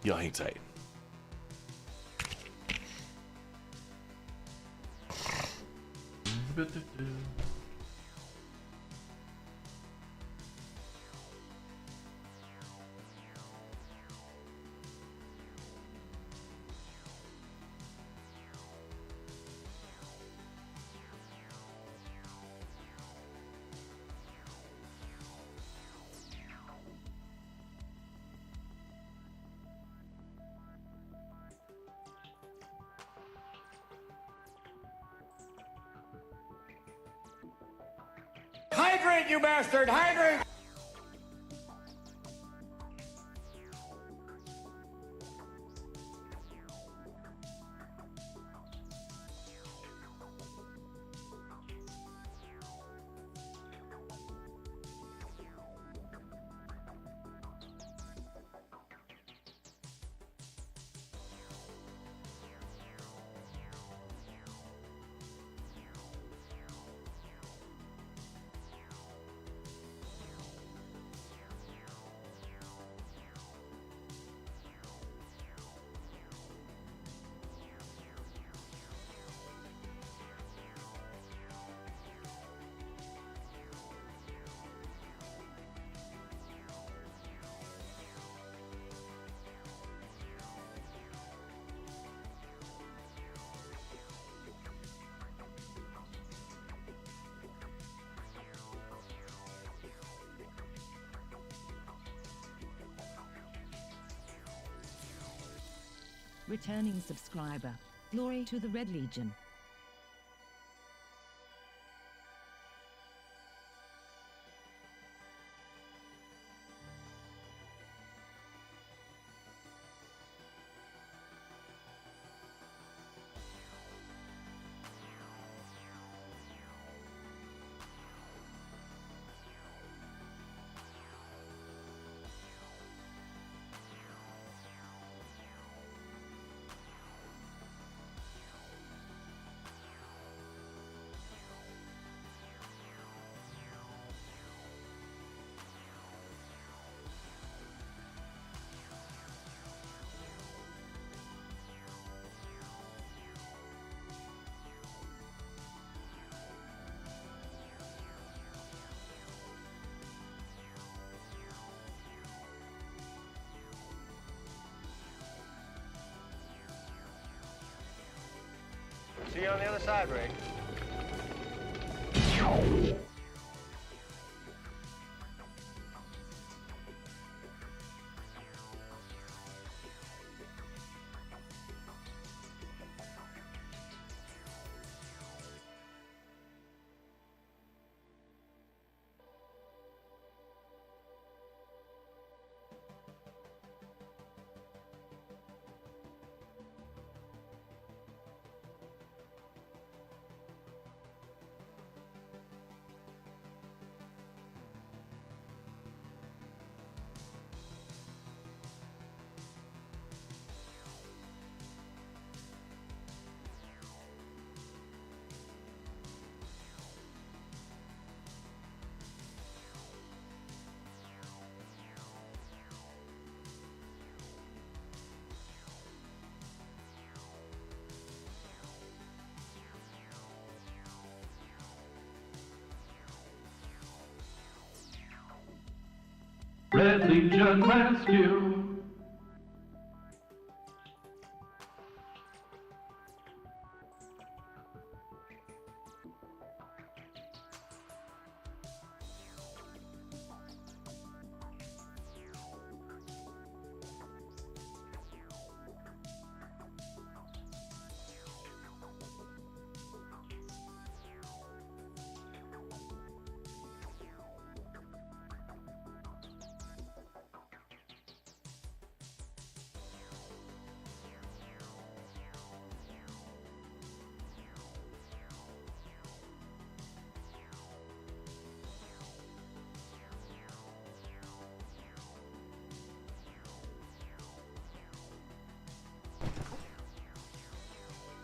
Ja, hängt sein. Hydrate, you bastard! Hydrate! Returning subscriber. Glory to the Red Legion. See you on the other side, Ray. Red Legion Rescue.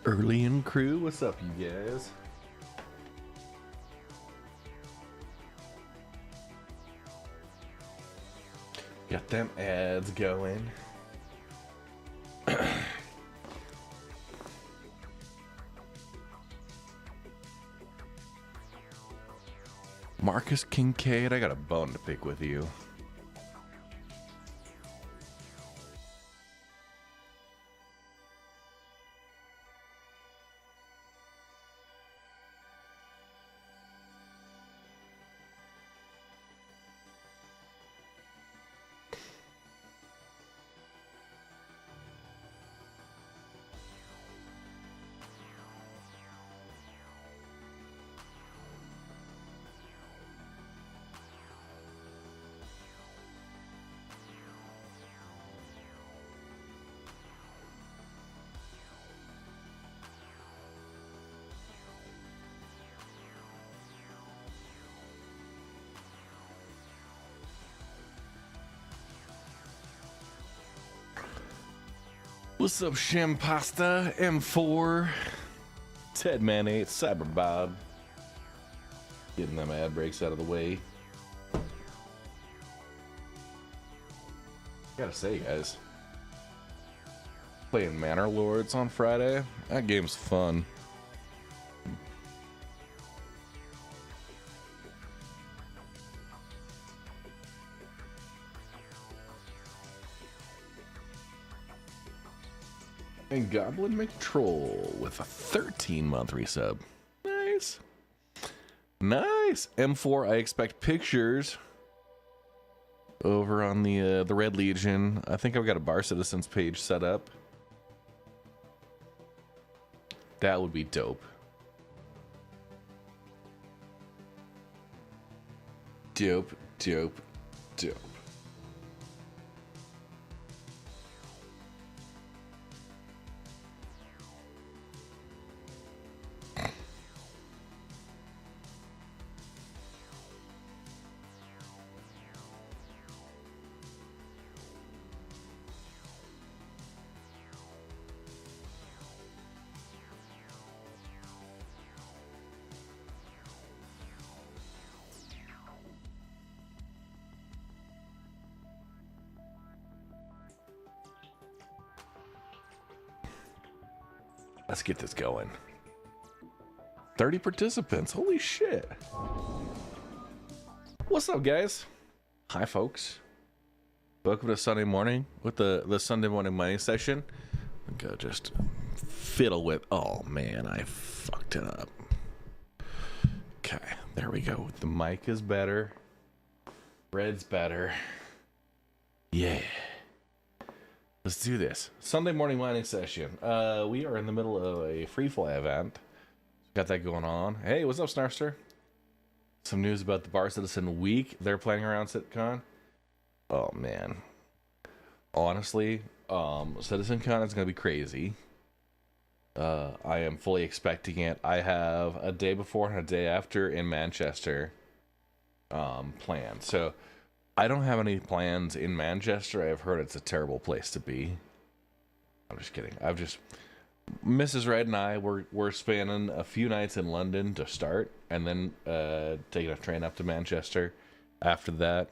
Early in crew, what's up, you guys? Got them ads going. Marcus Kincaid, I got a bone to pick with you. What's up, Shem Pasta, M4, Ted Man 8, Cyber Bob. Getting them ad breaks out of the way. Gotta say, guys, playing Manor Lords on Friday, that game's fun. And Goblin McTroll with a 13-month resub. Nice. Nice. M4, I expect pictures over on the Red Legion. I think I've got a Bar Citizens page set up. That would be dope. Dope, dope, dope. Let's get this going. 30 participants. Holy shit. What's up, guys? Hi, folks. Welcome to Sunday morning with the Sunday morning mining session. I'm gonna just fiddle with. Oh man, I fucked it up. Okay, there we go. The mic is better. Red's better. Yeah. Let's do this. Sunday morning mining session. We are in the middle of a freefly event. Got that going on. Hey, what's up, Snarster? Some news about the Bar Citizen Week they're playing around CitCon. Oh man. Honestly, CitizenCon is gonna be crazy. I am fully expecting it. I have a day before and a day after in Manchester planned. So I don't have any plans in Manchester. I've heard it's a terrible place to be. I'm just kidding. Mrs. Red and I, we're spending a few nights in London to start, and then taking a train up to Manchester after that.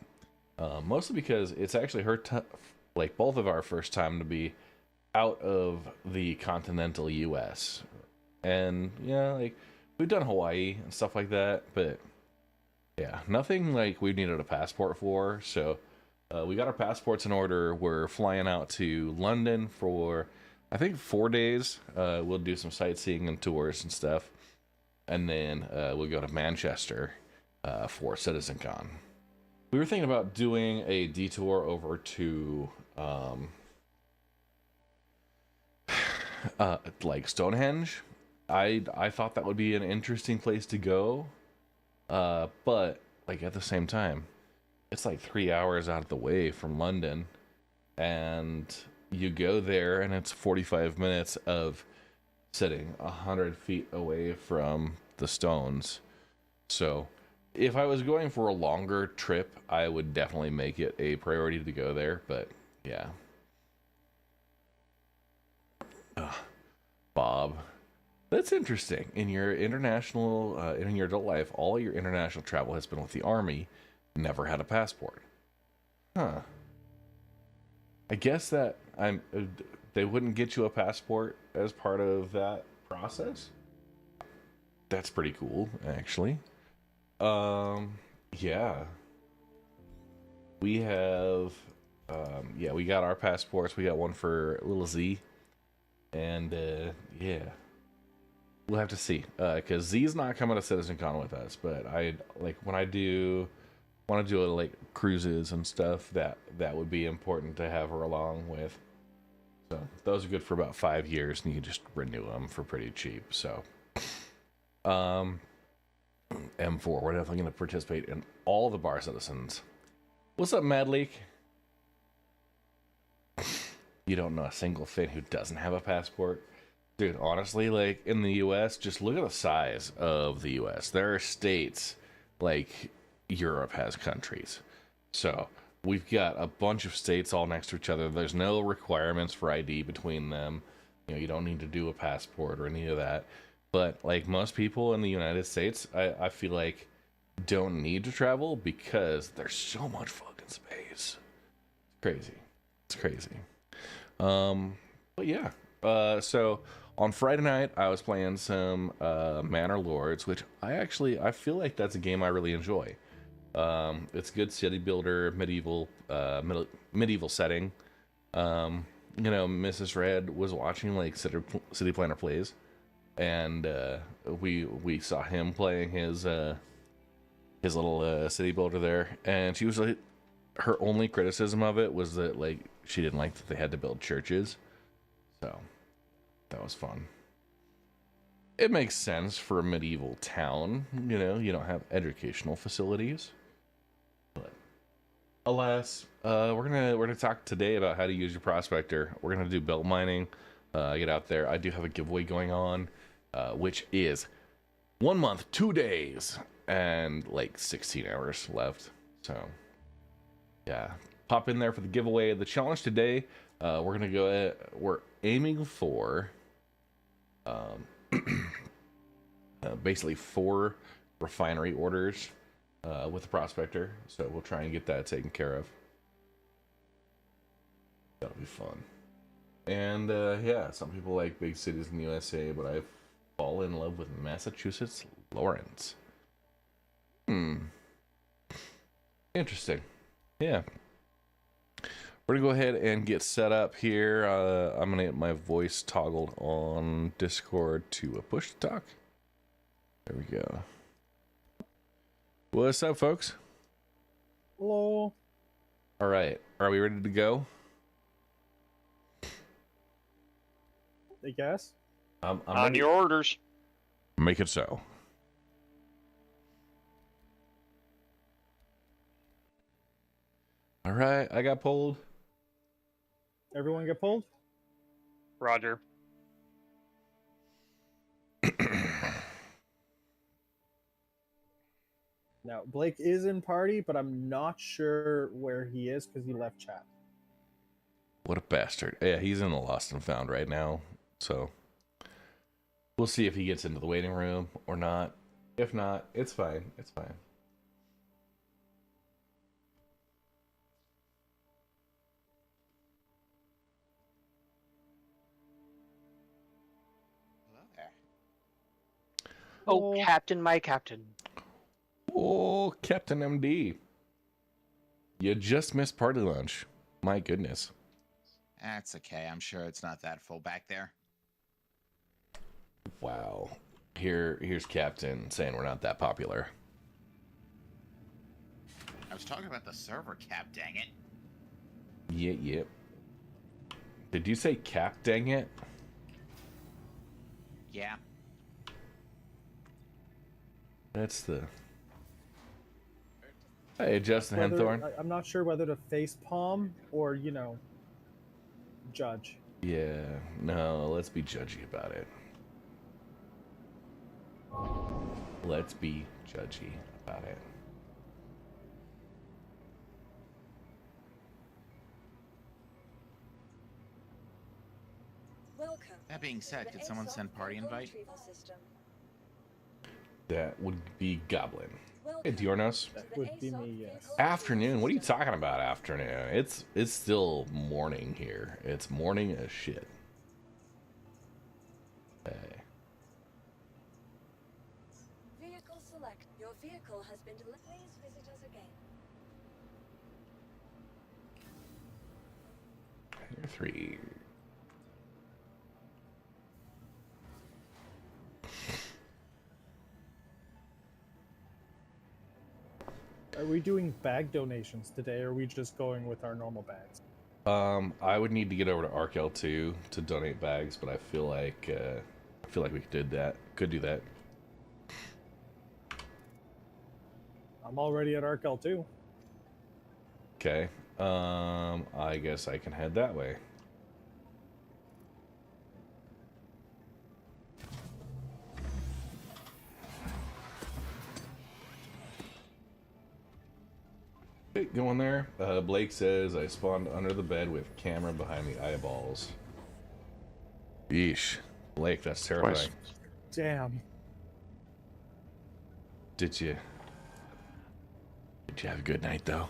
Mostly because it's actually both of our first time to be out of the continental U.S. And yeah, like we've done Hawaii and stuff like that, but yeah, nothing like we needed a passport for. So we got our passports in order. We're flying out to London for, I think, 4 days. We'll do some sightseeing and tours and stuff. And then we'll go to Manchester for CitizenCon. We were thinking about doing a detour over to like Stonehenge. I thought that would be an interesting place to go. But like at the same time, it's like 3 hours out of the way from London, and you go there and it's 45 minutes of sitting 100 feet away from the stones. So if I was going for a longer trip, I would definitely make it a priority to go there. But yeah. Bob. That's interesting. In your international, in your adult life, all your international travel has been with the Army. Never had a passport. Huh. I guess that they wouldn't get you a passport as part of that process. That's pretty cool, actually. Yeah. We have, yeah, we got our passports. We got one for little Z. And, yeah. We'll have to see. Because Z's not coming to CitizenCon with us. But like, when I do want to do, like, cruises and stuff, that would be important to have her along with. So, those are good for about 5 years, and you can just renew them for pretty cheap. So, M4, we're definitely going to participate in all the bar citizens. What's up, Mad Leak? You don't know a single Finn who doesn't have a passport? Dude, honestly, like, in the U.S., just look at the size of the U.S. There are states like Europe has countries. So, we've got a bunch of states all next to each other. There's no requirements for ID between them. You know, you don't need to do a passport or any of that. But, like, most people in the United States, I feel like, don't need to travel because there's so much fucking space. It's crazy. It's crazy. But yeah. So on Friday night, I was playing some Manor Lords, which I feel like that's a game I really enjoy. It's good city builder, medieval setting. You know, Mrs. Red was watching like City Planner plays, and we saw him playing his little city builder there, and she was like, her only criticism of it was that like she didn't like that they had to build churches. So that was fun. It makes sense for a medieval town, you know, you don't have educational facilities. But alas, we're gonna talk today about how to use your prospector. We're gonna do belt mining, get out there. I do have a giveaway going on, which is 1 month, 2 days, and like 16 hours left. So yeah, pop in there for the giveaway. The challenge today, we're aiming for basically 4 refinery orders with the prospector. So we'll try and get that taken care of. That'll be fun. And yeah, some people like big cities in the USA, but I've fallen in love with Massachusetts Lawrence. Interesting. Yeah. We're gonna go ahead and get set up here. I'm gonna get my voice toggled on Discord to a push to talk. There we go. What's up, folks? Hello. All right, are we ready to go? I guess. I'm On ready. your orders. Make it so. All right, I got pulled. Everyone get pulled? Roger. Now, Blake is in party, but I'm not sure where he is because he left chat. What a bastard. Yeah, he's in the lost and found right now. So we'll see if he gets into the waiting room or not. If not, it's fine. It's fine. Oh, Hello. Captain, my Captain. Oh, Captain MD. You just missed party lunch. My goodness. That's okay. I'm sure it's not that full back there. Wow. Here's Captain saying we're not that popular. I was talking about the server cap, dang it. Yep. Did you say Cap, dang it? Yeah. That's the... Hey, Justin Whether- Henthorn. I'm not sure whether to face palm or, you know, judge. Yeah, no, let's be judgy about it. Let's be judgy about it. Welcome. That being said, could someone send party invite? That would be Goblin. Hey, Diornos. That would be me, yes. Afternoon? What are you talking about afternoon? It's still morning here. It's morning as shit. Hey. Vehicle select. Your vehicle has been delivered. Please visit 3. Are we doing bag donations today, or are we just going with our normal bags? I would need to get over to ArcL2 to donate bags, but I feel like we did that. Could do that. I'm already at Arkel too. Okay. I guess I can head that way. Okay, going there. Blake says I spawned under the bed with camera behind the eyeballs. Yeesh. Blake, that's terrifying. Damn. Did you have a good night though?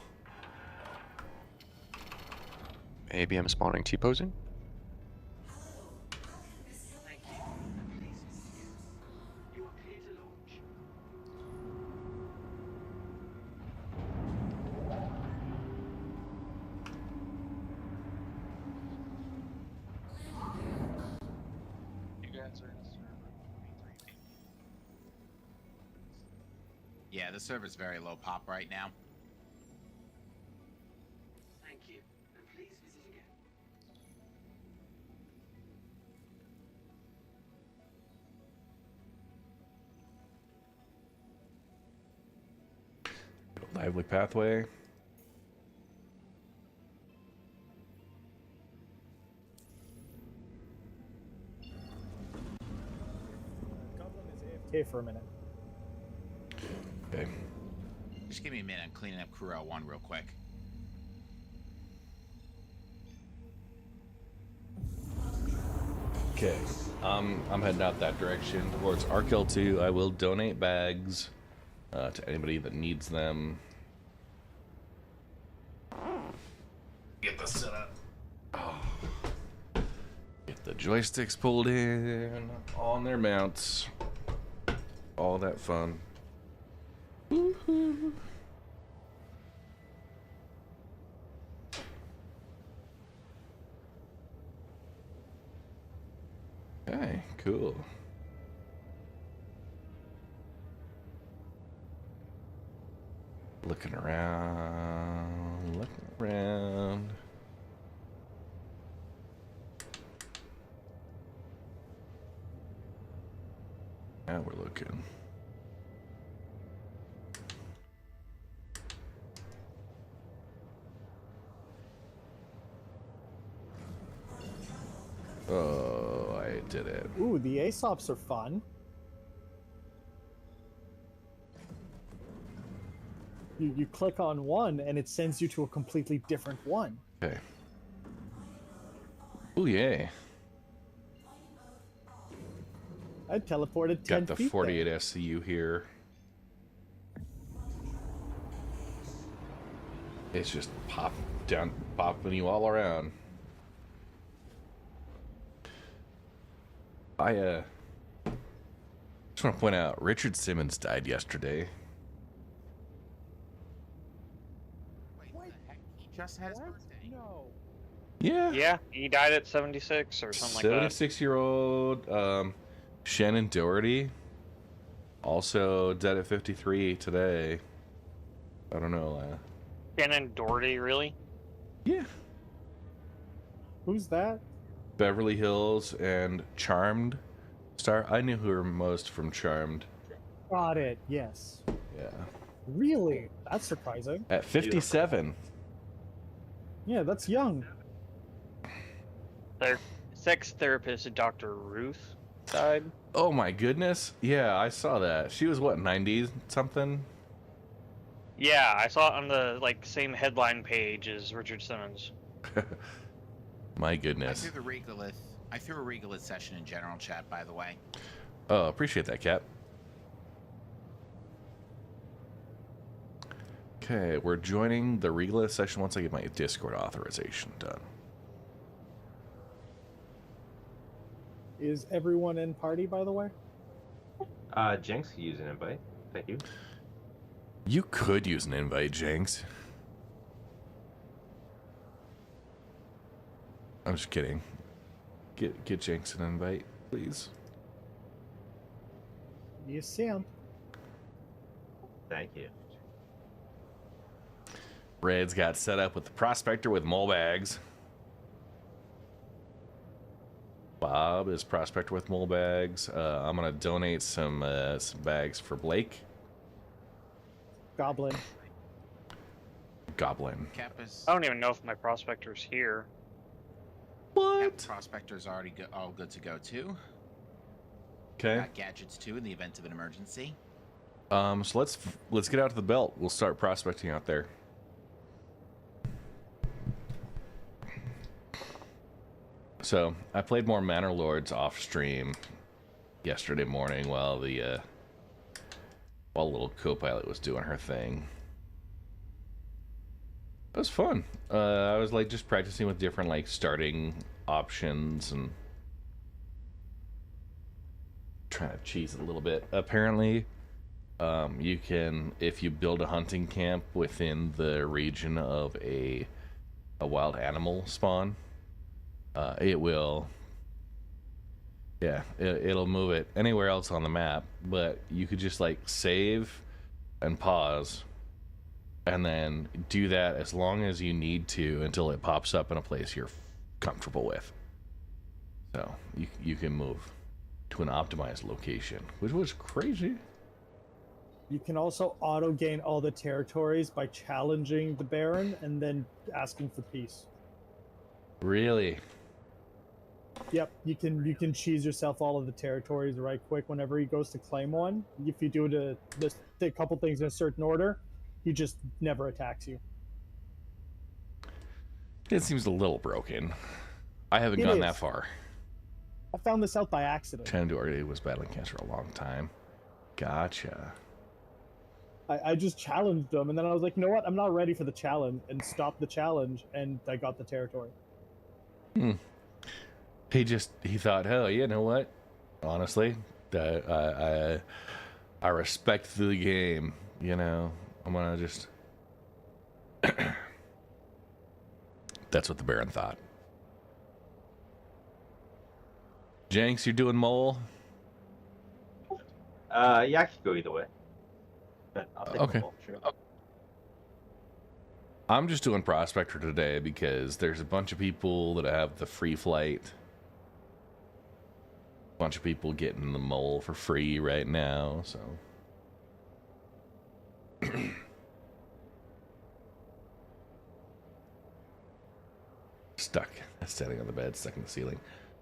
Maybe I'm spawning T-posing? Yeah, the server's very low pop right now. Thank you, and please visit again. Lively pathway. Goblin is AFK for a minute. Okay. Just give me a minute. I'm cleaning up Crew L1 real quick. Okay. I'm heading out that direction towards ArcL2. I will donate bags to anybody that needs them. Get the setup. Oh. Get the joysticks pulled in on their mounts. All that fun. Woohoo. Okay, cool. Looking around, looking around. Now we're looking. Oh, I did it. Ooh, the Aesops are fun. You click on one and it sends you to a completely different one. Okay. Oh, yeah. I teleported 10 Got the feet 48 there. SCU here. It's just popping you all around. I just want to point out Richard Simmons died yesterday. Wait, what the heck? He just had his birthday. No. Yeah. Yeah, he died at 76 or something like that. 76-year-old Shannon Doherty, also dead at 53 today. I don't know. Shannon Doherty, really? Yeah. Who's that? Beverly Hills and Charmed star. I knew her most from Charmed. Got it. Yes. Yeah. Really? That's surprising. At 57. Yeah, that's young. Their sex therapist, Dr. Ruth, died. Oh my goodness. Yeah, I saw that. She was what, 90 something? Yeah, I saw it on the same headline page as Richard Simmons. My I goodness. threw a Regalith session in general chat, by the way. Oh, appreciate that, Cap. Okay, we're joining the Regalith session once I get my Discord authorization done. Is everyone in party, by the way? Jenks can use an invite. Thank you. You could use an invite, Jenks. I'm just kidding. Get Jinx an invite, please. You see him. Thank you. Red's got set up with the prospector with mole bags. Bob is prospector with mole bags. I'm gonna donate some bags for Blake. Goblin. Goblin. Kappa's I don't even know if my prospector's here. What? Prospector's already all good to go too. Okay. Got gadgets too in the event of an emergency. So let's get out to the belt. We'll start prospecting out there. So I played more Manor Lords off stream yesterday morning while the little co-pilot was doing her thing. It was fun. I was like just practicing with different like starting options and trying to cheese it a little bit. Apparently, you can, if you build a hunting camp within the region of a wild animal spawn, it will, yeah, it'll move it anywhere else on the map. But you could just like save and pause, and then do that as long as you need to until it pops up in a place you're comfortable with. So you can move to an optimized location, which was crazy. You can also auto gain all the territories by challenging the Baron and then asking for peace. Really? Yep, you can cheese yourself all of the territories right quick whenever he goes to claim one. If you do a couple things in a certain order, he just never attacks you. It seems a little broken. I haven't It gone is. that far. I found this out by accident. Chandu already was battling cancer a long time. Gotcha. I just challenged him, and then I was like, you know what? I'm not ready for the challenge, and stopped the challenge, and I got the territory. He thought, oh, you know what? Honestly, I respect the game. You know, I'm gonna just. That's what the Baron thought. Jenks, you're doing mole. Yeah, I could go either way. But I'll take Okay. the ball, sure. I'm just doing prospector today because there's a bunch of people that have the free flight. A bunch of people getting the mole for free right now, so. Stuck. Standing on the bed, stuck in the ceiling.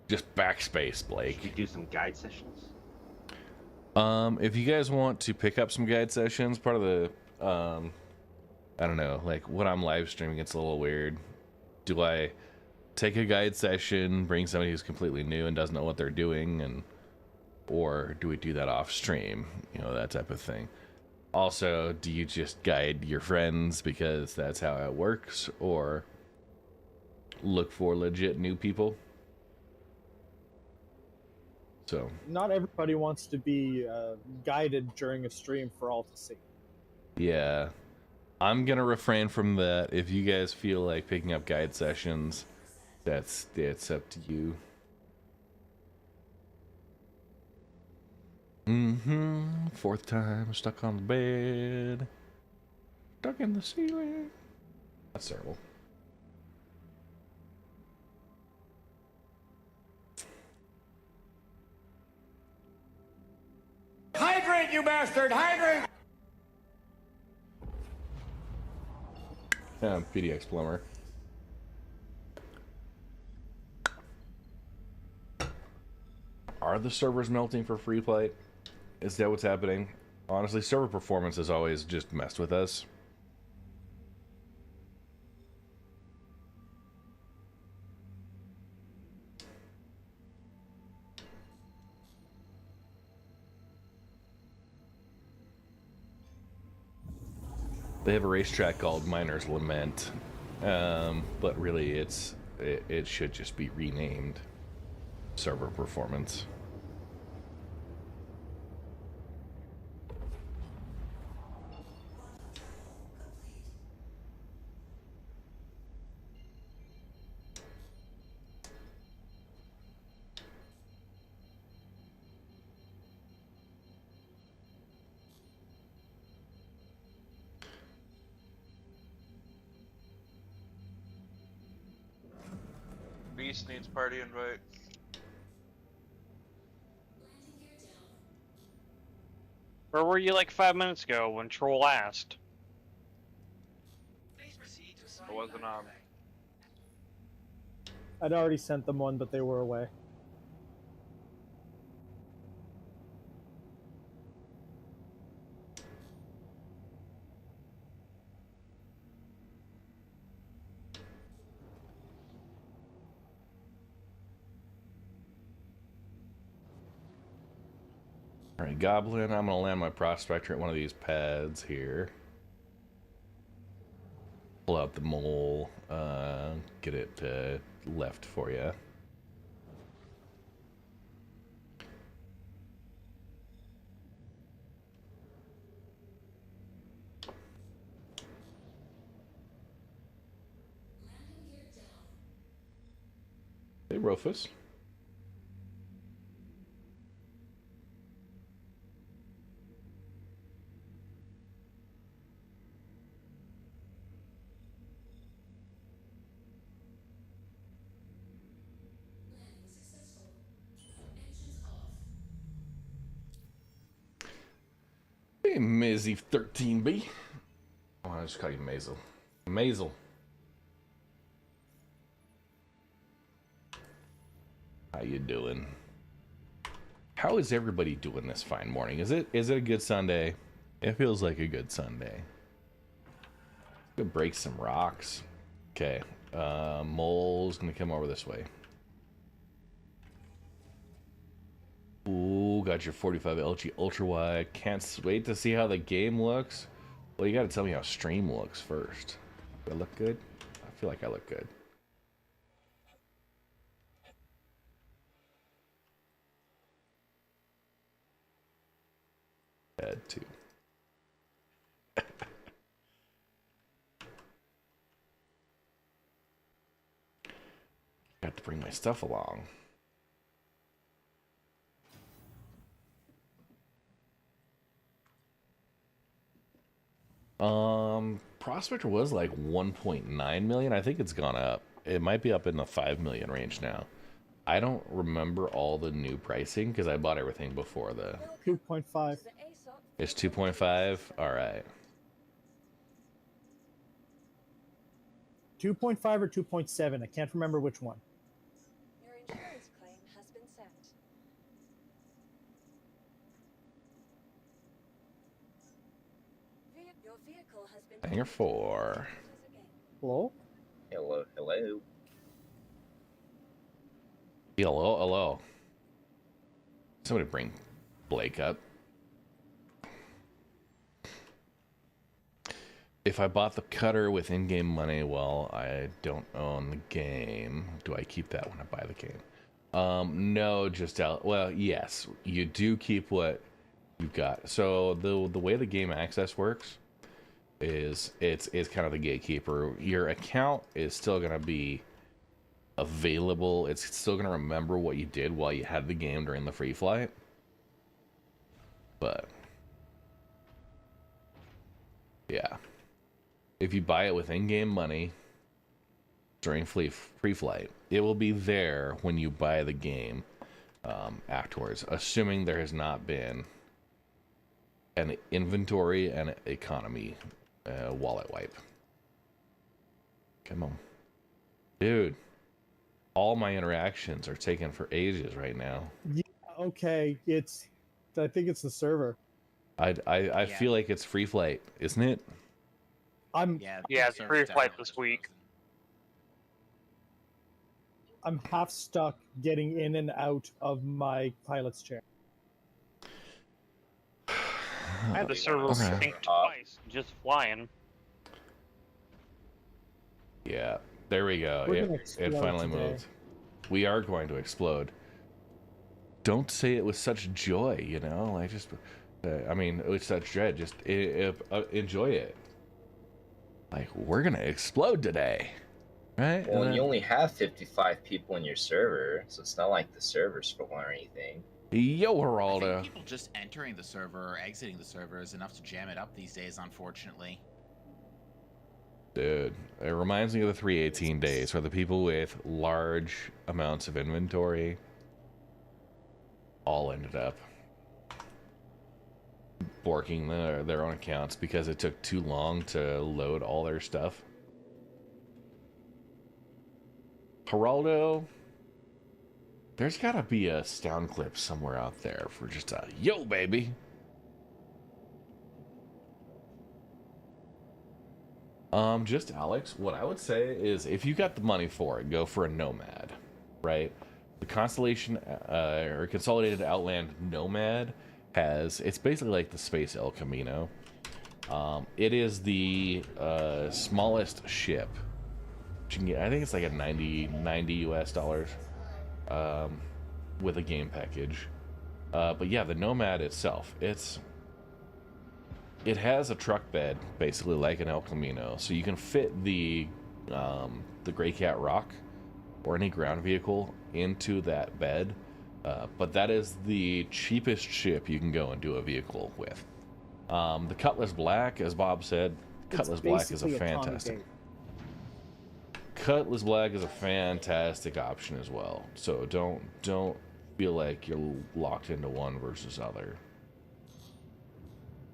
Just backspace, Blake. Should we do some guide sessions? If you guys want to pick up some guide sessions, part of the, I don't know, like what I'm live streaming, it's a little weird. Do I take a guide session, bring somebody who's completely new and doesn't know what they're doing, or do we do that off stream? You know, that type of thing. Also, do you just guide your friends because that's how it works, or look for legit new people? So Not everybody wants to be guided during a stream for all to see. yeah, I'm gonna refrain from that. If you guys feel like picking up guide sessions, it's up to you. Fourth time stuck on the bed, stuck in the ceiling. That's terrible. Hydrate, you bastard! Hydrate! PDX plumber. Are the servers melting for free play? Is that what's happening? Honestly, server performance has always just messed with us. They have a racetrack called Miner's Lament, but really it should just be renamed Server Performance. Beast needs party invite. Where were you like 5 minutes ago when Troll asked? I wasn't on. I'd already sent them one, but they were away. All right, Goblin. I'm gonna land my Prospector at one of these pads here. Pull out the mole. Get it left for you. Hey, Rufus. Hey, Mizzy 13B. Oh, I just call you Mazel. Mazel. How you doing? How is everybody doing this fine morning? Is it a good Sunday? It feels like a good Sunday. Gonna break some rocks. Okay. Mole's gonna come over this way. Ooh, got your 45 LG ultra wide. Can't wait to see how the game looks. Well, you gotta tell me how stream looks first. Do I look good? I feel like I look good. Had to. Got to bring my stuff along. Prospector was like 1.9 million. I think it's gone up. It might be up in the 5 million range now. I don't remember all the new pricing because I bought everything before the 2.5. It's 2.5. All right. 2.5 or 2.7. I can't remember which one. Your insurance claim has been sent. Your vehicle has been Hanger 4. Hello? Hello, hello. Hello, hello. Somebody bring Blake up. If I bought the cutter with in-game money, well, I don't own the game. Do I keep that when I buy the game? No, just out. Well, yes, you do keep what you've got. So the way the game access works is it's kind of the gatekeeper. Your account is still gonna be available. It's still gonna remember what you did while you had the game during the free flight. But yeah. If you buy it with in-game money during free flight, it will be there when you buy the game afterwards, assuming there has not been an inventory and economy wallet wipe. Come on. Dude, all my interactions are taken for ages right now. Yeah, okay. I think it's the server. I feel like it's free flight, isn't it? Yeah, it's free flight this week. I'm half stuck getting in and out of my pilot's chair. I had the server sync twice, just flying. Yeah, there we go. It finally moved. We are going to explode. Don't say it with such joy, you know? I just, I mean, with such dread. Just enjoy it. Like, we're gonna explode today, right? Well, you only have 55 people in your server, so it's not like the server's full or anything. Yo, I Geraldo. think people just entering the server or exiting the server is enough to jam it up these days, unfortunately. Dude, it reminds me of the 318 days where the people with large amounts of inventory all ended up borking their own accounts because it took too long to load all their stuff. Geraldo, there's gotta be a sound clip somewhere out there for just a yo baby. Just Alex, what I would say is if you got the money for it, go for a Nomad, right? The Constellation or Consolidated Outland Nomad it's basically like the Space El Camino. It is the smallest ship. You can get, I think it's like a 90 US dollars with a game package. But yeah, the Nomad itself, it has a truck bed, basically like an El Camino, so you can fit the Grey Cat Rock or any ground vehicle into that bed. But that is the cheapest ship you can go and do a vehicle with. The Cutlass Black, as Bob said, Cutlass Black is a fantastic. Cutlass Black is a fantastic option as well. So don't feel like you're locked into one versus other.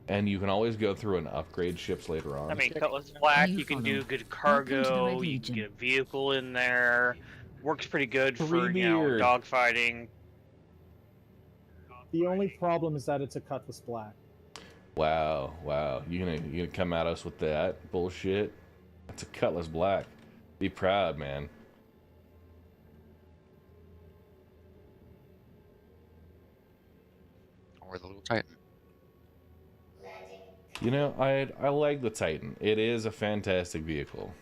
And you can always go through and upgrade ships later on. I mean, Cutlass Black, you can do good cargo, you can get a vehicle in there. Works pretty good for, dogfighting. The only problem is that it's a Cutlass Black. Wow. You gonna come at us with that bullshit? It's a Cutlass Black. Be proud, man. Or the little Titan. You know, I like the Titan. It is a fantastic vehicle.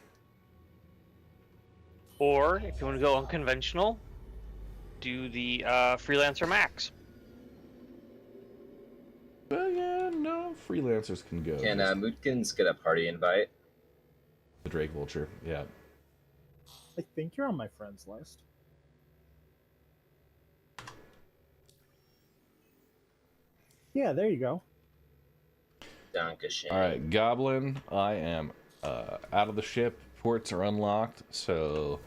Or, if you want to go unconventional, do the Freelancer Max. Well, yeah, no, freelancers can go. Can Mootkins get a party invite? The Drake Vulture, yeah. I think you're on my friends list. Yeah, there you go. Dankeschön. All right, Goblin, I am out of the ship. Ports are unlocked, so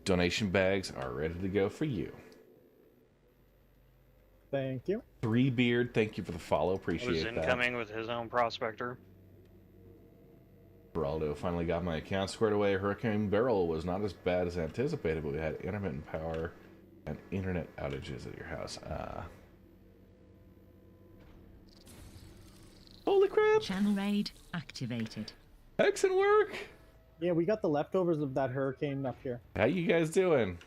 donation bags are ready to go for you. Thank you. 3Beard, thank you for the follow. Appreciate that. Was incoming with his own prospector. Geraldo finally got my account squared away. Hurricane Barrel was not as bad as anticipated, but we had intermittent power and internet outages at your house. Holy crap! Channel raid activated. Excellent work! Yeah, we got the leftovers of that hurricane up here. How you guys doing?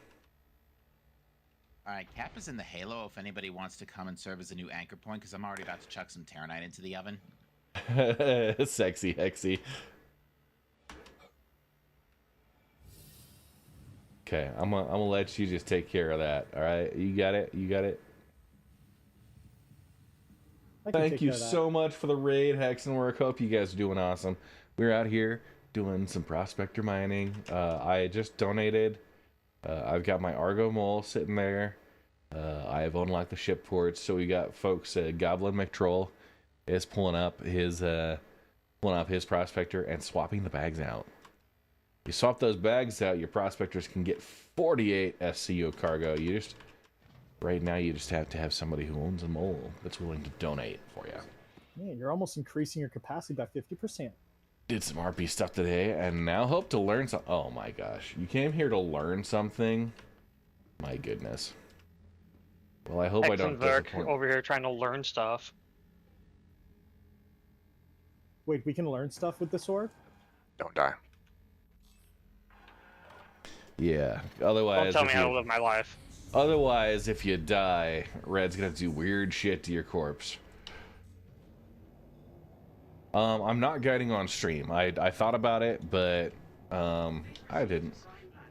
All right, Cap is in the Halo if anybody wants to come and serve as a new anchor point, because I'm already about to chuck some Terranite into the oven. Sexy, hexy. Okay, I'm gonna let you just take care of that. All right, you got it. You got it. Thank you so much for the raid, Hexenwork. Hope you guys are doing awesome. We're out here doing some prospector mining. I just donated. I've got my Argo Mole sitting there. I've unlocked the ship ports, so we got folks. Goblin McTroll is pulling up his prospector and swapping the bags out. You swap those bags out, your prospectors can get 48 SCO cargo. Right now, you just have to have somebody who owns a mole that's willing to donate for you. Man, you're almost increasing your capacity by 50%. Did some RP stuff today, and now hope to learn some. Oh my gosh, you came here to learn something? My goodness. Well, I hope I don't disappoint. Over here trying to learn stuff. Wait, we can learn stuff with the sword? Don't die. Yeah. Otherwise, Don't tell me how to live my life. Otherwise, if you die, Red's gonna do weird shit to your corpse. I'm not guiding on stream. I thought about it, but I didn't.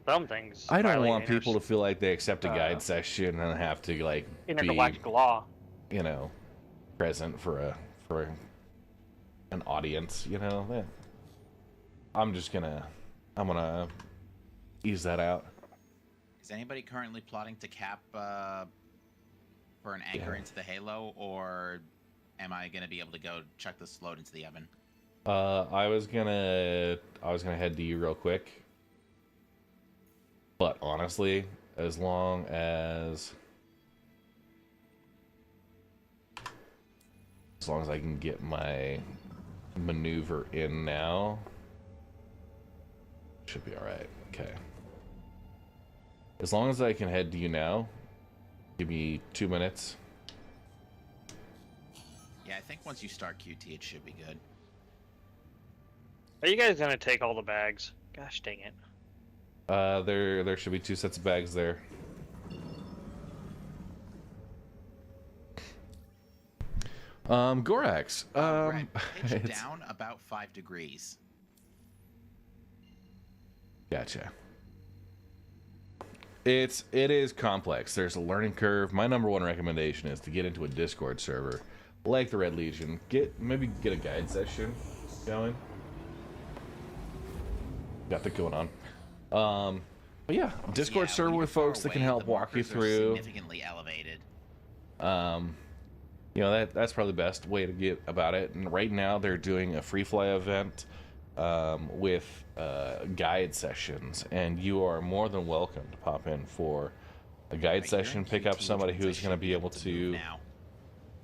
Some things. I don't want people to feel like they accept a guide session and have to like intergalactic law. You know, present for an audience. You know, I'm gonna ease that out. Is anybody currently plotting to cap for an anchor into the Halo, or am I going to be able to go chuck this load into the oven? I was gonna head to you real quick, but honestly, as long as I can get my maneuver in now, should be all right. Okay. As long as I can head to you now, give me 2 minutes. Yeah, I think once you start QT, it should be good. Are you guys gonna take all the bags? Gosh dang it. There should be 2 sets of bags there. Gorax. Right. Pitch down about 5 degrees. Gotcha. It is complex. There's a learning curve. My number one recommendation is to get into a Discord server, like the Red Legion. Maybe get a guide session going. Got that going on. But yeah, Discord server with folks that can help walk you through. Significantly elevated. You know, that's probably the best way to get about it. And right now they're doing a freefly event with guide sessions, and you are more than welcome to pop in for a guide session, pick up somebody who's going to be able to.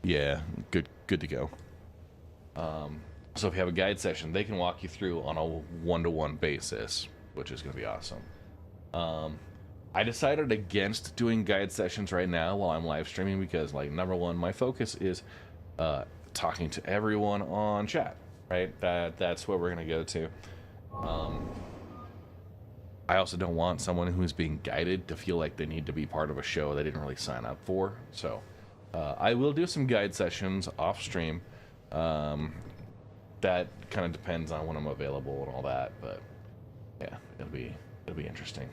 Yeah, good to go. So if you have a guide session, they can walk you through on a one-to-one basis, which is going to be awesome. I decided against doing guide sessions right now while I'm live streaming because, like, number one, my focus is talking to everyone on chat, right? That's what we're going to go to. I also don't want someone who's being guided to feel like they need to be part of a show they didn't really sign up for. So I will do some guide sessions off stream. That kind of depends on when I'm available and all that, but yeah, it'll be interesting.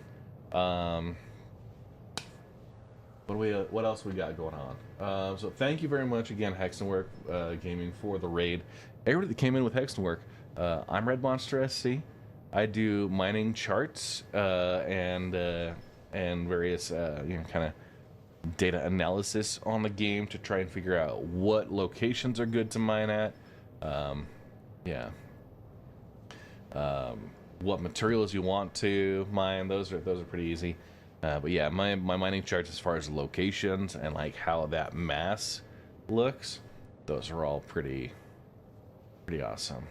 What else we got going on? So thank you very much again, Hexenwork Gaming, for the raid. Everybody that came in with Hexenwork. I'm Red Monster SC. I do mining charts and various kind of data analysis on the game to try and figure out what locations are good to mine at. What materials you want to mine, those are pretty easy. But yeah, my mining charts as far as locations and like how that mass looks, those are all pretty awesome.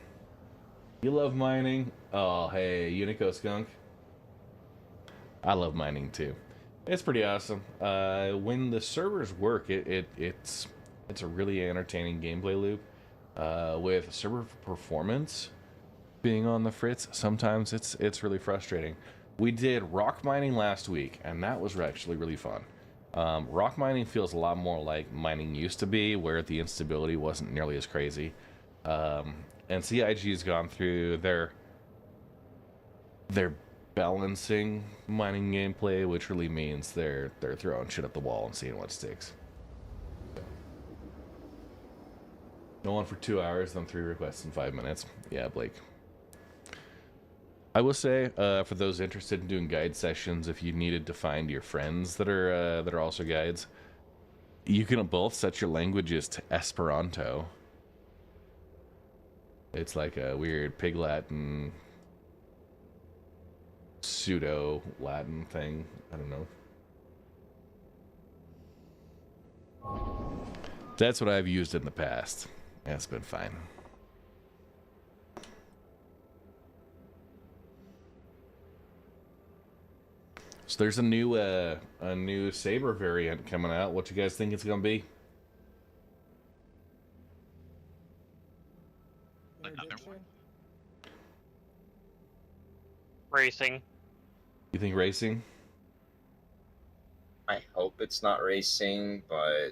You love mining? Oh, hey, Unico Skunk. I love mining too. It's pretty awesome. When the servers work, it's a really entertaining gameplay loop. With server performance being on the fritz, sometimes it's really frustrating. We did rock mining last week, and that was actually really fun. Rock mining feels a lot more like mining used to be, where the instability wasn't nearly as crazy. And CIG's gone through their balancing mining gameplay, which really means they're throwing shit at the wall and seeing what sticks. No one for 2 hours, then 3 requests in 5 minutes. Yeah, Blake. I will say, for those interested in doing guide sessions, if you needed to find your friends that are also guides, you can both set your languages to Esperanto. It's like a weird Pig Latin, pseudo Latin thing. I don't know. That's what I've used in the past. It's been fine. So there's a new Saber variant coming out. What you guys think it's gonna be? Another one. Racing. You think racing? I hope it's not racing, but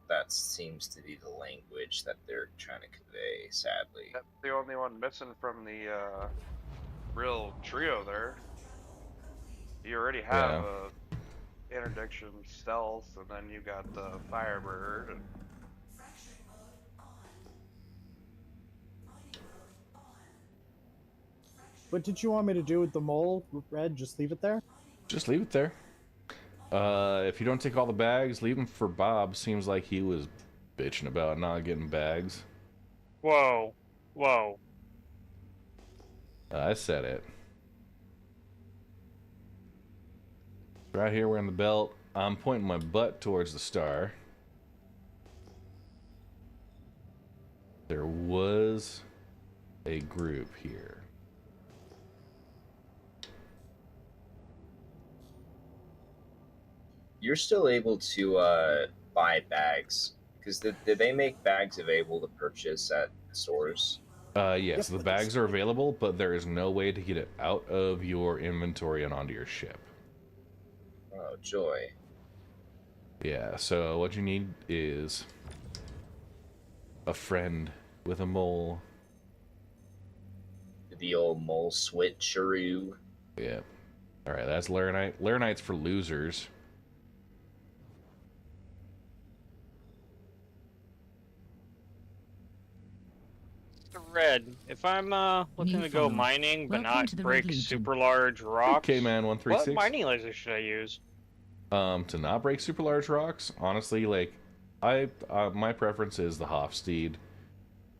that seems to be the language that they're trying to convey, sadly. That's the only one missing from the real trio there. You already have interdiction stealth, and then you got the Firebird. And... What did you want me to do with the mole, Red? Just leave it there? Just leave it there. If you don't take all the bags, leave them for Bob. Seems like he was bitching about not getting bags. Whoa. I said it. Right here, we're in the belt. I'm pointing my butt towards the star. There was a group here. You're still able to buy bags, because did they make bags available to purchase at stores? Yes, the bags are available, but there is no way to get it out of your inventory and onto your ship. Oh, joy. Yeah, so what you need is a friend with a mole. The old mole switcheroo. Yeah. Alright, that's Laranite. Laranite's for losers. Red. If I'm looking to go mining but not break super large rocks, Okay, man, 136. what mining laser should I use? To not break super large rocks, honestly, like my preference is the Hofsteed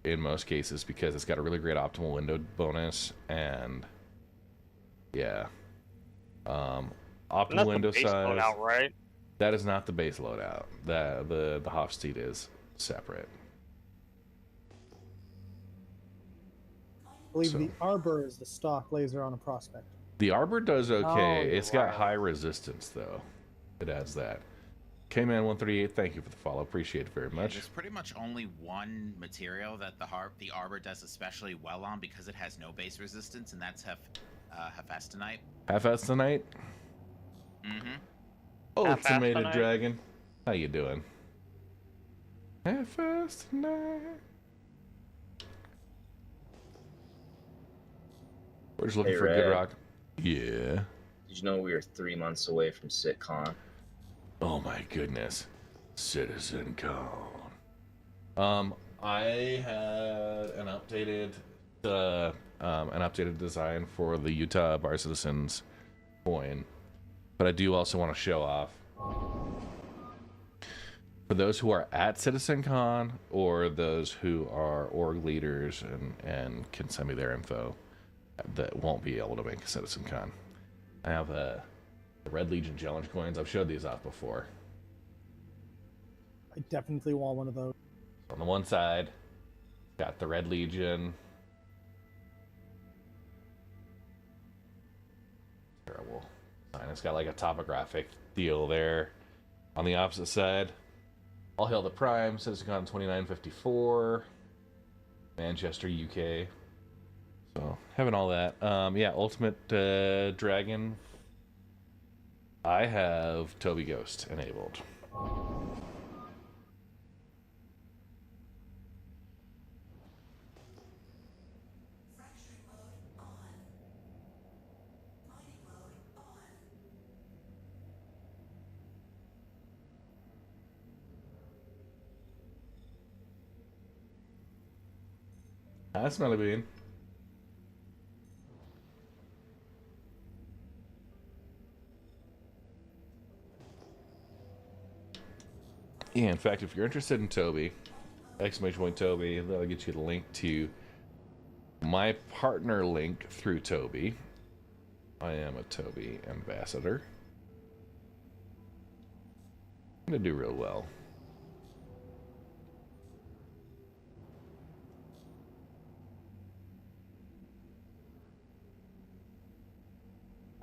in most cases because it's got a really great optimal window bonus and yeah, optimal window base size. Loadout, right? That is not the base loadout. The Hofsteed is separate. I believe the Arbor is the stock laser on a Prospector. The Arbor does okay. Oh, It's got high resistance though. It adds that. K-Man 138, thank you for the follow. Appreciate it very much. There's pretty much only one material that the Arbor does especially well on because it has no base resistance, and that's Hephaestonite. Hephaestonite? Mm-hmm. Oh, Tomato Dragon. How you doing? Hephaestonite. We're just looking for a good rock. Yeah. Did you know we were 3 months away from SitCon? Oh my goodness. CitizenCon. I had an updated design for the Utah Bar Citizens coin, but I do also want to show off for those who are at CitizenCon or those who are org leaders and can send me their info that won't be able to make a CitizenCon. I have the Red Legion challenge coins. I've showed these off before. I definitely want one of those. On the one side, got the Red Legion. Terrible. And it's got like a topographic deal there. On the opposite side, All Hail the Prime, CitizenCon 2954, Manchester, UK. So, having all that. Yeah, Ultimate Dragon. I have Toby Ghost enabled. That's Smelly Bean. Yeah, in fact, if you're interested in Toby, !Toby, that'll get you the link to my partner link through Toby. I am a Toby ambassador. I'm gonna do real well.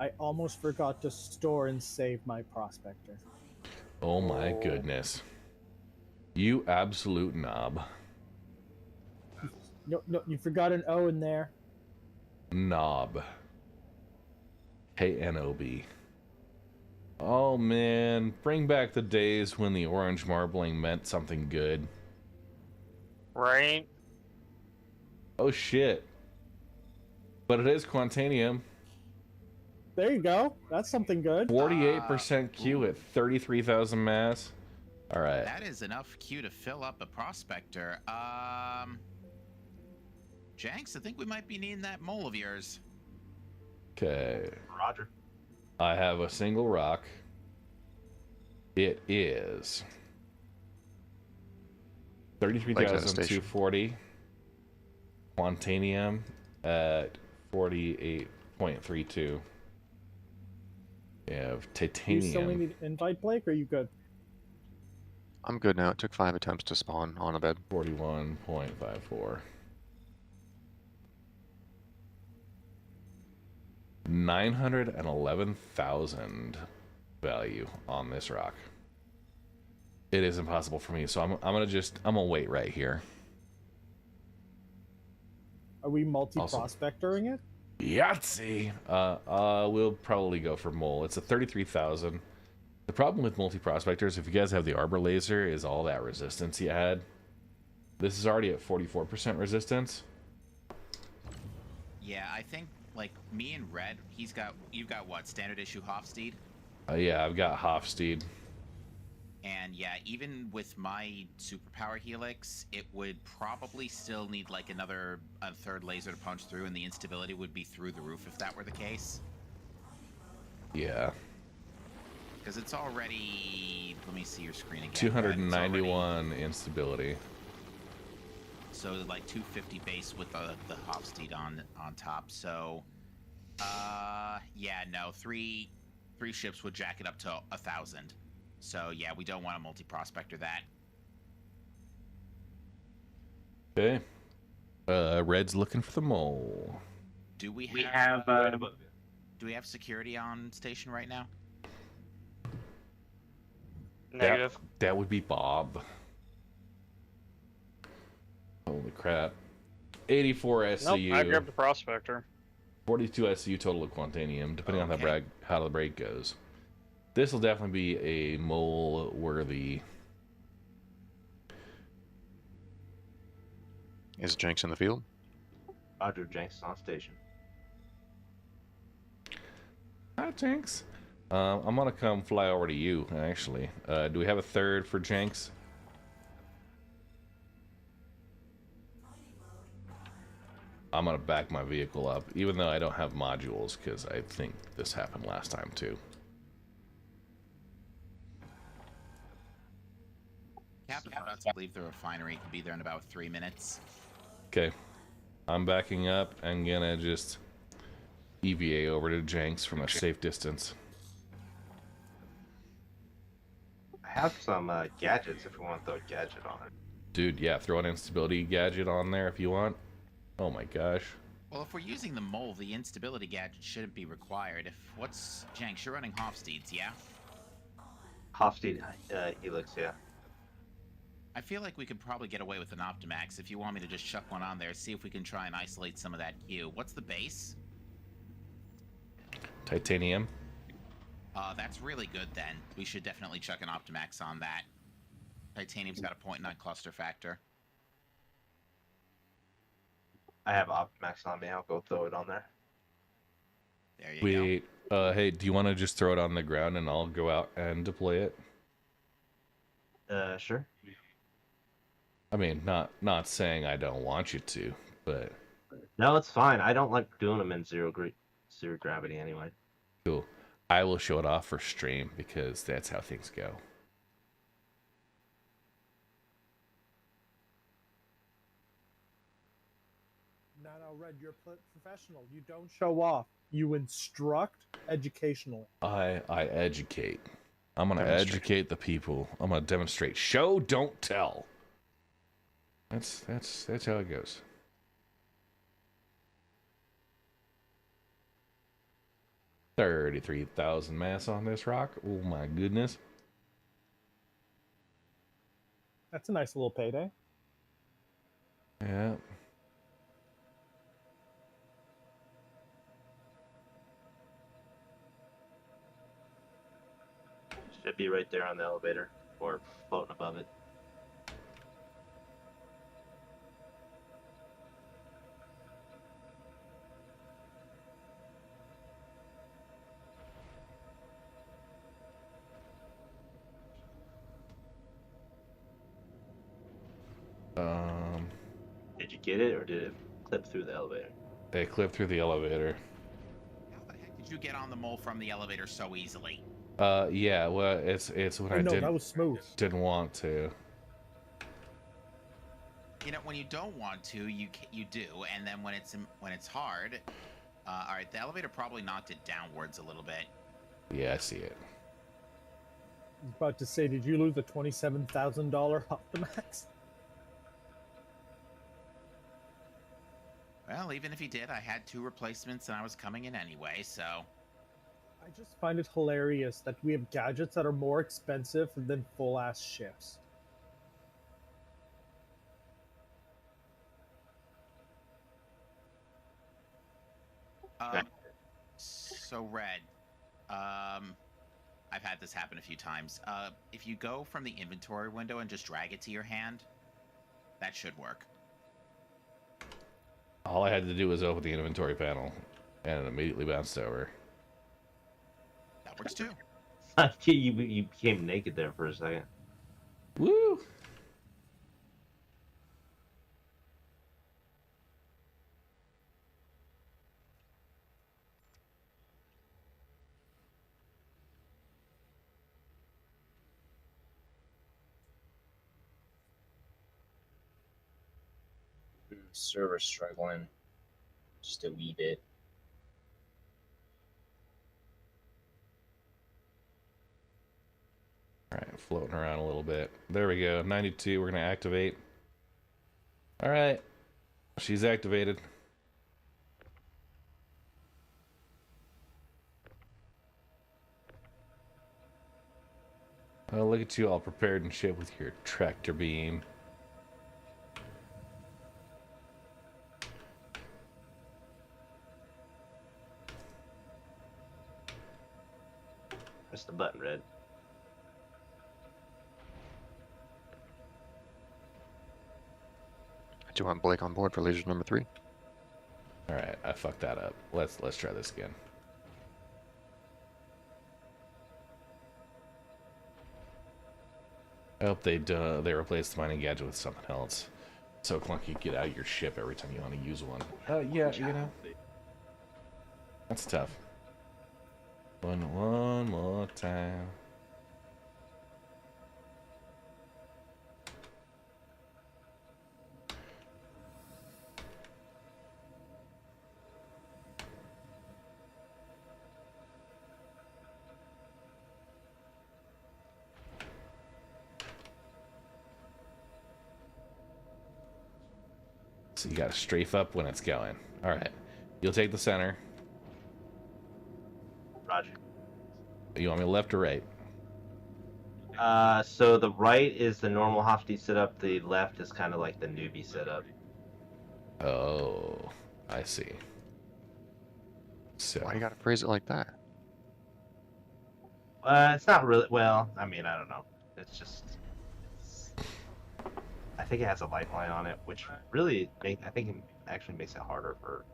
I almost forgot to store and save my Prospector. Oh my goodness. You absolute knob. No, you forgot an O in there. Knob. K-N-O-B. Oh man, bring back the days when the orange marbling meant something good. Right? Oh shit. But it is Quantanium. There you go. That's something good. 48% Q at 33,000 mass. All right. That is enough Q to fill up a Prospector. Jenks, I think we might be needing that mole of yours. Okay. Roger. I have a single rock. It is 33,240. Quantanium at 48.32. You have Do titanium. you still need an invite, Blake, or are you good? I'm good now. It took 5 attempts to spawn on a bed. 41.54. 911,000 value on this rock. It is impossible for me, so I'm gonna wait right here. Are we multi-prospectoring it? Yahtzee! We'll probably go for mole. It's a 33,000. The problem with multi-prospectors, if you guys have the arbor laser, is all that resistance you had. This is already at 44% resistance. Yeah, I think like me and Red, you've got what, standard issue Hofstede? Yeah, I've got Hofstede. And yeah, even with my superpower helix, it would probably still need like a third laser to punch through, and the instability would be through the roof if that were the case. Yeah. Because it's already, let me see your screen again. 291 instability. So like 250 base with the Hofstede on top. So, yeah, no, three ships would jack it up to 1,000. So yeah, we don't want a multi-prospector that. Okay. Red's looking for the mole. Do we We have have do we have security on station right now? Negative. That would be Bob. Holy crap. 84 SCU. Nope, I grabbed the prospector. 42 SCU total of Quantanium, depending on Okay. how the break goes. This will definitely be a mole worthy. Is Jinx in the field? Roger, Jenks on station. Hi, Jenks. I'm gonna come fly over to you, actually. Do we have a third for Jenks? I'm gonna back my vehicle up, even though I don't have modules, because I think this happened last time too. Captain, I'm about to leave the refinery. Could be there in about 3 minutes. Okay. I'm backing up. I'm gonna just EVA over to Jenks from a safe distance. I have some gadgets if you want to throw a gadget on it. Dude, yeah, throw an instability gadget on there if you want. Oh my gosh. Well, if we're using the mole, the instability gadget shouldn't be required. Jenks, you're running Hofstedes, yeah? Hofstede helix, yeah. I feel like we could probably get away with an Optimax if you want me to just chuck one on there, see if we can try and isolate some of that Q. What's the base? Titanium. That's really good then. We should definitely chuck an Optimax on that. Titanium's got a 0.9 cluster factor. I have Optimax on me. I'll go throw it on there. There you Wait, hey, do you want to just throw it on the ground and I'll go out and deploy it? Sure. I mean, not saying I don't want you to, but No, it's fine. I don't like doing them in zero gravity anyway. cool. I will show it off for stream because that's how things go. No, Red, you're professional. You don't show off. You instruct educationally. I educate. I'm gonna educate the people. I'm gonna demonstrate. Show, don't tell. That's how it goes. $33,000 mass on this rock. Oh my goodness. That's a nice little payday. Yeah. Should be right there on the elevator or floating above it. Did you get it or did it clip through the elevator? They clipped through the elevator. How the heck did you get on the mole from the elevator so easily? Yeah, well, it's when I that was smooth. Didn't want to. You know, when you don't want to, you do, and then when it's hard, All right, the elevator probably knocked it downwards a little bit. Yeah, I see it. I was about to say, did you lose the $27,000 Optimax? Well, even if he did, I had 2 replacements and I was coming in anyway, so... I just find it hilarious that we have gadgets that are more expensive than full-ass ships. So Red, I've had this happen a few times. If you go from the inventory window and just drag it to your hand, that should work. All I had to do was open the inventory panel, and it immediately bounced over. That works too. You became naked there for a second. Woo! Server struggling just a wee bit. All right, floating around a little bit. There we go. 92. We're gonna activate. All right, she's activated. Oh, look at you all prepared and shit with your tractor beam. Press the button, Red. Do you want Blake on board for laser number 3? All right, I fucked that up. Let's try this again. I hope they replaced the mining gadget with something else. So clunky, get out of your ship every time you want to use one. Yeah, you know, that's tough. One more time. So you gotta strafe up when it's going. Alright. You'll take the center. Roger. You want me left or right? So the right is the normal Hofty setup. The left is kind of like the newbie setup. Oh, I see. So Why you gotta phrase it like that? It's not really. Well, I mean, I don't know. It's just. I think it has a lifeline on it, which really I think it actually makes it harder for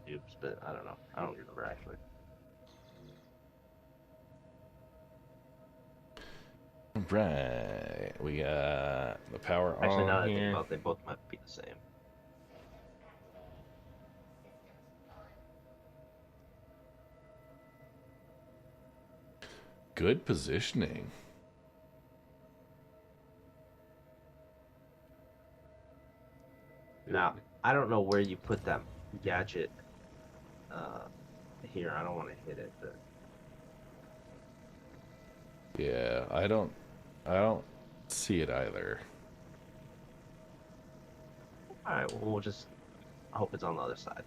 noobs. But I don't know. I don't remember actually. Right, we got the power Actually, now on that I think here. about it, they both might be the same. Good positioning. Now, I don't know where you put that gadget here. I don't want to hit it, but Yeah, I don't see it either. all right. Well, we'll just hope it's on the other side.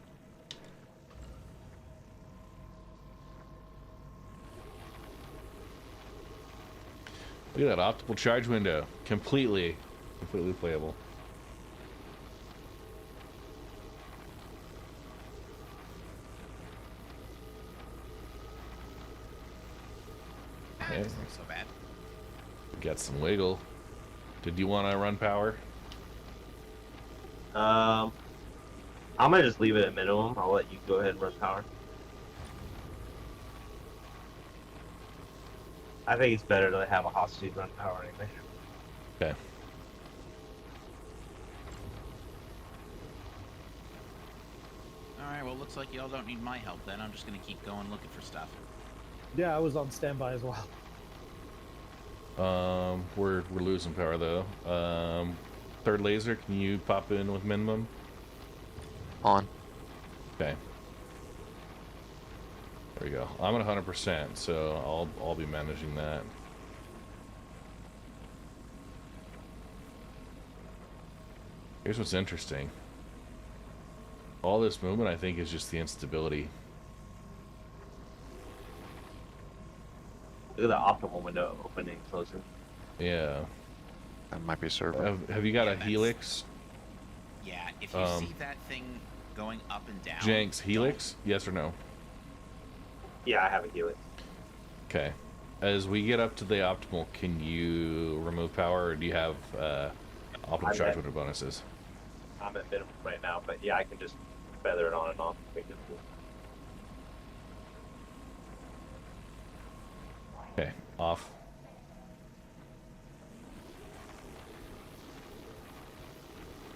Look at that optical charge window. Completely playable. Okay. It's not so bad. Got some wiggle. Did you want to run power? I'm gonna just leave it at minimum. I'll let you go ahead and run power. I think it's better to have a hostage run power anyway. Okay. Alright, well, looks like y'all don't need my help then. I'm just gonna keep going looking for stuff. Yeah, I was on standby as well. We're losing power though. Third laser, can you pop in with minimum? On. Okay. There we go. I'm at 100%, so I'll be managing that. Here's what's interesting. All this movement, I think, is just the instability. Look at the optimal window opening, closing. Yeah. That might be server. Have you got a helix? Yeah, if you see that thing going up and down. Jenks, helix? Yes or no? Yeah, I have a helix. Okay. As we get up to the optimal, can you remove power, or do you have optimal charge window bonuses? I'm at minimum right now, but yeah, I can just feather it on and off. Okay, off.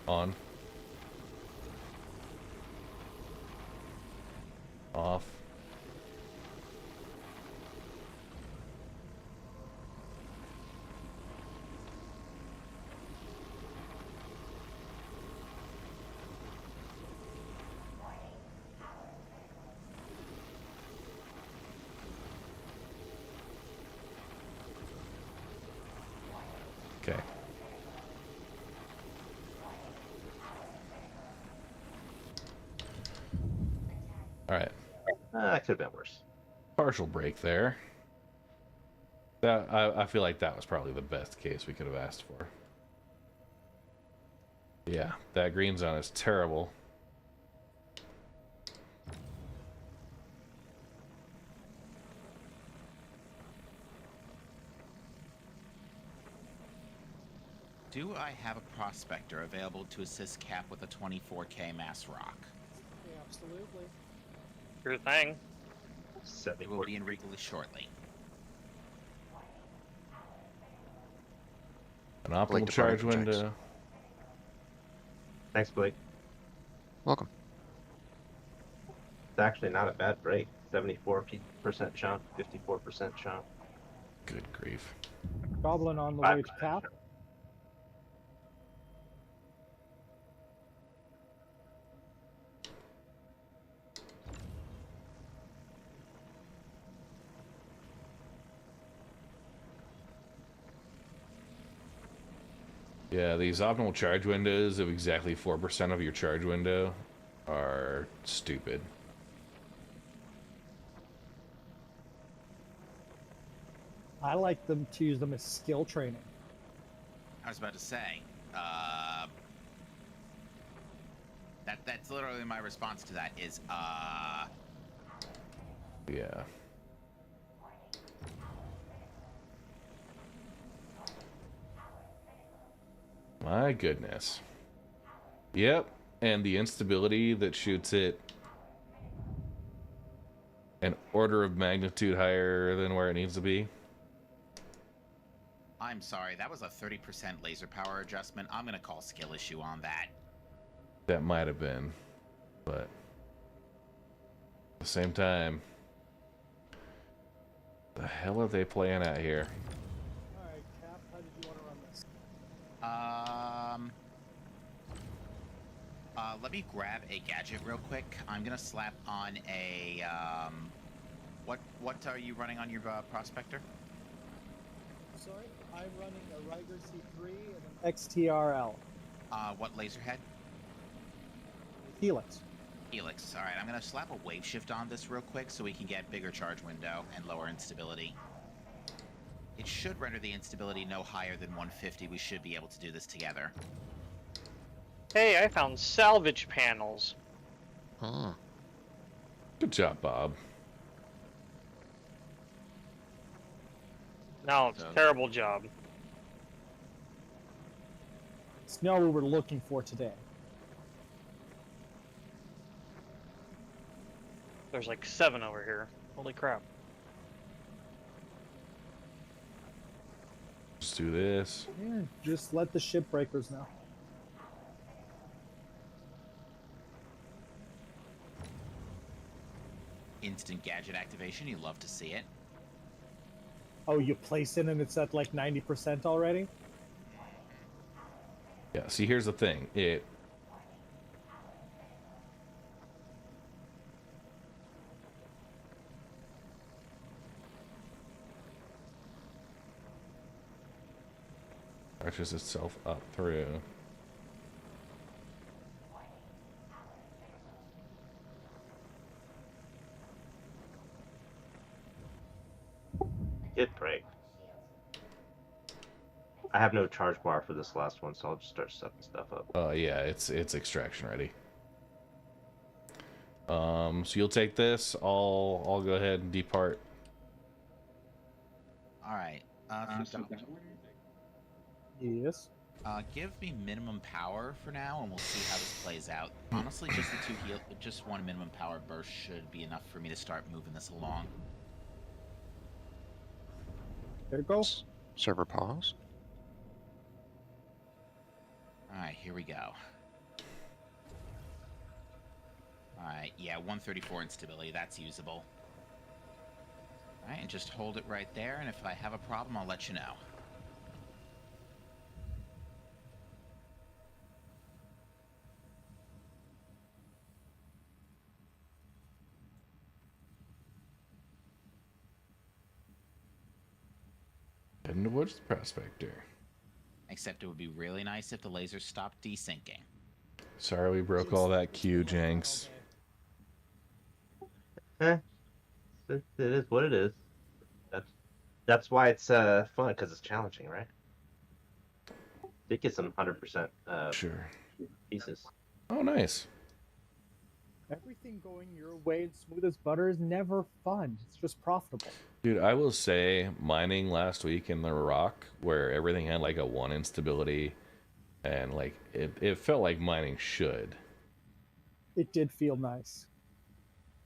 On. Off. Okay. All right. That could have been worse. Partial break there. That I feel like that was probably the best case we could have asked for. Yeah, that green zone is terrible. Do I have a prospector available to assist Cap with a 24K mass rock? Absolutely. Sure thing. It will be in Regalis shortly. An optimal charge window. Thanks, Blake. Welcome. It's actually not a bad break. 74% chunk, 54% chunk. Good grief. Goblin on the way to cap. Yeah, these optimal charge windows of exactly 4% of your charge window are stupid. I like them to use them as skill training. I was about to say, that's literally my response to that is, Yeah. My goodness. Yep, and the instability that shoots it an order of magnitude higher than where it needs to be. I'm sorry, that was a 30% laser power adjustment. I'm gonna call skill issue on that. That might have been, but at the same time, the hell are they playing at here? Alright, Cap, how did you want to run this? Let me grab a gadget real quick. I'm gonna slap on a, what are you running on your prospector? Sorry, I'm running a Riger C3 and an XTRL. What laser head? Helix. Helix. Alright, I'm gonna slap a wave shift on this real quick so we can get bigger charge window and lower instability. It should render the instability no higher than 150. We should be able to do this together. Hey, I found salvage panels. Huh. Good job, Bob. No, it's a terrible job. It's not what we're looking for today. There's like 7 over here. Holy crap. Let's do this. Yeah, just let the ship breakers know. Instant gadget activation. You love to see it. Oh, you place it and it's at like 90% already? Yeah, see, here's the thing. arches itself up through. Hit break. I have no charge bar for this last one, so I'll just start setting stuff up. Yeah, it's extraction ready. So you'll take this. I'll go ahead and depart. All right. Yes. Give me minimum power for now, and we'll see how this plays out. Honestly, just the just one minimum power burst should be enough for me to start moving this along. There it goes. Server pause. All right, here we go. All right, yeah, 134 instability. That's usable. All right, and just hold it right there, and if I have a problem, I'll let you know. Heading towards the Prospector. Except it would be really nice if the lasers stopped desyncing. Sorry we broke all that queue, Jenks. It is what it is. That's why it's fun, because it's challenging, right? Did get some 100% sure pieces. Oh, nice. Everything going your way and smooth as butter is never fun. It's just profitable. Dude, I will say mining last week in the rock where everything had like a 1 instability and like it felt like mining should. It did feel nice.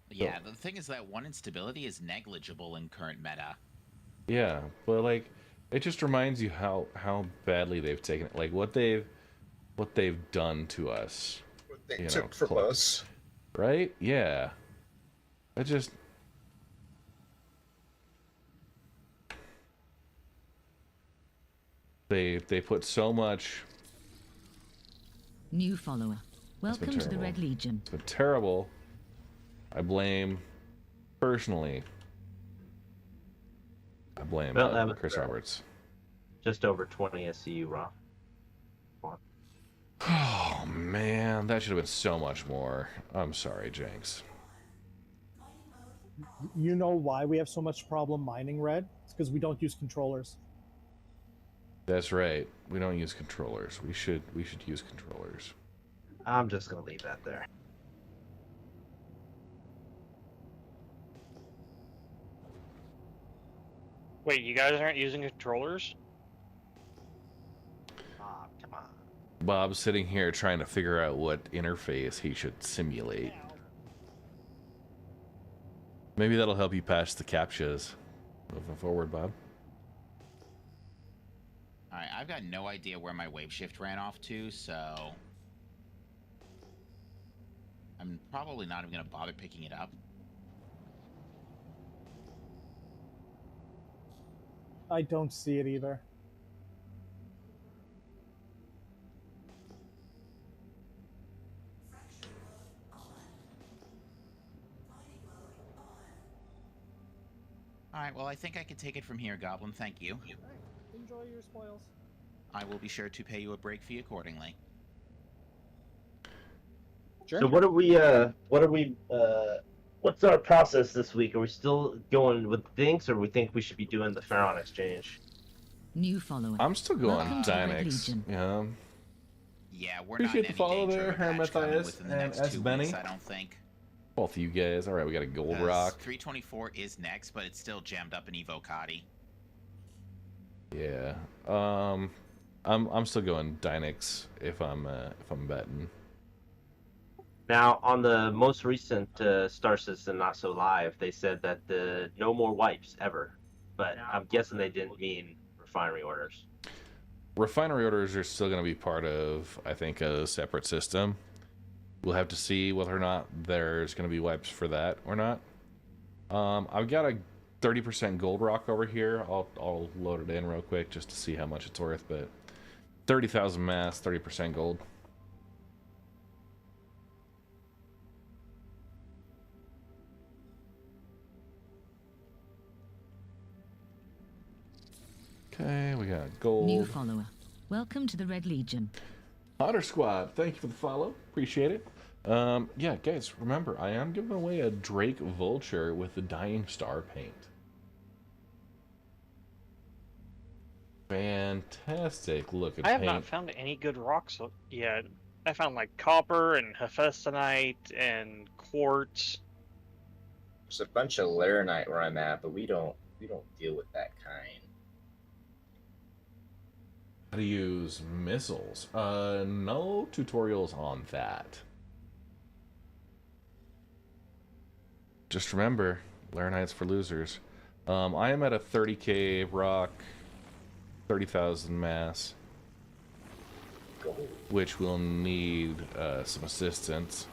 Yeah, the thing is that 1 instability is negligible in current meta. Yeah, but like it just reminds you how badly they've taken it, like what they've done to us. What they took from us. Right? Yeah. I just they put so much. New follower. Welcome to the Red Legion. It's been terrible. I blame personally. I blame Chris Roberts. Just over 20 SCU raw. Oh man, that should have been so much more. I'm sorry, Jenks. You know why we have so much problem mining red? It's because we don't use controllers. That's right. We don't use controllers. We should use controllers. I'm just gonna leave that there. Wait, you guys aren't using controllers? Come on. Bob's sitting here trying to figure out what interface he should simulate. Maybe that'll help you pass the CAPTCHAs. Moving forward, Bob. Alright, I've got no idea where my wave shift ran off to, so I'm probably not even going to bother picking it up. I don't see it either. Alright, well, I think I can take it from here, Goblin. Thank you. Enjoy your spoils. I will be sure to pay you a break fee accordingly. Sure. So what's our process this week? Are we still going with things, or we think we should be doing the Pharaon exchange? New follower. I'm still going Welcome to the Red Dynex. Legion. Yeah. Yeah, we're not in Appreciate any the follow danger there, of a patch Herr coming Matthias within the and next S. 2 Benny. weeks, I don't think. Both of you guys. All right, we got a gold 'Cause rock. 324 is next, but it's still jammed up in Evocati. Yeah. I'm still going Dynex if I'm betting. Now, on the most recent Star Citizen Not So Live, they said that no more wipes ever. But I'm guessing they didn't mean refinery orders. Refinery orders are still going to be part of, I think, a separate system. We'll have to see whether or not there's going to be wipes for that or not. I've got a 30% gold rock over here. I'll load it in real quick just to see how much it's worth, but 30,000 mass, 30% gold. Okay, we got gold. New follower. Welcome to the Red Legion. Otter Squad, thank you for the follow. Appreciate it. Yeah, guys, remember, I am giving away a Drake Vulture with the Dying Star paint. Fantastic looking I have paint. not found any good rocks yet. I found like copper and hephaestonite and quartz. There's a bunch of laranite where I'm at, but we don't deal with that kind. How to use missiles? No tutorials on that. Just remember, laranite's for losers. I am at a 30k rock, 30,000 mass, which will need some assistance.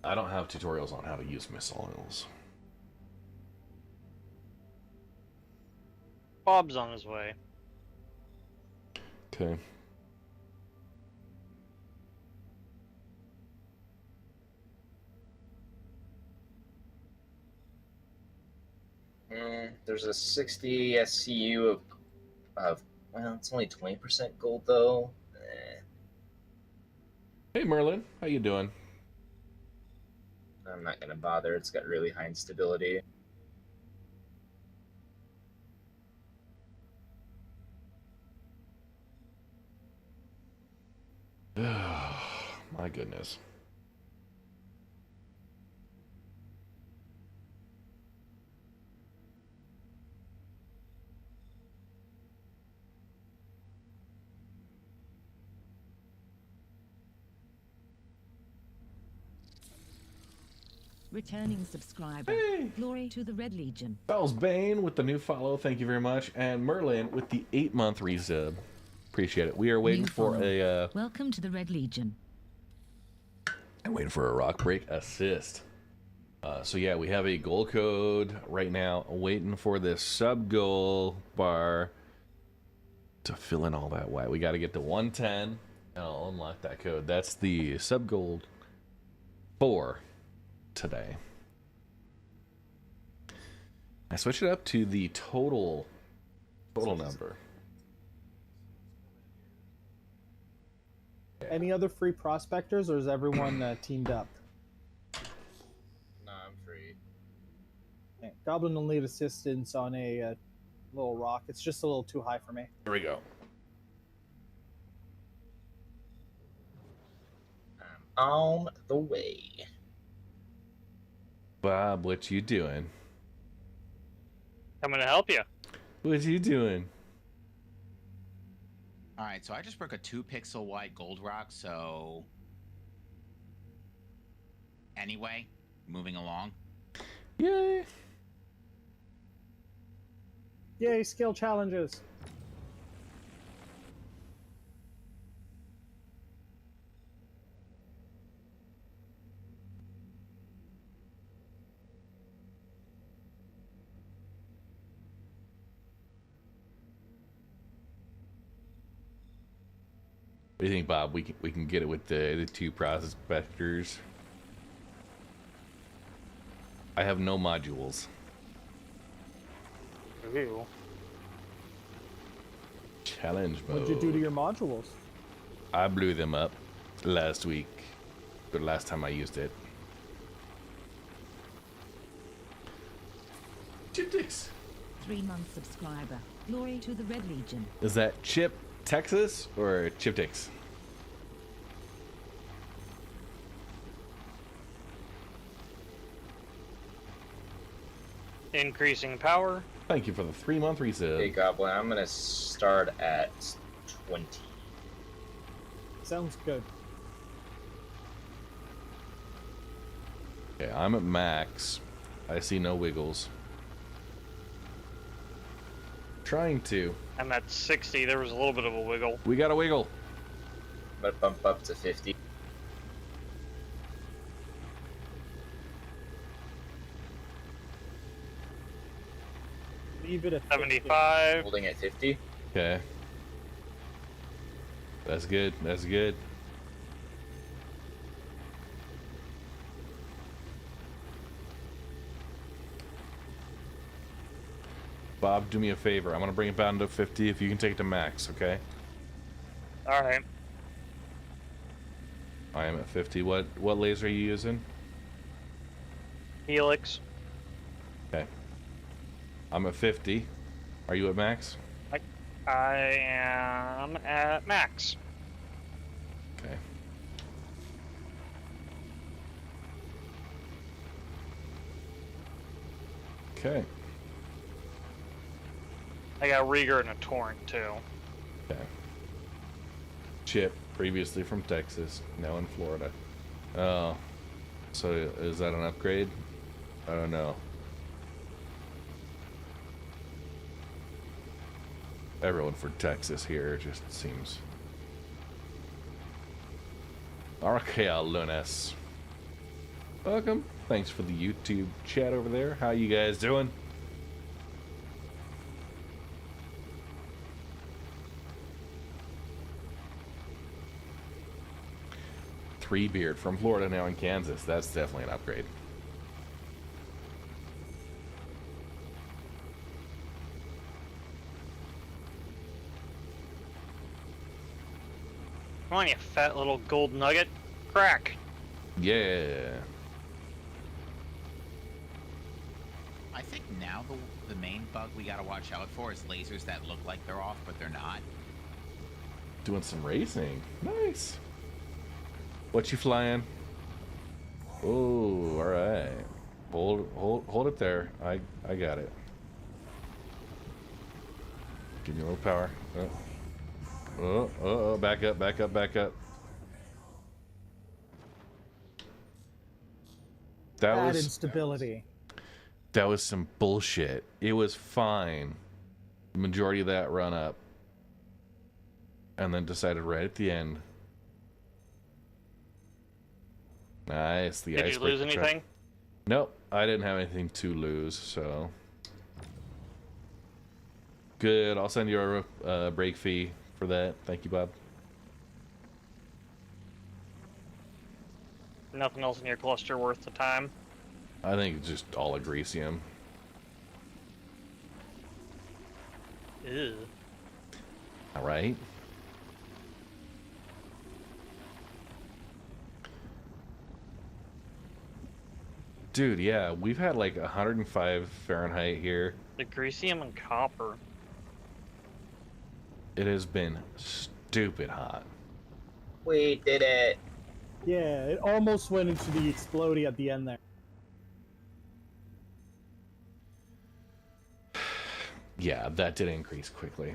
I don't have tutorials on how to use missiles. Bob's on his way. Okay. There's a 60 SCU of well, it's only 20% gold though. Hey Merlin, how you doing? I'm not gonna bother. It's got really high instability. My goodness. Returning subscriber. Hey. Glory to the Red Legion. Bell's Bane with the new follow, thank you very much. And Merlin with the 8-month resub. Appreciate it. We are waiting for a Welcome to the Red Legion. I'm waiting for a rock break assist. So yeah, we have a goal code right now, waiting for this sub goal bar to fill in all that white. We got to get to 110 and I'll unlock that code. That's the sub goal for today. I switch it up to the total number. Any other free prospectors, or is everyone teamed up? No, I'm free. Yeah, Goblin will need assistance on a little rock. It's just a little too high for me. Here we go. I'm on the way. Bob, what you doing? I'm gonna help you. What you doing? Alright, so I just broke a 2-pixel wide gold rock, so... Anyway, moving along. Yay! Yay, skill challenges. What do you think, Bob? We can get it with the 2 prospectors. I have no modules. Ooh. Challenge mode. What'd you do to your modules? I blew them up last week. The last time I used it. Chiptix. 3-month subscriber. Glory to the Red Legion. Is that Chip Texas or Chiptix? Increasing power. Thank you for the 3-month resub. Hey Goblin, I'm gonna start at 20. Sounds good. Okay, I'm at max. I see no wiggles. Trying to. I'm at 60. There was a little bit of a wiggle. We got a wiggle. I'm gonna bump up to 50. Leave it at 75. Holding at 50. Okay. That's good. That's good. Bob, do me a favor. I'm gonna bring it down to 50. If you can take it to max, okay? All right. I am at 50. What laser are you using? Helix. Okay. I'm at 50. Are you at max? I am at max. Okay. Okay. I got Rieger and a Torrent too. Okay. Chip, previously from Texas, now in Florida. Oh. So is that an upgrade? I don't know. Everyone for Texas here just seems... Archaea Lunas. Welcome. Thanks for the YouTube chat over there. How you guys doing? Three Beard from Florida, now in Kansas. That's definitely an upgrade. Come on, you fat little gold nugget. Crack. Yeah. I think now the main bug we gotta watch out for is lasers that look like they're off, but they're not. Doing some racing. Nice. What you flying? Oh, all right. Hold it there. I got it. Give me a little power. Oh, back up. Bad instability. That was some bullshit. It was fine. The majority of that run up. And then decided right at the end. Nice. The Did you lose anything? Nope. I didn't have anything to lose, so. Good. I'll send you a break fee for that. Thank you, Bob. Nothing else in your cluster worth the time? I think it's just all agresium. Ew. All right. Dude, yeah, we've had like 105 Fahrenheit here. Agresium and copper. It has been stupid hot. We did it. Yeah, it almost went into the explodey at the end there. Yeah, that did increase quickly.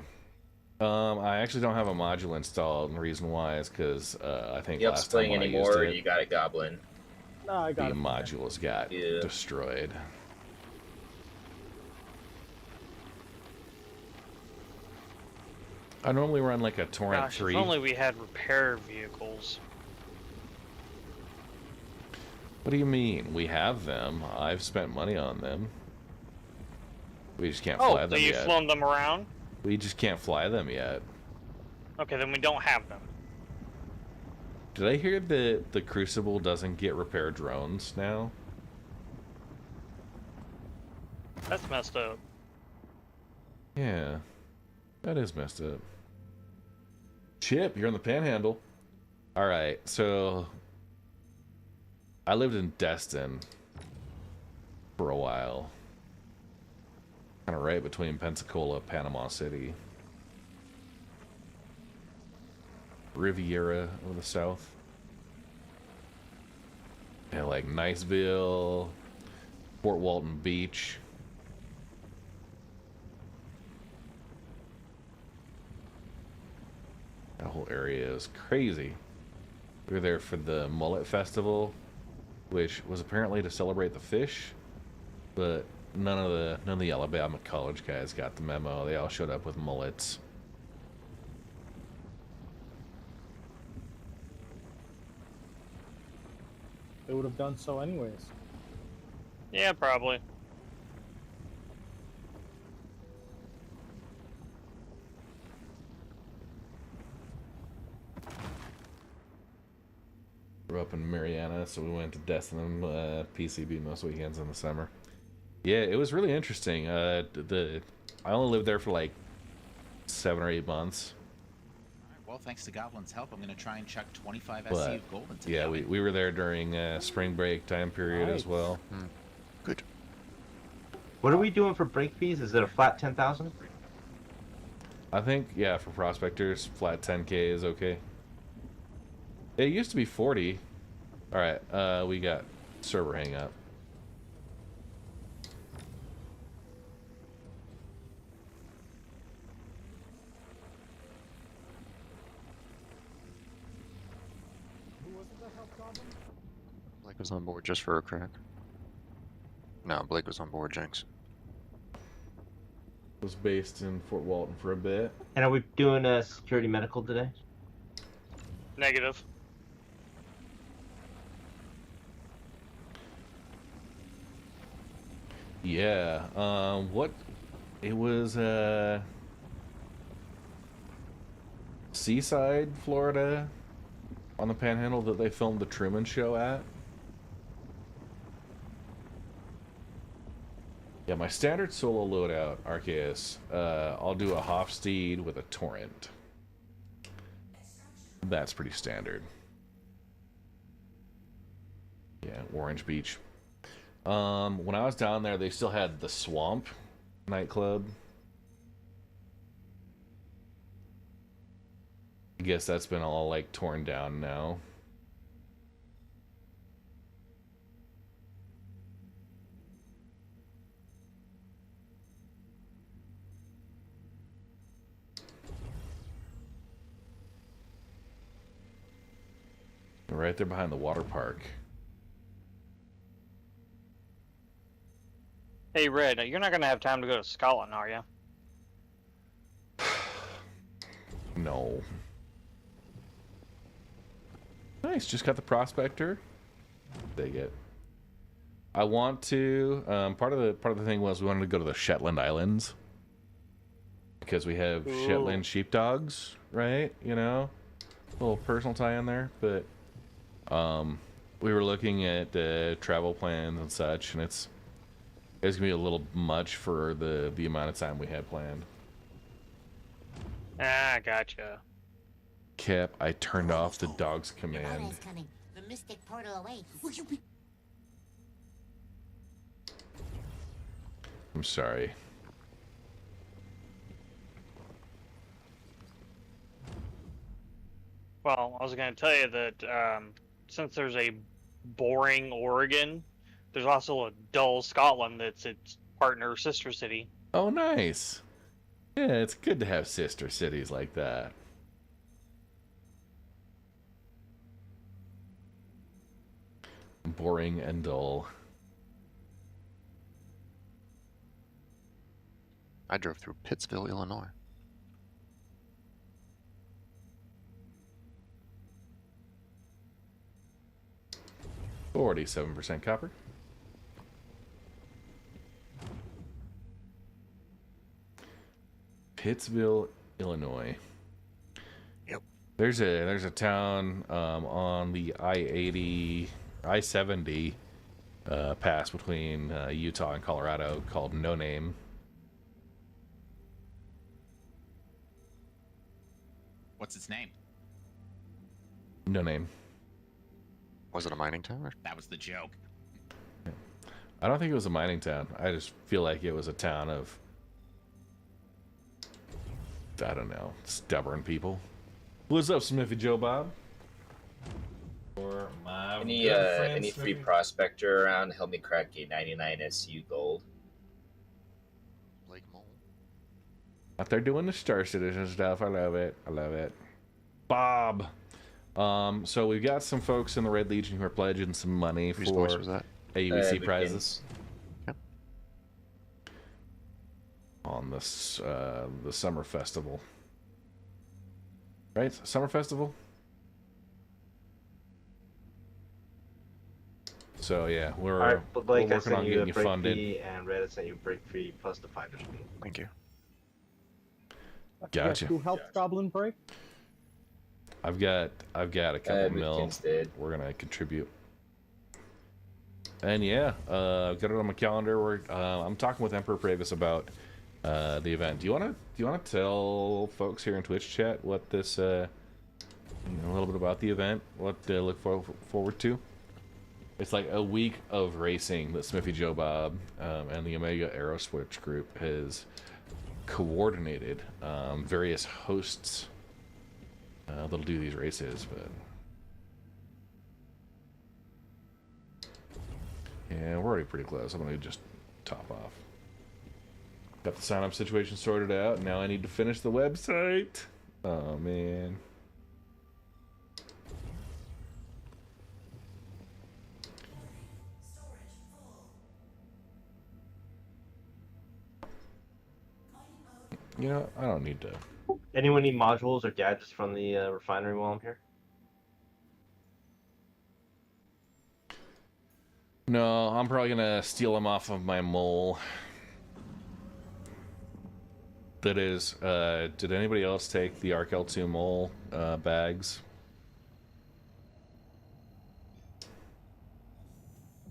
I actually don't have a module installed, and the reason why is because I think You last splitting time when anymore, I used it, you got a goblin. No, I got the it. modules got destroyed. I normally run like a Torrent Gosh, 3. if only we had repair vehicles. What do you mean? We have them. I've spent money on them. We just can't fly them so you've yet. flown them around? We just can't fly them yet. Okay, then we don't have them. Did I hear that the Crucible doesn't get repair drones now? That's messed up. Yeah. That is messed up. Chip, you're in the Panhandle. Alright, so... I lived in Destin for a while. Kind of right between Pensacola and Panama City. Riviera of the South. And like Niceville, Fort Walton Beach. That whole area is crazy. We were there for the Mullet Festival, which was apparently to celebrate the fish, but none of the Alabama college guys got the memo. They all showed up with mullets. They would have done so anyways. Yeah, probably. Grew up in Mariana, so we went to Destin and PCB most weekends in the summer. Yeah, it was really interesting. The I only lived there for like 7 or 8 months. Well, thanks to Goblin's help, I'm going to try and chuck 25 SC But, of gold into yeah, the we were there during spring break time period as well. Good. What are we doing for break fees? Is it a flat 10,000? I think, yeah, for prospectors, flat 10k is okay. It used to be 40. Alright, we got server hang up. Blake was on board just for a crack. No, Blake was on board, Jinx. Was based in Fort Walton for a bit. And are we doing a security medical today? Negative. Yeah, what it was Seaside, Florida, on the Panhandle that they filmed the Truman Show at. Yeah, my standard solo loadout, Arceus, I'll do a Hofsteed with a Torrent. That's pretty standard. Yeah, Orange Beach. When I was down there, they still had the Swamp nightclub. I guess that's been all like torn down now. Right there behind the water park. Hey, Red, you're not gonna have time to go to Scotland, are you? No. Nice, just got the Prospector. Dig it. I want to. Part of the thing was we wanted to go to the Shetland Islands because we have Shetland sheepdogs, right? You know, a little personal tie in there, but we were looking at travel plans and such, and it's gonna be a little much for the amount of time we had planned. Ah, gotcha. Cap, I turned off the dog's command. The mystic portal awaits. Will you be? I'm sorry. Well, I was going to tell you that since there's a boring Oregon, there's also a dull Scotland that's its partner sister city. Oh, nice. Yeah, it's good to have sister cities like that. Boring and dull. I drove through Pittsville, Illinois. $47% copper. Pittsville, Illinois. Yep. There's a town on the I-80, I-70 pass between Utah and Colorado called No Name. What's its name? No Name. Was it a mining town? Or? That was the joke. I don't think it was a mining town. I just feel like it was a town of, I don't know, stubborn people. What's up, Smithy Joe Bob? Or any free prospector around? Help me crack a 99 SU gold. Blake Mole. Out there doing the Star Citizen stuff. I love it. I love it. Bob. So we've got some folks in the Red Legion who are pledging some money Whose for voice was that? AUC prizes. Yep. On this the summer festival. Right? Summer festival? So yeah, we're working on getting you funded. And Reddit sent you a break fee plus the fighter's fee. Thank you. Gotcha. Who helped Goblin break? I've got a couple mil. Did. We're gonna contribute. And yeah, got it on my calendar. I'm talking with Emperor Pravis about the event. Do you wanna tell folks here in Twitch chat what this a little bit about the event, what to look forward to? It's like a week of racing that Smithy Joe Bob and the Omega Aeroswitch group has coordinated. Various hosts that'll do these races, but yeah, we're already pretty close. I'm gonna just top off. Got the sign-up situation sorted out. Now I need to finish the website. Oh man. You know, I don't need to. Anyone need modules or gadgets from the refinery while I'm here? No, I'm probably gonna steal them off of my mole. That is, did anybody else take the Arc L2 mole bags?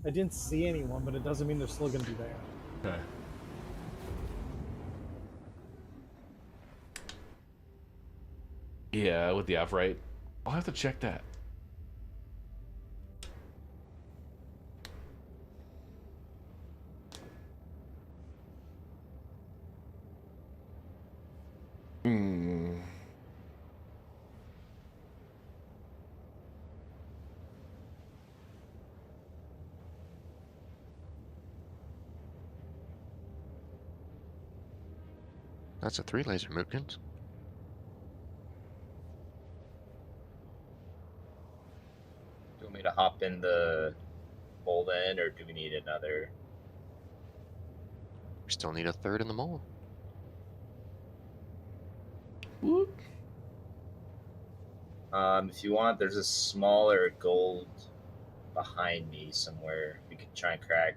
I didn't see anyone, but it doesn't mean they're still going to be there. Okay. Yeah, with the F-right. I'll have to check that. That's a 3 laser Mootkins. Do you want me to hop in the bowl then, or do we need another? We still need a third in the mole. Whoop. If you want, there's a smaller gold behind me somewhere. We could try and crack.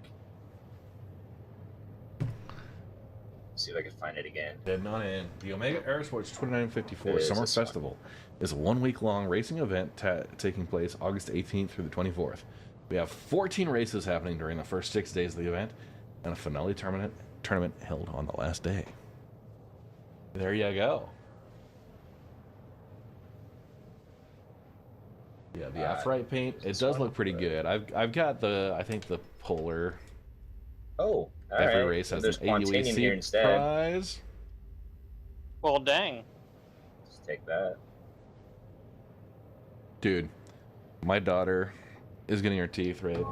See if I can find it again. Dead not in. The Omega Aerosports 2954 It is Summer this one. Festival is a one-week-long racing event taking place August 18th through the 24th. We have 14 races happening during the first 6 days of the event, and a finale tournament held on the last day. There you go. Yeah, the F-right paint, it does look pretty good. I've got I think the Polar. Oh, Every alright. race So has there's an Quantanium here AUEC instead. prize. Well, dang. Just take that. Dude, my daughter is getting her teeth right.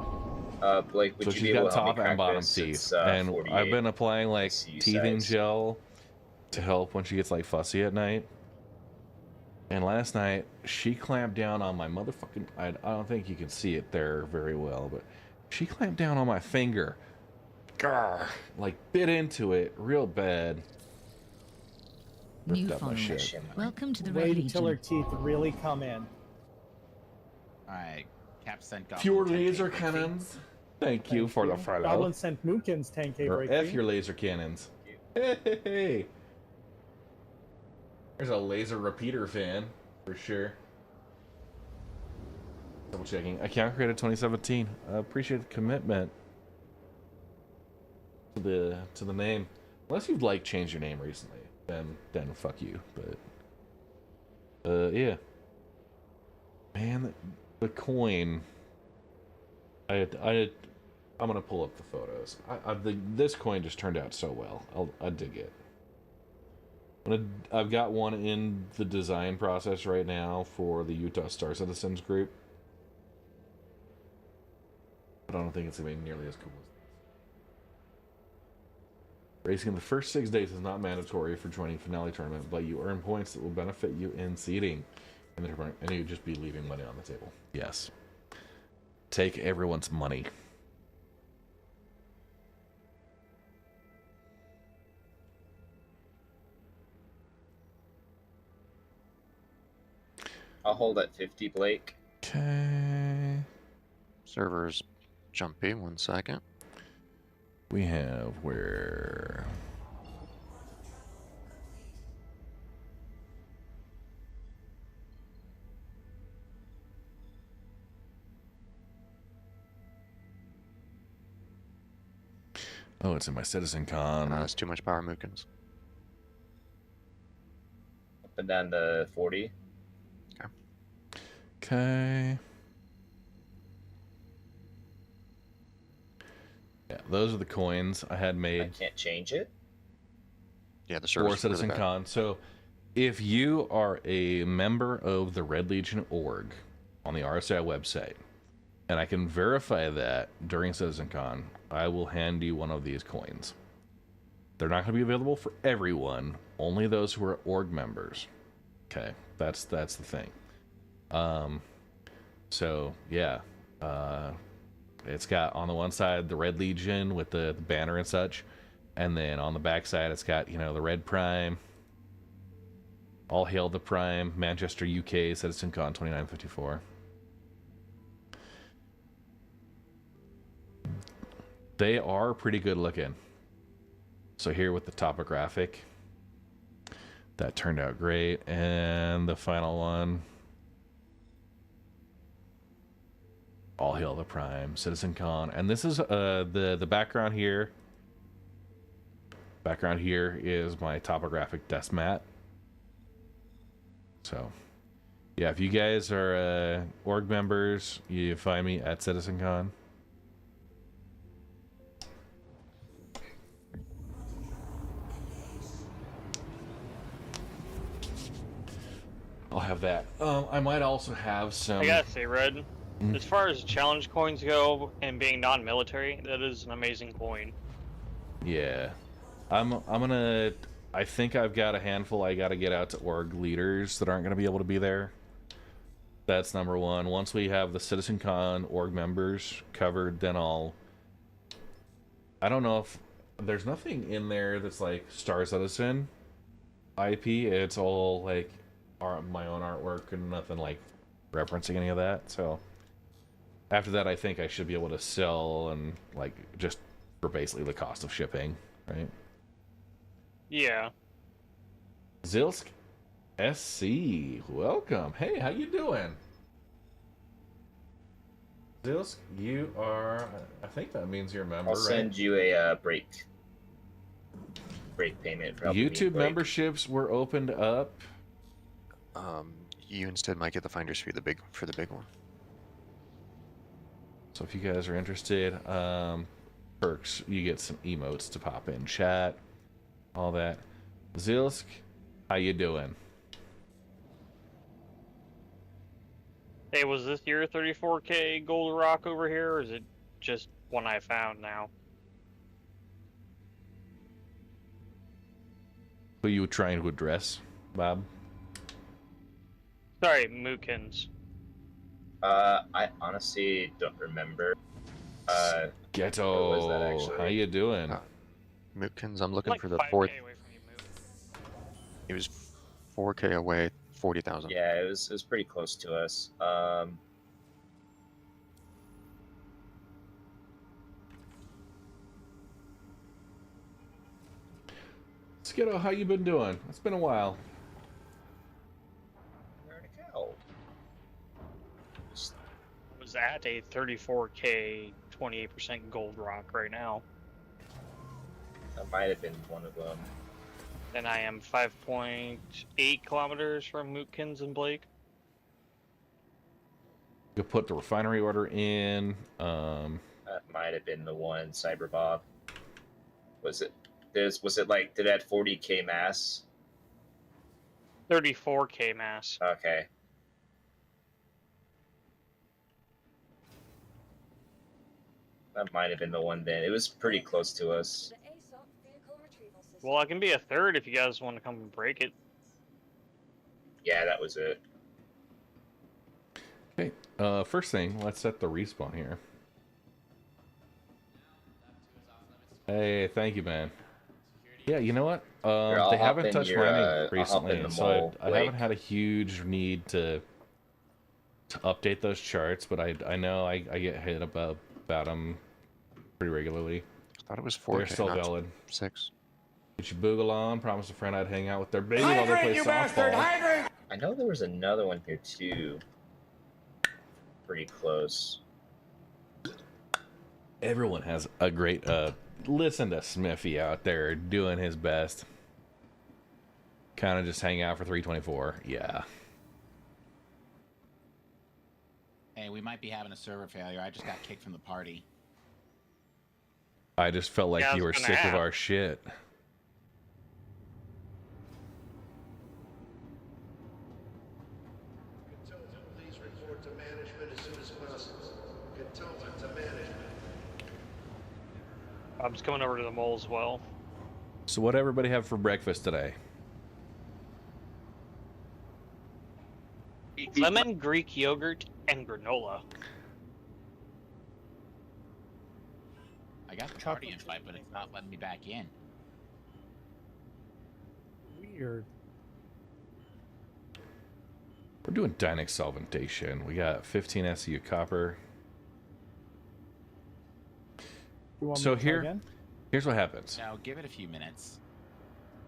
Blake, would So you she's be able got to help me top and crack bottom this? teeth, It's, and 48. I've been applying like ICU teething size. gel to help when she gets like fussy at night. And last night she clamped down on my motherfucking. I don't think you can see it there very well, but she clamped down on my finger. Grr, like bit into it real bad. New Ripped up my follower. shit. Welcome to the Red Wait Legion. until her teeth really come in. Alright, Cap sent Goblin Fewer 10K laser break cannons. Thank you for the follow. Goblin sent Mookin's 10k Or break. F fee. your laser cannons. Hey. There's a laser repeater fan for sure. Double checking. Account created 2017. I appreciate the commitment to the name. Unless you've like changed your name recently, then fuck you. But yeah. Man, the coin. I'm gonna pull up the photos. This coin just turned out so well. I dig it. I've got one in the design process right now for the Utah Star Citizens group. But I don't think it's gonna be nearly as cool as this. Racing in the first 6 days is not mandatory for joining finale tournament, but you earn points that will benefit you in seeding, and you'd just be leaving money on the table. Yes. Take everyone's money. I'll hold at 50, Blake. Okay. Servers jumpy, 1 second. We have where... Oh, it's in my citizen con. That's too much power, Mookins. Up and down to 40. Okay. Yeah, those are the coins I had I made can't change it. Yeah, the for service is really Citizen bad. Con. So, if you are a member of the Red Legion org on the RSI website, and I can verify that during Citizen Con, I will hand you one of these coins. They're not going to be available for everyone, only those who are org members. Okay, that's the thing. So yeah, it's got on the one side the Red Legion with the banner and such, and then on the back side it's got, you know, the Red Prime. All hail the Prime, Manchester, UK, Citizen Con 2954. They are pretty good looking. So here with the topographic, that turned out great, and the final one. All hail the Prime, Citizen Con, and this is the background here. Background here is my topographic desk mat. So, yeah, if you guys are org members, you find me at Citizen Con. I'll have that. I might also have some. I gotta say, Red, as far as challenge coins go and being non-military, that is an amazing coin. Yeah, I'm gonna. I think I've got a handful I gotta get out to org leaders that aren't gonna be able to be there. That's number one. Once we have the Citizen Con org members covered, then I'll. I don't know if there's nothing in there that's like Star Citizen IP. It's all like my own artwork and nothing like referencing any of that. So after that, I think I should be able to sell and like just for basically the cost of shipping, right? Yeah. Zilsk SC, welcome. Hey, how you doing? Zilsk, you are. I think that means you're a member, I'll send you a break payment. For helping me YouTube break. memberships were opened up. You instead might get the finder's fee for the big one. So if you guys are interested, perks, you get some emotes to pop in chat, all that. Zilsk, how you doing? Hey, was this your 34K gold rock over here, or is it just one I found now? Who you trying to address, Bob? Sorry, Mookins. I honestly don't remember. Ghetto, what was that actually? how you doing? Mootkins, I'm looking Like for the 5K fourth. away from you, Mook. It was 4K away, 40,000. Yeah, it was pretty close to us. Skiddo, how you been doing? It's been a while. Where'd it go? Was at a 34K 28% gold rock right now. That might have been one of them. And I am 5.8 kilometers from Mootkins and Blake. You put the refinery order in. That might have been the one, Cyber Bob. Was it? Was it like, did it have 40k mass? 34K mass. Okay. That might have been the one then. It was pretty close to us. The ASOP vehicle retrieval system. Well, I can be a third if you guys want to come and break it. Yeah, that was it. Okay, first thing, let's set the respawn here. Hey, thank you, man. Yeah, you know what? I'll They hop haven't in touched your, mining I'll hop in recently, the so mole I lake. haven't had a huge need to update those charts, but I know I get hit about them pretty regularly. I thought it was 4K. They're still not valid. 6. Get your boogle on. Promised a friend I'd hang out with their baby while they Hydrate, play you bastard! softball. Hydrate! I know there was another one here too. Pretty close. Everyone has a great listen to Smithy out there doing his best. Kind of just hang out for 324. Yeah. Hey, we might be having a server failure. I just got kicked from the party. I just felt like Yeah, I you were was gonna sick of ask. our shit. Please report to management as soon as possible. Cantonment to management. I'm just coming over to the mole as well. So what everybody have for breakfast today? Lemon Greek yogurt and granola. I got the party invite, but it's not letting me back in. Weird. We're doing Dynex solventation. We got 15 SU copper. You want me So to try here, again? here's what happens. Now, give it a few minutes.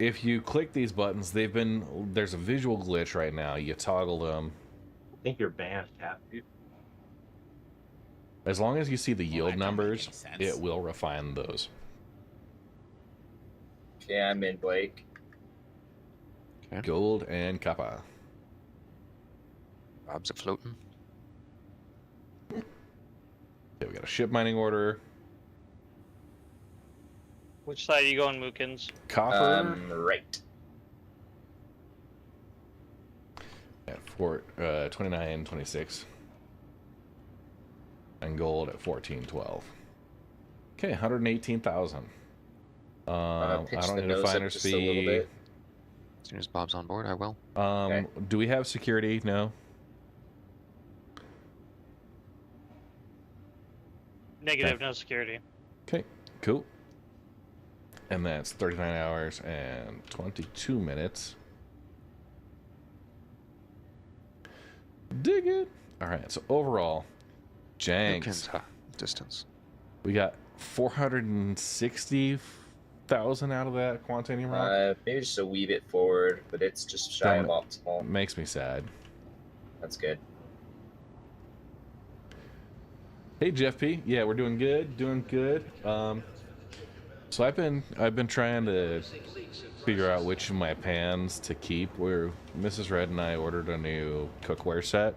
If you click these buttons, there's a visual glitch right now. You toggle them. I think you're banned, Cap. As long as you see the yield that don't make numbers, any sense. it will refine those. Okay, I'm in, Blake. Gold and copper. Bob's a floating. Okay, we got a ship mining order. Which side are you going, Mookins? Copper Right. at 29.26. And gold at 14.12. Okay, 118,000. I Pitch don't the need a nose up finder's just a little fee. bit. As soon as Bob's on board, I will. Okay. Do we have security? No. Negative, no security. Okay, cool. And that's 39 hours and 22 minutes. Dig it. All right, so overall, Janks, Distance. we got 460,000 out of that Quantanium rock. Maybe just a wee bit forward, but it's just shy of optimal. Makes me sad. That's good. Hey Jeff P, yeah, we're doing good, so I've been trying to figure out which of my pans to keep. Mrs. Red and I ordered a new cookware set,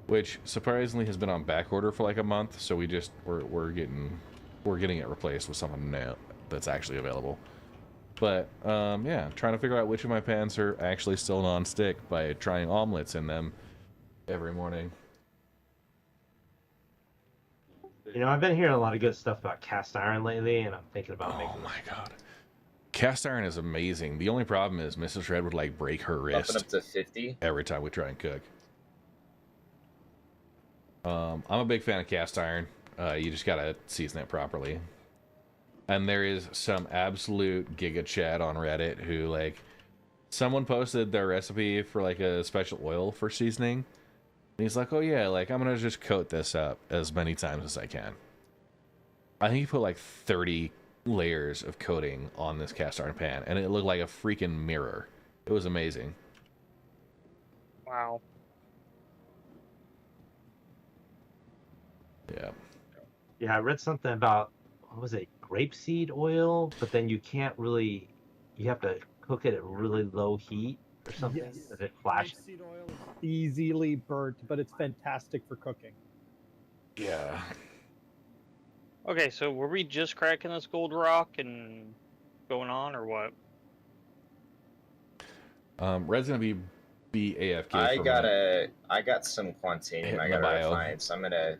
which surprisingly has been on back order for like a month. So we're getting it replaced with something new that's actually available. But yeah, trying to figure out which of my pans are actually still non-stick by trying omelets in them every morning. You know, I've been hearing a lot of good stuff about cast iron lately, and I'm thinking about making. Oh my god, cast iron is amazing. The only problem is Mrs. Red would like break her Bump it wrist up to 50. every time we try and cook. I'm a big fan of cast iron. You just gotta season it properly. And there is some absolute giga chat on Reddit who like, someone posted their recipe for like a special oil for seasoning. And he's like, oh yeah, like I'm gonna just coat this up as many times as I can. I think he put like 30 layers of coating on this cast iron pan, and it looked like a freaking mirror. It was amazing. Wow. Yeah. Yeah, I read something about, what was it, grapeseed oil, but then you can't really, you have to cook it at really low heat or something. Yes. That it flashes. Rapeseed oil is easily burnt, but it's fantastic for cooking. Yeah. Okay, so were we just cracking this gold rock and going on, or what? Red's gonna be AFK. I got some Quantanium I gotta bio. refine, so I'm about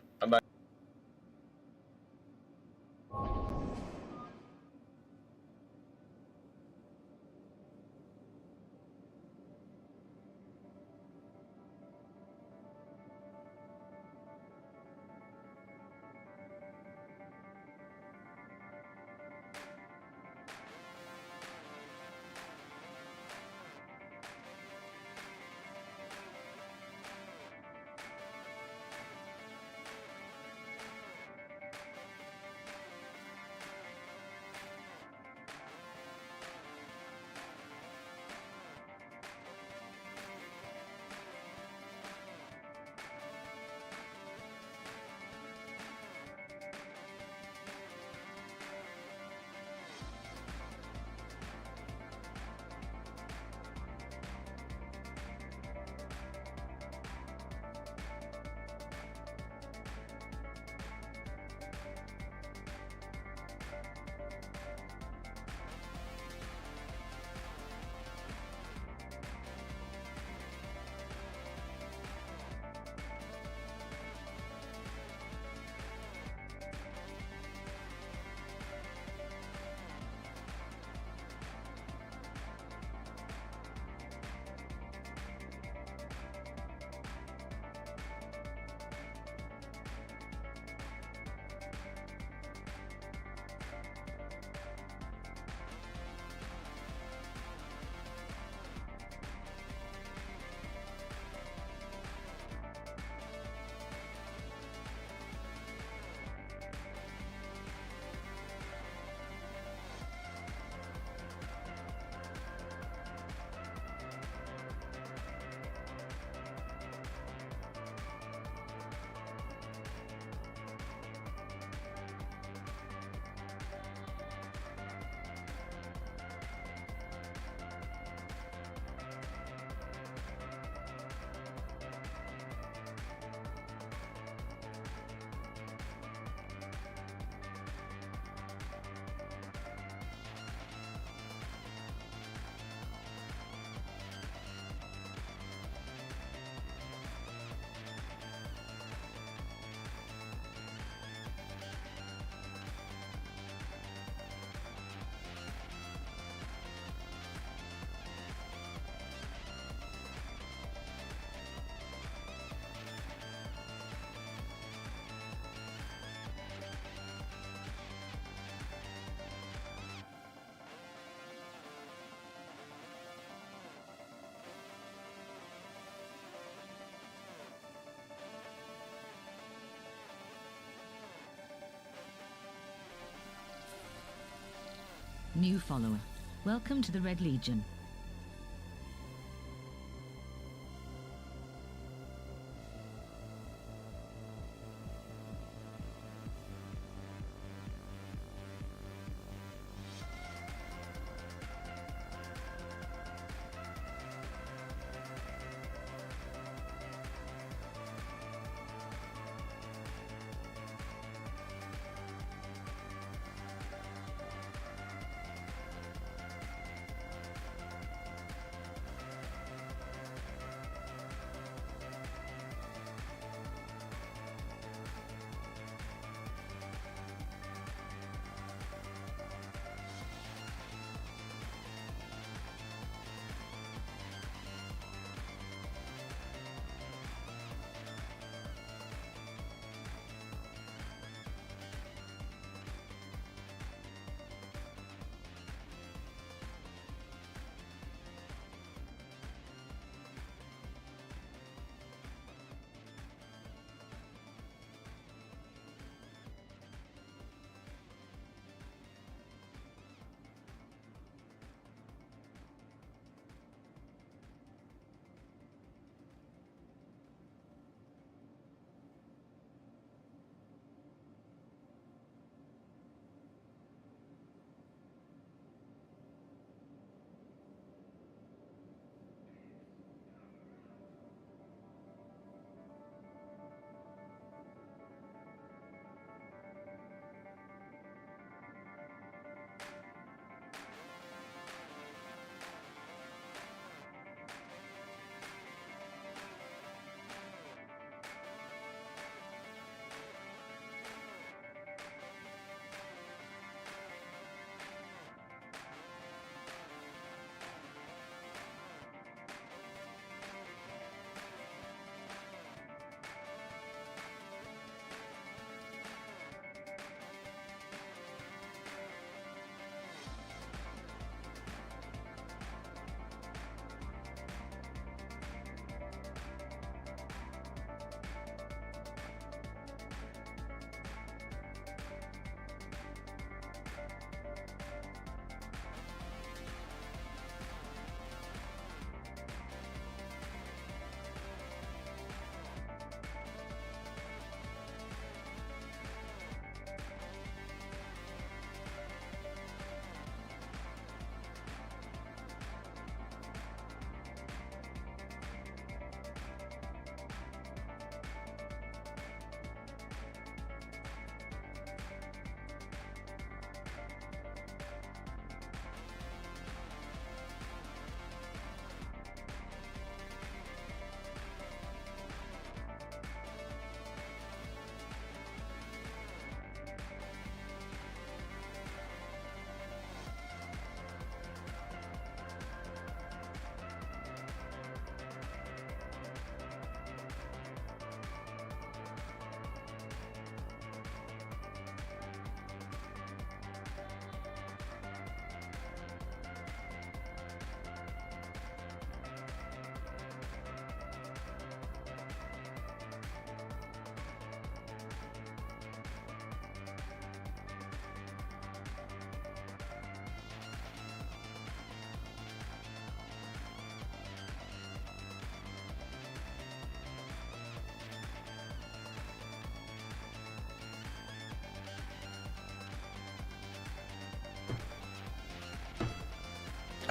New follower. Welcome to the Red Legion.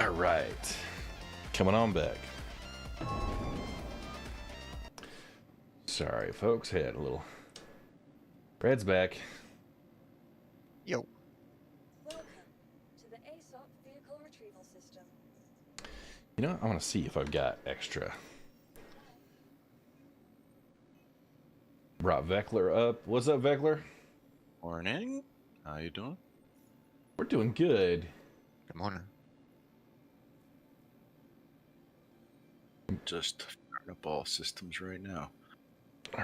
All right, coming on back. Sorry, folks, had a little. Brad's back. Yo. Welcome to the ASOP vehicle retrieval system. You know, I want to see if I've got extra. Brought Veckler up. What's up, Veckler? Morning. How you doing? We're doing good. Good morning. Just starting up all systems right now.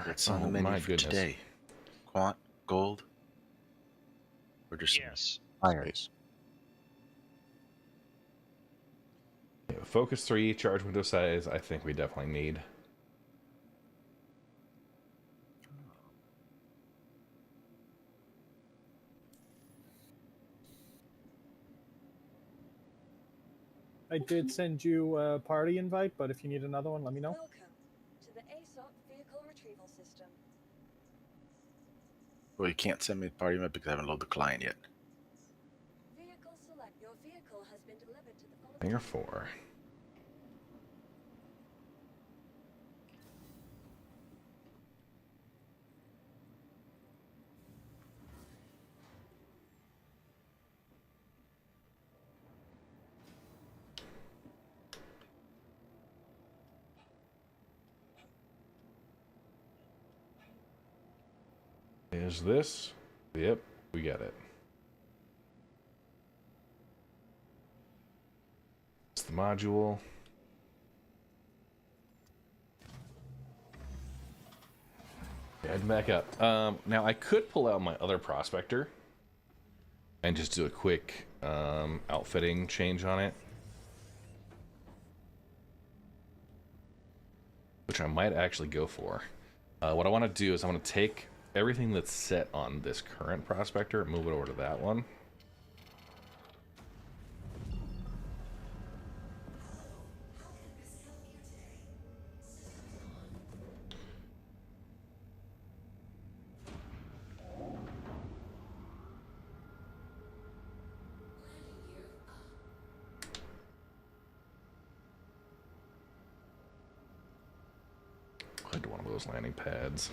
What's on the menu my for goodness. today? Quant, gold, or just Yes. irons? Yeah, Focus 3, charge window size, I think we definitely need. I did send you a party invite, but if you need another one, let me know. Welcome to the ASOP vehicle retrieval system. Well, you can't send me the party map because I haven't loaded the client yet. Vehicle select. Your vehicle has been delivered to the following. Hangar 4. Is this? Yep, we got it. It's the module. Head back up. Now I could pull out my other prospector and just do a quick outfitting change on it, which I might actually go for. What I want to do is I want to take everything that's set on this current prospector and move it over to that one. I'd one of those landing pads.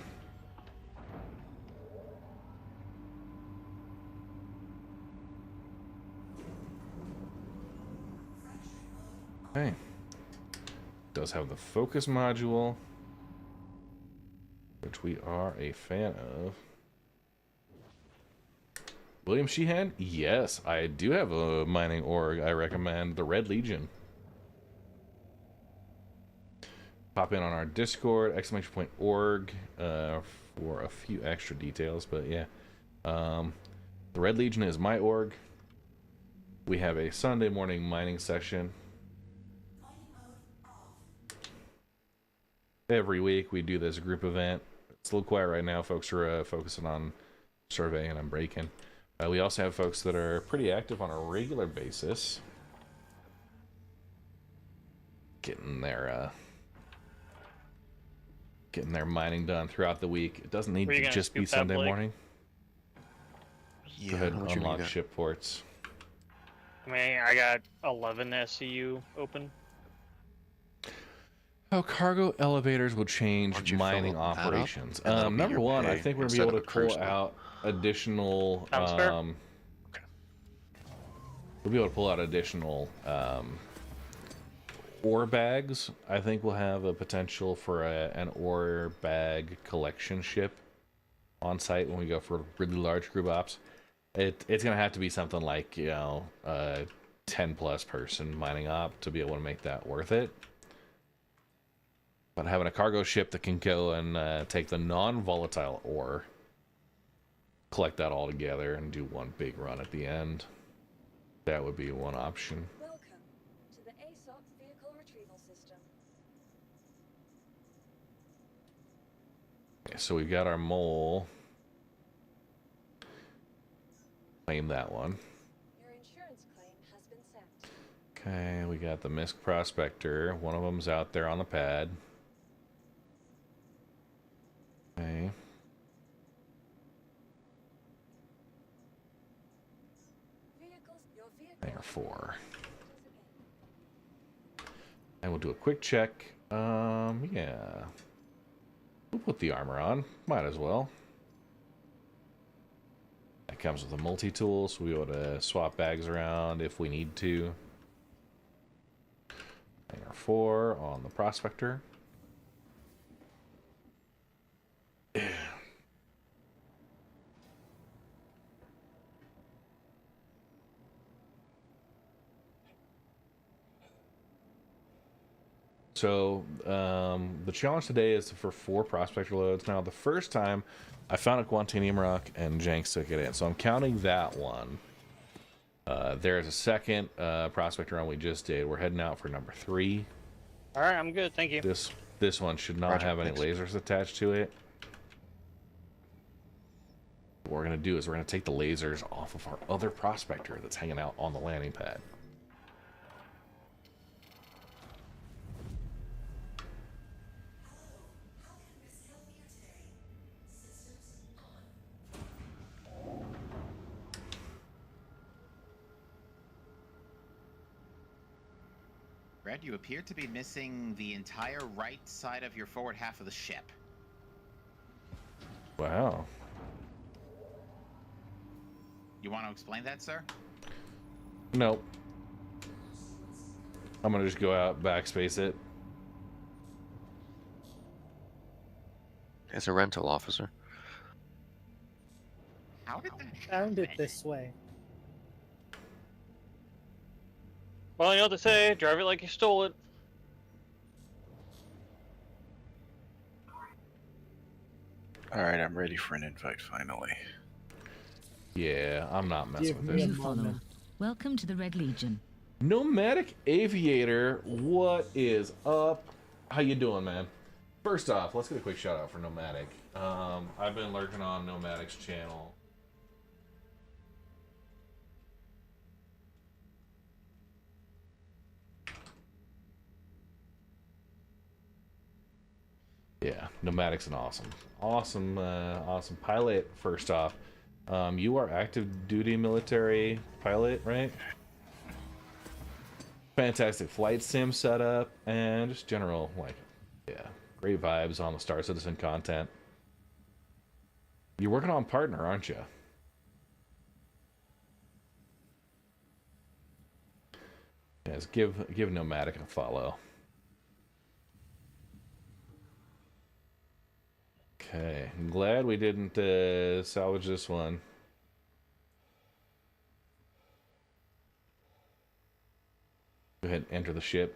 Okay. Does have the focus module, which we are a fan of. William Sheehan? Yes, I do have a mining org I recommend, the Red Legion. Pop in on our Discord, !org, for a few extra details, but yeah. The Red Legion is my org. We have a Sunday morning mining session. Every week we do this group event. It's a little quiet right now. Folks are focusing on surveying and breaking. We also have folks that are pretty active on a regular basis, getting their mining done throughout the week. It doesn't need to just be Sunday morning. Yeah, go ahead and unlock ship ports. I mean, I got 11 SCU open. How cargo elevators will change mining operations. Number one, I think we're gonna be able to pull out additional. We'll be able to pull out additional ore bags. I think we'll have a potential for an ore bag collection ship on site when we go for really large group ops. It's gonna have to be something like, you know, a 10+ person mining op to be able to make that worth it. But having a cargo ship that can go and take the non-volatile ore, collect that all together, and do one big run at the end, that would be one option. Welcome to the ASOP vehicle retrieval system. Okay, so we've got our mole. Claim that one. Your insurance claim has been sent. Okay, we got the MISC Prospector. One of them's out there on the pad. Okay. Hangar 4. And we'll do a quick check. Yeah. We'll put the armor on. Might as well. That comes with a multi-tool, so we'll be able to swap bags around if we need to. Hangar 4 on the Prospector. So the challenge today is for 4 prospector loads. Now the first time I found a Guantanium rock and Jenks took it in, so I'm counting that one. There's a second prospector run we just did. We're heading out for number 3. All right, I'm good. Thank you. This one should not have any lasers attached to it. What we're gonna do is we're gonna take the lasers off of our other prospector that's hanging out on the landing pad. Red, you appear to be missing the entire right side of your forward half of the ship. Wow. You want to explain that, sir? Nope. I'm gonna just go out, backspace it. It's a rental officer. How did that Found it this way. Well, you know what they say, drive it like you stole it. Alright, I'm ready for an invite finally. Yeah, I'm not messing Give with me a this. New follower. Welcome to the Red Legion. Nomadic Aviator, what is up? How you doing, man? First off, let's get a quick shout out for Nomadic. I've been lurking on Nomadic's channel. Yeah, Nomadic's an awesome pilot. First off, you are active duty military pilot, right? Fantastic flight sim setup and just general, like, yeah, great vibes on the Star Citizen content. You're working on Partner, aren't you? Yes, give Nomadic a follow. Okay, I'm glad we didn't salvage this one. Go ahead and enter the ship.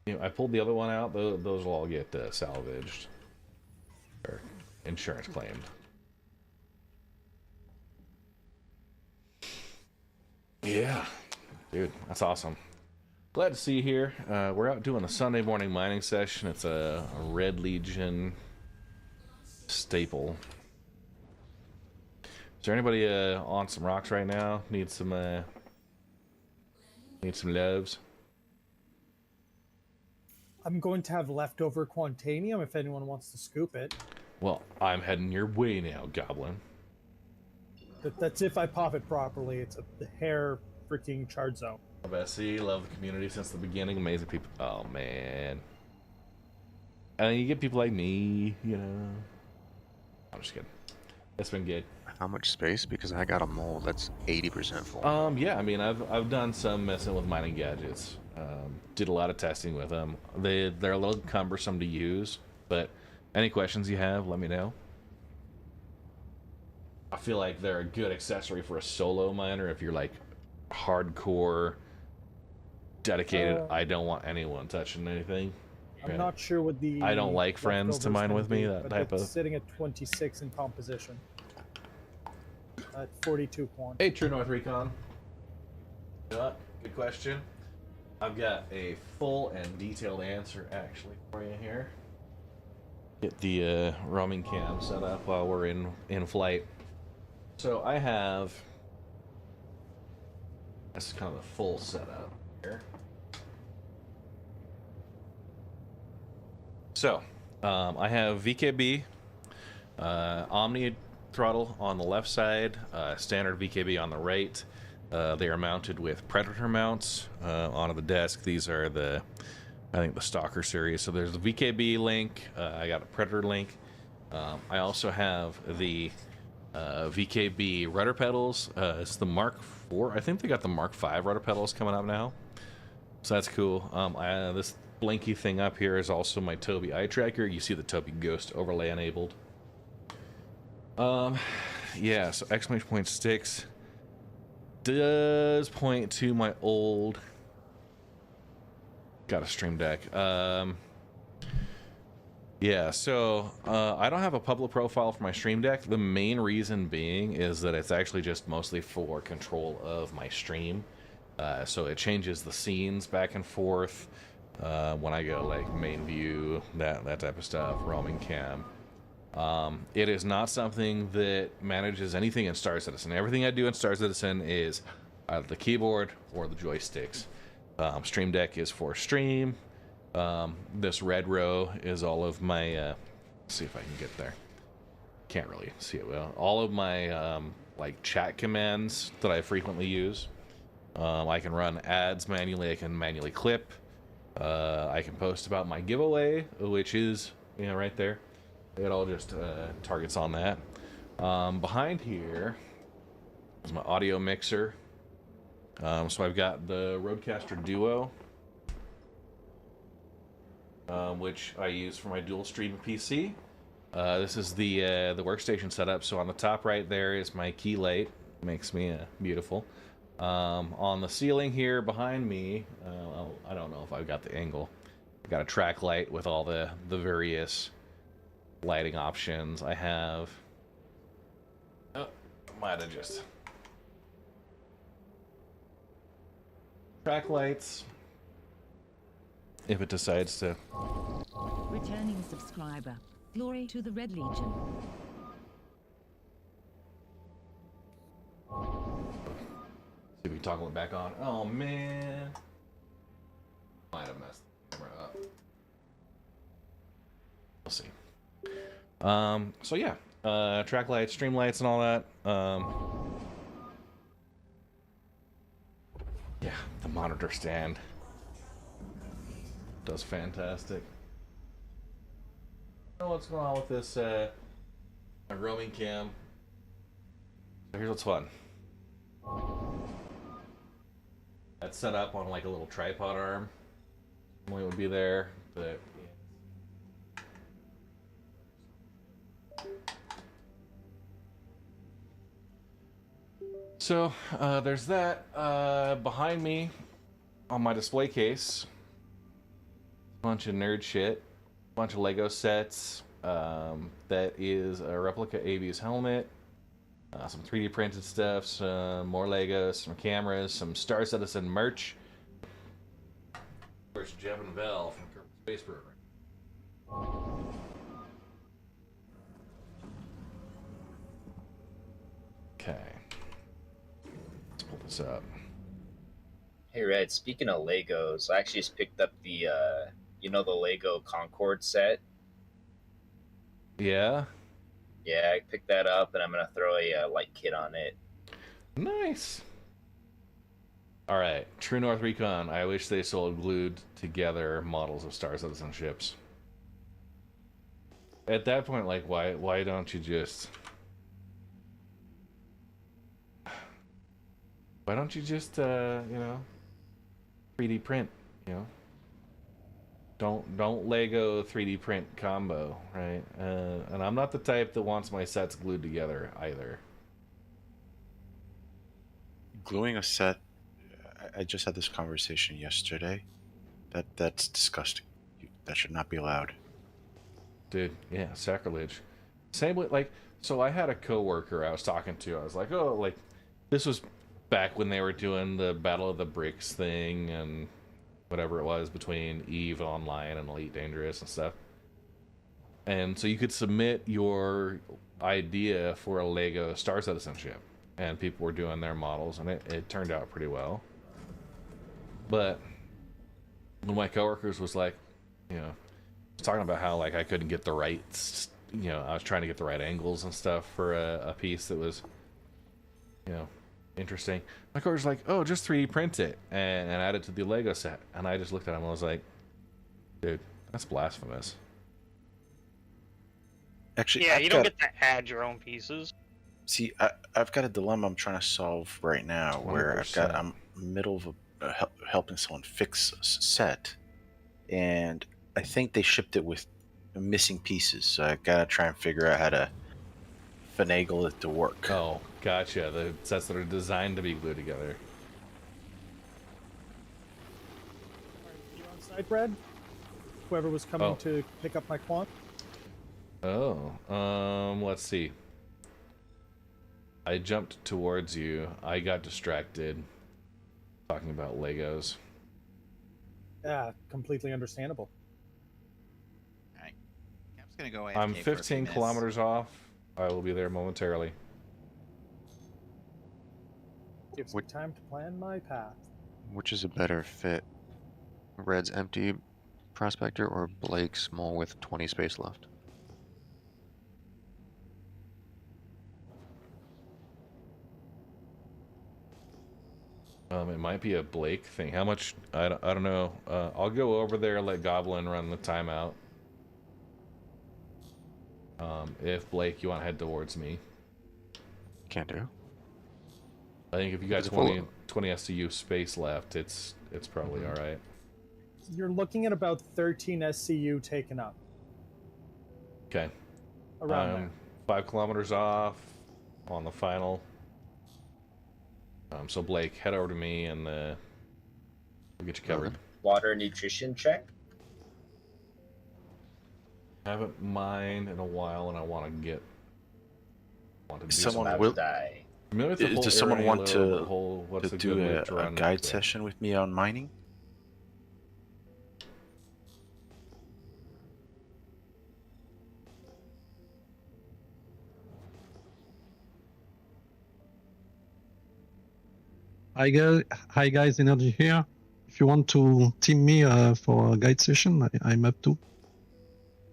You know, I pulled the other one out. Those will all get salvaged or insurance claimed. Yeah, dude, that's awesome. Glad to see you here. We're out doing a Sunday morning mining session. It's a Red Legion staple. Is there anybody on some rocks right now? Need some loves? I'm going to have leftover Quantanium if anyone wants to scoop it. Well, I'm heading your way now, Goblin. That's if I pop it properly. It's a hair freaking charge zone. Bessie, love the community since the beginning. Amazing people. Oh, man. And you get people like me, you know. I'm just kidding. It's been good. How much space? Because I got a mold that's 80% full. Yeah, I mean, I've done some messing with mining gadgets. Did a lot of testing with them. They're a little cumbersome to use, but any questions you have, let me know. I feel like they're a good accessory for a solo miner if you're like hardcore, dedicated. I don't want anyone touching anything. I'm not sure what the. I don't like friends to mine with me. That type of. Sitting at 26 in composition. At 42 quant. Hey, True North Recon. Good question. I've got a full and detailed answer actually for you here. Get the roaming cam set up while we're in flight. So I have. This is kind of the full setup here. So, I have VKB, Omni throttle on the left side, standard VKB on the right. They are mounted with Predator mounts onto the desk. These are I think the Stalker series. So there's the VKB link. I got a Predator link. I also have the VKB rudder pedals. It's the Mark IV. I think they got the Mark V rudder pedals coming up now. So that's cool. This blinky thing up here is also my Toby eye tracker. You see the Toby Ghost overlay enabled. Yeah, so exclamation point sticks does point to my old. Got a Stream Deck. Yeah, so I don't have a public profile for my Stream Deck. The main reason being is that it's actually just mostly for control of my stream. So it changes the scenes back and forth when I go like main view, that type of stuff, roaming cam. It is not something that manages anything in Star Citizen. Everything I do in Star Citizen is either the keyboard or the joysticks. Stream Deck is for stream. This red row is all of my let's see if I can get there. Can't really see it well. All of my like chat commands that I frequently use. I can run ads manually. I can manually clip. I can post about my giveaway, which is, you know, right there. It all just targets on that. Behind here is my audio mixer. So I've got the Rodecaster Duo, which I use for my dual stream PC. This is the workstation setup. So on the top right there is my key light, makes me beautiful. On the ceiling here behind me, I don't know if I've got the angle. I've got a track light with all the various lighting options. I have. Oh, might have just. Track lights. If it decides to. Returning subscriber. Glory to the Red Legion. See if we can toggle it back on. Oh man. Might have messed the camera up. We'll see. So yeah. Track lights, stream lights and all that. Yeah, the monitor stand does fantastic. I don't know what's going on with this my roaming cam. So here's what's fun. That's set up on like a little tripod arm. Normally it would be there, but so there's that. Behind me on my display case, bunch of nerd shit, bunch of Lego sets. That is a replica AV's helmet. Some 3D printed stuff, some more Legos, some cameras, some Star Citizen merch. Of course, Jeb and Vel from Kerbal Space Program. Okay. Let's pull this up. Hey Red, speaking of Legos, I actually just picked up the you know, the Lego Concorde set. Yeah? Yeah, I picked that up and I'm gonna throw a light kit on it. Nice. Alright, True North Recon. I wish they sold glued together models of Star Citizen ships. At that point, like, why don't you just... Why don't you just, you know, 3D print, you know? Don't Lego 3D print combo, right? And I'm not the type that wants my sets glued together either. Gluing a set, I just had this conversation yesterday. That's disgusting. That should not be allowed. Dude, yeah, sacrilege. Same with, like, so I had a coworker I was talking to. I was like, oh, like, this was back when they were doing the Battle of the Bricks thing and whatever it was between EVE Online and Elite Dangerous and stuff. And so you could submit your idea for a Lego Star Citizen ship, and people were doing their models, and it turned out pretty well. But one of my coworkers was like, you know, was talking about how, like, I couldn't get the right, you know, I was trying to get the right angles and stuff for a piece that was, you know, interesting. My coworker's like, oh, just 3D print it and add it to the Lego set. And I just looked at him and I was like, dude, that's blasphemous. Actually, yeah, you don't get to add your own pieces. See, I've got a dilemma I'm trying to solve right now, where I'm middle of helping someone fix a set, and I think they shipped it with missing pieces. So I gotta try and figure out how to finagle it to work. Oh, gotcha. The sets that are designed to be glued together. You on site, Brad? Whoever was coming to pick up my quant? Oh, let's see. I jumped towards you. I got distracted talking about Legos. Yeah, completely understandable. Alright. I'm just gonna go AFK I'm for a few 15 minutes. kilometers off. I will be there momentarily. Gives me time to plan my path. Which is a better fit? Red's empty prospector or Blake's small with 20 space left? It might be a Blake thing. How much? I don't know. I'll go over there, let Goblin run the timeout. If Blake, you want to head towards me. Can do. I think if you got Is it 20 SCU space left, it's probably all right. You're looking at about 13 SCU taken up. Okay. Around there. 5 kilometers off on the final. So Blake, head over to me and we'll get you covered. Water nutrition check. I haven't mined in a while, and I want to do Someone some will die. Does someone want to do a run guide session with me on mining? Hi guys, Energy here. If you want to team me for a guide session, I'm up to.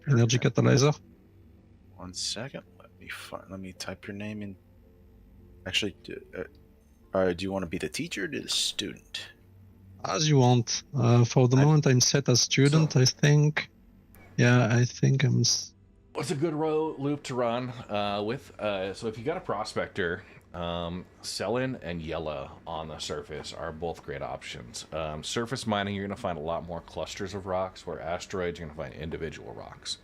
Energy Catalyzer. 1 second. Let me type your name in. Actually, do you want to be the teacher or the student? As you want. For the moment, I'm set as student. I think. Yeah, I think I'm. What's a good loop to run with? So if you got a prospector, Selin and Yella on the surface are both great options. Surface mining, you're going to find a lot more clusters of rocks, where asteroids, you're going to find individual rocks.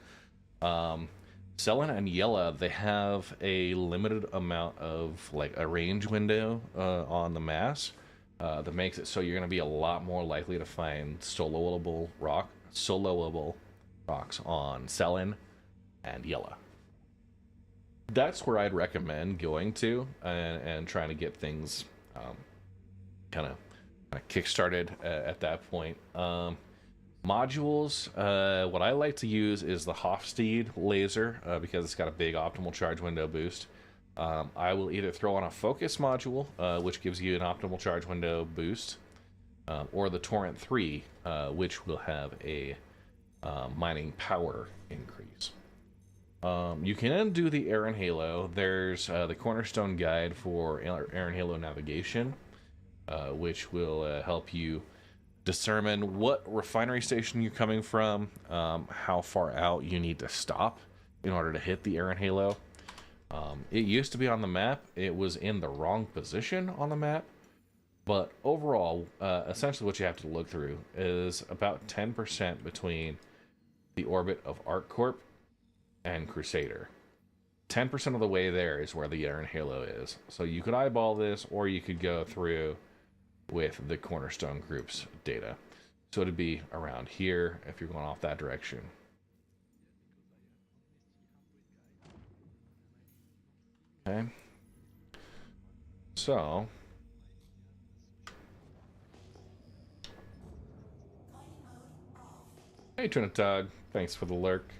Selin and Yella, they have a limited amount of, like, a range window on the mass that makes it so you're going to be a lot more likely to find soloable rocks on Selin and Yella. That's where I'd recommend going to and trying to get things kind of kick-started at that point. Modules, what I like to use is the Hofstede laser because it's got a big optimal charge window boost. I will either throw on a focus module, which gives you an optimal charge window boost, or the Torrent 3, which will have a mining power increase. You can do the Aaron Halo. There's the Cornerstone Guide for Aaron Halo navigation, which will help you determine what refinery station you're coming from, how far out you need to stop in order to hit the Aaron Halo. It used to be on the map. It was in the wrong position on the map. But overall, essentially what you have to look through is about 10% between the orbit of ArcCorp and Crusader. 10% of the way there is where the Aaron Halo is. So you could eyeball this, or you could go through with the Cornerstone Group's data. So it'd be around here if you're going off that direction. Okay. So hey Trinitog, thanks for the lurk.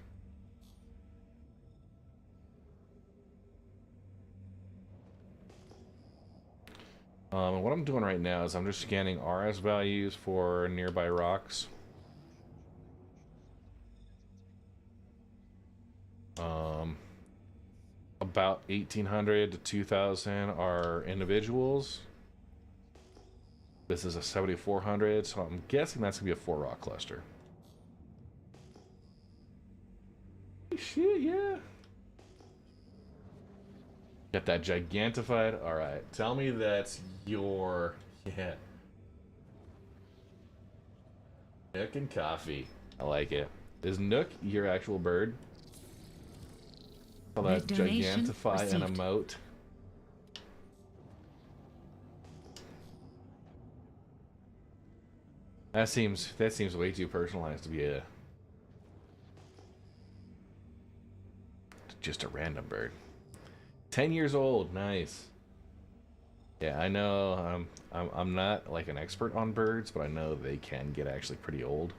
And what I'm doing right now is I'm just scanning RS values for nearby rocks. About 1,800 to 2,000 are individuals. This is a 7,400, so I'm guessing that's gonna be a 4-rock cluster. Shit, yeah. Got that gigantified. All right, tell me that's your Nook and coffee. I like it. Is Nook your actual bird? Call that gigantify and emote. That seems way too personalized to be just a random bird. 10 years old, nice. Yeah, I know. I'm not like an expert on birds, but I know they can get actually pretty old.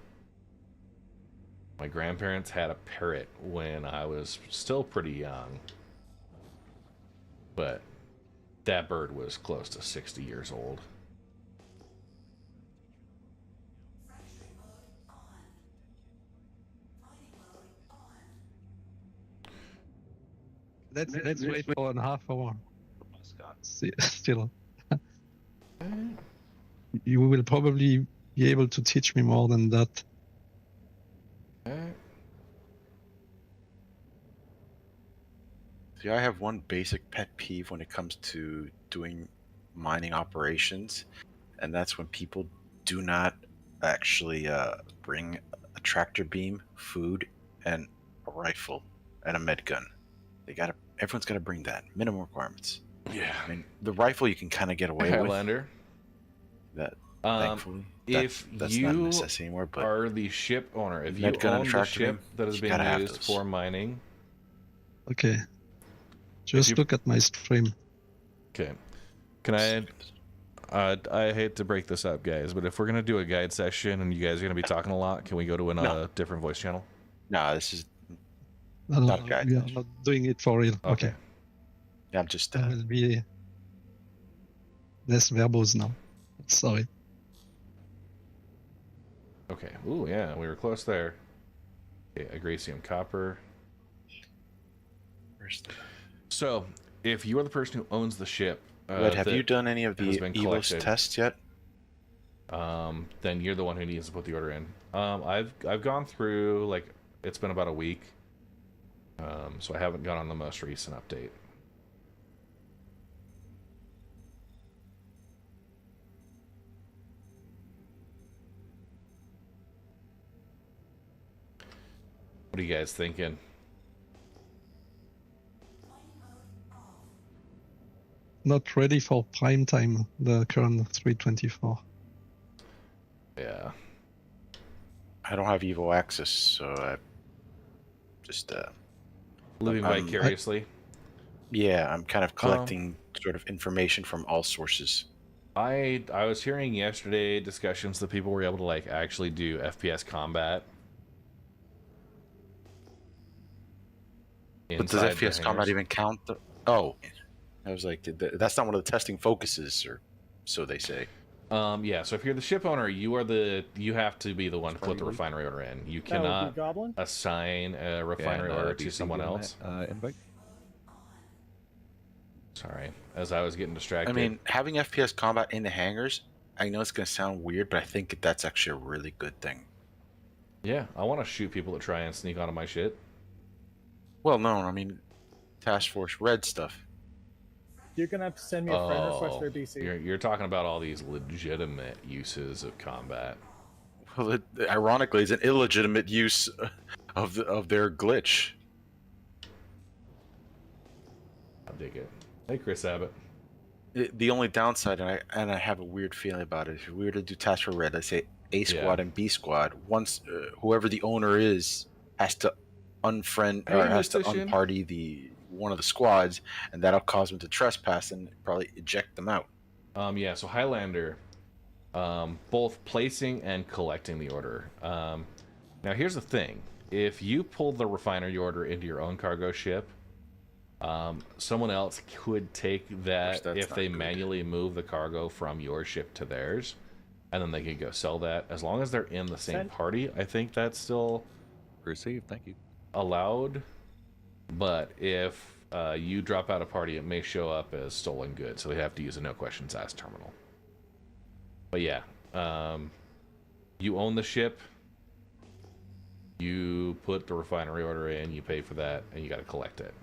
My grandparents had a parrot when I was still pretty young, but that bird was close to 60 years old. Let's wait for a half hour. Still. You will probably be able to teach me more than that. See, I have one basic pet peeve when it comes to doing mining operations, and that's when people do not actually bring a tractor beam, food, and a rifle and a med gun. Everyone's gotta bring that. Minimum requirements. Yeah. I mean, the rifle you can kind of get away with. Highlander. That Thankfully, that's not a necessity anymore. But are the ship owner, if you med gun and own the tractor ship beam, that is you being gotta have used those. for mining, Okay. Just look at my stream. okay. Can I hate to break this up, guys, but if we're gonna do a guide session and you guys are gonna be talking a lot, can we go to a different voice channel? No, this is No, not a guide. we are not doing it for real. Okay. Yeah, I'm just. There will be less verbose now. Sorry. Okay. Ooh, yeah, we were close there. Okay, agrasium copper. So, if you are the person who owns the ship, Red, have that you done any of the has been ELOS collected, tests yet? then you're the one who needs to put the order in. I've gone through, like, it's been about a week, so I haven't gone on the most recent update. What are you guys thinking? Not ready for prime time, the current 324. Yeah. I don't have Evo access, so I just living vicariously. Yeah, I'm kind of collecting sort of information from all sources. I was hearing yesterday discussions that people were able to like actually do FPS combat. But does FPS combat even count? Oh, I was like, that's not one of the testing focuses, or so they say. Yeah. So if you're the ship owner, you have to be the one to put the refinery order in. You cannot assign a refinery order to someone else. Invite. Sorry, as I was getting distracted. I mean, having FPS combat in the hangars, I know it's going to sound weird, but I think that's actually a really good thing. Yeah, I want to shoot people that try and sneak onto my shit. Well, no, I mean, Task Force Red stuff. You're gonna have to send me a friend request for DC. You're talking about all these legitimate uses of combat. Well, ironically, it's an illegitimate use of their glitch. I'll dig it. Hey, Chris Abbott. The only downside, and I have a weird feeling about it, if we were to do Task Force Red, let's say A squad and B squad, once whoever the owner is has to unfriend or has to unparty one of the squads, and that'll cause them to trespass and probably eject them out. Yeah, so Highlander, both placing and collecting the order. Now here's the thing: if you pull the refinery order into your own cargo ship, someone else could take that if they manually move the cargo from your ship to theirs, and then they could go sell that. As long as they're in the same party, I think that's still received. Thank you. Allowed. But if you drop out a party, it may show up as stolen goods, so they have to use a no questions asked terminal. But yeah, you own the ship, you put the refinery order in, you pay for that, and you got to collect it.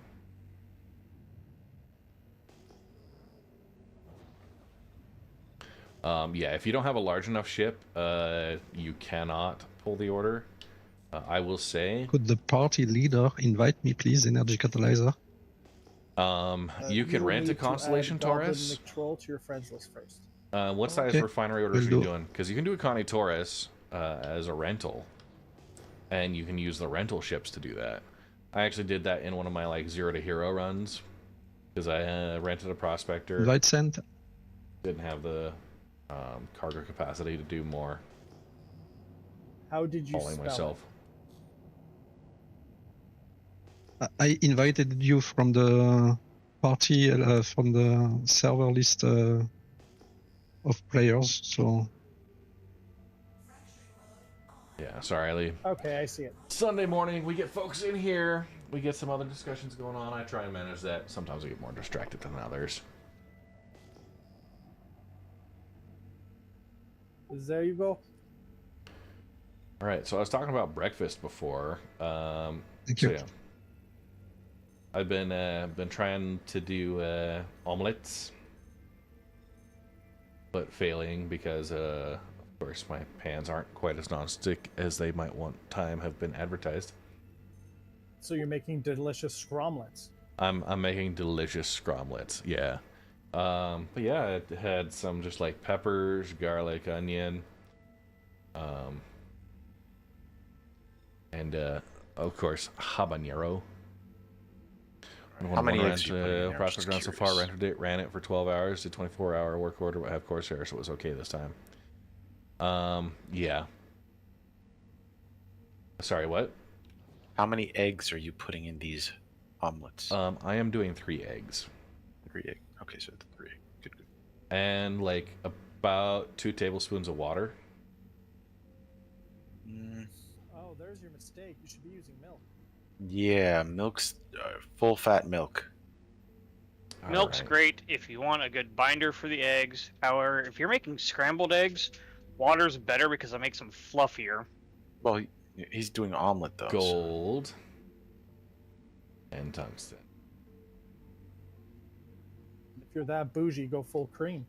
Yeah, if you don't have a large enough ship, you cannot pull the order. I will say. Could the party leader invite me, please, Energy Catalyzer? You can rent a Constellation Taurus. To your friends list first. What size refinery orders are you doing? Because you can do a Connie Taurus as a rental, and you can use the rental ships to do that. I actually did that in one of my like 0 to hero runs because I rented a Prospector. Invite sent. Didn't have the cargo capacity to do more. How did you spell myself? I invited you from the party, from the server list of players, so... Yeah, sorry, Ali. Okay, I see it. Sunday morning, we get folks in here, we get some other discussions going on, I try and manage that. Sometimes I get more distracted than others. There you go. All right, so I was talking about breakfast before. Thank you. Yeah, I've been trying to do omelets, but failing because of course my pans aren't quite as non-stick as they might want time have been advertised. So you're making delicious scromlets. I'm making delicious scromlets. Yeah. But yeah, it had some just like peppers, garlic, onion, and of course habanero. How many eggs you put in there? I'm Prospector just so far curious. ran it for 12 hours. Did 24-hour work order, but have Corsair, so it was okay this time. Yeah. Sorry, what? How many eggs are you putting in these omelets? I am doing 3 eggs. 3 eggs. Okay, so the 3 eggs. Good. And like about 2 tablespoons of water. Oh, there's your mistake. You should be using milk. Yeah, milk's full fat milk. Milk's Alright. great if you want a good binder for the eggs. However, if you're making scrambled eggs, water's better because it makes them fluffier. Well, he's doing omelet though. Gold and tungsten. If you're that bougie, go full cream.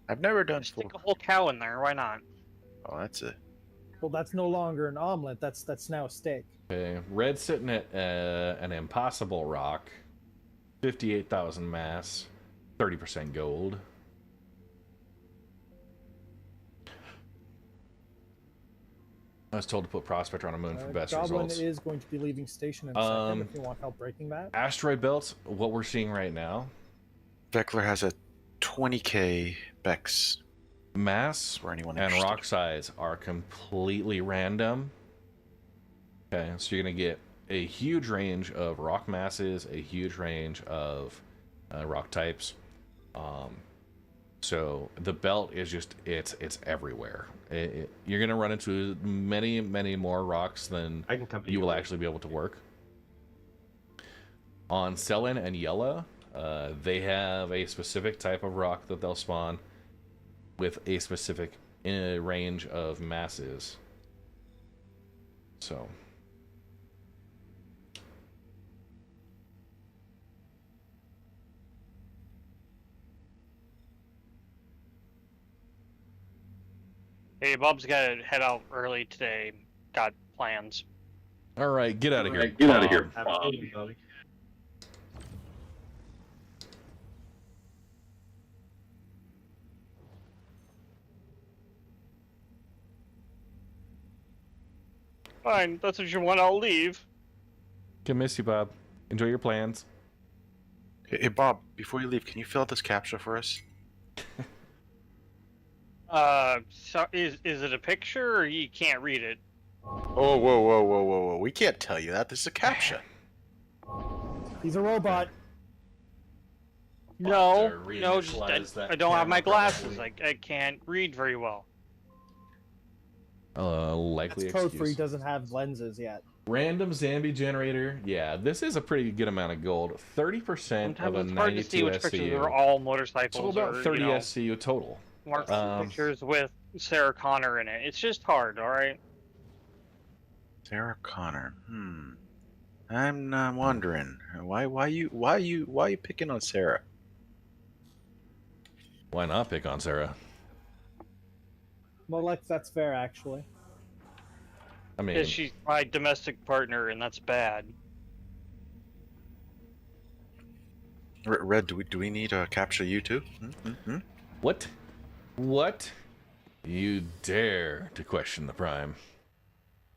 I've never done full. Stick a whole cow in there. Why not? Oh, that's it. Well, that's no longer an omelet. That's now a steak. Okay, red's sitting at an impossible rock, 58,000 mass, 30% gold. I was told to put Prospector on a moon for best Goblin results. is going to be leaving station in a second if you want help breaking that. Asteroid belts, what we're seeing right now. Vector has a 20k Bex. Mass For anyone and interested. rock size are completely random. Okay, so you're going to get a huge range of rock masses, a huge range of rock types. So the belt is just, it's everywhere. You're going to run into many, many more rocks than you will actually be able to work. On Selin and Yella, they have a specific type of rock that they'll spawn with a specific range of masses. So Hey, Bob's got to head out early today. Got plans. all right, get out of here. Get out of here. Absolutely, Bobby. Fine, that's what you want. I'll leave. Can miss you, Bob. Enjoy your plans. Hey, Bob, before you leave, can you fill out this captcha for us? So is it a picture or you can't read it? Oh, whoa. We can't tell you that. This is a captcha. He's a robot. No, read no, it, just Liz, that I don't have my camera glasses. probably. I can't read very well. Likely That's code excuse. for he doesn't have lenses yet. Random Zambi generator. Yeah, this is a pretty good amount of gold. 30% of Sometimes a it's hard to 92 see which pictures SCU. are all motorcycles. So about or, 30 you know, SCU total. Mark pictures with Sarah Connor in it. It's just hard, all right. Sarah Connor. I'm not wondering why you picking on Sarah? Why not pick on Sarah? Well, like that's fair actually. I mean, Because she's my domestic partner, and that's bad. Red, do we need to capture you too? What? What? You dare to question the Prime?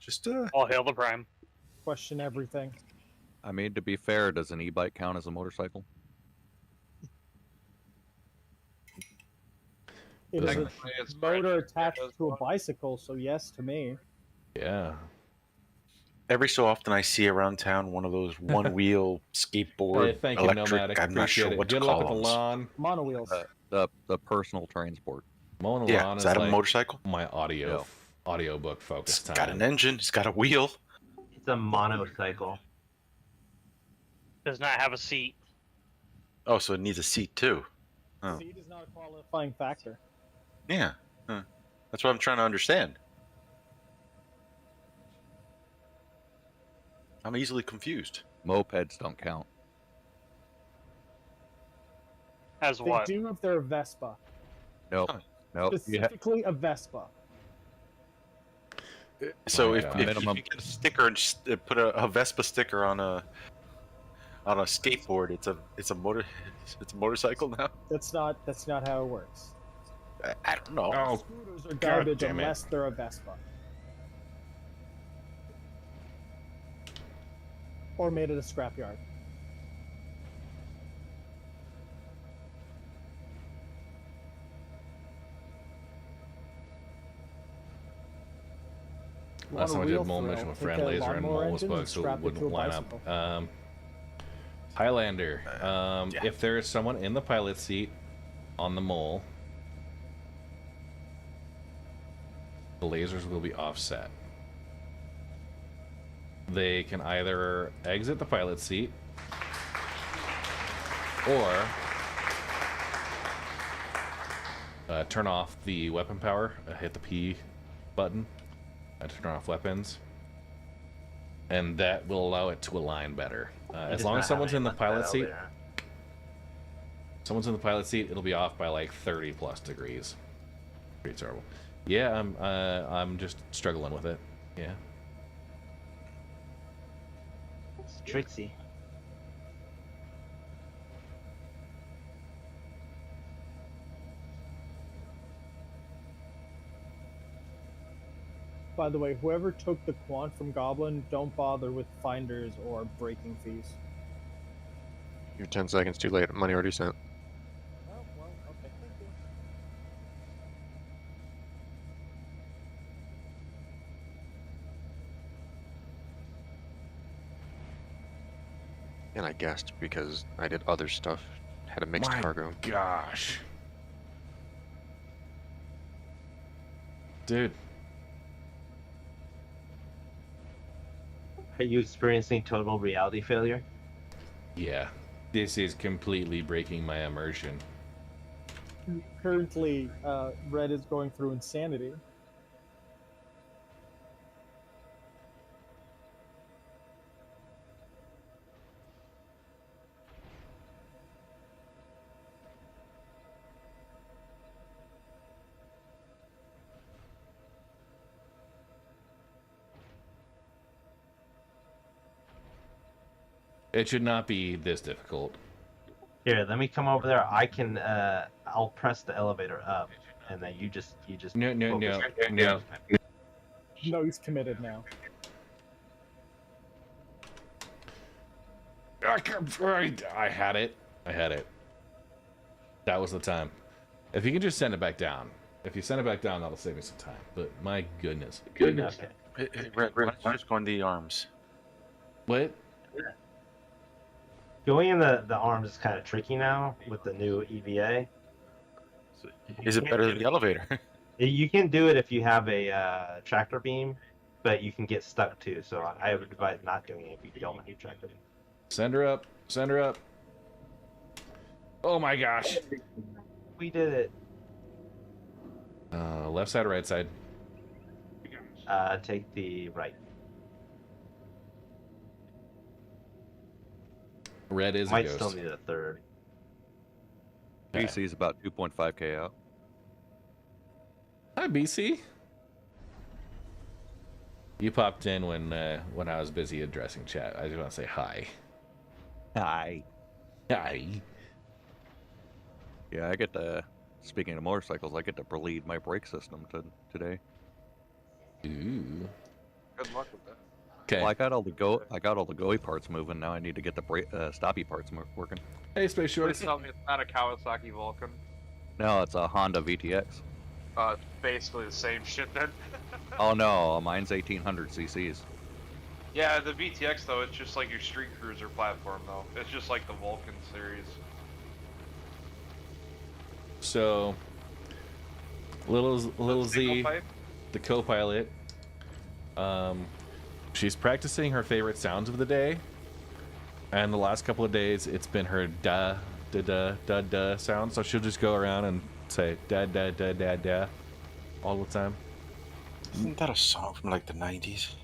Just All hail the Prime. Question everything. I mean, to be fair, does an e-bike count as a motorcycle? It is a Technically, it's motor attached to a bicycle, so yes to me. Yeah. Every so often I see around town one of those one-wheel skateboard Hey, thank you, electric. Nomadic. I'm not Appreciate sure it. what to Good luck call with the them. lawn. Monowheels. The personal transport. Mowing the Yeah, lawn is that a like motorcycle? my audiobook focus It's time. got an engine. It's got a wheel. It's a monocycle. Does not have a seat. Oh, so it needs a seat too. Oh. Seat is not a qualifying factor. Yeah. Huh. That's what I'm trying to understand. I'm easily confused. Mopeds don't count. As They what? do if they're a Vespa. Nope. Nope. Specifically a Vespa. So if you minimum. get a sticker and put a Vespa sticker on a skateboard, it's a motorcycle now. That's not how it works. I don't know. Oh, Scooters are garbage damn it. unless they're a Vespa. Or made at a scrapyard. Last time I did mole mission with friend laser and mole was bugged, so it strap it wouldn't to a line bicycle. up. Highlander. If there is someone in the pilot seat on the mole, the lasers will be offset. They can either exit the pilot seat or turn off the weapon power, hit the P button, turn off weapons, and that will allow it to align better. As long as someone's in the pilot seat, it'll be off by like 30 plus degrees. Pretty terrible. Yeah, I'm just struggling with it. Yeah. It's tricksy. By the way, whoever took the quant from Goblin, don't bother with finders or breaking fees. You're 10 seconds too late. Money already sent. Oh, well, okay, thank you. And I guessed because I did other stuff. Had a mixed My cargo. gosh. Dude. Are you experiencing total reality failure? Yeah. This is completely breaking my immersion. Currently, Red is going through insanity. It should not be this difficult. Here, let me come over there. I can. I'll press the elevator up, and then you just. No. No, he's committed now. I had it. That was the time. If you can just send it back down. If you send it back down, that'll save me some time. But my goodness. Okay. Hey, Red, why don't you just go in the arms? What? Going in the arms is kind of tricky now with the new EVA. Is it better than the elevator? You can do it if you have a tractor beam, but you can get stuck too. So I would advise not doing it if you don't have a tractor beam. Send her up. Oh my gosh. We did it. Left side or right side? Take the right. Red is Might a ghost. still need a third. BC is about 2.5k out. Hi, BC. You popped in when I was busy addressing chat. I just want to say hi. Hi. Hi. Yeah, I get to. Speaking of motorcycles, I get to bleed my brake system today. Ooh. Good luck with that. Okay. Well, I got all the GOE parts moving. Now I need to get the stoppy parts working. Hey, Space Please Shorts. tell me it's not a Kawasaki Vulcan. No, it's a Honda VTX. It's basically the same shit then. Oh no, mine's 1800 cc's. Yeah, the VTX though, it's just like your street cruiser platform though. It's just like the Vulcan series. So, little Z, pipe? the co-pilot, she's practicing her favorite sounds of the day, and the last couple of days it's been her da da da da da sound. So she'll just go around and say da da da da da all the time? Isn't that a song from like the 90s?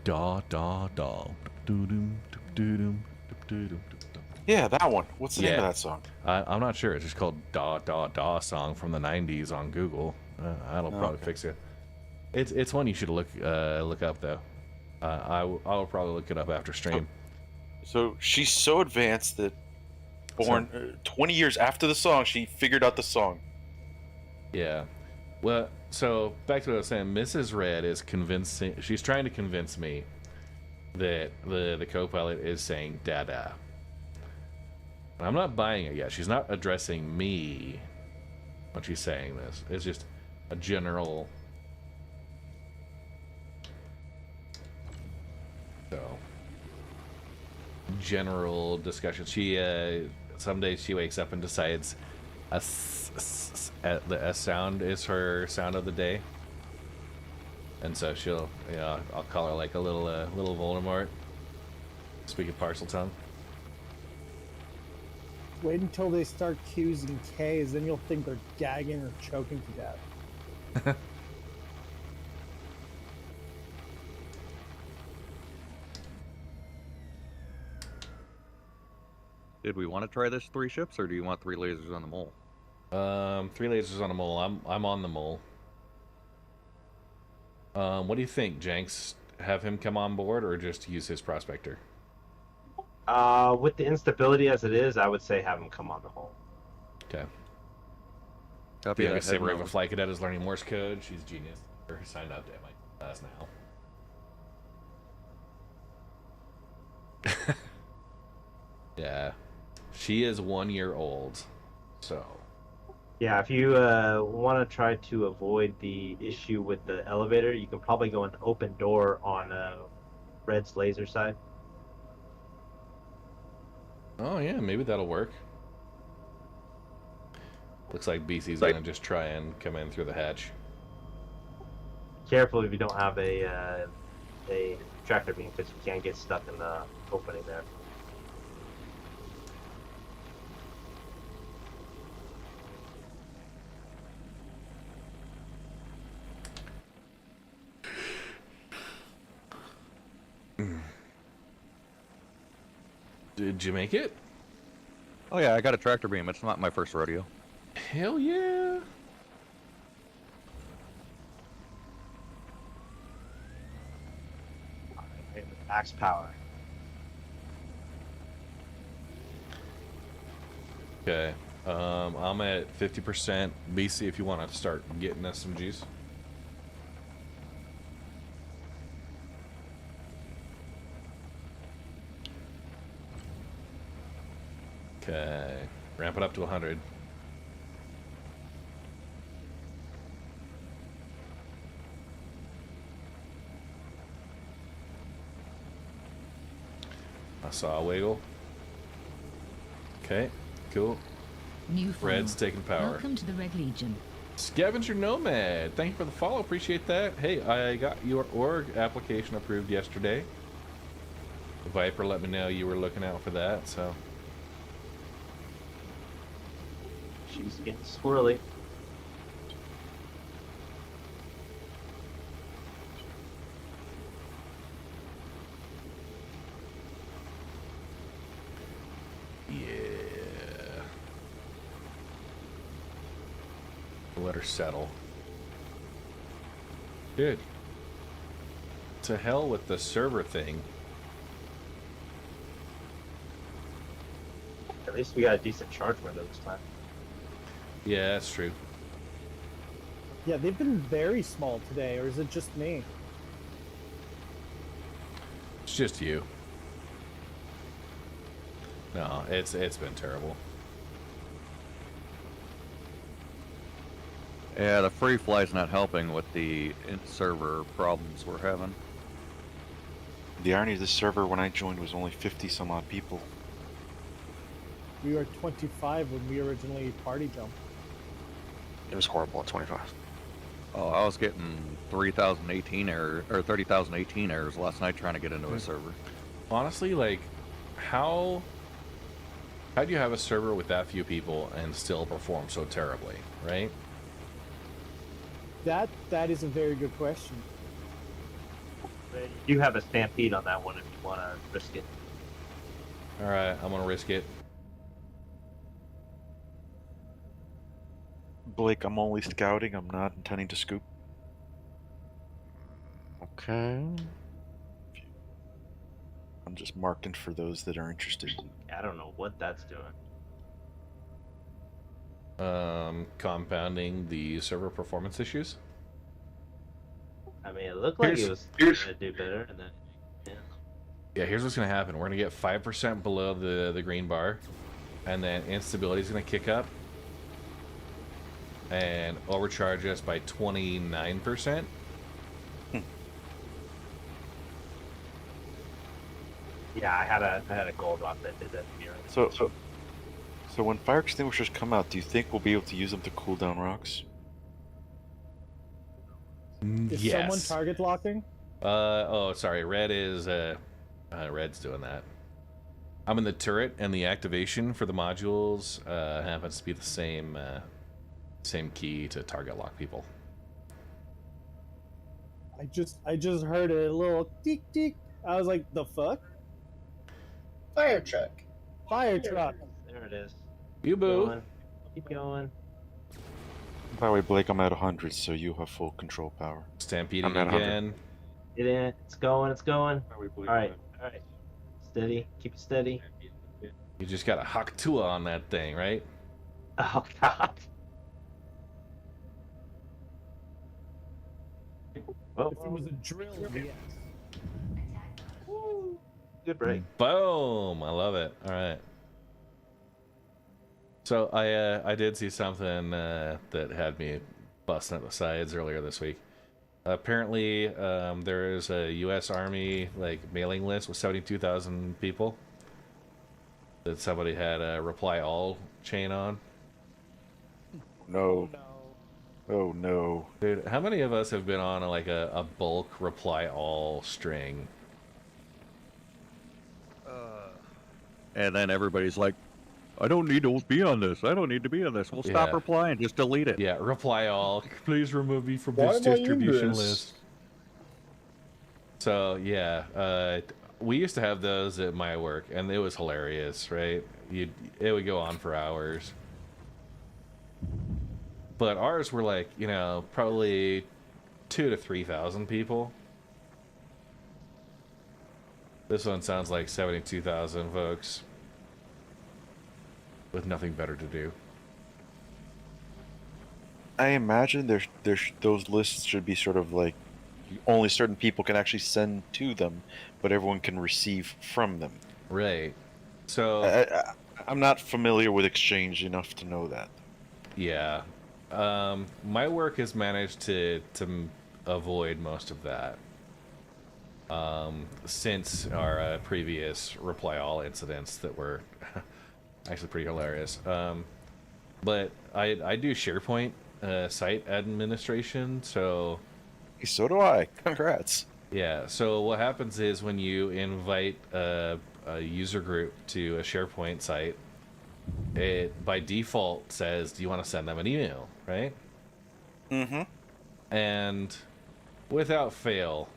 Da da da. Doo-doom, doo-doom, doo-doom, doo-doom. Yeah, that one. What's the name Yeah. of that song? I'm not sure. It's just called Da Da Da song from the 90s on Google. That'll probably fix it. It's one you should look up though. I will probably look it up after stream. So she's so advanced that 20 years after the song, she figured out the song. Yeah. Well, so back to what I was saying. Mrs. Red is convincing. She's trying to convince me that the co-pilot is saying "da-da." I'm not buying it yet. She's not addressing me when she's saying this. It's just a general. General discussion. She some days she wakes up and decides a sound is her sound of the day, and so she'll, I'll call her like a little Voldemort, speaking parcel tongue. Wait until they start Q's and K's, then you'll think they're gagging or choking to death. Did we want to try this 3 ships, or do you want 3 lasers on the mole? 3 lasers on a mole. I'm on the mole. What do you think, Jenks? Have him come on board, or just use his prospector? With the instability as it is, I would say have him come on the hole. Okay. Copy The that. youngest saber of a flight cadet is learning Morse code. She's a genius. Her signed up to my class now. Yeah. She is 1 year old, so. Yeah, if you want to try to avoid the issue with the elevator, you can probably go an open door on Red's laser side. Oh yeah, maybe that'll work. Looks like BC's gonna just try and come in through the hatch. Careful if you don't have a tractor beam, because you can't get stuck in the opening there. Did you make it? Oh yeah, I got a tractor beam. It's not my first rodeo. Hell yeah! Max power. Okay. I'm at 50%. BC, if you want to start getting us some juice. Okay. Ramp it up to 100. I saw a wiggle. Okay, cool. New Red's follow. taking power. Welcome to the Red Legion. Scavenger Nomad, thank you for the follow. Appreciate that. Hey, I got your org application approved yesterday. Viper let me know you were looking out for that, so. She's getting squirrely. Yeah. Let her settle. Dude. To hell with the server thing. At least we got a decent charge window this time. Yeah, that's true. Yeah, they've been very small today, or is it just me? It's just you. No, it's been terrible. Yeah, the free fly's not helping with the server problems we're having. The irony of this server when I joined was only 50 some odd people. We were 25 when we originally party jumped. It was horrible at 25. Oh, I was getting 3,018 error or 30,018 errors last night trying to get into a server. Honestly, like, how How do you have a server with that few people and still perform so terribly, right? That is a very good question. You have a stampede on that one if you want to risk it. All right, I'm gonna risk it. Blake, I'm only scouting. I'm not intending to scoop. Okay. I'm just marking for those that are interested. I don't know what that's doing. Compounding the server performance issues. I mean, it looked like it was going to do better, and then Yeah, here's what's gonna happen. We're gonna get 5% below the green bar, and then instability is gonna kick up and overcharge us by 29%. yeah, I had a gold rock that did that to me. Right? So when fire extinguishers come out, do you think we'll be able to use them to cool down rocks? Is someone target locking? Oh, sorry. Red is Red's doing that. I'm in the turret, and the activation for the modules happens to be the same key to target lock people. I just heard a little tick tick. I was like, the fuck? Fire truck. Fire truck. There it is. You boo. Keep going. By the way, Blake, I'm at 100, so you have full control power. Stampeding I'm at 100. again. Get in. It's going. It's going. All right. Steady. Keep it steady. You just got a Haktua on that thing, right? Oh God. Well, If it was a drill, yes. Good break. Boom! I love it. All right. So I did see something that had me busting at the sides earlier this week. Apparently, there is a U.S. Army mailing list with 72,000 people that somebody had a reply all chain on. No. Oh no. Dude, how many of us have been on a bulk reply all string? And then everybody's like, I don't need to be on this. I don't need to be on this. We'll stop replying. Just delete it. Yeah, reply all. Please remove me from Why this am I in distribution this? list. So, yeah. We used to have those at my work, and it was hilarious, right? It would go on for hours. But ours were probably 2,000 to 3,000 people. This one sounds like 72,000 folks with nothing better to do. I imagine those lists should be sort of like only certain people can actually send to them, but everyone can receive from them. Right. So I'm not familiar with Exchange enough to know that. Yeah. My work has managed to avoid most of that. Since our previous reply all incidents that were actually pretty hilarious. But I do SharePoint site administration, so do I. Congrats. Yeah, so what happens is when you invite a user group to a SharePoint site, it by default says, do you want to send them an email, right? Mm-hmm. And without fail,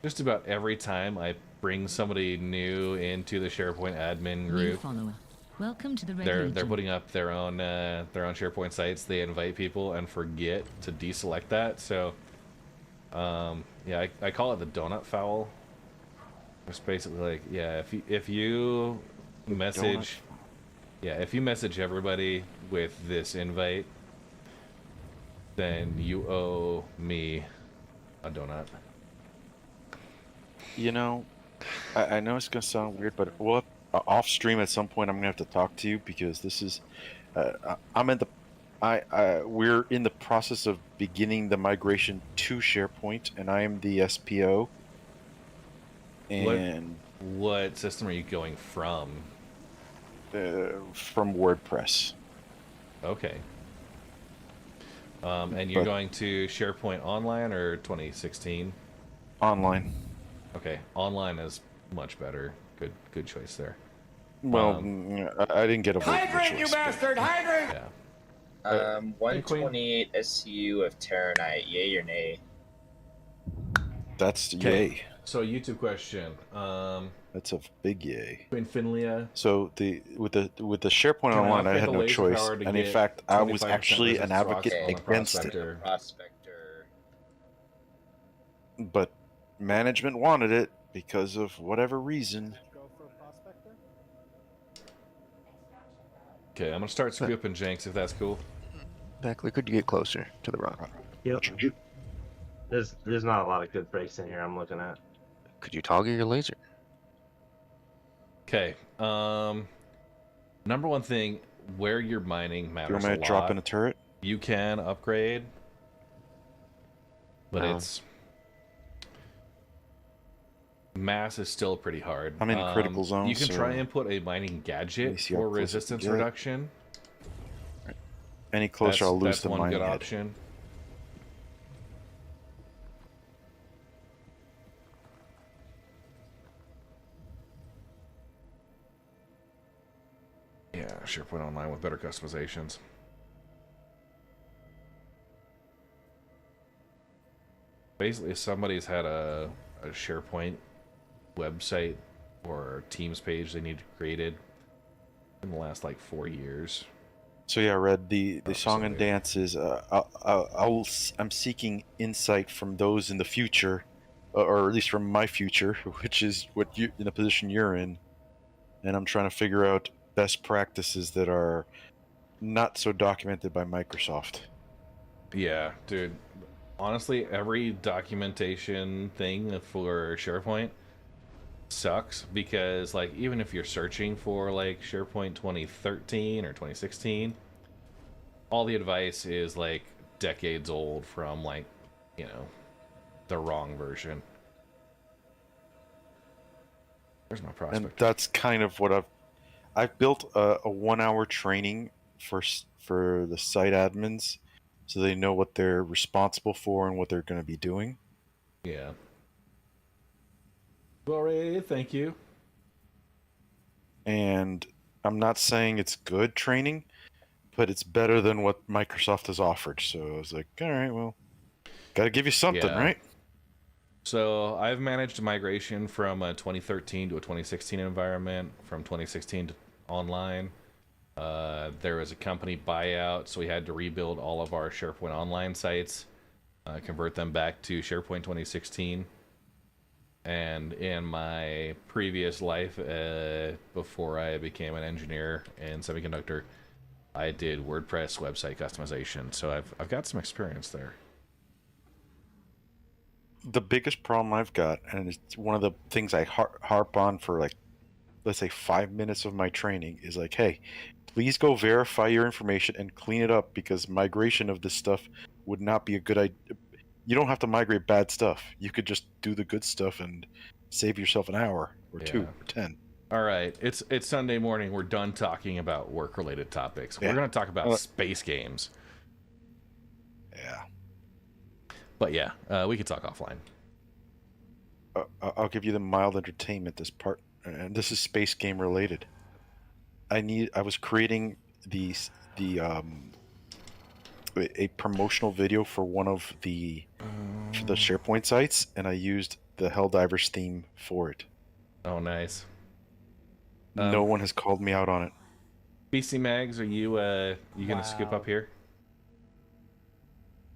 just about every time I bring somebody new into the SharePoint admin New group, follower. Welcome to the Red they're Legion. putting up their own SharePoint sites. They invite people and forget to deselect that. So, yeah, I call it the donut foul. It's basically like, yeah, if you message, if you message everybody with this invite, then you owe me a donut. You know, I know it's gonna sound weird, but off stream at some point I'm gonna have to talk to you because this is, we're in the process of beginning the migration to SharePoint, and I am the SPO. And what system are you going from? From WordPress. Okay. And you're going to SharePoint Online or 2016? Online. Okay, online is much better. Good choice there. Well, I didn't get a vote. Hydrant, you bastard! Hydrant! Yeah. 128 SCU of Terranite, yay or nay? That's Okay. yay. So YouTube question. That's a big yay. Queen Finlia. So with the SharePoint Can I Online, I upgrade had the no laser choice, power to and in get fact, I was 25% actually an resistance advocate rocks on the against it. Prospector. Prospector. But management wanted it because of whatever reason. Go for Prospector. Okay, I'm gonna start scooping Jenks if that's cool. Exactly. Could you get closer to the rock? Yep. There's not a lot of good breaks in here I'm looking at. Could you toggle your laser? Okay. Number one thing, where you're mining matters Do you want me a to lot. drop in a turret? You can upgrade, but No. it's mass is still pretty hard. I'm in critical zone, You can so try and put a mining let me gadget see how for close I can resistance get. reduction. Any closer, I'll lose that's the one mining good head. option. Yeah, SharePoint Online with better customizations. Basically, if somebody's had a SharePoint website or Teams page they need created in the last like 4 years. So yeah, Red. The song and dance is I'm seeking insight from those in the future, or at least from my future, which is what you in the position you're in, and I'm trying to figure out best practices that are not so documented by Microsoft. Yeah, dude. Honestly, every documentation thing for SharePoint sucks because, like, even if you're searching for like SharePoint 2013 or 2016, all the advice is like decades old from like, you know, the wrong version. There's my prospector. And that's kind of what I've built a 1 hour training for the site admins, so they know what they're responsible for and what they're going to be doing. Yeah. Glory, thank you. And I'm not saying it's good training, but it's better than what Microsoft has offered. So I was like, all right, well, got to give you something, Yeah. right? So I've managed a migration from a 2013 to a 2016 environment, from 2016 to online. There was a company buyout, so we had to rebuild all of our SharePoint Online sites, convert them back to SharePoint 2016. And in my previous life, before I became an engineer in semiconductor, I did WordPress website customization. So I've got some experience there. The biggest problem I've got, and it's one of the things I harp on for like, let's say 5 minutes of my training, is like, hey, please go verify your information and clean it up, because migration of this stuff would not be a good idea. You don't have to migrate bad stuff. You could just do the good stuff and save yourself an hour or 2 or 10. All right, it's Sunday morning. We're done talking about work-related topics. Yeah. We're going to talk about space games. Yeah. But yeah, we could talk offline. I'll give you the mild entertainment. This part, and this is space game related. I was creating a promotional video for one of the SharePoint sites, and I used the Helldivers theme for it. Oh, nice. No one has called me out on it. BC Mags, are you gonna scoop up here?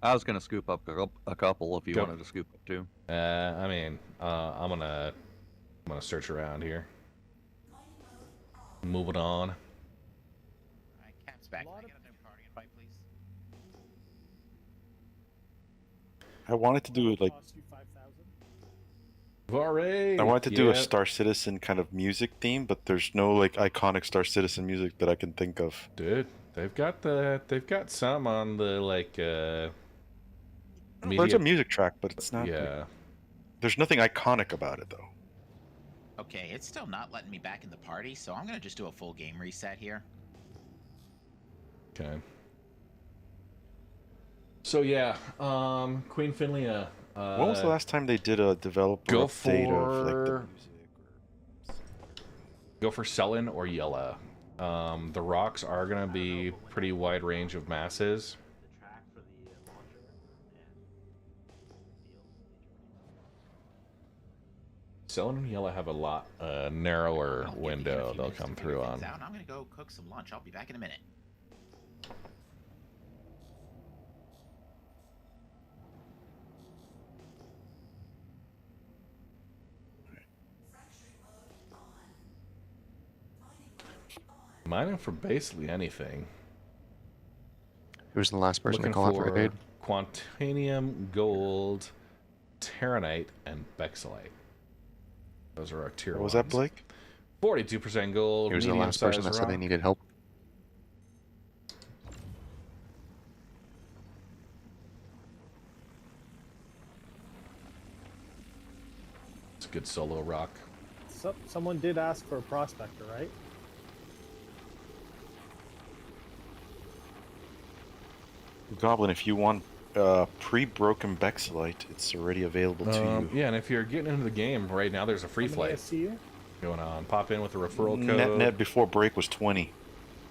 I was gonna scoop up a couple if you Go. wanted to scoop up too. I mean, I'm gonna search around here. Moving on. Cap's back. Can I get a new party invite, please? I wanted to do it like Hooray! I wanted to do a Star Citizen kind of music theme, but there's no like iconic Star Citizen music that I can think of. Dude, they've got some on the like There's media. a music track, but it's not. Yeah. There's nothing iconic about it though. Okay, it's still not letting me back in the party, so I'm gonna just do a full game reset here. Okay. So yeah, Queen Finlia. When was the last time they did a developer Go update of like the for music? Go for sullen or yellow. The rocks are gonna be pretty wide range of masses. Sullen and yellow have a lot narrower window they'll come through on. Out. I'm gonna go cook some lunch. I'll be back in a minute. Mining for basically anything. Who's the last person to call out for a raid? Quantanium, gold, Terranite, and Bexelite. Those are our tier What was ones. that, Blake? 42% gold. Who's the last person that said they needed help? It's a good solo rock. Someone did ask for a prospector, right? Goblin, if you want pre-broken Bexelite, it's already available to you. Yeah, and if you're getting into the game right now, there's a free flight going on. Pop in with a referral code. Net before break was 20.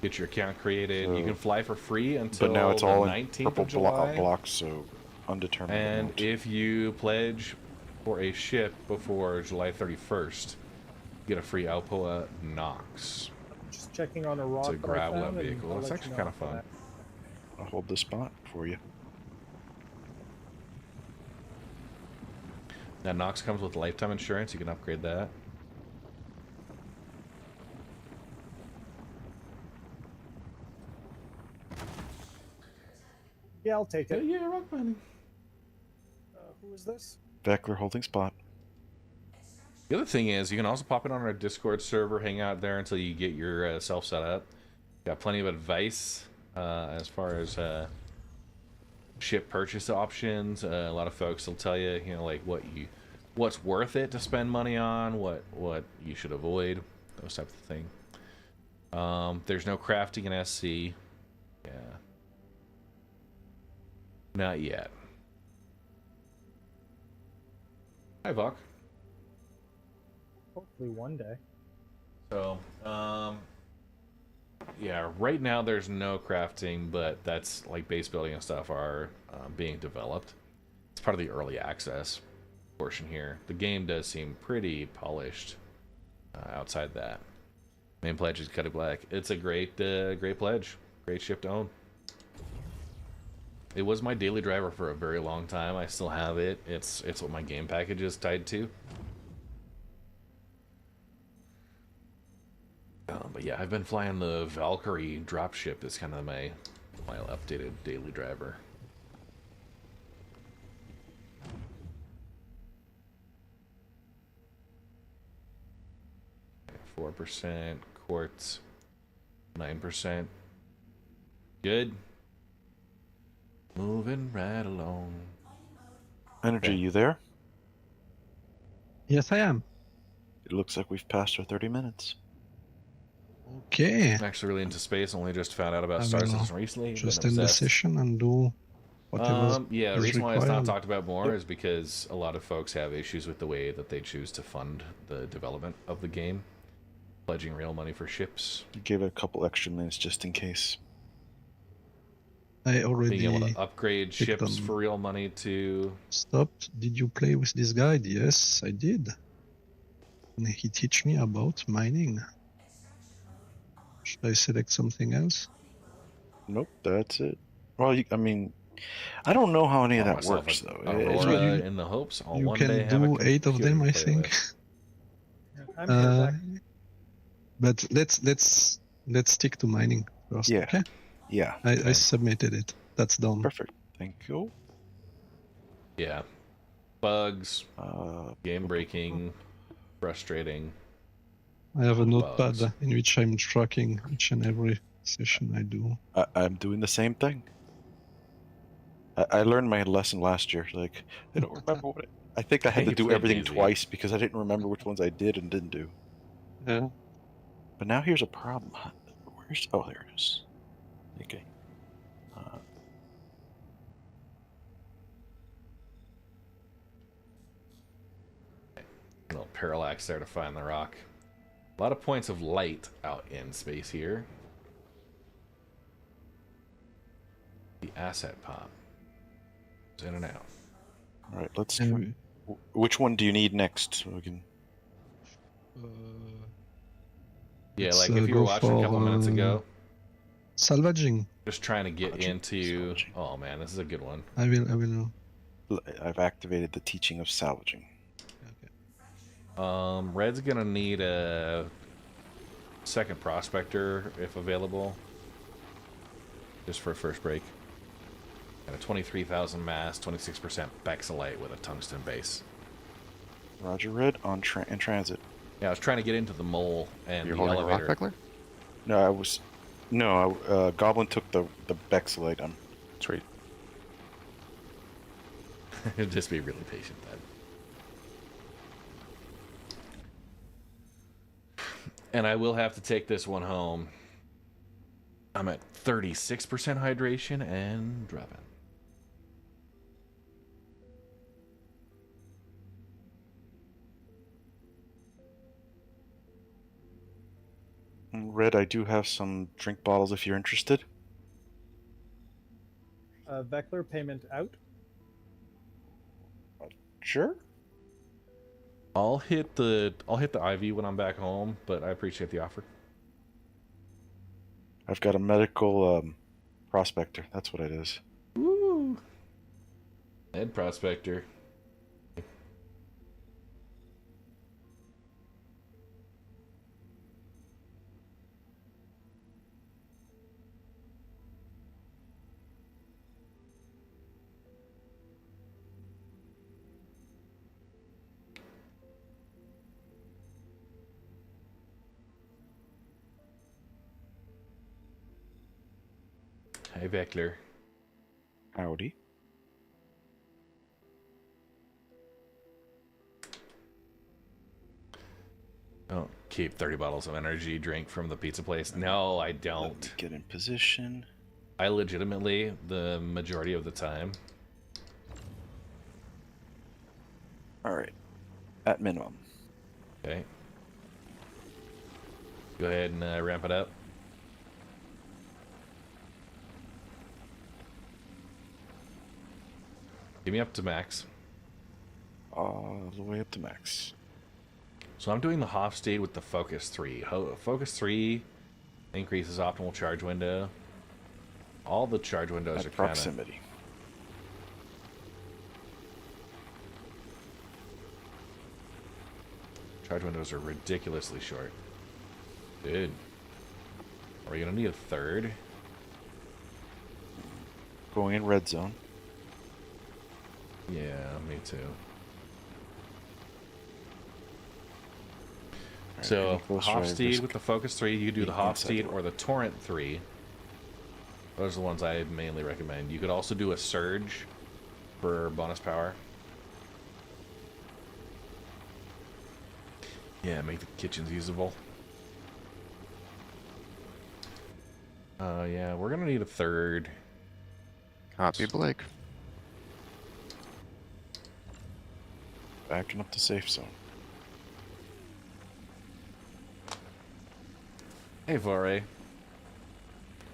Get your account created. You can fly for free until but now it's the all in 19th purple of July. blocks, so undetermined And amount. if you pledge for a ship before July 31st, you get a free Alpoa Nox. Just checking on a rock. It's a that I gravel found, and vehicle. I'll It's let actually you kind know of fun. I'll hold this spot for you. Now, Nox comes with lifetime insurance. You can upgrade that. Yeah, I'll take it. Yeah, rock mining. Who is this? Beckler holding spot. The other thing is, you can also pop in on our Discord server, hang out there until you get yourself set up. Got plenty of advice as far as ship purchase options. A lot of folks will tell you, you know, like what's worth it to spend money on, what you should avoid, those types of things. There's no crafting in SC. Yeah. Not yet. Hi, Vok. Hopefully one day. So, yeah, right now there's no crafting, but that's like base building and stuff are being developed. It's part of the early access portion here. The game does seem pretty polished outside that. Main pledge is Cutty Black. It's a great pledge. Great ship to own. It was my daily driver for a very long time. I still have it. It's what my game package is tied to. But yeah, I've been flying the Valkyrie dropship as kind of my updated daily driver. Okay, 4% quartz, 9%. Good. Moving right along. Energy, you there? Yes, I am. It looks like we've passed our 30 minutes. Okay. I'm actually really into space. Only just found out about I Star will Citizen recently. just been end the obsessed. session and do whatever. Yeah, the is reason why it's not required. talked about more is because a lot of folks have issues with the way that they choose to fund the development of the game, pledging real money for ships. Give it a couple extra minutes just in case. I already Being able to upgrade picked ships them. for real money to... stopped. Did you play with this guide? Yes, I did. And he teach me about mining. Should I select something else? Nope, that's it. Well, I mean, I don't know how any of that myself works, a though. Aurora in the hopes I'll You one can day have a do 8 of computer them, to I play think. with. I'm here, Zach. But let's stick to mining first. Yeah. Okay. Yeah. I submitted it. That's done. Perfect. Thank you. Yeah. Bugs, game breaking, frustrating. I have a Bugs. notepad in which I'm tracking each and every session I do. I'm doing the same thing. I learned my lesson last year. Like, I don't remember what I think I had to You do played everything DayZ. twice because I didn't remember which ones I did and didn't do. Yeah. But now here's a problem. Where's... Oh, there it is. Okay. A little parallax there to find the rock. A lot of points of light out in space here. The asset pop. It's in and out. All right, let's. Which one do you need next? So we can. Yeah, Let's, like if you were go watching a couple for, minutes ago. Salvaging. Just trying to get into. Oh man, this is a good one. I will. I've activated the teaching of salvaging. Red's gonna need a second prospector if available, just for a first break. And a 23,000 mass, 26% Bexelite with a tungsten base. Roger, Red on in transit. Yeah, I was trying to get into the mole and You're the holding elevator. a rock, Beckler? No, I was. No, Goblin took the Bexelite. I'm sweet. Just be really patient then. And I will have to take this one home. I'm at 36% hydration and dropping. Red, I do have some drink bottles if you're interested. Veckler, payment out. Sure. I'll hit the IV when I'm back home, but I appreciate the offer. I've got a medical prospector. That's what it is. Woo! Med prospector. Hey, Beckler. Howdy. Don't keep 30 bottles of energy drink from the pizza place. No, I don't. Let me get in position. I legitimately, the majority of the time. Alright. At minimum. Okay. Go ahead and ramp it up. Give me up to max. All the way up to max. So I'm doing the Hofstede with the Focus 3. Focus 3 increases optimal charge window. All the charge windows At are proximity. Charge windows are ridiculously short. Dude. Are we gonna need a third? Going in red zone. Yeah, me too. So, Hofstede with the Focus 3, you do the Hofstede or the Torrent 3. Those are the ones I mainly recommend. You could also do a Surge for bonus power. Yeah, make the kitchens usable. Yeah, we're gonna need a third. Copy, Blake. Backing up to safe zone. Hey, Vore.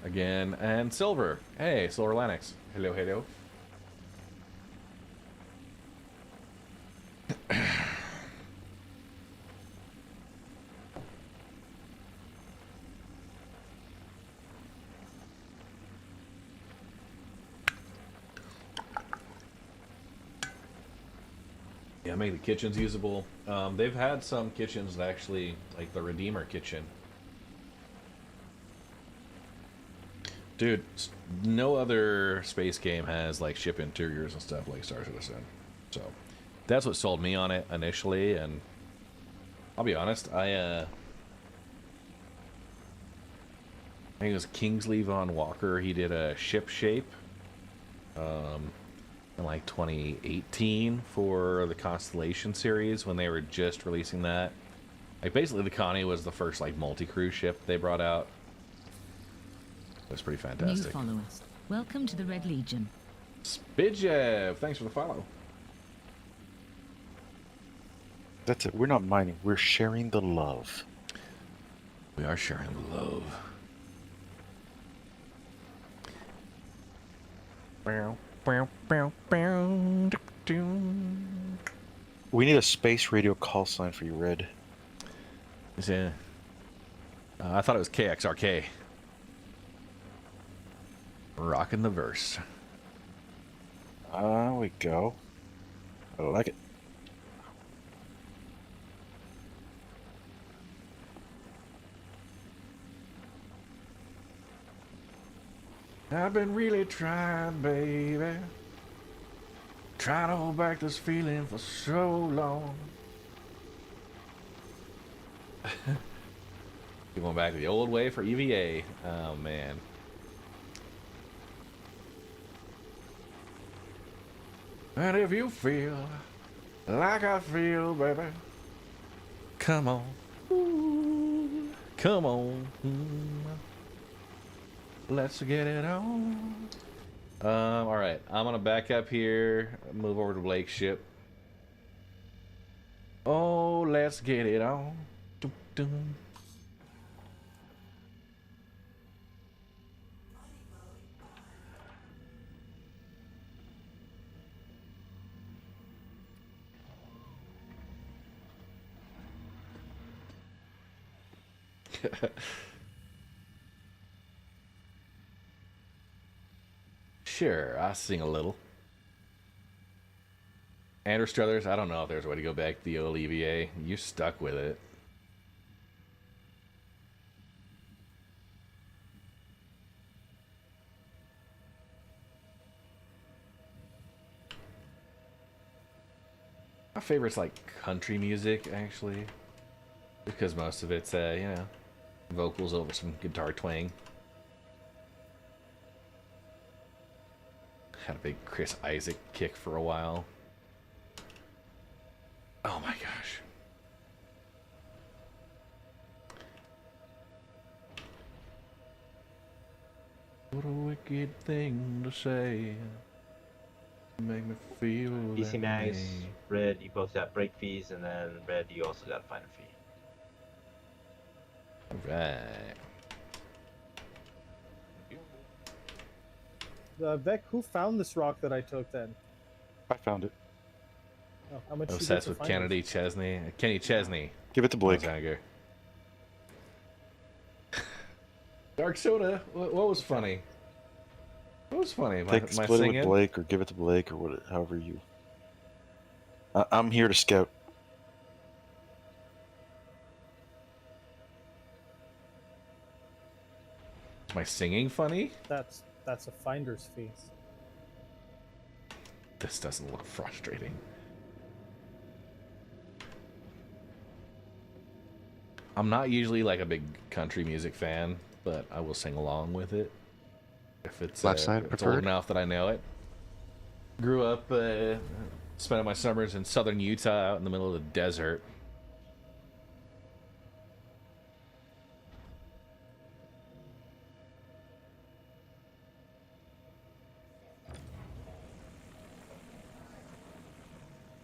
Again, and Silver. Hey, Silver Lanix. Hello, hello. Yeah, make the kitchens usable. They've had some kitchens that actually, like the Redeemer kitchen. Dude, no other space game has like ship interiors and stuff like Star Citizen. So that's what sold me on it initially, and I'll be honest, I think it was Kingsley Von Walker. He did a ship shape in like 2018 for the Constellation series when they were just releasing that. Like basically the Connie was the first like multi-crew ship they brought out. It was pretty New fantastic. followers. Welcome to the Red Legion. Spidjev, thanks for the follow. That's it. We're not mining. We're sharing the love. We are sharing the love. We need a space radio call sign for you, Red. Yeah. I thought it was KXRK. Rocking the verse. There we go. I like it. I've been really trying, baby. Trying to hold back this feeling for so long. You going back to the old way for EVA. Oh, man. And if you feel like I feel, baby, come on. Ooh, come on. Let's get it on. Alright. I'm gonna back up here, move over to Blake's ship. Oh, let's get it on. Dum, dum. Sure, I sing a little. Andrew Struthers, I don't know if there's a way to go back to the old EVA. You stuck with it. My favorite's like country music, actually. Because most of it's, you know, vocals over some guitar twang. Had a big Chris Isaac kick for a while. Oh my gosh. What a wicked thing to say. Make me feel DC that Mags, way. Red, you both got break fees, and then Red, you also got a finder fee. Right. Vec, who found this rock that I took then? I found it. Oh, how much? Obsessed with Kenny Chesney. Give it to Blake. Dark Soda. What was funny? What was funny? Take My split it singing? with Blake, or give it to Blake, or what? However you. I'm here to scout. Is my singing funny? That's a finder's fee. This doesn't look frustrating. I'm not usually like a big country music fan, but I will sing along with it if it's, Left side if it's preferred? old enough that I know it. Grew up, spending my summers in southern Utah out in the middle of the desert.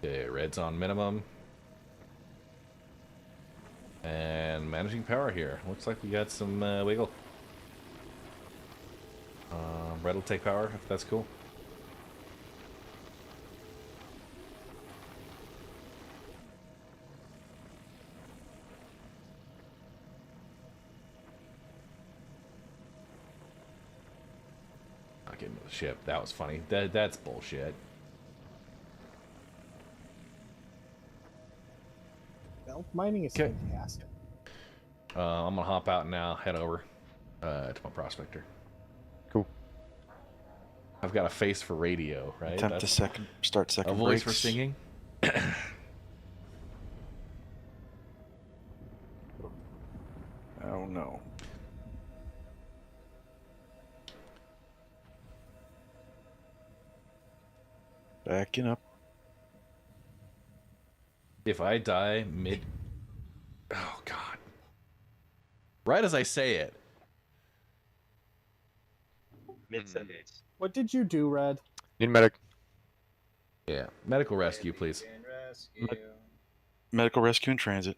Okay, red's on minimum. And managing power here. Looks like we got some wiggle. Red will take power if that's cool. Not getting to the ship. That was funny. That's bullshit. Well, mining is fantastic. I'm gonna hop out now. Head over to my prospector. Cool. I've got a face for radio, right? Attempt to start second a voice for breaks. singing. Oh no. Backing up. If I die mid... Oh, God. Right as I say it. Mid-sentence. What did you do, Red? Need medic. Yeah. Medical rescue, please. Medical rescue in transit.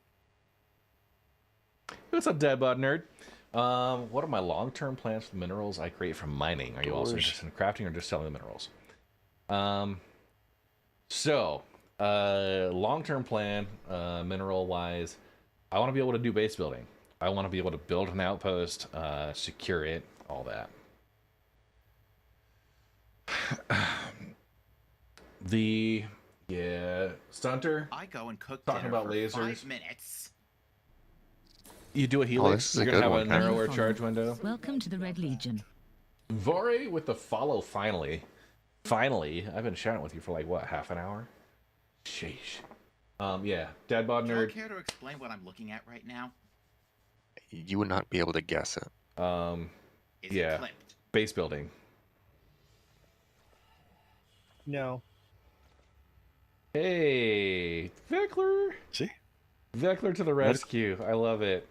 It What's up, Deadbot Nerd? What are my long-term plans for the minerals I create from mining? Are you also interested in crafting or just selling the minerals? Long-term plan, mineral-wise, I want to be able to do base building. I want to be able to build an outpost, secure it, all that. Stunter. I go and cook talking dinner about for lasers. 5 minutes. You do a helix. this is a You're gonna good have one. a narrower charge window. Welcome to the Red Legion. Vore with the follow. Finally, I've been chatting with you for like what, half an hour? Sheesh. Yeah, Dadbod Do you Nerd. care to explain what I'm looking at right now? You would not be able to guess it. Is it Yeah, clipped? base building. No. Hey, Veckler. See? Veckler to the rescue. I love it.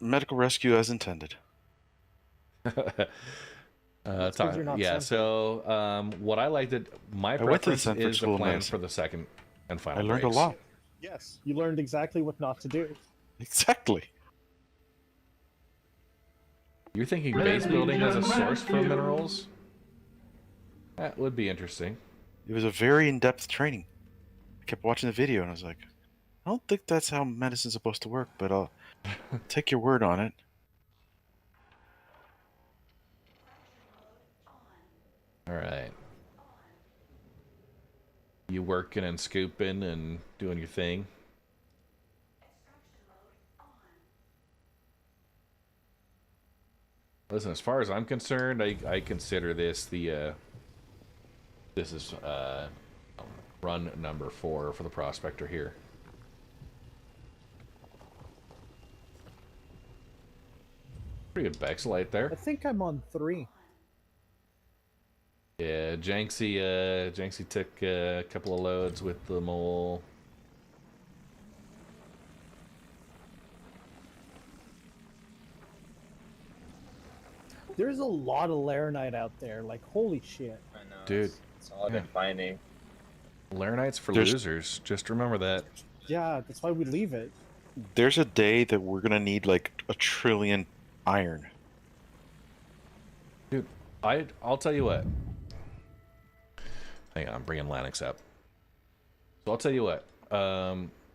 Medical rescue as intended. good you're not Yeah, censored. so what I liked it, my I went to the preference Censored is School the of plan Medicine. for the second and final I learned breaks. a lot. Yes, you learned exactly what not to do. Exactly. You're thinking base building as a source for minerals? That would be interesting. It was a very in-depth training. I kept watching the video and I was like, I don't think that's how medicine's supposed to work, but I'll take your word on it. All right. You working and scooping and doing your thing. Listen, as far as I'm concerned, I consider this the this is run number 4 for the Prospector here. Pretty good Bexelite I there. think I'm on 3. Yeah, Janksy took a couple of loads with the mole. There's a lot of Laranite out there. Like, holy shit. I know. Dude. It's all I've been finding. Laranites for There's- losers. Just remember that. Yeah, that's why we leave it. There's a day that we're gonna need like 1 trillion iron. Dude, I'll tell you what. Hang on, I'm bringing Lanix up. So I'll tell you what.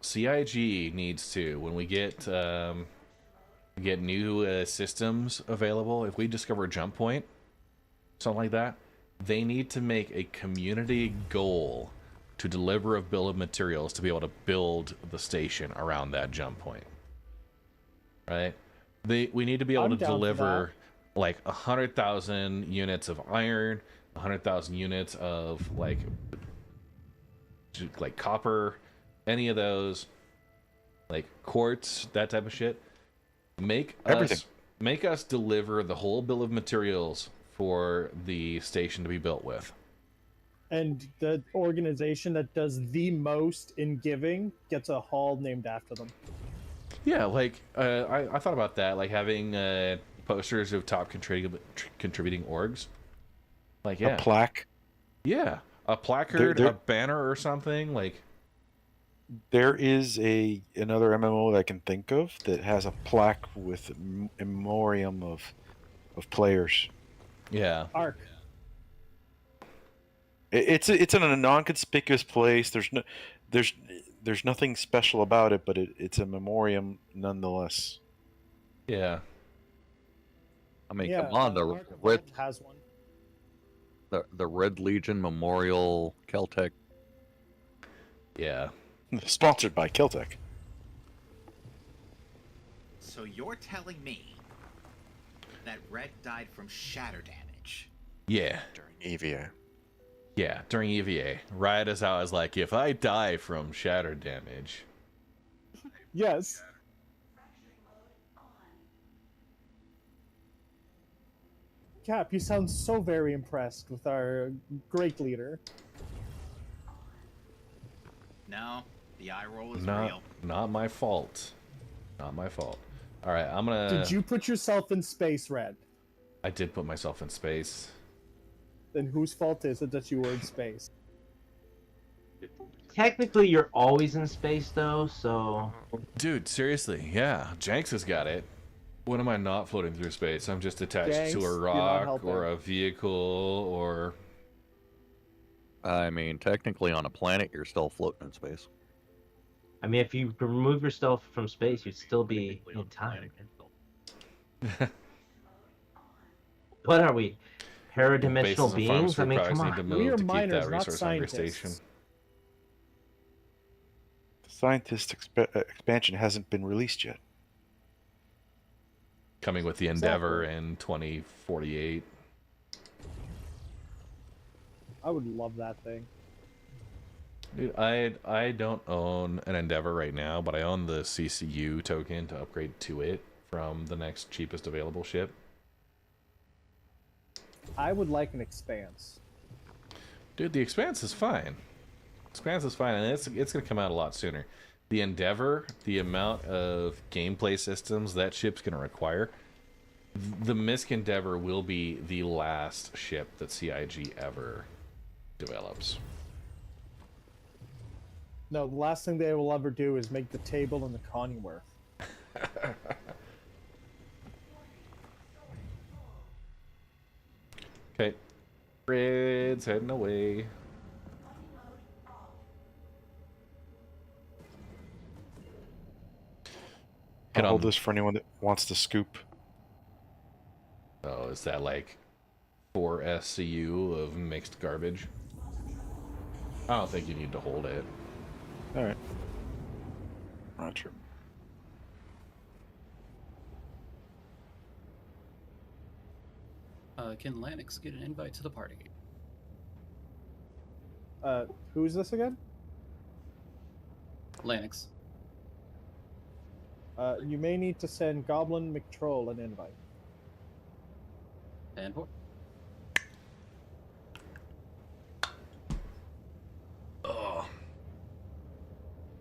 CIG needs to, when we get new systems available, if we discover a jump point, something like that, they need to make a community goal to deliver a bill of materials to be able to build the station around that jump point. Right? We need to be able I'm to down for deliver like 100,000 units of iron, 100,000 units of like copper, any of those, like quartz, that type of shit. Make us deliver the whole bill of materials for the station to be built with. And the organization that does the most in giving gets a hall named after them. Yeah, like I thought about that, like having posters of top contributing orgs. Like, yeah, A plaque. yeah, a placard, There- a banner, or something. Like, There is another MMO that I can think of that has a plaque with a memoriam of players. yeah, Arc. It's in a non-conspicuous place. There's nothing special about it, but it's a memoriam nonetheless. yeah. I mean, Yeah, come on, the Arc of Red, Vault has one. the Red Legion Memorial Keltec. Yeah. Sponsored by Keltec. So you're telling me that Red died from shatter damage? Yeah. During EVA. Yeah, during EVA. Riot is out as like, if I die from shatter damage. Yes. Cap, you sound so very impressed with our great leader. No, the eye roll is real. Not my fault. Not my fault. Alright, I'm gonna... Did you put yourself in space, Red? I did put myself in space. Then whose fault is it that you were in space? technically you're always in space though, so. Dude, seriously, yeah. Jenks has got it. When am I not floating through space? I'm just attached Jenks, to a you're not rock helping. or a vehicle or. I mean, technically on a planet, you're still floating in space. I mean, if you remove yourself from space, you'd still be in time. What are we? Paradimensional Bases of beings? I pharmaceutical mean, products come need to on. move We are to keep miners, that not resource on your scientists. station. The scientist expansion hasn't been released yet. Coming with the Endeavor in 2048. I would love that thing. Dude, I don't own an Endeavor right now, but I own the CCU token to upgrade to it from the next cheapest available ship. I would like an Expanse. Dude, the Expanse is fine. Expanse is fine, and it's going to come out a lot sooner. The Endeavor, the amount of gameplay systems that ship's going to require, the Misk Endeavor will be the last ship that CIG ever develops. No, the last thing they will ever do is make the table in the Conworth. Okay. Fred's heading away. I'll hold this for anyone that wants to scoop. Oh, is that like 4 SCU of mixed garbage? I don't think you need to hold it. Alright. Roger. Can Lanix get an invite to the party? Who's this again? Lanix. You may need to send Goblin McTroll an invite. And what? Oh.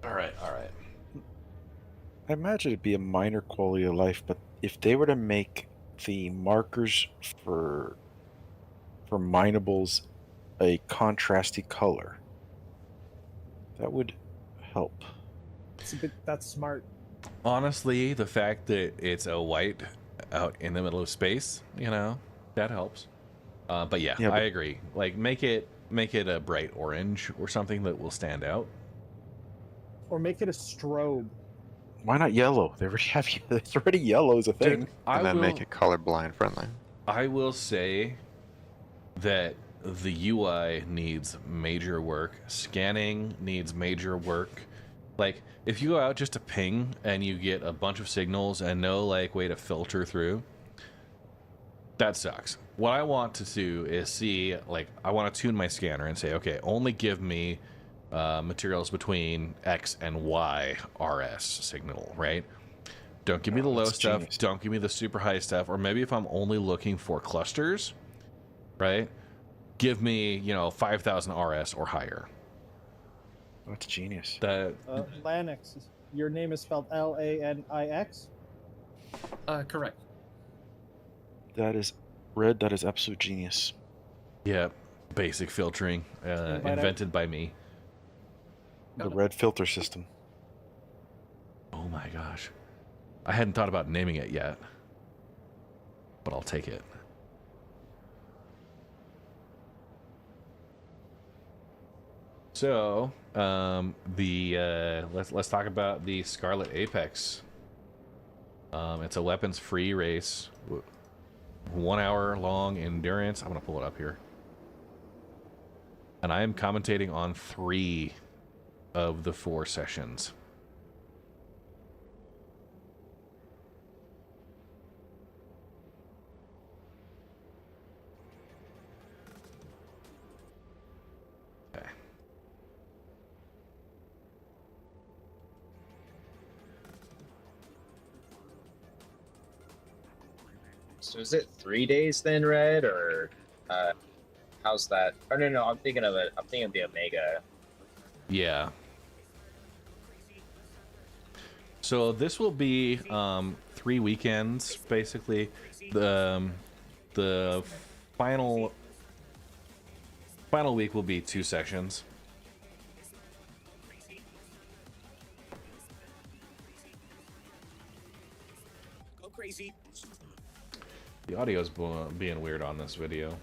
Alright. I imagine it'd be a minor quality of life, but if they were to make the markers for minables a contrasty color, that would help. That's smart. Honestly, the fact that it's a white out in the middle of space, that helps. But yeah, I agree. Like, make it a bright orange or something that will stand out. Or make it a strobe. Why not yellow? They already have. It's already yellow as a thing. Dude, And then make it colorblind friendly. I will say that the UI needs major work. Scanning needs major work. Like, if you go out just to ping and you get a bunch of signals and no way to filter through, that sucks. What I want to do is see, I want to tune my scanner and say, okay, only give me materials between X and Y RS signal, right? Don't give me the low stuff. Genius. Don't give me the super high stuff. Or maybe if I'm only looking for clusters, right? Give me, 5,000 RS or higher. That's genius. Lanix. Your name is spelled Lanix? Correct. That is red. That is absolute genius. Yeah, basic filtering, invented by me. The red filter system. Oh my gosh. I hadn't thought about naming it yet, but I'll take it. So, let's talk about the Scarlet Apex. It's a weapons-free race, 1 hour long endurance. I'm gonna pull it up here, and I am commentating on 3 of the 4 sessions. Okay. So is it 3 days then, Red, or how's that? Oh no, I'm thinking of the Omega. Yeah. So this will be 3 weekends, basically. The final week will be 2 sessions. The audio's being weird on this video.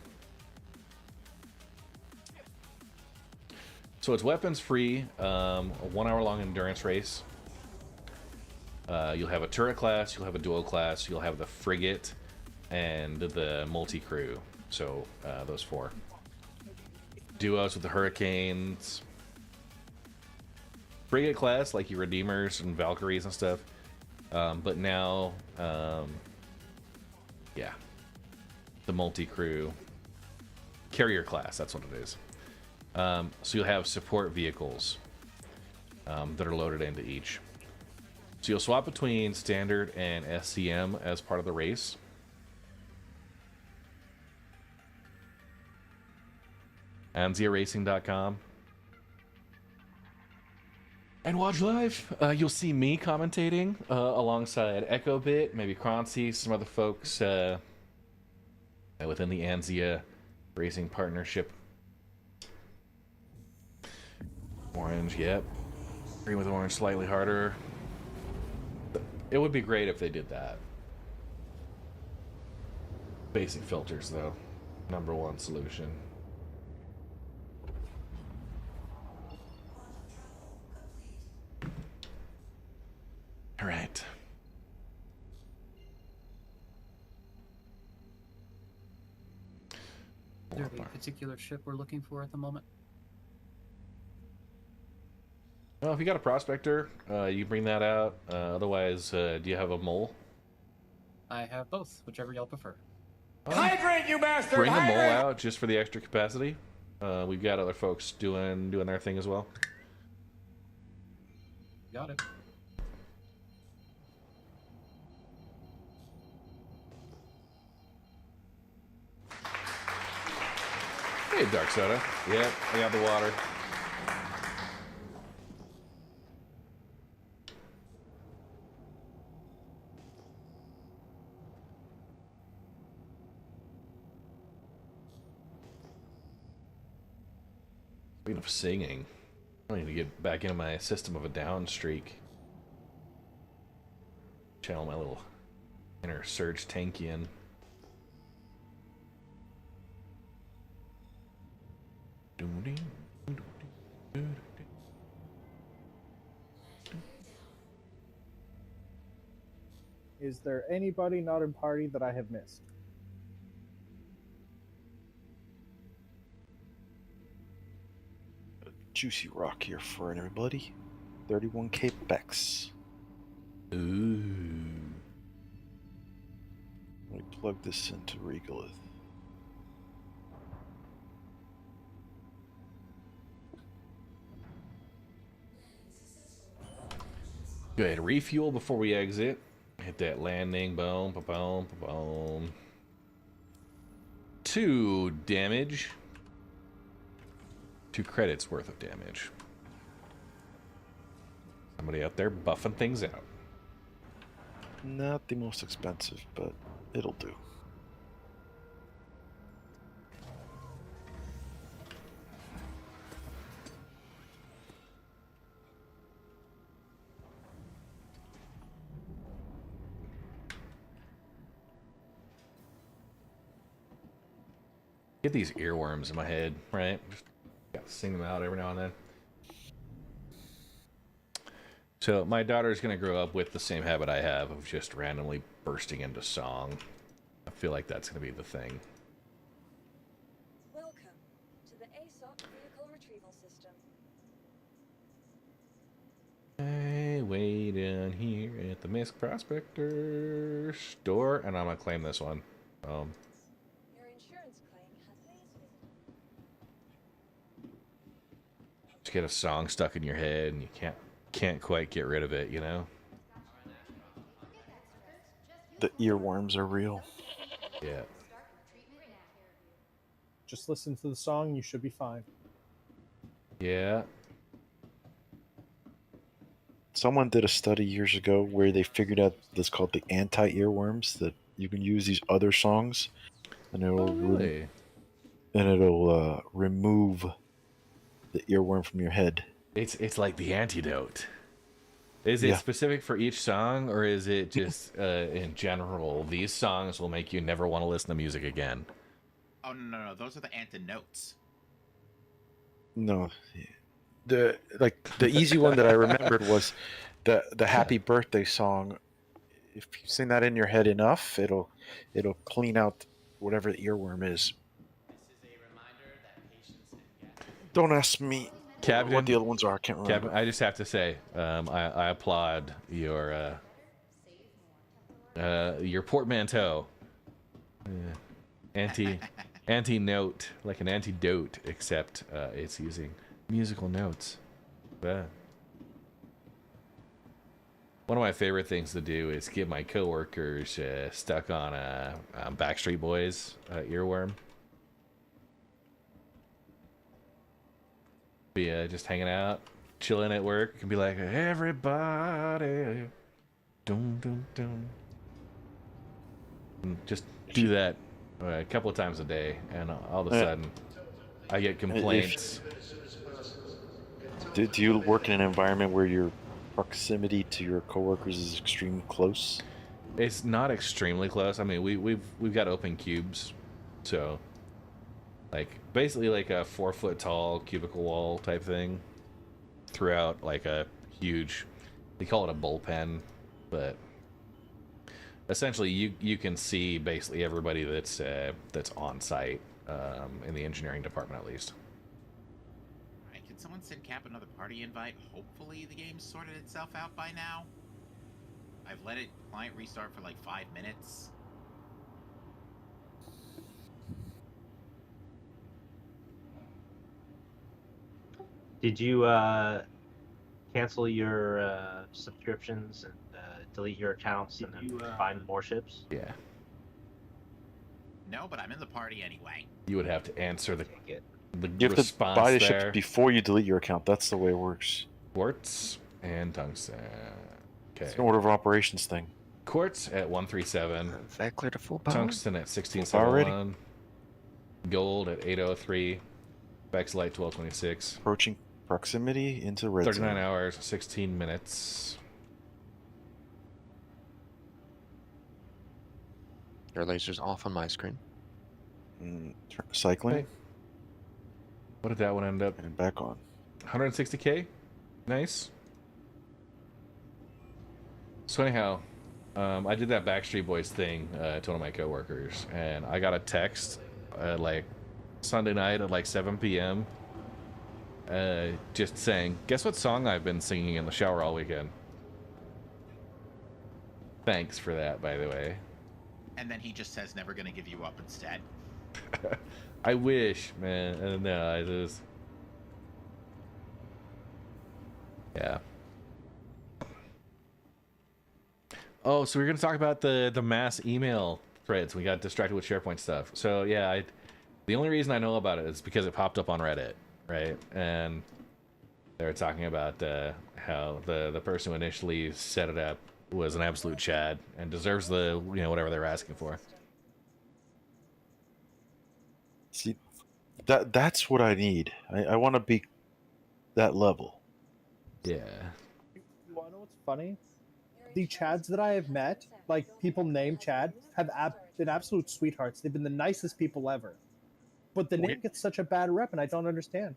So it's weapons free, a 1 hour long endurance race. You'll have a turret class, you'll have a duo class, you'll have the frigate, and the multi-crew. So those 4. Duos with the hurricanes. Frigate class, like your Redeemers and Valkyries and stuff. But now, yeah. The multi-crew. Carrier class, that's what it is. So you'll have support vehicles that are loaded into each. So you'll swap between standard and SCM as part of the race. AnziaRacing.com. And watch live. You'll see me commentating alongside EchoBit, maybe Croncy, some other folks within the Anzia Racing Partnership. Orange, yep. Green with orange, slightly harder. It would be great if they did that. Basic filters, though. #1 solution. All right. Is there a particular ship we're looking for at the moment? Well, if you got a prospector, you bring that out. Otherwise, do you have a mole? I have both, whichever y'all prefer. Hydrate, you bastard! Bring the mole Hydrate! out just for the extra capacity. We've got other folks doing their thing as well. Got it. Hey, Dark Soda. Yep, I got the water. Speaking of singing, I need to get back into my system of a down streak. Channel my little inner Surge Tankian. Is there anybody not in party that I have missed? Juicy rock here for everybody. 31k Bex. Ooh. Let me plug this into Regolith. Go ahead, refuel before we exit. Hit that landing. Boom, boom, boom. 2 damage. 2 credits worth of damage. Somebody out there buffing things out. Not the most expensive, but it'll do. Get these earworms in my head, right? Just gotta sing them out every now and then. So my daughter's gonna grow up with the same habit I have of just randomly bursting into song. I feel like that's gonna be the thing. Welcome to the ASOP Vehicle Retrieval System. Hey, way down here at the Misk Prospector store, and I'm gonna claim this one. Your insurance claim has been Just get a song stuck in your head, and you can't quite get rid of it, you know? The earworms are real. Yeah. Just listen to the song, you should be fine. Yeah. Someone did a study years ago where they figured out this called the anti-earworms, that you can use these other songs and it'll really? Remove the earworm from your head. It's like the antidote. Is it Yeah. specific for each song, or is it just in general? These songs will make you never want to listen to music again. Oh no, those are the antidotes. No, the easy one that I remembered was the Happy Birthday song. If you sing that in your head enough, it'll clean out whatever the earworm is. Don't ask me Captain, what the other ones are. I can't remember. Captain, I just have to say, I applaud your portmanteau. Anti note, like an antidote, except it's using musical notes. Yeah. One of my favorite things to do is get my coworkers stuck on a Backstreet Boys earworm. Be just hanging out, chilling at work, and be like, everybody, dum dum dum. And just do that a couple of times a day, and all of a sudden, I get complaints. Do you work in an environment where your proximity to your coworkers is extremely close? It's not extremely close. I mean, we've got open cubes, so like basically like a 4-foot tall cubicle wall type thing throughout like a huge. They call it a bullpen, but essentially you can see basically everybody that's on site in the engineering department at least. Alright, can someone send Cap another party invite? Hopefully the game's sorted itself out by now. I've let it client restart for like 5 minutes. Did you cancel your subscriptions and delete your accounts and then find more ships? Yeah. No, but I'm in the party anyway. You would have to answer the You have to response buy the there. ships before you delete your account. That's the way it works. Quartz and tungsten. Okay. It's an order of operations thing. Quartz at 137. Is that clear to full power? Tungsten at Already? 1671. Gold at 803. Vexilite 1226. Approaching proximity into red 39 zone. hours, 16 minutes. Your laser's off on my screen. Cycling. Hey. What did that one end up? And back on. 160k? Nice. So anyhow, I did that Backstreet Boys thing to one of my coworkers, and I got a text like Sunday night at like 7 p.m. Just saying, guess what song I've been singing in the shower all weekend? Thanks for that, by the way. And then he just says never gonna give you up instead. I wish, man. No, I just... Yeah. Oh, so we're going to talk about the mass email threads. We got distracted with SharePoint stuff. So, yeah, the only reason I know about it is because it popped up on Reddit, right? And they were talking about how the person who initially set it up was an absolute Chad and deserves the, whatever they were asking for. See, that's what I need. I want to be that level. Yeah. You want to know what's funny? The Chads that I have met, like people named Chad, have been absolute sweethearts. They've been the nicest people ever. But the name gets such a bad rep, and I don't understand.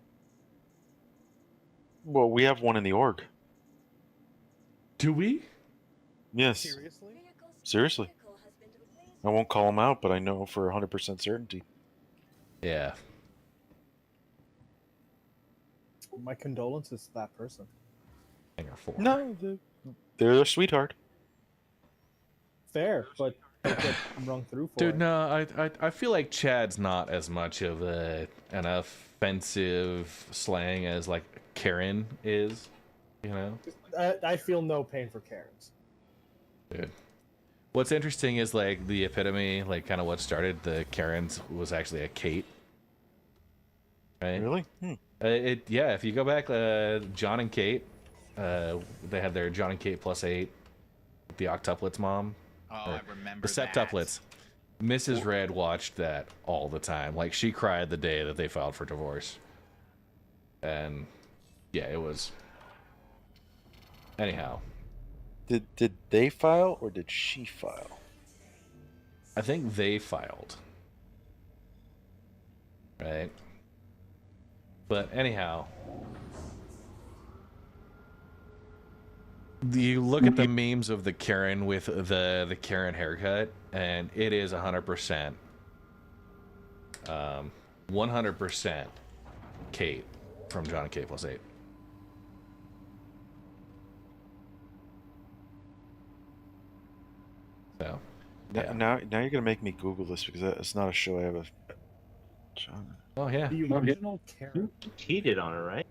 Well, we have one in the org. Do we? Yes. Seriously? Seriously. I won't call him out, but I know for 100% certainty. Yeah. My condolences to that person. No, they're a sweetheart. Fair, but don't get rung through for Dude, it. no, I feel like Chad's not as much of an offensive slang as like Karen is, I feel no pain for Karens. Dude. What's interesting is like the epitome, like kind of what started the Karens was actually a Kate. Right? Really? Yeah, if you go back, John and Kate, they had their John and Kate +8, the octuplets mom. Oh, I remember the septuplets. Mrs. Red watched that all the time. Like, she cried the day that they filed for divorce. And, yeah, it was... Anyhow, Did they file or did she file? I think they filed. Right. But anyhow, you look at the memes of the Karen with the Karen haircut, and it is 100%, 100% Kate from John and Kate plus 8. So, yeah. Now you're gonna make me Google this because it's not a show I have a. John. Oh yeah. The original Karen. Cheated on her, right?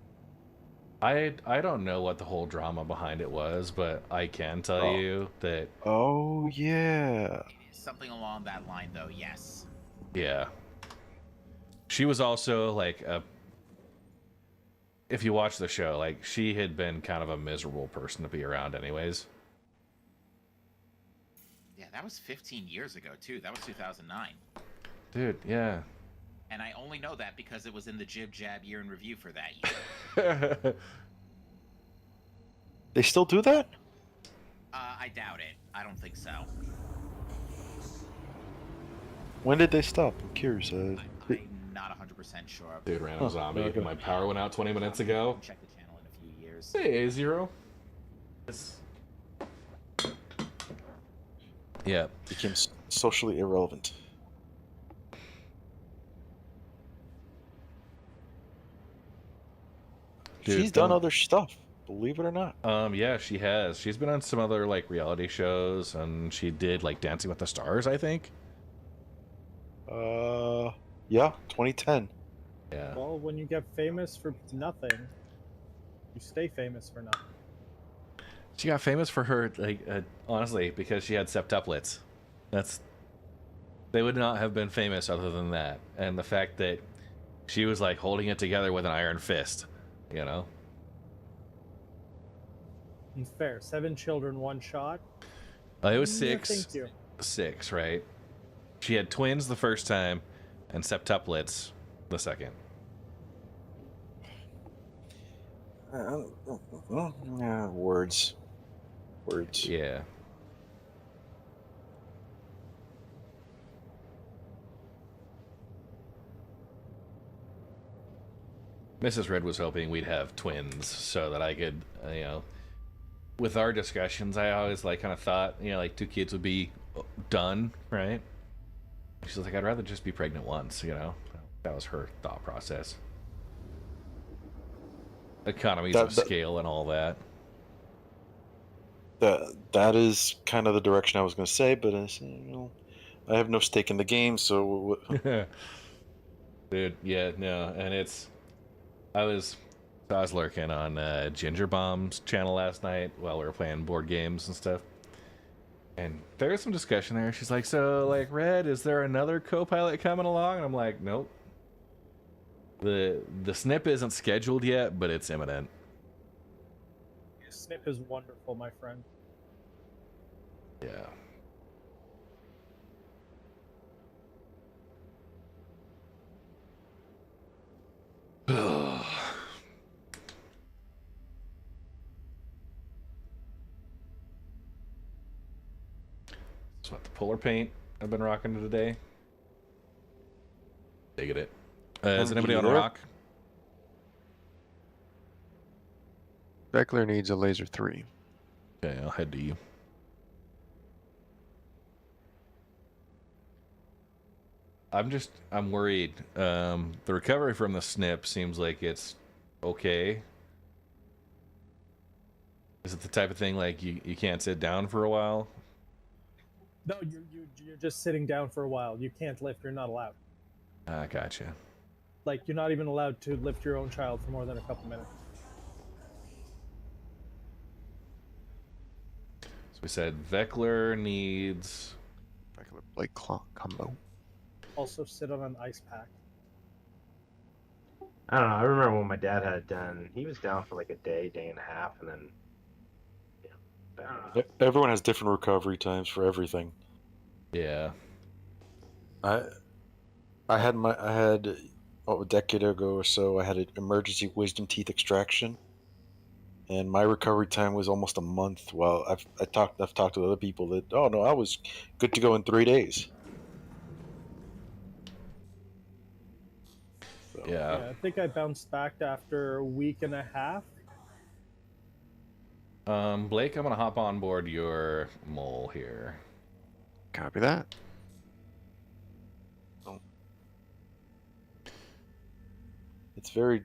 I don't know what the whole drama behind it was, but I can tell you that. Oh yeah. Something along that line, though. Yes. Yeah. She was also like if you watch the show, like she had been kind of a miserable person to be around anyways. Yeah, that was 15 years ago, too. That was 2009. Dude, yeah. And I only know that because it was in the Jib Jab year in review for that year. They still do that? I doubt it. I don't think so. When did they stop? I'm curious. I'm not 100% sure. Dude, random zombie. okay. My power went out 20 minutes ago. Check the channel in a few years. Hey, A0. Yeah. Became socially irrelevant. Dude, She's done other stuff, believe it or not. Yeah, she has. She's been on some other like reality shows, and she did like Dancing with the Stars, I think. Yeah, 2010. Yeah. Well, when you get famous for nothing, you stay famous for nothing. She got famous for her, like, honestly, because she had septuplets. They would not have been famous other than that, and the fact that she was like holding it together with an iron fist, you know. And fair, 7 children, 1 shot. It was Yeah, 6. thank you. 6, right? She had twins the first time, and septuplets the second. Words. Yeah. Mrs. Red was hoping we'd have twins so that I could, with our discussions, I always like kind of thought, like 2 kids would be done, right? She's like, I'd rather just be pregnant once, That was her thought process. Economies of scale and all that. That is kind of the direction I was going to say, but I have no stake in the game, so. Dude, yeah, no, and I was lurking on Ginger Bomb's channel last night while we were playing board games and stuff. And there was some discussion there. She's like, so, like, Red, is there another co-pilot coming along? And I'm like, nope. The snip isn't scheduled yet, but it's imminent. Snip is wonderful, my friend. Yeah. That's what the polar paint I've been rocking today. Digging it. Is anybody on a rock? Beckler needs a laser 3. Okay, I'll head to you. I'm worried. The recovery from the snip seems like it's okay. Is it the type of thing like you can't sit down for a while? No, you're just sitting down for a while. You can't lift. You're not allowed. Ah, gotcha. Like, you're not even allowed to lift your own child for more than a couple minutes. So we said Veckler needs... Veckler Blake combo. Also sit on an ice pack. I don't know. I remember when my dad had it done. He was down for like a day and a half, and then. Yeah, Everyone has different recovery times for everything. Yeah. I had a decade ago or so. I had an emergency wisdom teeth extraction, and my recovery time was almost a month. Well, I've talked to other people that, oh no, I was good to go in 3 days. So, Yeah. I think I bounced back after a week and a half. Blake, I'm gonna hop on board your mole here. Copy that. it's very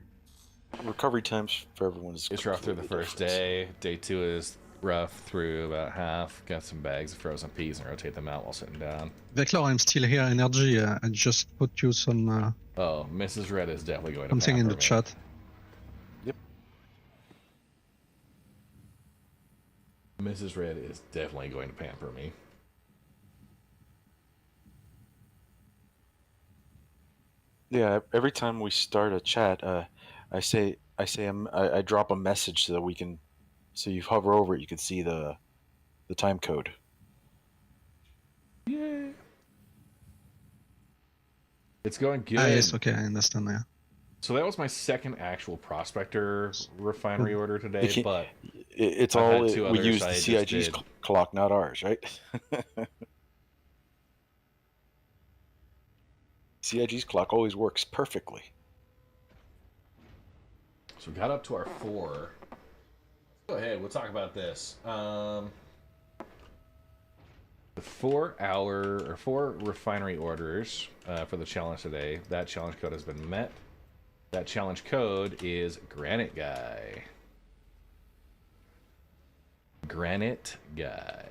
recovery times for everyone is It's rough through the completely first different. day. Day 2 is rough through about half. Got some bags of frozen peas and rotate them out while sitting down. Vector, I'm still here. Energy. I just put you some Oh, Mrs. Red is definitely going to something in the pamper me. chat. Yep. Mrs. Red is definitely going to pamper me. Yeah, every time we start a chat, I drop a message so that we can, so you hover over it, you can see the time code. Yeah. It's going good. Ah, yes, okay, I understand now. So that was my second actual prospector refinery order today, It can't- but It's I've all had two we others use I the just CIG's did. clock, not ours, right? CIG's clock always works perfectly. So we got up to our 4. Go ahead, we'll talk about this. The 4 refinery orders for the challenge today. That challenge code has been met. That challenge code is Granite Guy. Granite Guy.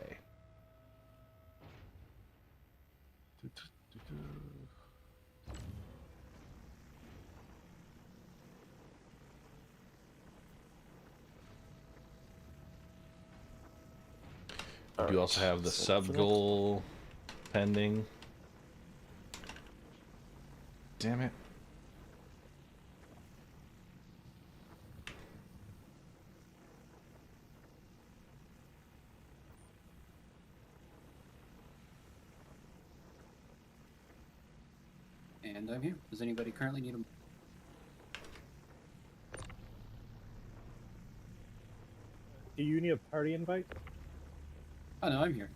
We do also have the sub goal pending. Damn it. And I'm here. Does anybody currently need a... Do you need a party invite? Oh no, I'm here.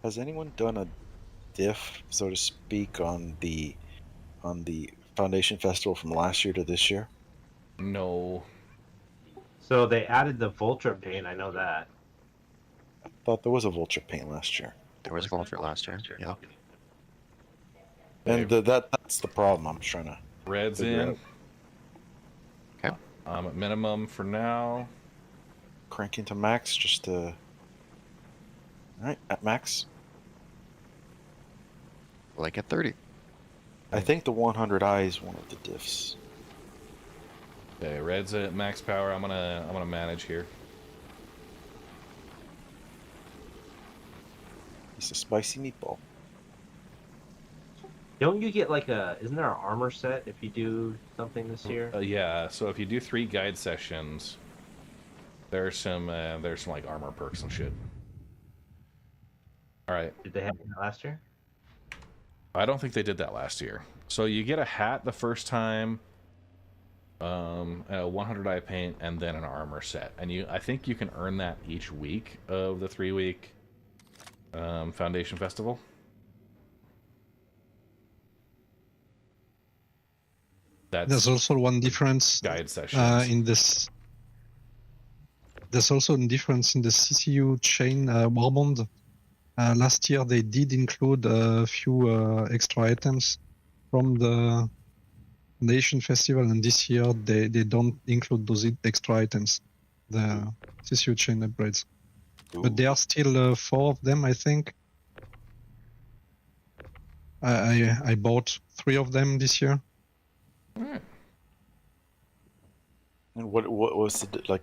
Has anyone done a diff, so to speak, on the Foundation Festival from last year to this year? No. So they added the Vulture paint. I know that. I thought there was a Vulture paint last year. There was Vulture last year. Yeah. And that's the problem I'm trying to Red's figure in. out. Okay. I'm at minimum for now. Cranking to max just to... Alright, at max. Like at 30. I think the 100i is one of the diffs. Okay, Red's at max power. I'm gonna manage here. It's a spicy meatball. Don't you get like a? Isn't there an armor set if you do something this year? Yeah, so if you do 3 guide sessions, there's some like armor perks and shit. All right. Did they have that last year? I don't think they did that last year. So you get a hat the first time, a 100 eye paint, and then an armor set. And I think you can earn that each week of the 3-week Foundation Festival. There's also one difference guide sessions. in this. There's also a difference in the CCU chain warband. Last year they did include a few extra items from the Nation Festival, and this year they don't include those extra items. The CCU chain upgrades. but there are still 4 of them, I think. I bought 3 of them this year. Alright. And what was like?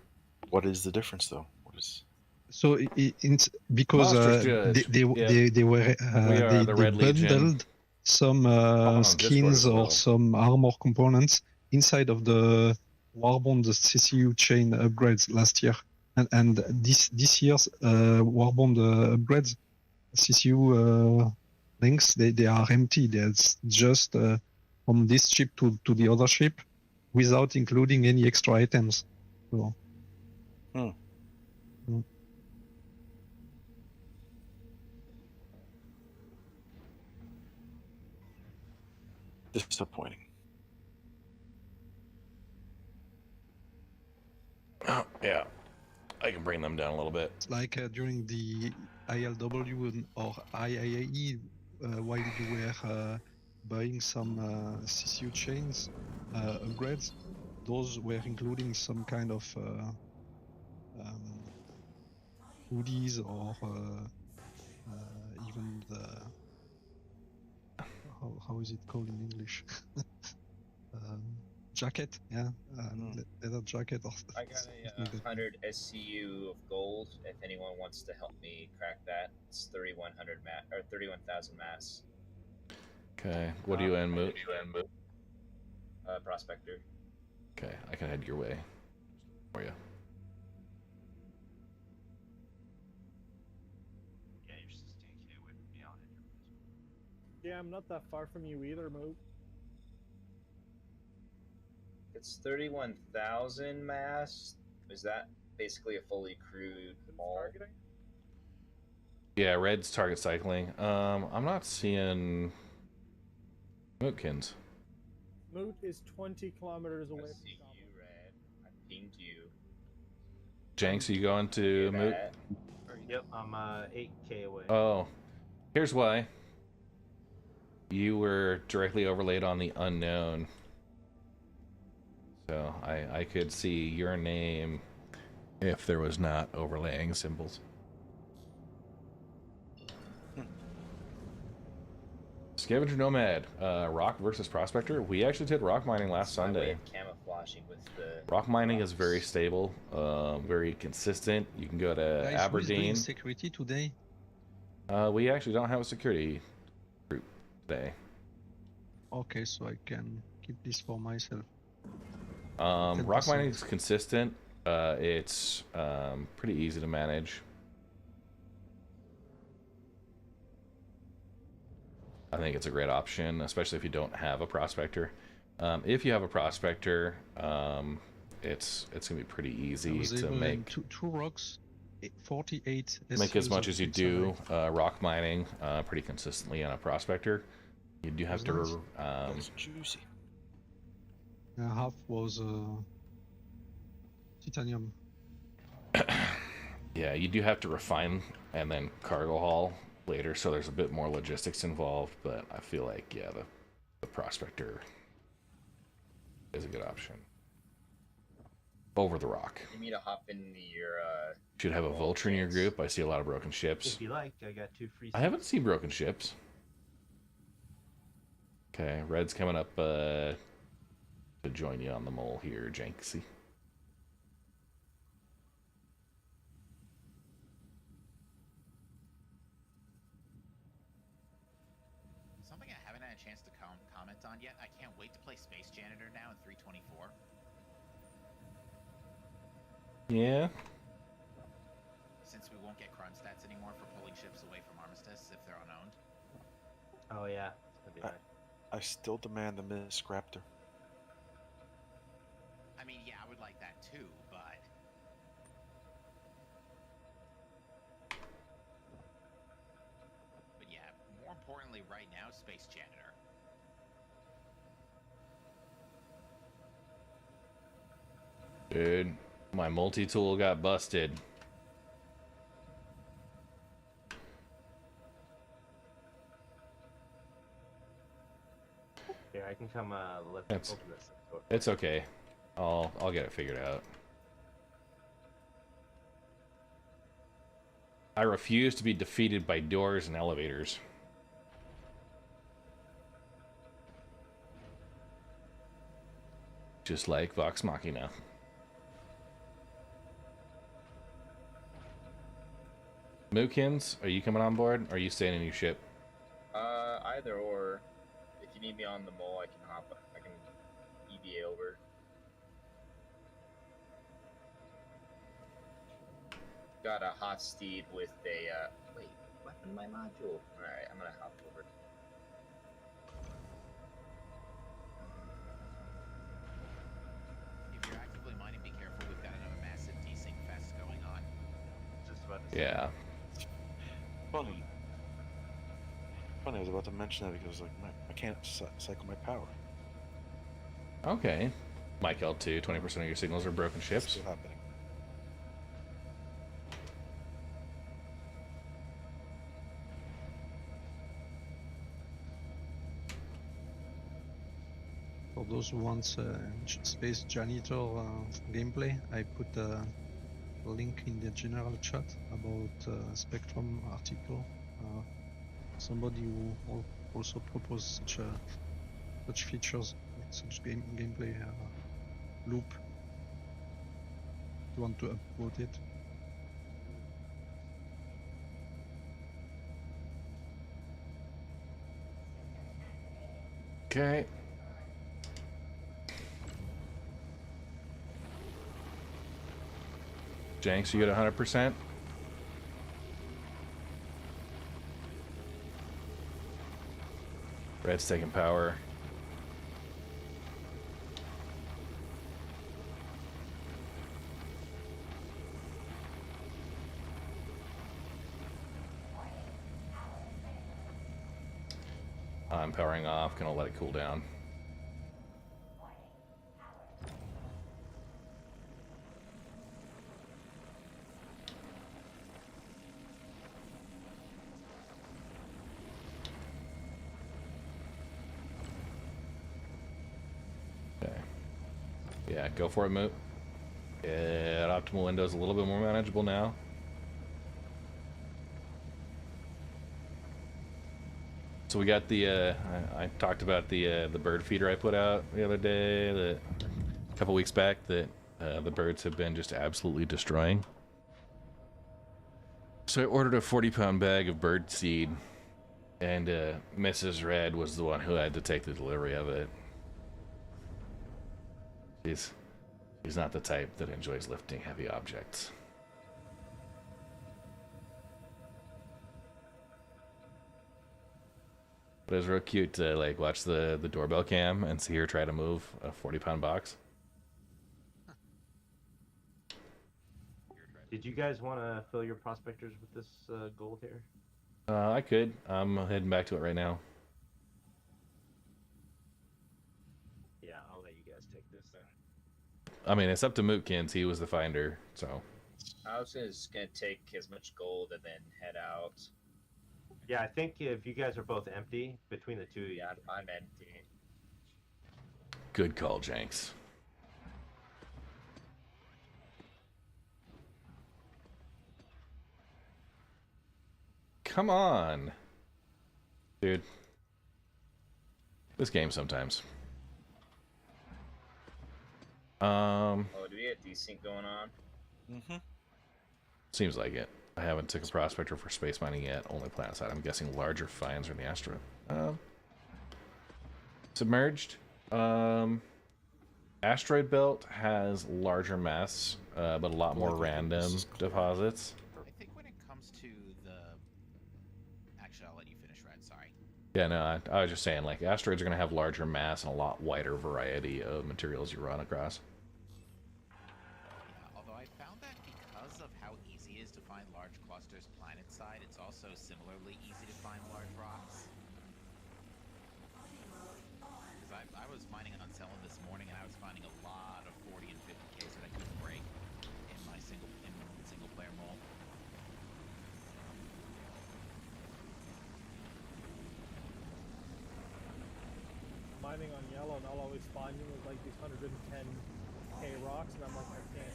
What is the difference though? What is? So it's because Monsters they, Judge. they, Yep. they were We are they the Red Legion. bundled some On Discord skins as well. or some armor components inside of the Warbond CCU chain upgrades last year, and this year's Warbond upgrades CCU links they are empty. There's just from this ship to the other ship, without including any extra items. So. Disappointing. Oh, yeah. I can bring them down a little bit. It's like during the ILW or IAE, while you were buying some CCU chains upgrades, those were including some kind of hoodies or even the how is it called in English? Jacket, yeah, leather jacket or I got a 100 SCU of gold. If anyone wants to help me crack that, it's 3,100 or 31,000 mass. Okay, what do you end, Moot? Prospector. Okay, I can head your way for you. Yeah, you're 16k away from me. I'll hit your Yeah, I'm not that far from you either, Moot. It's 31,000 mass. Is that basically a fully crewed hull? Yeah, Red's target cycling. I'm not seeing Mootkins. Moot is 20 kilometers away from you, Red. I pinged you. Jenks, are you going to Moot? Yep, I'm 8k away. Oh, here's why. You were directly overlaid on the unknown. So I could see your name if there was not overlaying symbols. Scavenger Nomad, rock versus prospector. We actually did rock mining last Sunday. Camouflaging with the Rock mining is very stable, very consistent. You can go to Guys, who is doing Aberdeen. security today? We actually don't have a security group today. Okay, so I can keep this for myself. Rock mining is consistent. It's pretty easy to manage. I think it's a great option, especially if you don't have a prospector. If you have a prospector, it's gonna be pretty easy to make. Two rocks, 48. Make as much as you do rock mining pretty consistently on a prospector. You do have to. That's juicy. Half was titanium. Yeah, you do have to refine and then cargo haul later, so there's a bit more logistics involved, but I feel like, yeah, the prospector is a good option. Over the rock. You need to hop in your Should have a vulture in your group. I see a lot of broken ships. If you like, I got 2 free. I haven't seen broken ships. Okay, Red's coming up to join you on the mole here, Janksy. Something I haven't had a chance to comment on yet. I can't wait to play Space Janitor now in 324. Yeah. Since we won't get crunch stats anymore for pulling ships away from Armistice if they're unowned. Oh yeah, that'd be nice. I still demand the Miss Raptor. I mean, yeah, I would like that too, but yeah, more importantly right now, Space Janitor. Dude, my multi-tool got busted. Here, I can come let's It's- open this. It's okay. I'll get it figured out. I refuse to be defeated by doors and elevators. Just like Vox Machina. Mookins, are you coming on board? Or are you staying in your ship? Either or. If you need me on the mole, I can hop. I can EVA over. Got a hot steed with a wait, weapon my module. All right, I'm gonna hop over. If you're actively mining, be careful. We've got another massive desync fest going on. Just about to say. Yeah. Funny. I was about to mention that because like I can't cycle my power. Okay. Mike L2, 20% of your signals are broken ships. Still happening. For those who want Space Janitor gameplay, I put a link in the general chat about Spectrum article. Somebody who also proposed such features, such gameplay loop. You want to upvote it? Okay. Jenks, you at 100%? Red's taking power. I'm powering off, gonna let it cool down. Okay. Yeah, go for it, Moot. Yeah, optimal window's a little bit more manageable now. So we got the I talked about the bird feeder I put out the other day, a couple weeks back, that the birds have been just absolutely destroying. So I ordered a 40-pound bag of bird seed, and Mrs. Red was the one who had to take the delivery of it. She's not the type that enjoys lifting heavy objects. But it was real cute to like watch the doorbell cam and see her try to move a 40-pound box. Did you guys want to fill your prospectors with this gold here? I could. I'm heading back to it right now. Yeah, I'll let you guys take this then. I mean, it's up to Mootkins. He was the finder, so. I was just gonna take as much gold and then head out. Yeah, I think if you guys are both empty, between the two, yeah, I'm empty. Good call, Jenks. Come on. Dude. This game sometimes. Oh, do we have desync going on? Mm-hmm. Seems like it. I haven't took a prospector for space mining yet. Only planet side. I'm guessing larger finds are in the asteroid. Submerged. Asteroid belt has larger mass, but a lot more random deposits. I think when it comes to the... Actually, I'll let you finish, Red. Sorry. Yeah, no, I was just saying, like, asteroids are going to have larger mass and a lot wider variety of materials you run across. Yeah, although I found that because of how easy it is to find large clusters planet side, it's also similarly easy to find large rocks. Because I was mining on Selene this morning, and I was finding a lot of 40 and 50Ks that I couldn't break in my single player mole. Mining on yellow, and I'll always find you with like these 110k rocks, and I'm like, I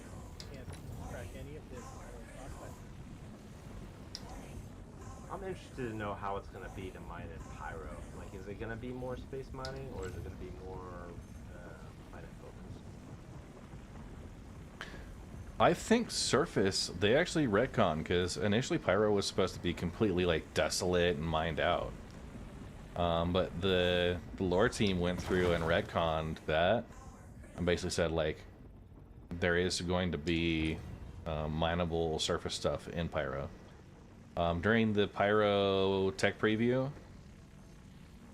can't crack any of this. I'm interested to know how it's gonna be to mine in Pyro. Like, is it gonna be more space mining, or is it gonna be more planet focused? I think surface, they actually retcon, because initially Pyro was supposed to be completely like desolate and mined out. But the lore team went through and retconned that and basically said like there is going to be mineable surface stuff in Pyro. During the Pyro tech preview,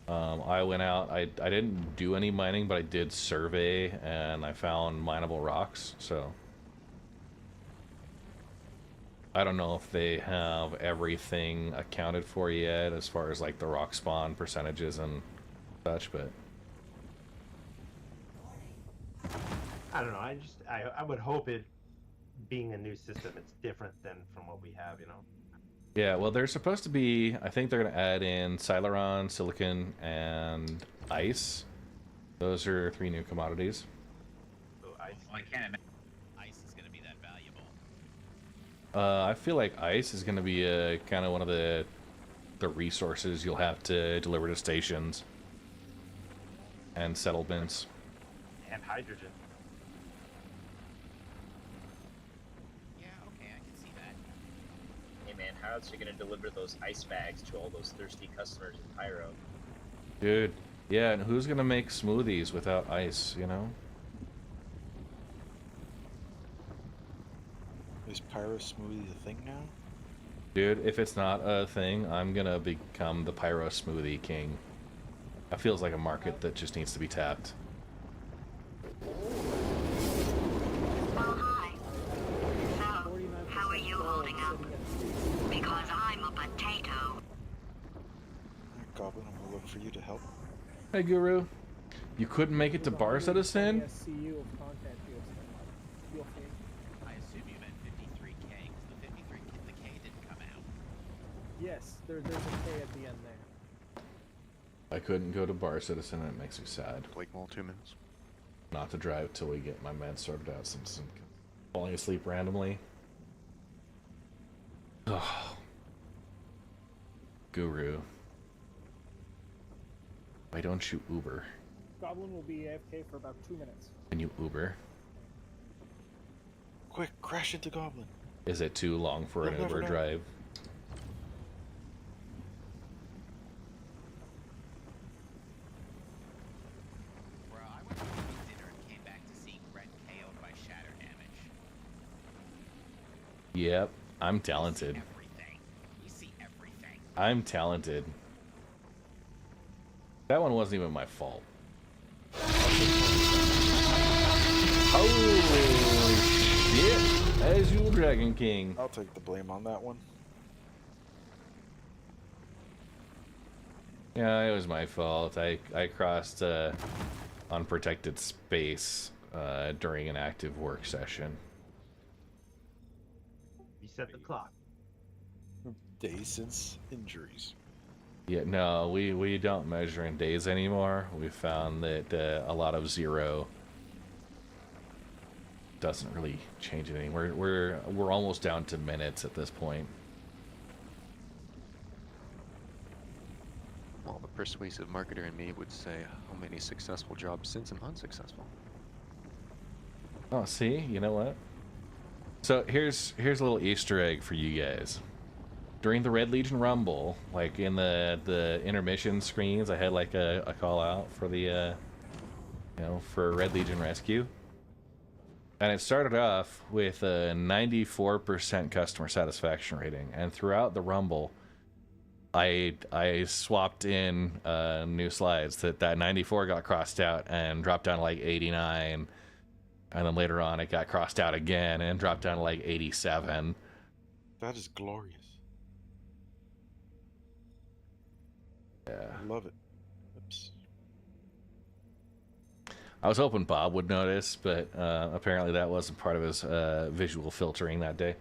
I went out, I didn't do any mining, but I did survey and I found mineable rocks, so I don't know if they have everything accounted for yet as far as like the rock spawn percentages and such, but I don't know. I would hope it, being a new system, it's different than from what we have. You know. yeah, well, they're supposed to be, I think they're going to add in Sileron, Silicon, and Ice. Those are 3 new commodities. So ice. Well, I can't imagine ice is going to be that valuable. I feel like Ice is going to be kind of one of the resources you'll have to deliver to stations and settlements. And hydrogen. Yeah, okay, I can see that. Hey man, how else are you gonna deliver those ice bags to all those thirsty customers in Pyro? Dude, yeah, and who's going to make smoothies without ice, you know? Is Pyro Smoothie a thing now? Dude, if it's not a thing, I'm gonna become the Pyro Smoothie King. That feels like a market that just needs to be tapped. Well, hi. So, how are you holding up? Because I'm a potato. Alright, Goblin, I'm gonna look for you to help. Hey, Guru. You couldn't make it to Bar Citizen? SCU of content fields. Feel free. I assume you meant 53K, because the 53K, the K didn't come out. Yes, there's a K at the end there. I couldn't go to Bar Citizen, and it makes me sad. Blake Mall 2 minutes. Not to drive till we get my meds sorted out since I'm falling asleep randomly. Oh. Guru. Why don't you Uber? Goblin will be AFK for about 2 minutes. Can you Uber? Quick, crash into Goblin. Is it too long for an You'll never Uber know. drive? Bro, I went to dinner and came back to see Red KO'd by shatter damage. Yep, I'm talented. Everything. You see everything. I'm talented. That one wasn't even my fault. Holy shit! As you, Dragon King. I'll take the blame on that one. Yeah, it was my fault. I crossed unprotected space during an active work session. Reset the clock. Days since injuries. Yeah, no, we don't measure in days anymore. We found that a lot of 0 doesn't really change anything. We're almost down to minutes at this point. Well, the persuasive marketer in me would say how many successful jobs since I'm unsuccessful. Oh, see, you know what? So here's a little Easter egg for you guys. During the Red Legion Rumble, like in the intermission screens, I had like a call out for the for Red Legion Rescue. And it started off with a 94% customer satisfaction rating, and throughout the Rumble, I swapped in new slides that 94 got crossed out and dropped down to like 89, and then later on it got crossed out again and dropped down to like 87. That is glorious. Yeah, I love it. Oops. I was hoping Bob would notice, but apparently that wasn't part of his visual filtering that day.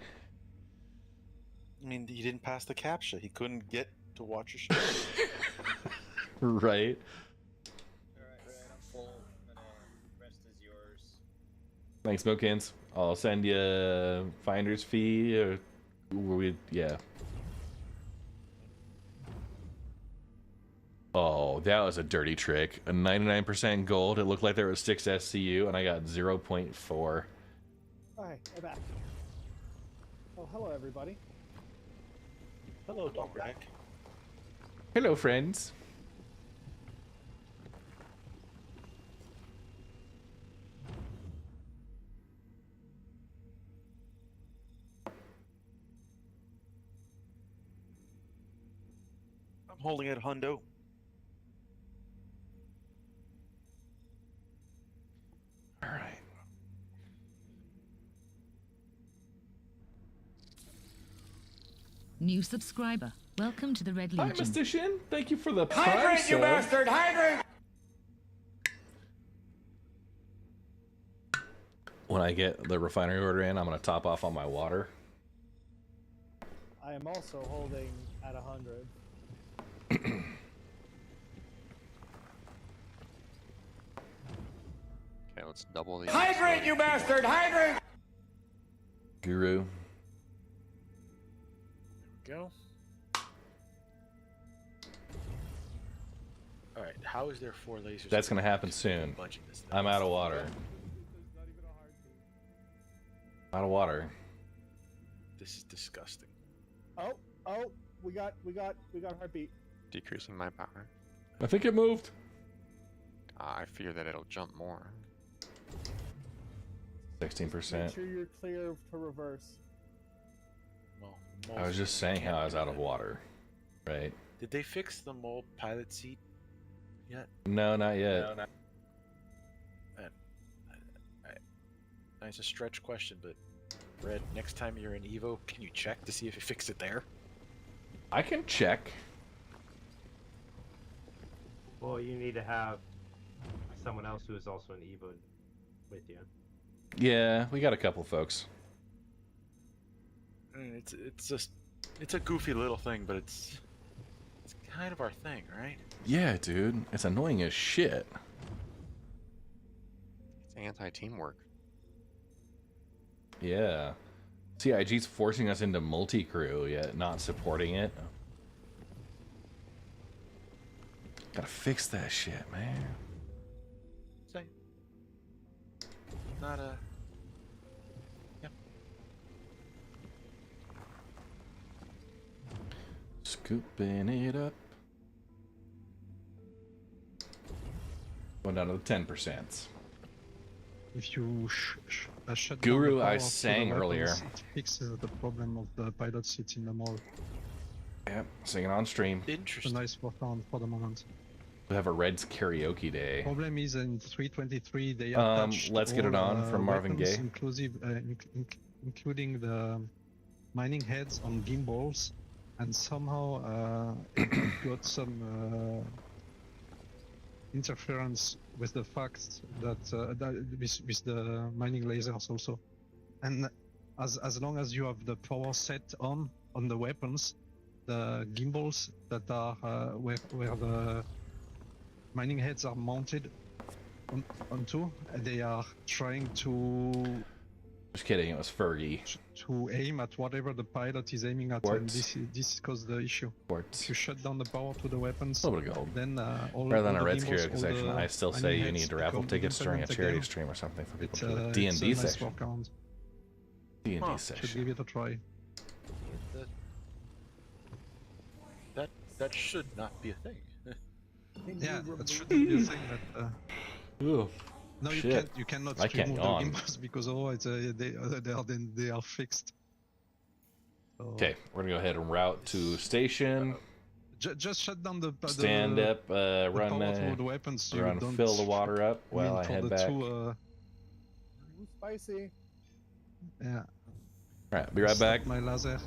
I mean, he didn't pass the CAPTCHA. He couldn't get to watch your show. Right. Alright, I'm full. Rest is yours. Thanks, Milkins. I'll send you finder's fee. Yeah. Oh, that was a dirty trick. A 99% gold. It looked like there was 6 SCU, and I got 0.4. Alright, I'm back. Oh, hello, everybody. Hello, Dr. Nick. Hello, friends. I'm holding it, Hundo. All right. New subscriber. Welcome to the Red Hi, Legion. Mr. Shin. Thank you for the Hydrate, you sub. bastard! Hydrate! When I get the refinery order in, I'm going to top off on my water. I am also holding at 100. Okay, let's double the. Hydrate, you bastard! Hydrate! Guru. Go. Alright, how is there 4 lasers? That's going to happen soon. Bunching this thing? I'm out of water. Out of water. This is disgusting. Oh, we got heartbeat. Decreasing my power. I think it moved. I fear that it'll jump more. 16%. Make sure you're clear to reverse. Well, I was just saying how I was out of water. Right? Did they fix the mole pilot seat yet? No, not yet. No, not. It's a stretch question, but Red, next time you're in Evo, can you check to see if you fixed it there? I can check. Well, you need to have someone else who is also an Evo with you. Yeah, we got a couple folks. It's a goofy little thing, but it's kind of our thing, right? Yeah, dude. It's annoying as shit. It's anti-teamwork. Yeah. CIG's forcing us into multi-crew, yet not supporting it. Gotta fix that shit, man. Same. Not a... Yep. Scooping it up. Going down to the 10%. If you shut Guru, down the power I to the sang weapons, earlier. it fixes the problem of the pilot seats in the mall. Yep, singing on stream. It's a nice workaround for the moment. We have a Reds karaoke day. Problem is in 323 they attached let's get it all, on from Marvin weapons Gaye. including the mining heads on gimbals, and somehow it got some interference with the fact that, with the mining lasers also. And as long as you have the power set on the weapons, the gimbals that are where the mining heads are mounted onto, they are trying to... Just kidding, it was Fergie. To aim at whatever the pilot is aiming at, and this caused the issue. If you shut down the power to the weapons, then all rather than all a the Reds gimbals, karaoke all section, the I still say mining you heads need to raffle become tickets during a independent charity again. stream or something for people It's, to do a it's D&D a nice session. workaround. D&D Should session. give it a try. That should not be a thing. Yeah, that shouldn't be a thing. But Ooh, no, shit. you cannot I can't remove the yawn. gimbals because otherwise they are fixed. So, Okay, we're gonna go ahead and route to station. just shut down the Stand up, the run, power to the weapons so run, you don't fill the water up while I for head the back. two, Spicy. yeah. Alright, be right Stop back. my laser.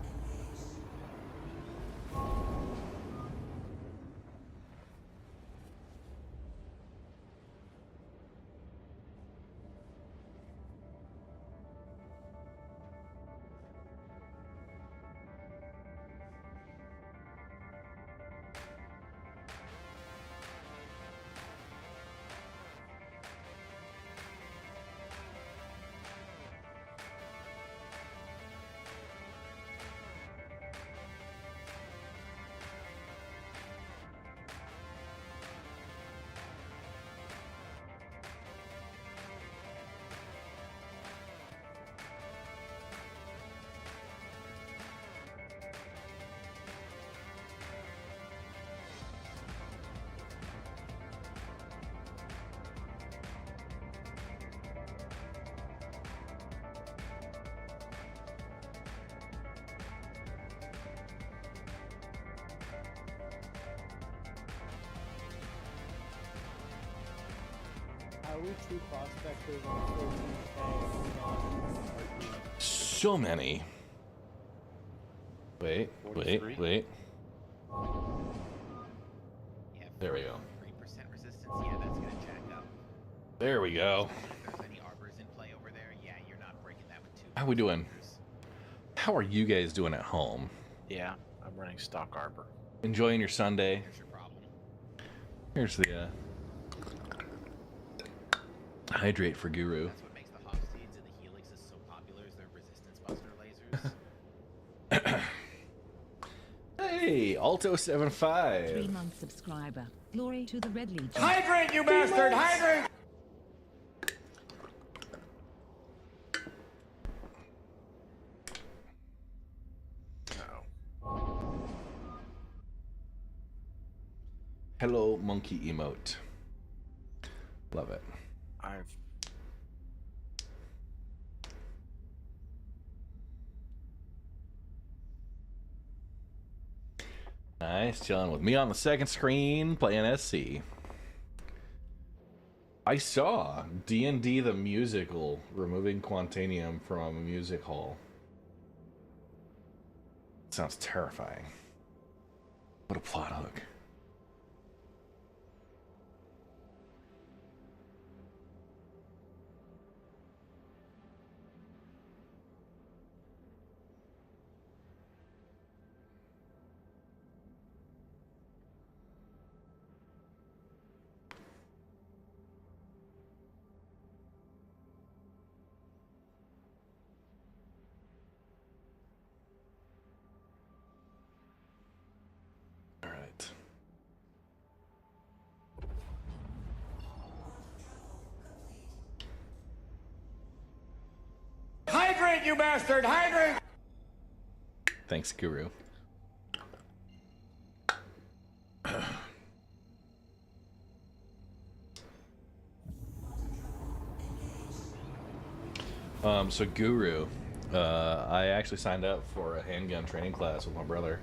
are we true prospectors on 14K? So many. Wait. 43? Yeah, There we go. 3% resistance. Yeah, that's gonna jack up. There we go. If there's any arbors in play over there, yeah, you're not breaking that with 2. How we doing? How are you guys doing at home? Yeah, I'm running stock arbor. Enjoying your Sunday? Here's your problem. Here's the hydrate for Guru. That's what makes the Hofsteeds and the Helixes so popular is their resistance buster lasers. Hey, Alto75. 3-month subscriber. Glory to the Red Legion. Hydrant, you bastard! Hydrant! Hello, monkey emote. Love it. Nice, chilling with me on the second screen, playing SC. I saw D&D the musical removing Quantanium from a music hall. Sounds terrifying. What a plot hook. Hydrant, you bastard! Hydrant! Thanks, Guru. So Guru, I actually signed up for a handgun training class with my brother.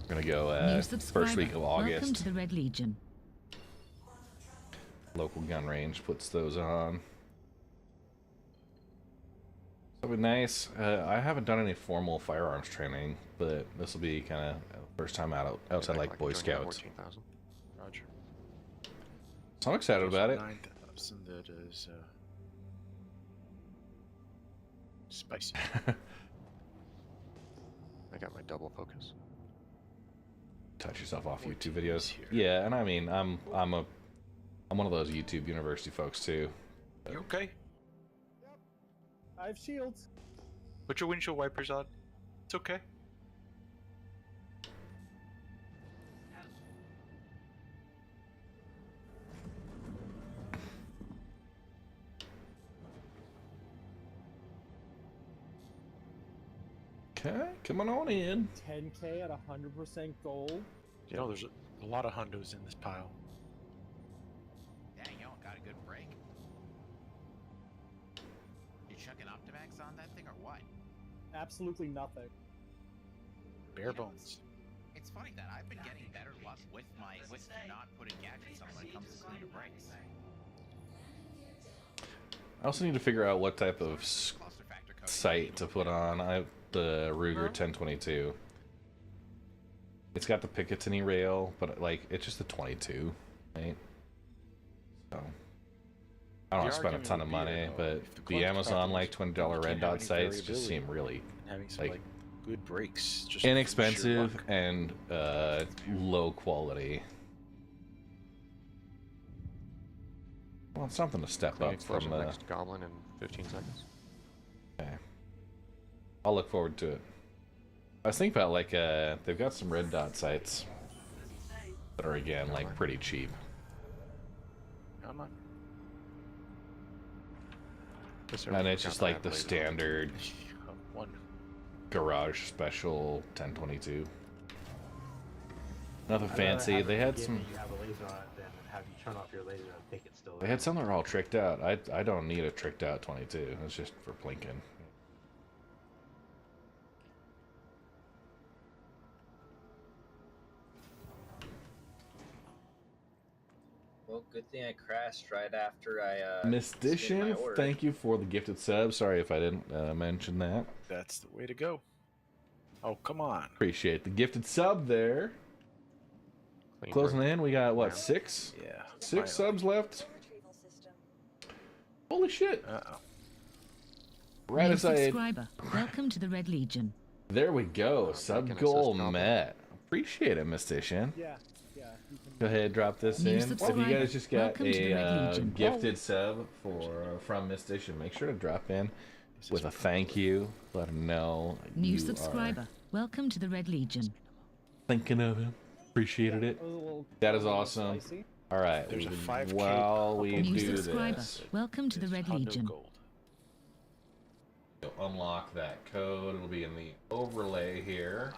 We're gonna go New first subscriber. week of Welcome August. to the Red Legion. Local gun range puts those on. That'll be nice. I haven't done any formal firearms training, but this will be kind of first time outside like Boy Scouts. 14,000. Roger. So I'm excited about it. 9,000 that is spicy. I got my double focus. Touch yourself off YouTube videos. Yeah, and I mean, I'm one of those YouTube University folks too. You okay? I have shields. Put your windshield wipers on. It's okay. Okay, coming on in. 10K at 100% gold. You know, there's a lot of hundos in this pile. Dang, y'all got a good break. You chucking Optimax on that thing or what? Absolutely nothing. Bare bones. It's funny that I've been getting better luck with not putting gadgets on when it comes to cleaner brakes. I also need to figure out what type of sight to put on. I have the Ruger 1022. It's got the Picatinny rail, but like it's just a 22, right? So I don't want to spend a ton of money, but the Amazon like $20 red dot sights just seem really having some like good brakes, just inexpensive and low quality. Well, it's something to step up from the next goblin in 15 seconds. Okay. I'll look forward to it. I was thinking about like they've got some red dot sights that are again like pretty cheap. Come on. And it's just like the standard garage special 1022. Nothing fancy. They had some. You have a laser on it, then have you turn off your laser and think it's still there. They had some that were all tricked out. I don't need a tricked out 22. It's just for plinking. Well, good thing I crashed right after I Mystician, thank you for the gifted sub. Sorry if I didn't mention that. That's the way to go. Oh, come on. Appreciate the gifted sub there. Closing in, we got what, 6? Yeah. 6 subs left. Holy shit. Uh-oh. Right New as I... subscriber. Welcome to the Red Legion. There we go. Sub goal met. Appreciate it, Mystician. Yeah. Go ahead, drop this New in. If subscriber. you guys just got Welcome to the Red a Legion. gifted sub from Mystician, make sure to drop in with a thank you. Let him know New you subscriber. are Welcome to the Red Legion. thinking of him. Appreciated it. That is awesome. All right. There's a 5K while we New do subscriber. this, Welcome to the Red Legion. you'll unlock that code. It'll be in the overlay here.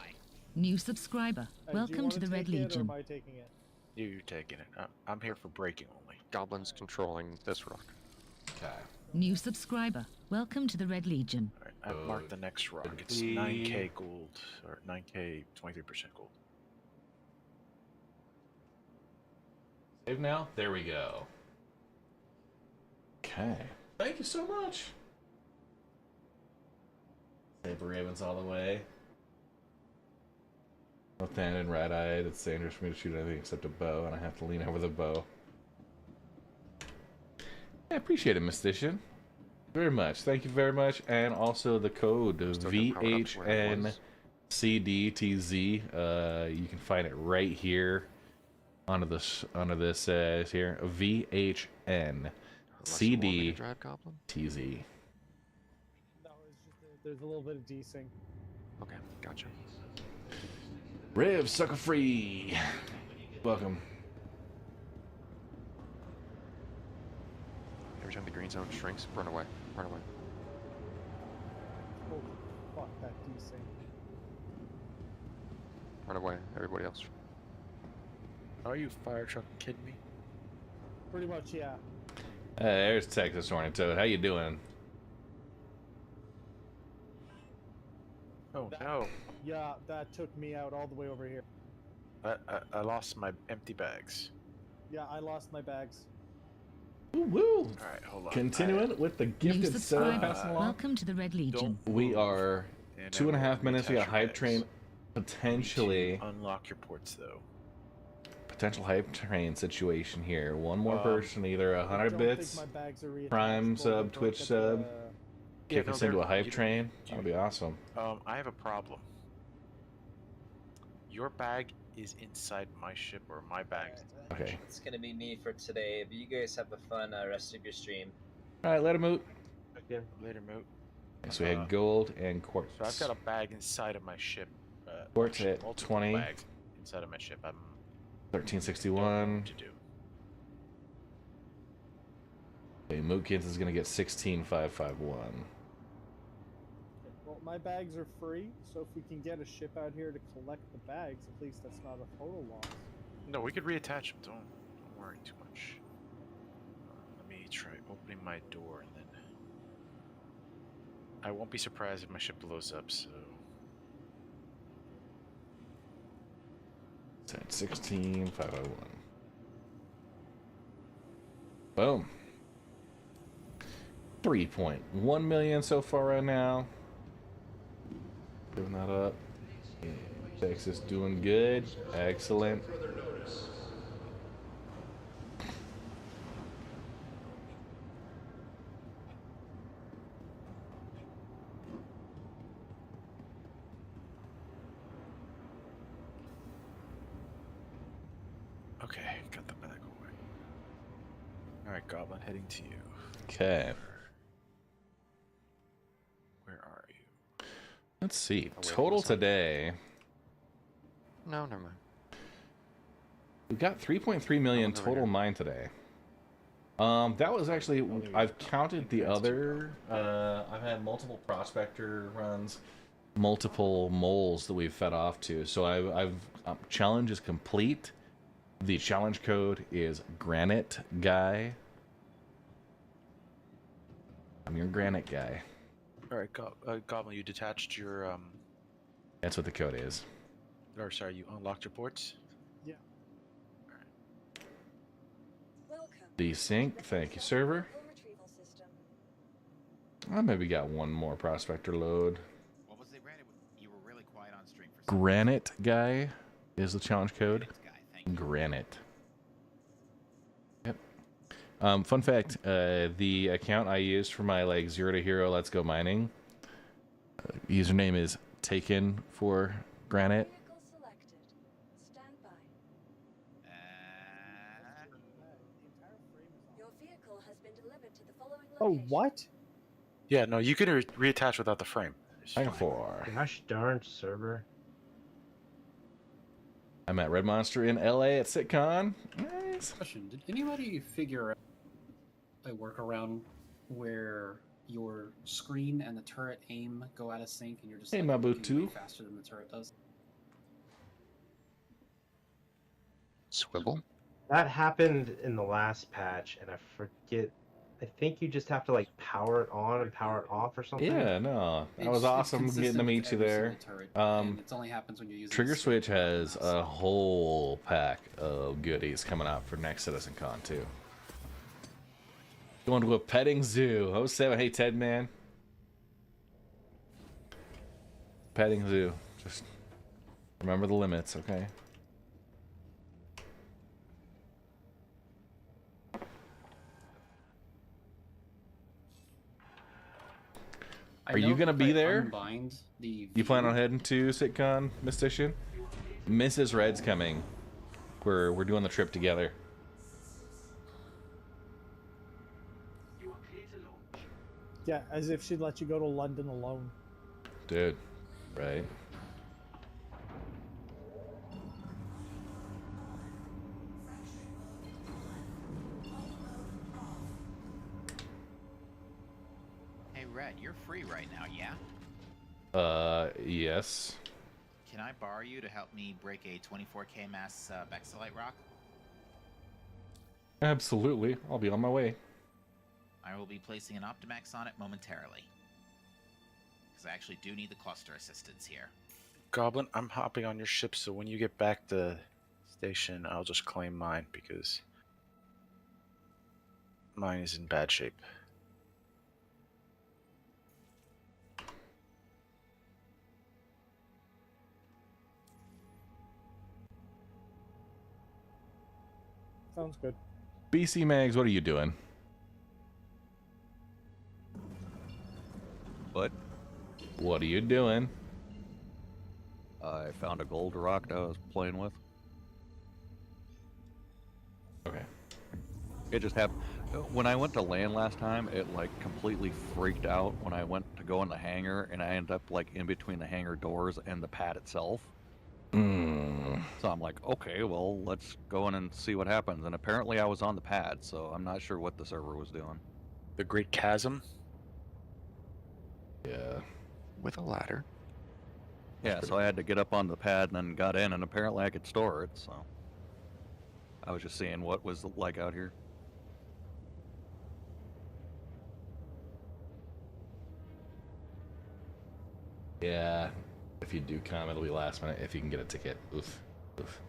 New subscriber. Welcome to the Red Legion. Am I taking it? You're taking it. I'm here for breaking only. Goblins controlling this rock. Okay. New subscriber. Welcome to the Red Legion. All right, I've marked the next rock. It's 9K gold, or 9K, 23% gold. Save now. There we go. Okay. Thank you so much. Saber Ravens all the way. Left-handed, right-eyed. It's dangerous for me to shoot anything except a bow, and I have to lean over the bow. I appreciate it, Mystician. Very much. Thank you very much. And also the code VHNCDTZ. You can find it right here under this here. VHNCDTZ. No, it's just there's a little bit of desync. Okay, gotcha. Riv, sucker free. Welcome. Every time the green zone shrinks, run away. Run away. Oh, fuck that desync. Run away. Everybody else. Are you fire truck kidding me? Pretty much, yeah. There's Texas Hornet Toad. How you doing? Oh no. Yeah, that took me out all the way over here. I lost my empty bags. Yeah, I lost my bags. Woo woo! Alright, hold on. Continuing with the New gifted sub subscriber. passing along. Welcome to the Red Legion. We are And 2.5 minutes. We got reattach your hype bags. train. Potentially. Unlock your ports though. Potential hype train situation here. One more Um, person, either I 100 don't bits, think my bags are reattachable. Prime sub, Look Twitch at sub, the- kick no, us into a they're- hype you- train. That'll be awesome. I have a problem. Your bag is inside my ship, or my bag. Okay. It's gonna be me for today, but you guys have a fun rest of your stream. Alright, let him out. Okay. Later, Moot. So we had gold and quartz. So I've got a bag inside of my ship. Quartz actually, at multiple 20. bags inside of my ship. I'm 1361. to do. Okay, Mootkins is gonna get 16551. Well, my bags are free, so if we can get a ship out here to collect the bags, at least that's not a total loss. No, we could reattach them. Don't worry too much. Let me try opening my door, and then I won't be surprised if my ship blows up. So It's at 16501. Boom. 3.1 million so far right now. Giving that up. Yeah, Texas doing good. Excellent. okay, got the bag away. All right, Goblin, heading to you. Okay. Where are you? Let's see. wait, Total what's on? today. No, never mind. We got 3.3 million over total here. mine today. That was actually, I've counted the other, I've had multiple prospector runs, multiple moles that we've fed off to. So I've challenge is complete. The challenge code is Granite Guy. I'm your Granite Guy. All right, Goblin, you detached your That's what the code is. or sorry, you unlocked your ports. Yeah. Desync. Thank you, server. I maybe got one more prospector load. What was it, Red? You were really quiet on stream for Granite guy is the challenge code. Granite. Yep. Fun fact: the account I used for my like 0 to hero Let's Go mining username is taken for Granite. Oh, what? Yeah, no, you can reattach without the frame. Gosh darn server. I'm at Red Monster in LA at SitCon. Nice. Question: did anybody figure out a workaround where your screen and the turret aim go out of sync, and you're just Hey, like, looking Mabutu. way faster than the turret does? Swivel? That happened in the last patch, and I forget. I think you just have to like power it on and power it off or something. Yeah, no, that was It's awesome getting consistent to with meet you every there. single turret, and it only happens when you're using Trigger the Switch has a whole pack of goodies coming out for next Citizen Con too. Going to a petting zoo. 07. Hey Ted, man. Petting zoo. Just remember the limits, okay? Are you gonna be there? You plan on heading to SitCon, Mystician? Mrs. Red's coming. We're doing the trip together. Yeah, as if she'd let you go to London alone. Dude, right? Hey, Red, you're free right now, yeah? Yes. Can I borrow you to help me break a 24k mass Bexalite rock? Absolutely. I'll be on my way. I will be placing an Optimax on it momentarily. Because I actually do need the cluster assistance here. Goblin, I'm hopping on your ship, so when you get back to station, I'll just claim mine because mine is in bad shape. Sounds good. BC Mags, what are you doing? What? What are you doing? I found a gold rock that I was playing with. Okay. It just happened. When I went to land last time, it like completely freaked out when I went to go in the hangar, and I ended up like in between the hangar doors and the pad itself. So I'm like, okay, well, let's go in and see what happens. And apparently I was on the pad, so I'm not sure what the server was doing. The Great Chasm? Yeah. With a ladder. Yeah, so I had to get up on the pad and then got in, and apparently I could store it, so I was just seeing what was like out here. Yeah. If you do come, it'll be last minute if you can get a ticket. Oof. Oof.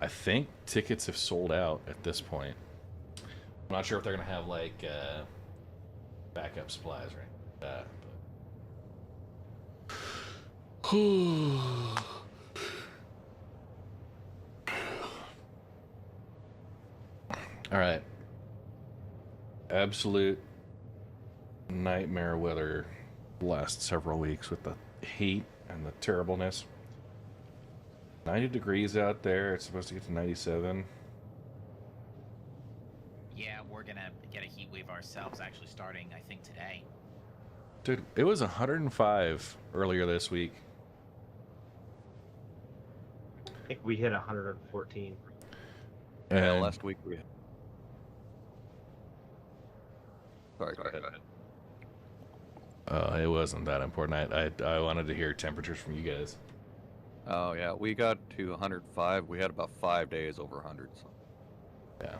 I think tickets have sold out at this point. I'm not sure if they're gonna have like backup supplies or anything like that. All right. Absolute nightmare weather last several weeks with the heat and the terribleness. 90 degrees out there. It's supposed to get to 97. Yeah, we're gonna get a heat wave ourselves, actually starting, I think, today. Dude, it was 105 earlier this week. I think we hit 114. Yeah, And last week we. Sorry, go ahead. it wasn't that important. I wanted to hear temperatures from you guys. Oh yeah, we got to 105. We had about 5 days over 100. So. Yeah.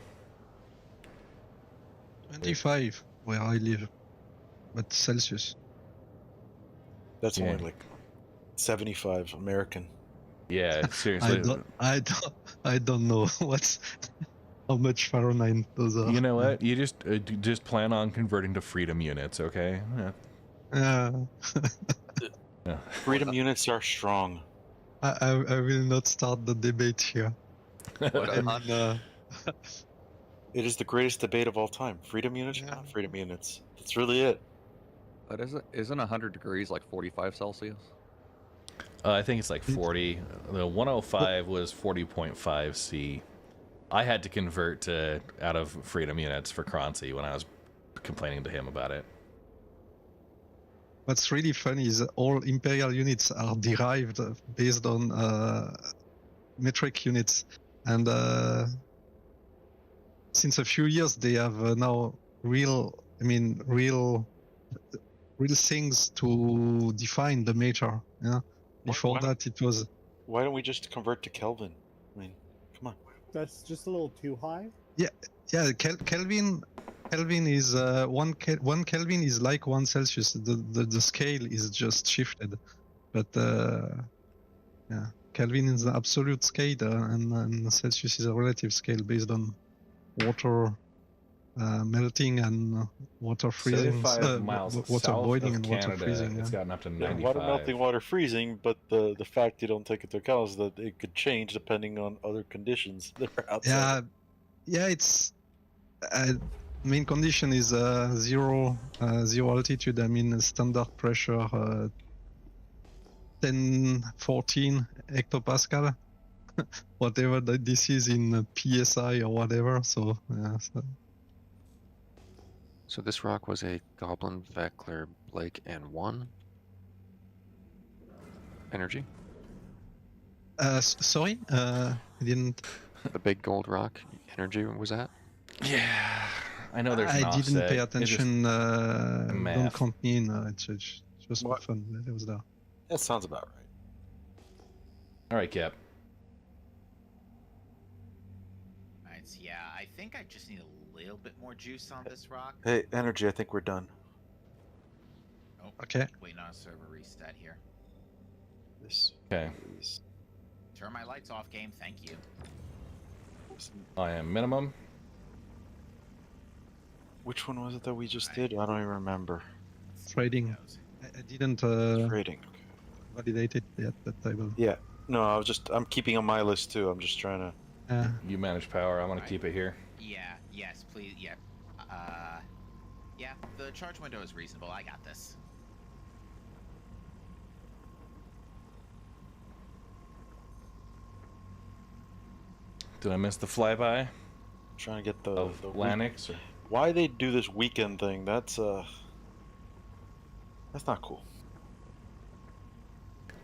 25 where I live, but Celsius. That's Yeah. only like 75 American. Yeah, seriously. I don't know what's how much Fahrenheit those are. You know what? You just plan on converting to freedom units, okay? Yeah. Freedom units are strong. I will not start the debate here. It is the greatest debate of all time. Freedom units, not freedom units. That's really it. But isn't 100 degrees like 45 Celsius? I think it's like 40. The 105 was 40.5 C. I had to convert to out of freedom units for Croncy when I was complaining to him about it. What's really funny is all Imperial units are derived based on metric units, and since a few years they have now real things to define the major. Yeah. Before that, it was. Why don't we just convert to Kelvin? I mean, come on. That's just a little too high. Yeah. Kelvin is one Kelvin is like 1 Celsius. The scale is just shifted, but yeah, Kelvin is the absolute scale, and Celsius is a relative scale based on water melting and water freezing, 75 miles water south boiling of and Canada, water freezing. it's Yeah. gotten up to Yeah, 95. water melting, water freezing, but the fact you don't take into account is that it could change depending on other conditions that are outside. Yeah, it's main condition is zero altitude. I mean standard pressure 10-14 hectopascal, whatever this is in psi or whatever. So yeah. So this rock was a Goblin, Vector, Blake, and 1 energy. Sorry, I didn't. The big gold rock energy was that? Yeah, I know there's an I offset. didn't pay It's just attention. Don't math. count me in. It's just for fun. It was there. That sounds about right. All right, Cap. Alright, so yeah, I think I just need a little bit more juice on this rock. Hey, energy, I think we're done. Oh, Okay. Waiting on a server reset here. This. Okay. Turn my lights off, game. Thank you. I am minimum. Which one was it that we just did? I don't even remember. Trading. I didn't Trading. validate it yet, but I will. Yeah. No, I'm keeping on my list too. I'm just trying to. You manage power. I'm gonna keep it here. Yeah, yes, please, yeah. Yeah, the charge window is reasonable. I got this. Did I miss the flyby? Trying to get the Lanix. Or... Why they do this weekend thing? That's not cool.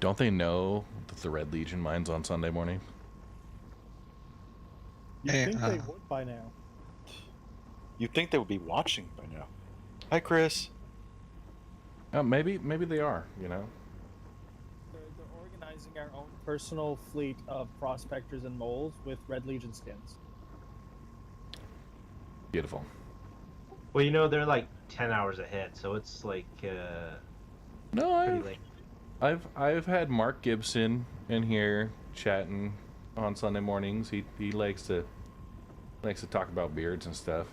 Don't they know that the Red Legion mines on Sunday morning? You think they would by now? You'd think they would be watching by now. Hi, Chris. Maybe they are. You know. They're organizing our own personal fleet of prospectors and moles with Red Legion skins. Beautiful. Well, you know, they're like 10 hours ahead, so it's like No, pretty late. I've had Mark Gibson in here chatting on Sunday mornings. He likes to talk about beards and stuff,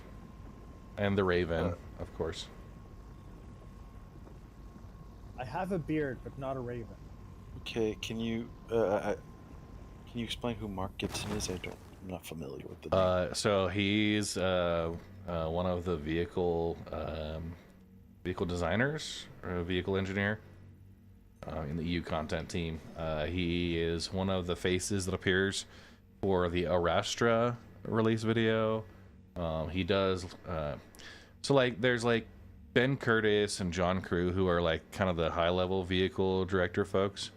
and the Raven, of course. I have a beard, but not a raven. Okay, can you explain who Mark Gibson is? I'm not familiar with the name. So he's one of the vehicle designers or vehicle engineer in the EU content team. He is one of the faces that appears for the Arastra release video. He does so like there's like Ben Curtis and John Crew, who are like kind of the high level vehicle director folks.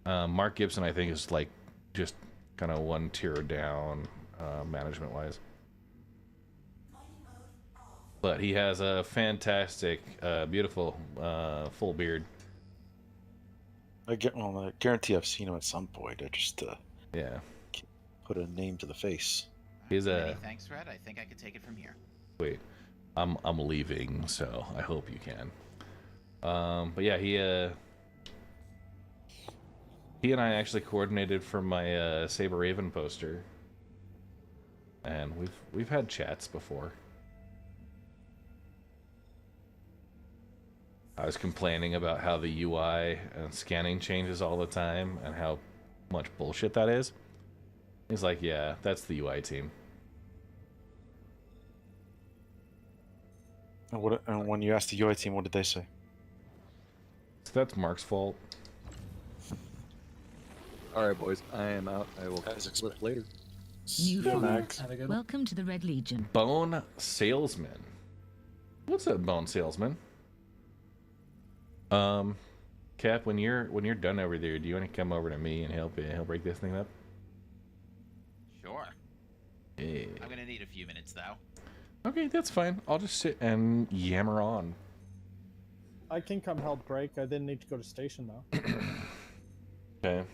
Mark Gibson, I think, is like just kind of one tier down management wise. But he has a fantastic, beautiful, full beard. I guarantee I've seen him at some point. I just yeah, put a name to the face. He's Many a thanks, Red. I think I could take it from here. wait. I'm leaving, so I hope you can. But yeah, He and I actually coordinated for my Saber Raven poster, and we've had chats before. I was complaining about how the UI and scanning changes all the time and how much bullshit that is. He's like, yeah, that's the UI team. And when you asked the UI team, what did they say? So that's Mark's fault. All right, boys, I am out. I will split later. New Yeah, follow. Max. Welcome to the Red Legion. Bone Salesman. What's up, Bone Salesman? Cap, when you're done over there, do you want to come over to me and help break this thing up? Sure. Yeah. I'm gonna need a few minutes though. Okay, that's fine. I'll just sit and yammer on. I can come help break. I didn't need to go to station though. Okay.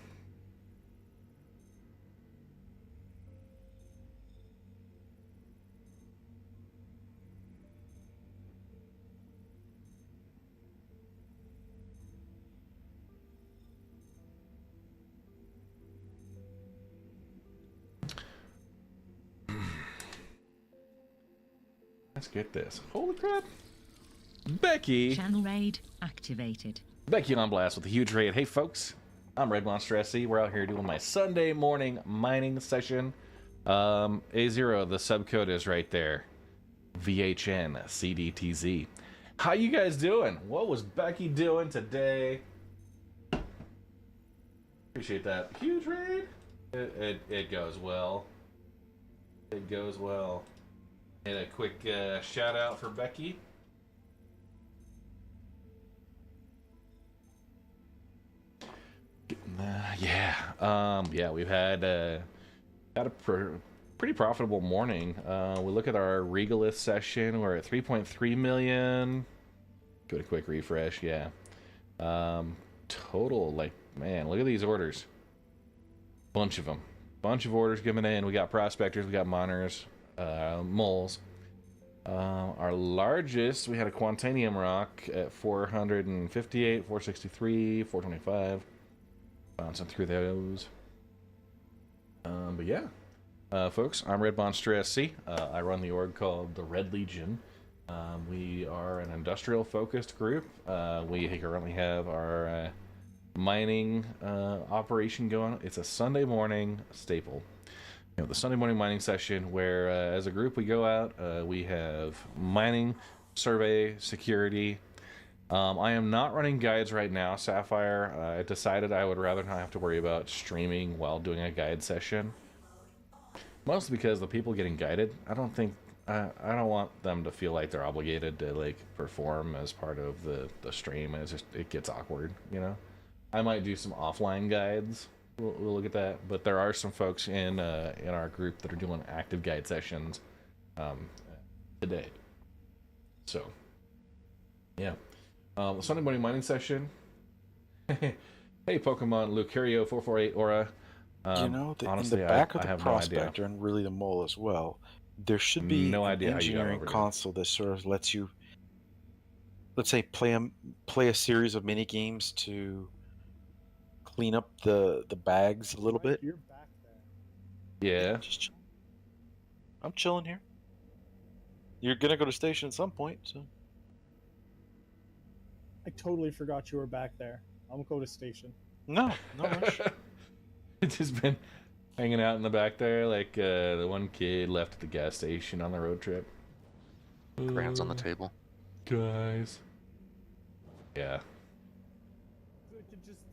Let's get this. Holy crap. Becky. Channel raid activated. Becky on blast with a huge raid. Hey folks, I'm Red Monster SC. We're out here doing my Sunday morning mining session. A0, the subcode is right there. VHN CDTZ. How you guys doing? What was Becky doing today? Appreciate that. Huge raid. It goes well. It goes well. And a quick shout out for Becky. Yeah, we've had a pretty profitable morning. We look at our Regalith session. We're at 3.3 million. Give it a quick refresh. Yeah. Total, like, man, look at these orders. Bunch of them. Bunch of orders coming in. We got prospectors. We got miners. Moles. Our largest, we had a Quantanium rock at 458, 463, 425. Bouncing through those. But yeah, folks, I'm Red Monster SC. I run the org called the Red Legion. We are an industrial focused group. We currently have our mining operation going. It's a Sunday morning staple. You know, the Sunday morning mining session where as a group we go out, we have mining, survey, security. I am not running guides right now, Sapphire. I decided I would rather not have to worry about streaming while doing a guide session. Mostly because the people getting guided, I don't want them to feel like they're obligated to like perform as part of the stream. It gets awkward, you know. I might do some offline guides. We'll look at that, but there are some folks in our group that are doing active guide sessions today. So, yeah, the Sunday morning mining session. Hey, Pokemon Lucario 448 Aura. Honestly, in the back of the prospector and really the mole as well, there should be an engineering console that sort of lets you, let's say, play a series of mini games to clean up the bags a little bit. You're back there. Yeah. I'm chilling here. You're gonna go to station at some point, so. I totally forgot you were back there. I'm gonna go to station. No rush. It's just been hanging out in the back there, like the one kid left at the gas station on the road trip. Grants on the table. Guys. Yeah.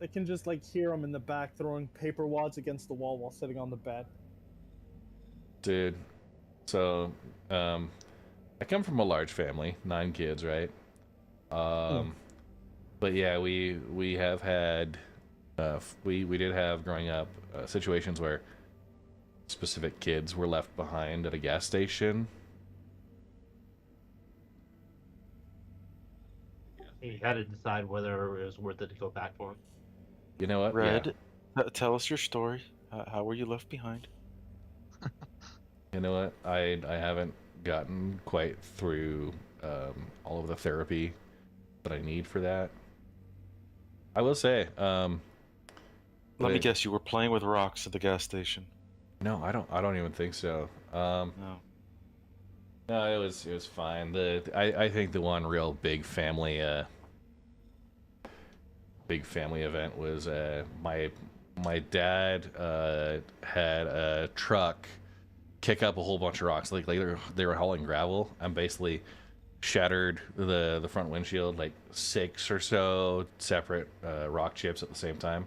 I can just like hear him in the back throwing paper wads against the wall while sitting on the bed. Dude, so I come from a large family, 9 kids, right? But yeah, we have had we did have growing up situations where specific kids were left behind at a gas station. You had to decide whether it was worth it to go back for him. You know what? Red, tell us your story. How were you left behind? You know what? I haven't gotten quite through all of the therapy that I need for that. I will say, Let me guess, you were playing with rocks at the gas station. No, I don't even think so. No. No, it was fine. I think the one real big family event was my dad had a truck kick up a whole bunch of rocks. Like they were hauling gravel and basically shattered the front windshield, like 6 or so separate rock chips at the same time.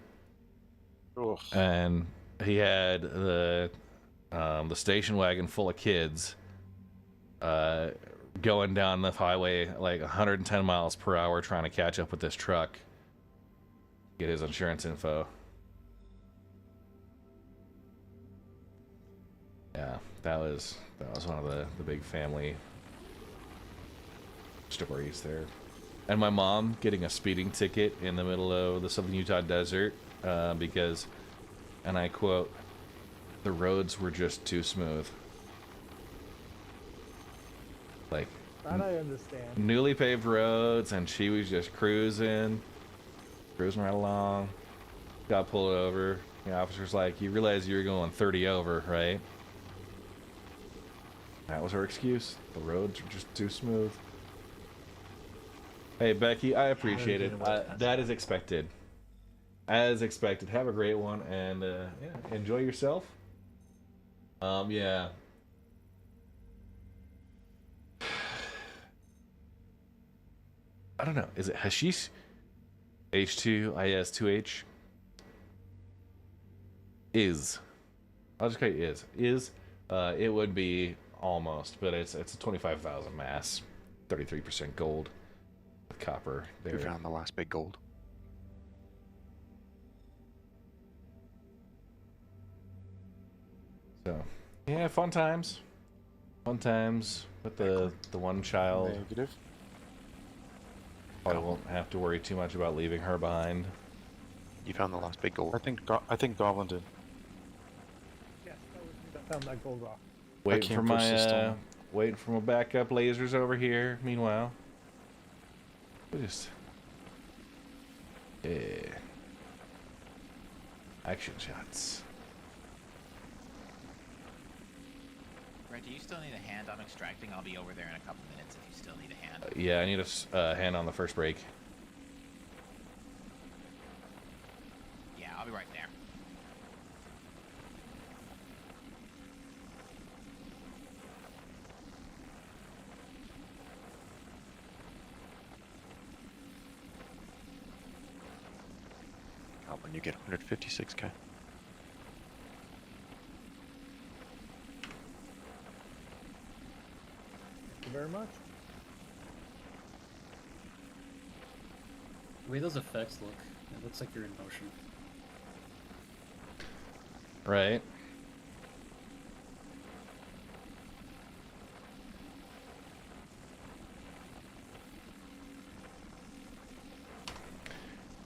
Ugh. And he had the station wagon full of kids going down the highway like 110 miles per hour trying to catch up with this truck, get his insurance info. Yeah, that was one of the big family stories there. And my mom getting a speeding ticket in the middle of the southern Utah desert because, and I quote, the roads were just too smooth. Like, That I understand. newly paved roads, and she was just cruising right along. Got pulled over. The officer's like, "You realize you were going 30 over, right?" That was her excuse. The roads are just too smooth. Hey, Becky, I appreciate it. That is expected. As expected. Have a great one, and yeah, enjoy yourself. Yeah. I don't know. Is it hashish? H2IS2H? Is. I'll just call it is. Is. It would be almost, but it's a 25,000 mass, 33% gold with copper. We found the last big gold. So, yeah, fun times. Fun times with the one child. Negative. Probably won't have to worry too much about leaving her behind. You found the last big gold. I think Goblin did. Yes, that was me that found that gold rock. Waiting for my backup lasers over here. Meanwhile, just action shots. Brett, do you still need a hand on extracting? I'll be over there in a couple minutes if you still need a hand. Yeah, I need a hand on the first break. Yeah, I'll be right there. When you get 156k. Thank you very much. The way those effects look, it looks like you're in motion. Right.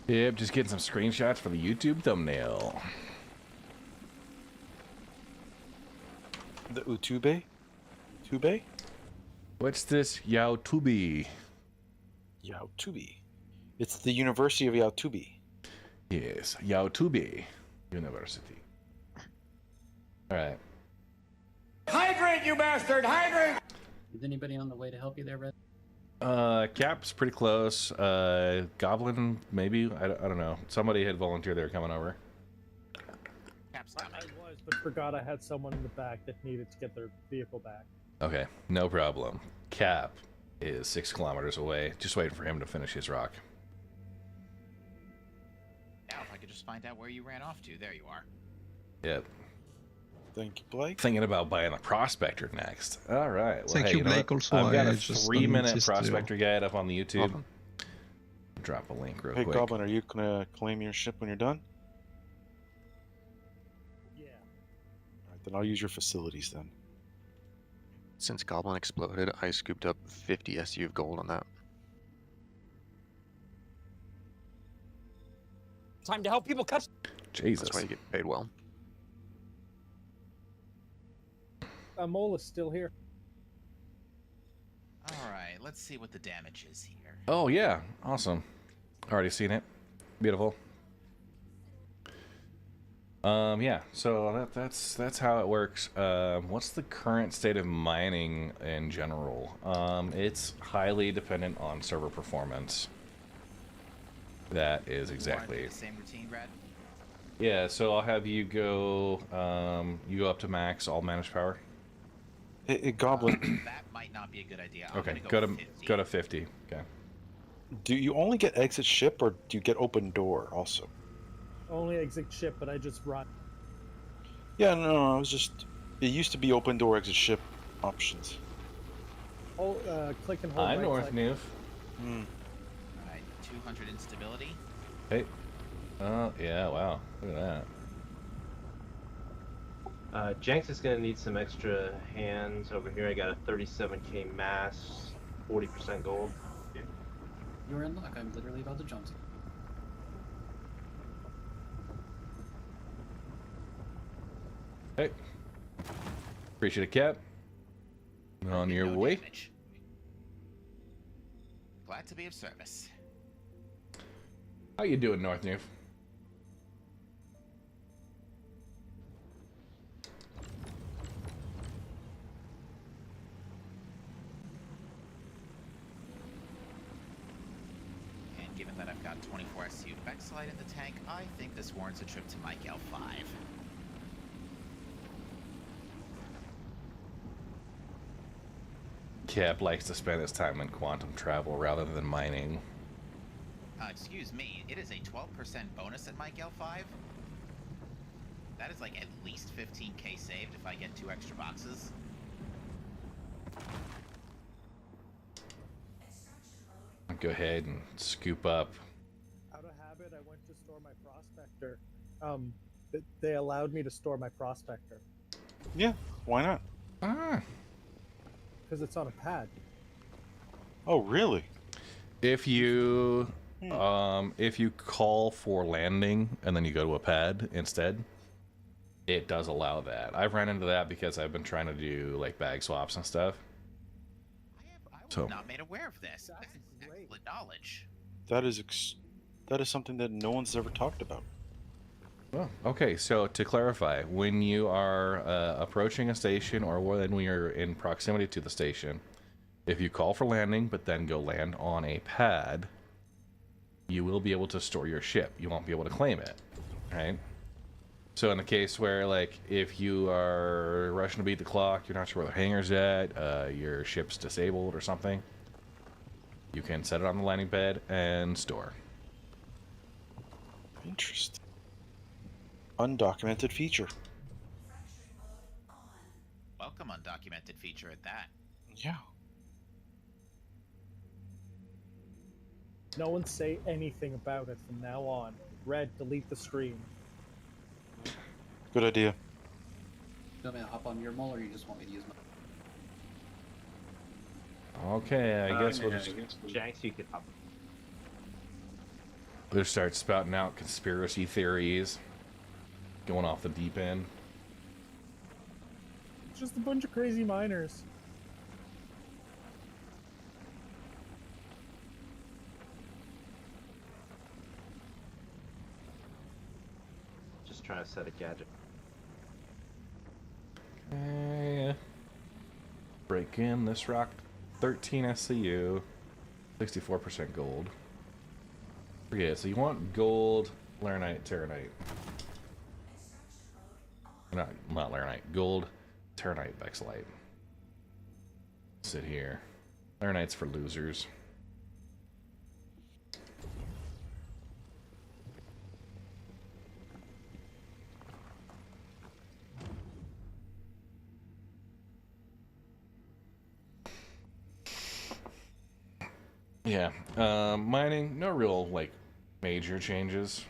Yep, just getting some screenshots for the YouTube thumbnail. The Utube? Utube? What's this Yaotubi? Yaotubi. It's the University of Yaotubi. Yes, Yaotubi University. Alright. Hydrate, you bastard! Hydrate! Is anybody on the way to help you there, Red? Cap's pretty close. Goblin, maybe? I don't know. Somebody had volunteered they were coming over. Cap's I coming. was, but forgot I had someone in the back that needed to get their vehicle back. Okay, no problem. Cap is 6 kilometers away. Just waiting for him to finish his rock. Now, if I could just find out where you ran off to. There you are. Yep. Thank you, Blake. Thinking about buying a prospector next. All right. Well, Thank hey, you, you know Blake, what? also. I've got I a just 3-minute noticed you. prospector guide up on the YouTube. Welcome. Drop a link real Hey, quick. Goblin, are you gonna claim your ship when you're done? Yeah. Alright, then I'll use your facilities then. Since Goblin exploded, I scooped up 50 SU of gold on that. Time to help people cut. Jesus. That's why you get paid well. Mole is still here. Alright, let's see what the damage is here. Oh, yeah. Awesome. Already seen it. Beautiful. Yeah, so that's how it works. What's the current state of mining in general? It's highly dependent on server performance. That is exactly. The same routine, Brad? Yeah, so I'll have you go up to max all managed power. Goblin. That might not be a good idea. I'm Okay, gonna go to 50. Okay. Do you only get exit ship, or do you get open door also? Only exit ship, but I just run. Yeah, no, I was just. It used to be open door, exit ship options. Hold, click and hold. Hi, right North click. Noof. Alright, 200 instability. Hey. Oh, yeah, wow. Look at that. Jenks is gonna need some extra hands over here. I got a 37k mass, 40% gold. You're in luck. I'm literally about to jump to you. Hey. Appreciate it, Cap. On your way. Damage. Glad to be of service. How you doing, North Noof? And given that I've got 24 SU Vexlight in the tank, I think this warrants a trip to Mike L5. Cap likes to spend his time in quantum travel rather than mining. Excuse me, it is a 12% bonus at Mike L5. That is like at least 15k saved if I get 2 extra boxes. Go ahead and scoop up. Out of habit, I went to store my prospector. They allowed me to store my prospector. Yeah, why not? Because it's on a pad. Oh, really? If you call for landing and then you go to a pad instead, it does allow that. I've ran into that because I've been trying to do like bag swaps and stuff. I was not made aware of this. This is excellent knowledge. That is something that no one's ever talked about. Well, okay, so to clarify, when you are approaching a station or when you're in proximity to the station, if you call for landing but then go land on a pad, you will be able to store your ship. You won't be able to claim it, right? So in the case where, like, if you are rushing to beat the clock, you're not sure where the hangar's at, your ship's disabled or something, you can set it on the landing pad and store. Interesting. Undocumented feature. Welcome undocumented feature at that. Yeah. No one say anything about it from now on. Red, delete the stream. Good idea. You want me to hop on your mole, or you just want me to use my... Okay, I guess we'll just... Jenks, you could hop. We'll just start spouting out conspiracy theories. Going off the deep end. It's just a bunch of crazy miners. Just trying to set a gadget. Okay. Break in this rock. 13 SCU. 64% gold. Okay, so you want gold, laranite, terranite. Not laranite. Gold, terranite, vexilite. Sit here. Laranite's for losers. Yeah, mining, no real, like, major changes.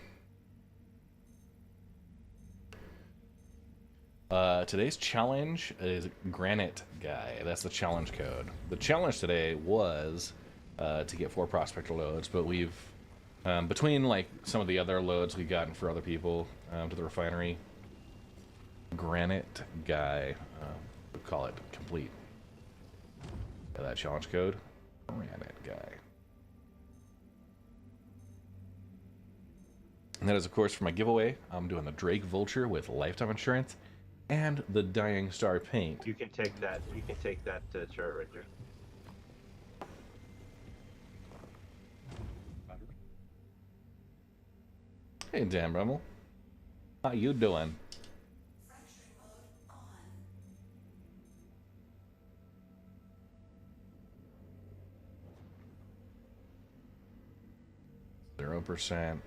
Today's challenge is Granite Guy. That's the challenge code. The challenge today was to get 4 prospector loads, but we've, between, like, some of the other loads we've gotten for other people to the refinery, Granite Guy, we call it complete. That challenge code, Granite Guy. And that is, of course, for my giveaway. I'm doing the Drake Vulture with lifetime insurance and the Dying Star paint. You can take that. You can take that turret right there. Hey, Dan Brummel. How you doing? %.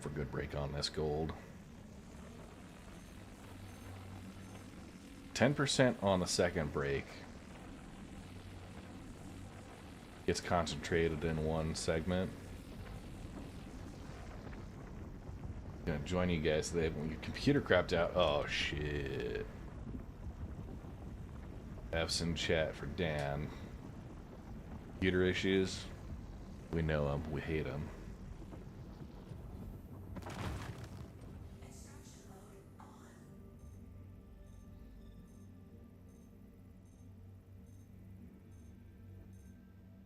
For good break on this gold. 10% on the second break. Gets concentrated in one segment. Gonna join you guys today when your computer crapped out. Oh shit. F's in chat for Dan. Computer issues. We know him. We hate him.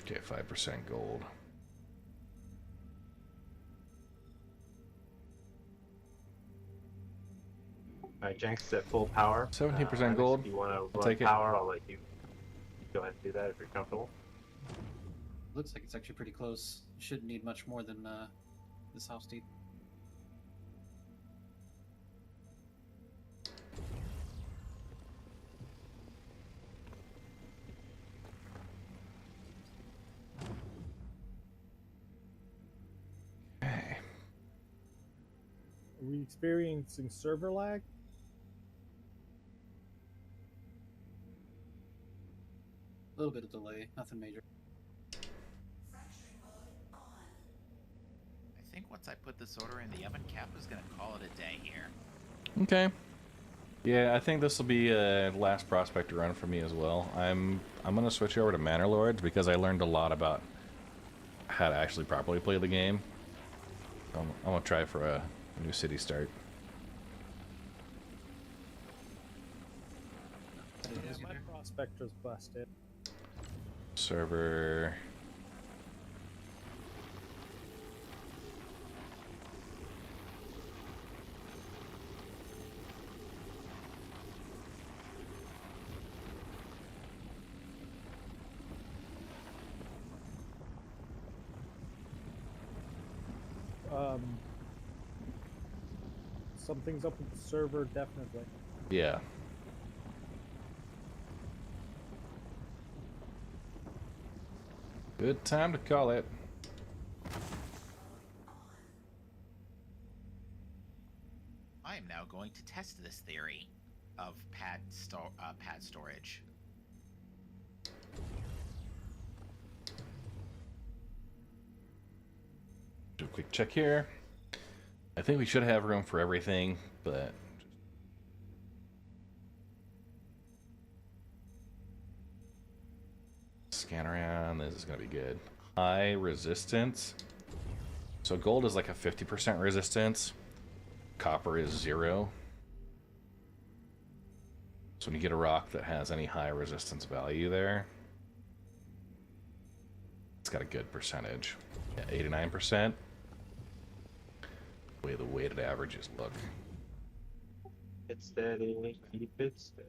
Okay, 5% gold. Alright, Jenks at full power. 17% gold. If you want to I'll run take it. power, I'll let you go ahead and do that if you're comfortable. Looks like it's actually pretty close. Shouldn't need much more than this house deep. Are we experiencing server lag? A little bit of delay, nothing major. I think once I put this order in, the oven cap is going to call it a day here. Okay. Yeah, I think this will be a last prospector run for me as well. I'm gonna switch over to Manor Lords because I learned a lot about how to actually properly play the game. I'm gonna try for a new city start. Yeah, my prospector's busted. Server. Something's up with the server, definitely. Yeah. Good time to call it. I am now going to test this theory of pad storage. Do a quick check here. I think we should have room for everything, but scan around. This is gonna be good. High resistance. So gold is like a 50% resistance. Copper is 0. So when you get a rock that has any high resistance value there, it's got a good percentage. Yeah, 89%. The way the weighted averages look. It's steady, keep it steady.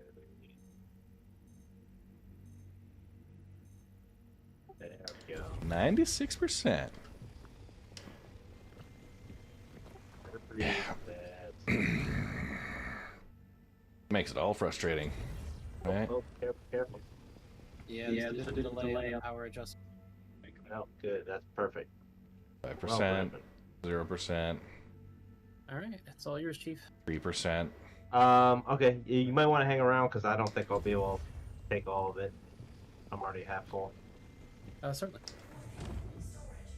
There we go. 96%. Yeah. Makes it all frustrating, right? Oh, careful, careful. Yeah, there's a delay on power adjustment. Oh, good. That's perfect. 5%, 0%, All right, that's all yours, Chief. 3%. Okay, you might want to hang around because I don't think I'll be able to take all of it. I'm already half full. Certainly.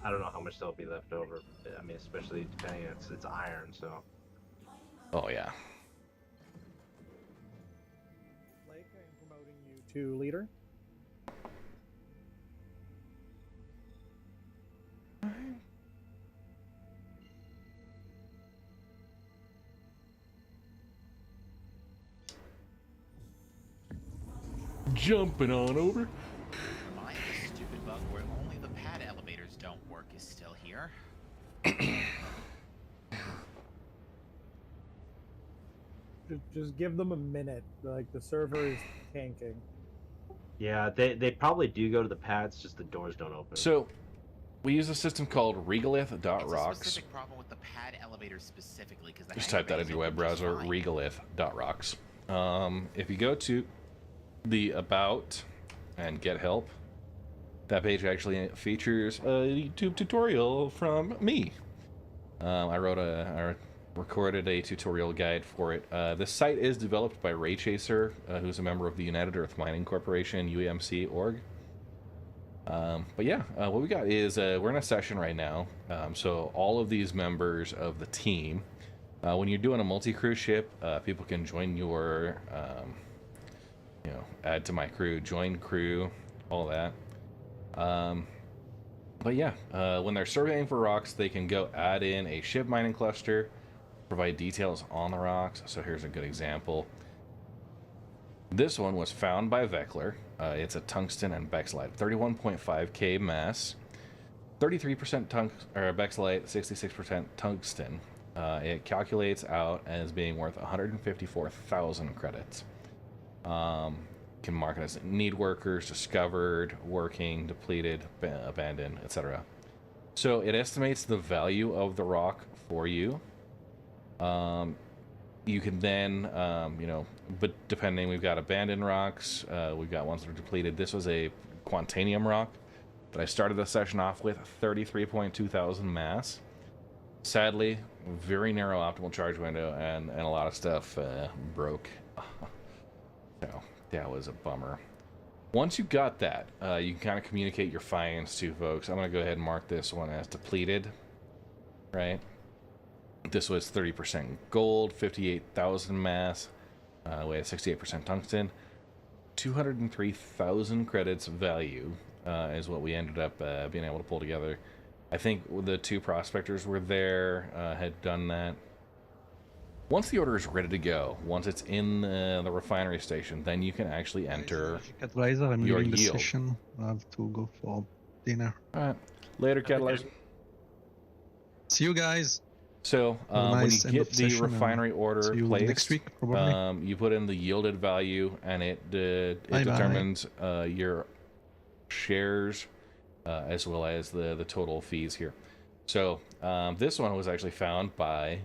I don't know how much there'll be left over. I mean, especially depending, it's iron, so. Oh yeah. Blake, I am promoting you to leader. Jumping on over. Remind the stupid bug where only the pad elevators don't work is still here. Just give them a minute. Like, the server is tanking. Yeah, they probably do go to the pads, just the doors don't open. So, we use a system called It's a regolith.rocks. specific problem with the pad elevators specifically, because Just type that into your web browser, regolith.rocks. If you go to the About and Get Help, that page actually features a YouTube tutorial from me. I recorded a tutorial guide for it. This site is developed by Ray Chaser, who's a member of the United Earth Mining Corporation, UEMC org. But yeah, what we got is we're in a session right now. So all of these members of the team, when you're doing a multi-crew ship, people can join your, add to my crew, join crew, all that. But yeah, when they're surveying for rocks, they can go add in a ship mining cluster, provide details on the rocks. So here's a good example. This one was found by Vekler. It's a tungsten and bexlite, 31.5K mass, 33% bexlite, 66% tungsten. It calculates out as being worth 154,000 credits. Can mark it as need workers, discovered, working, depleted, abandoned, etc. So it estimates the value of the rock for you. You can then, but depending, we've got abandoned rocks, we've got ones that are depleted. This was a Quantanium rock that I started the session off with, 33.2 thousand mass. Sadly, very narrow optimal charge window, and a lot of stuff broke. So that was a bummer. Once you got that, you can kind of communicate your finds to folks. I'm going to go ahead and mark this one as depleted, right? This was 30% gold, 58,000 mass, we had 68% tungsten, 203,000 credits value is what we ended up being able to pull together. I think the two prospectors were there, had done that. Once the order is ready to go, once it's in the refinery station, then you can actually enter Catalyzer, I'm your leaving the yield. session. I have to go for dinner. All right, later, Catalyzer. See you guys. So when you get the refinery order see you placed, next week, probably. you put in the yielded value, and it determines your shares as well as the total fees here. So this one was actually found by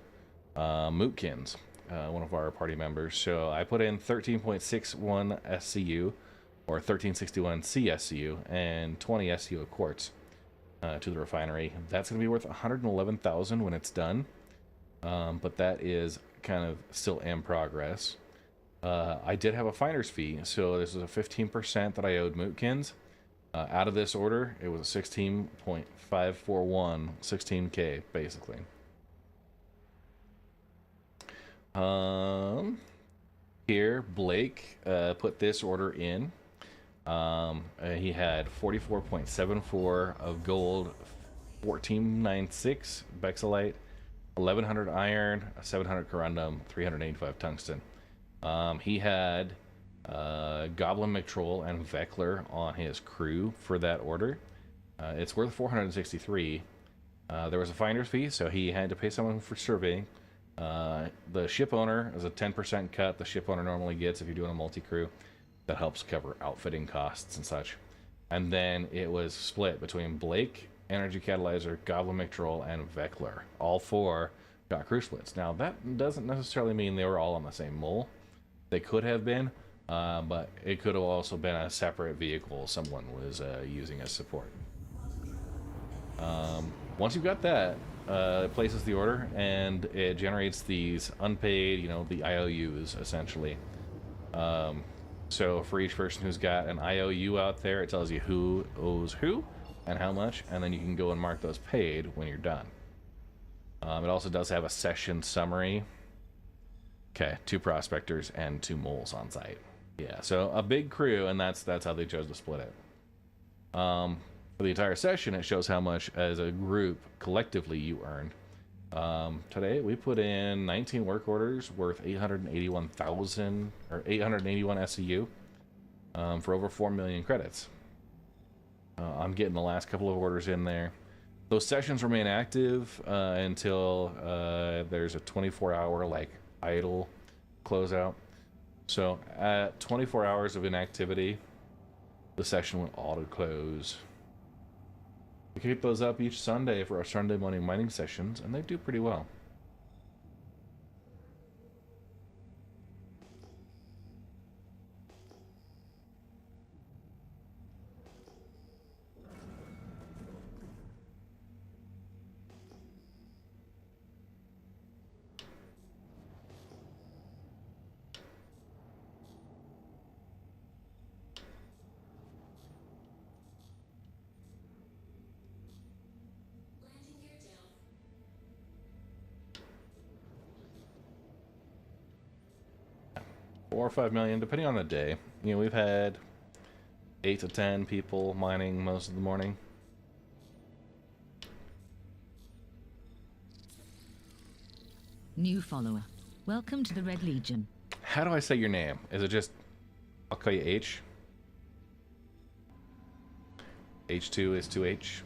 Mootkins, one of our party members. So I put in 13.61 SCU or 1361 CSCU and 20 SCU of quartz to the refinery. That's going to be worth 111,000 when it's done, but that is kind of still in progress. I did have a finder's fee, so this is a 15% that I owed Mootkins. Out of this order, it was 16.541, 16K basically. Here Blake put this order in. He had 44.74 of gold, 1496 bexalite, 1100 iron, 700 corundum, 385 tungsten. He had Goblin McTroll and Vekler on his crew for that order. It's worth 463. There was a finder's fee, so he had to pay someone for surveying. The ship owner is a 10% cut the ship owner normally gets if you're doing a multi-crew. That helps cover outfitting costs and such. And then it was split between Blake, Energy Catalyzer, Goblin McTroll, and Vekler. All four got crew splits. Now, that doesn't necessarily mean they were all on the same mole. They could have been, but it could have also been a separate vehicle someone was using as support. Once you've got that, it places the order, and it generates these unpaid, the IOUs, essentially. So for each person who's got an IOU out there, it tells you who owes who and how much, and then you can go and mark those paid when you're done. It also does have a session summary. Okay, 2 prospectors and 2 moles on site. Yeah, so a big crew, and that's how they chose to split it. For the entire session, it shows how much as a group collectively you earned. Today we put in 19 work orders worth 881,000 or 881 SCU. for over 4 million credits. I'm getting the last couple of orders in there. Those sessions remain active until there's a 24-hour like idle closeout. So at 24 hours of inactivity, the session will auto close. We keep those up each Sunday for our Sunday morning mining sessions, and they do pretty well. Or 5 million, depending on the day. You know, we've had 8 to 10 people mining most of the morning. New follower. Welcome to the Red Legion. How do I say your name? Is it just... I'll call you H? H2 is 2H.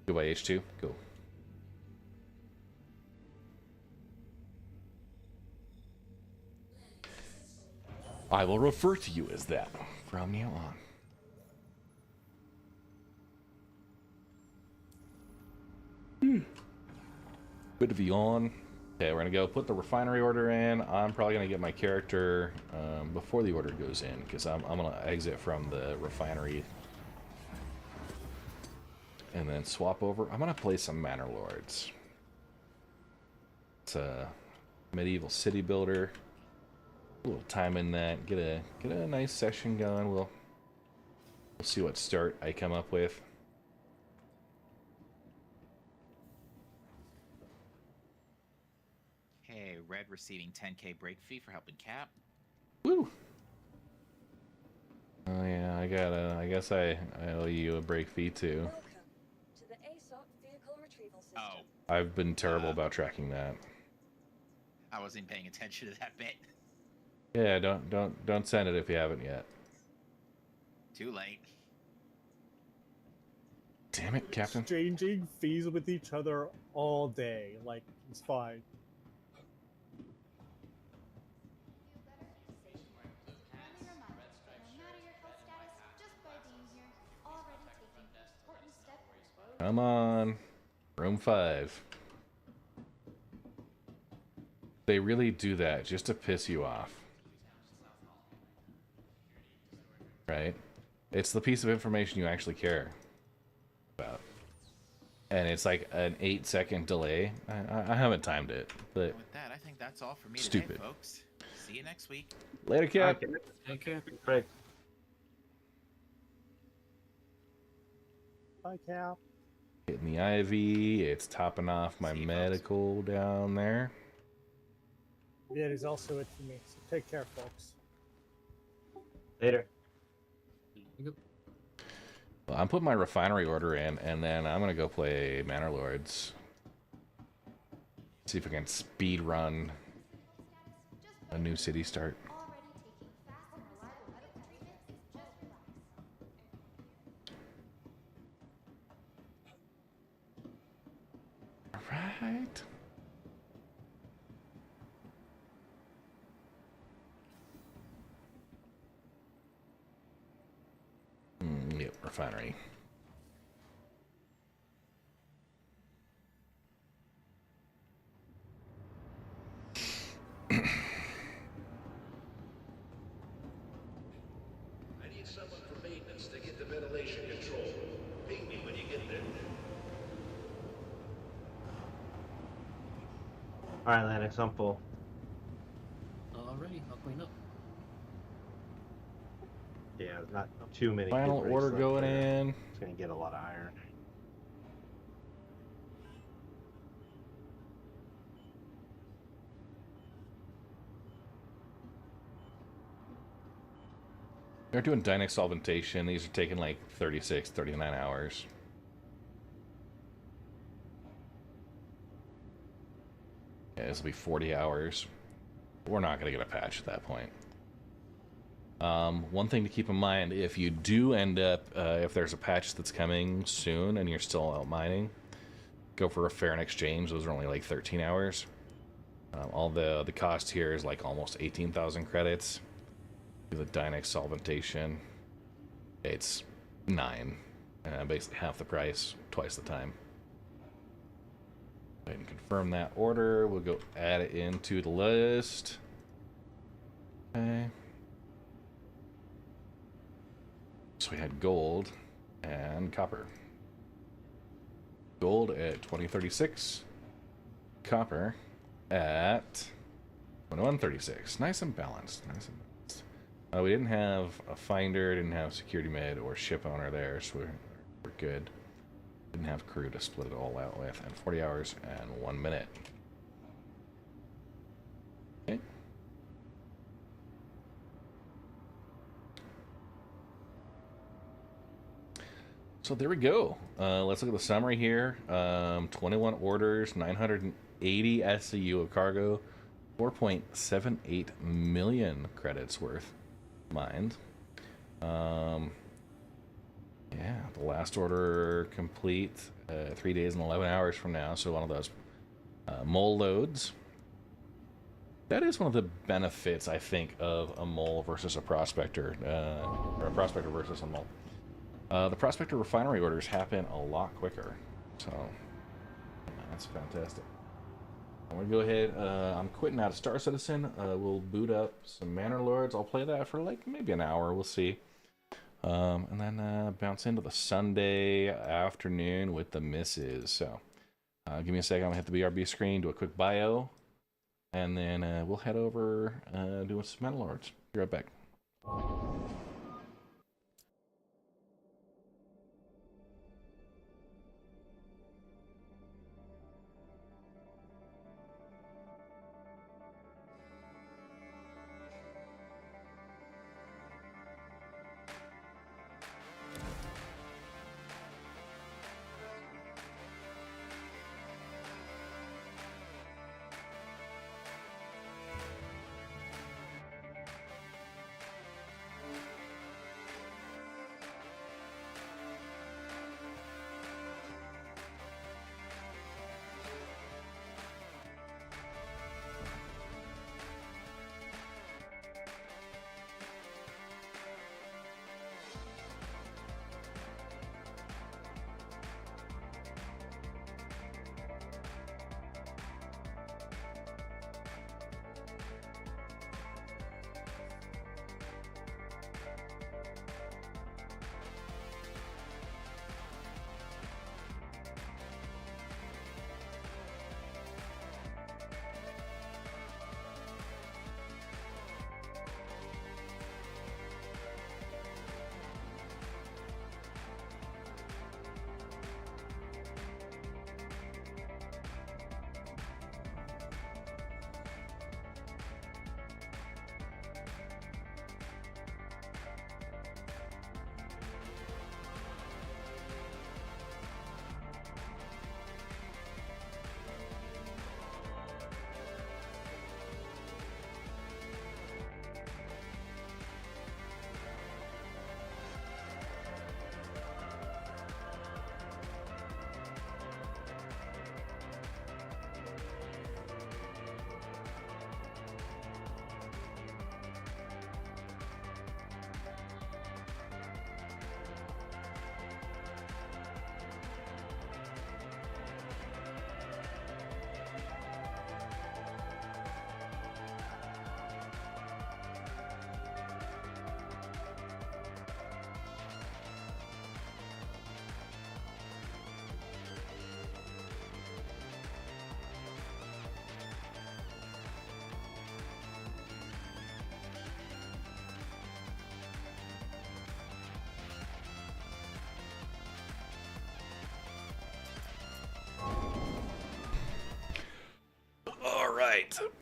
Go by H2? Cool. I will refer to you as that from now on. Bit of yawn. Okay, we're gonna go put the refinery order in. I'm probably gonna get my character before the order goes in, because I'm gonna exit from the refinery and then swap over. I'm gonna play some Manor Lords. It's a medieval city builder. A little time in that. Get a nice session going. We'll see what start I come up with. Okay, Red receiving 10k break fee for helping Cap. Woo! Oh yeah, I guess I owe you a break fee too. Welcome to the ASOP vehicle retrieval system. Oh. I've been terrible about tracking that. I wasn't paying attention to that bit. Yeah, don't send it if you haven't yet. Too late. Damn it, Captain. Exchanging fees with each other all day. Like, it's fine. Come on. Room 5. They really do that just to piss you off. Right? It's the piece of information you actually care about. And it's like an 8-second delay. I haven't timed it, but With that, I think that's all for me stupid. today, folks. See you next week. Later, Cap. Okay. Right. Bye, Cap. Hitting the IV. It's topping off my medical down there. Yeah, it is also it for me. So take care, folks. Later. Well, I'm putting my refinery order in, and then I'm gonna go play Manor Lords. See if I can speed run a new city start. All right. Yep, refinery. I need someone from maintenance to get the ventilation control. Ping me when you get there. Alright, Lennox, I'm full. Alrighty, I'll clean up. Yeah, not too many. Final good order races going up there. in. It's gonna get a lot of iron. They're doing Dynex solventation. These are taking like 36, 39 hours. Yeah, this will be 40 hours we're not going to get a patch at that point. One thing to keep in mind, if you do end up, if there's a patch that's coming soon and you're still out mining, go for a fair and exchange. Those are only like 13 hours. All the cost here is like almost 18,000 credits. The Dynex solventation, it's 9, basically half the price, twice the time. Go ahead and confirm that order. We'll go add it into the list. Okay. So we had gold and copper. Gold at 2036. Copper at 2136. Nice and balanced. Nice and balanced. We didn't have a finder, didn't have security med or ship owner there, so we're good. Didn't have crew to split it all out with, and 40 hours and 1 minute. Okay. So there we go. Let's look at the summary here. 21 orders, 980 SCU of cargo, 4.78 million credits worth mined. Yeah, the last order complete 3 days and 11 hours from now. So one of those mole loads. That is one of the benefits, I think, of a mole versus a prospector, or a prospector versus a mole. The prospector refinery orders happen a lot quicker, so that's fantastic. I'm gonna go ahead. I'm quitting out of Star Citizen. We'll boot up some Manor Lords. I'll play that for like maybe an hour. We'll see. And then bounce into the Sunday afternoon with the missus. So give me a second. I'm gonna hit the BRB screen, do a quick bio, and then we'll head over doing some Manor Lords. Be right back.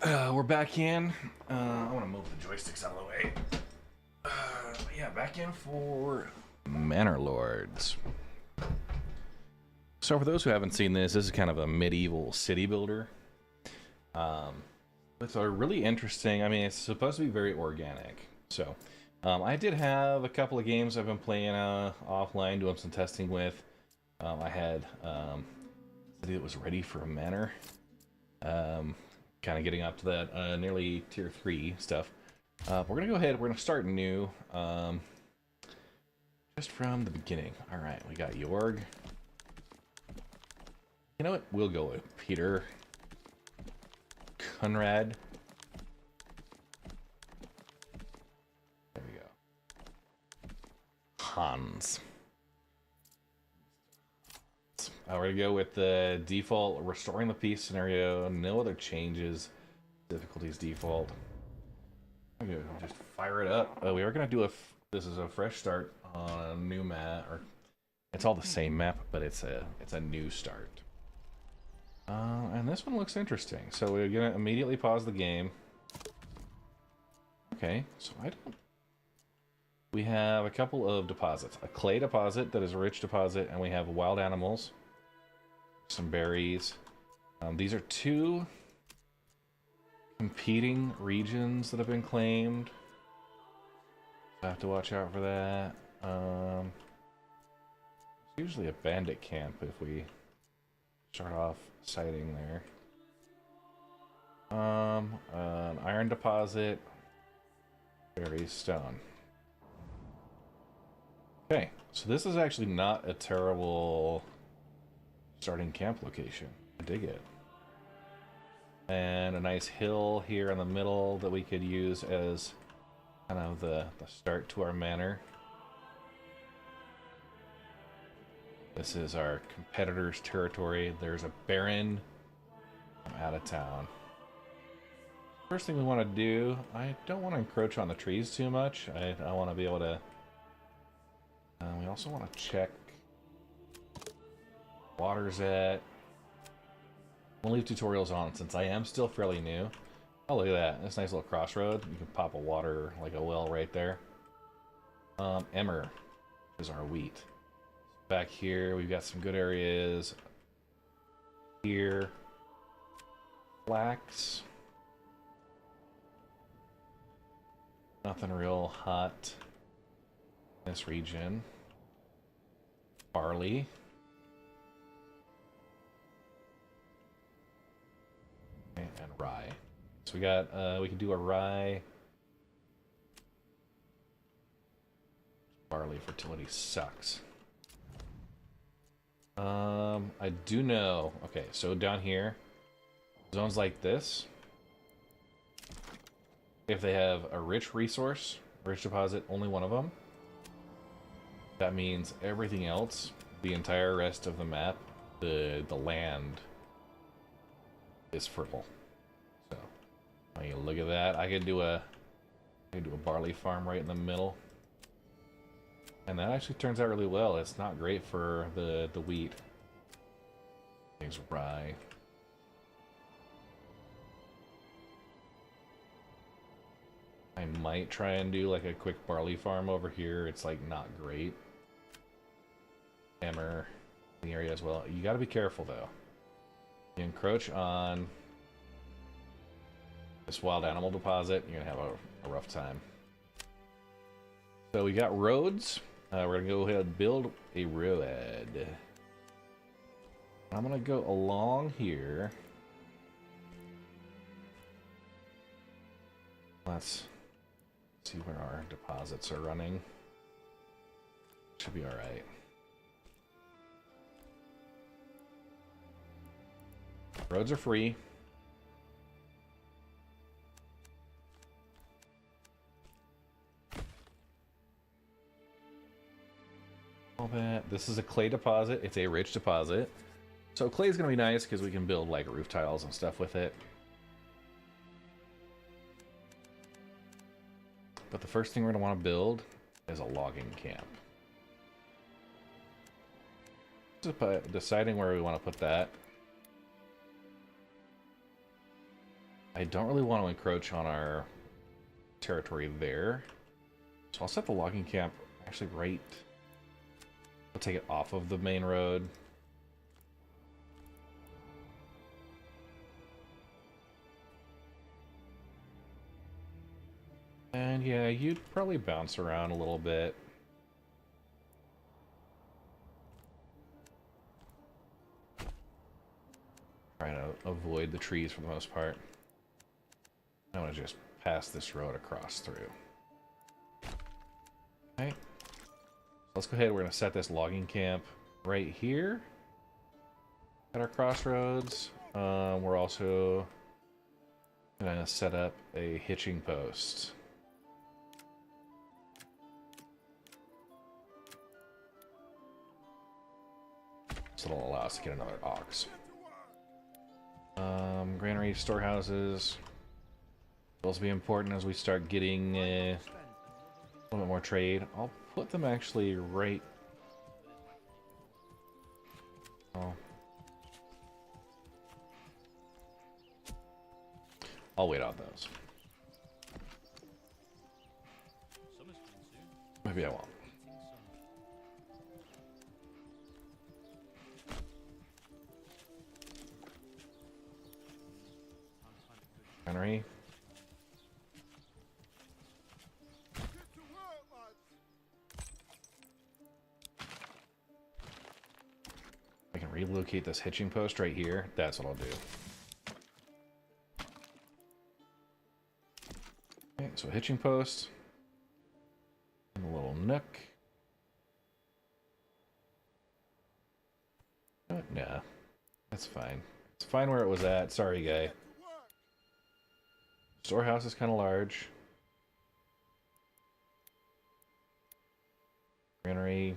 We're back in. I want to move the joysticks out of the way. Yeah, back in for Manor Lords. So for those who haven't seen this, this is kind of a medieval city builder. It's a really interesting. I mean, it's supposed to be very organic. So, I did have a couple of games I've been playing offline, doing some testing with. I had somebody that was ready for a manor. Kind of getting up to that nearly tier 3 stuff. We're gonna go ahead. We're gonna start new. Just from the beginning. All right, we got Jorg. You know what? We'll go with Peter. Conrad. There we go. Hans. We're gonna go with the default restoring the peace scenario. No other changes. Difficulties default. I'm gonna just fire it up. We are gonna do this is a fresh start on a new map, or it's all the same map, but it's a new start. And this one looks interesting. So we're gonna immediately pause the game. Okay, so we have a couple of deposits. A clay deposit that is a rich deposit, and we have wild animals. Some berries. These are 2 competing regions that have been claimed. I have to watch out for that. It's usually a bandit camp if we start off sighting there. An iron deposit. Berry stone. Okay, so this is actually not a terrible starting camp location. I dig it. And a nice hill here in the middle that we could use as kind of the start to our manor. This is our competitor's territory. There's a baron. I'm out of town. First thing we want to do, I don't want to encroach on the trees too much. I want to be able to... we also want to check water's at... We'll leave tutorials on since I am still fairly new. Oh, look at that. This nice little crossroad. You can pop a water, like a well right there. Emmer is our wheat. Back here, we've got some good areas. Here. Flax. Nothing real hot in this region. Barley. And rye. So we got, we can do a rye. Barley fertility sucks. I do know. Okay, so down here, zones like this, if they have a rich resource, rich deposit, only one of them, that means everything else, the entire rest of the map, the land is fertile. So, I mean, look at that. I could do a barley farm right in the middle. And that actually turns out really well. It's not great for the wheat. Things rye. I might try and do like a quick barley farm over here. It's like not great. Hammer in the area as well. You got to be careful though. You encroach on this wild animal deposit, you're gonna have a rough time. So we got roads. We're gonna go ahead and build a road. I'm gonna go along here. Let's see where our deposits are running. Should be alright. Roads are free. All that. This is a clay deposit. It's a rich deposit. So clay is going to be nice because we can build like roof tiles and stuff with it. But the first thing we're going to want to build is a logging camp. Just deciding where we want to put that. I don't really want to encroach on our territory there. So I'll set the logging camp actually right... I'll take it off of the main road. And yeah, you'd probably bounce around a little bit. Trying to avoid the trees for the most part. I want to just pass this road across through. Okay. Let's go ahead. We're going to set this logging camp right here at our crossroads. We're also going to set up a hitching post. So it'll allow us to get another ox. Granary, storehouses will also be important as we start getting a little bit more trade. I'll put them actually right. Oh. I'll wait on those. Maybe I won't. Henry. I can relocate this hitching post right here. That's what I'll do. Okay, so hitching post. And a little nook. Oh, nah. That's fine. It's fine where it was at. Sorry, guy. Storehouse is kind of large. Granary.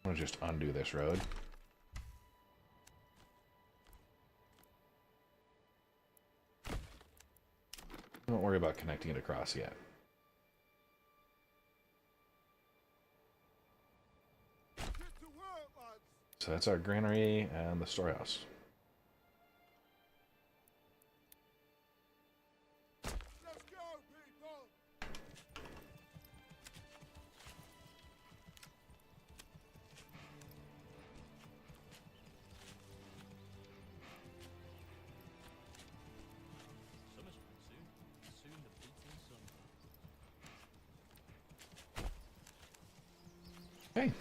I'm gonna just undo this road. Don't worry about connecting it across yet. So that's our granary and the storehouse. Okay.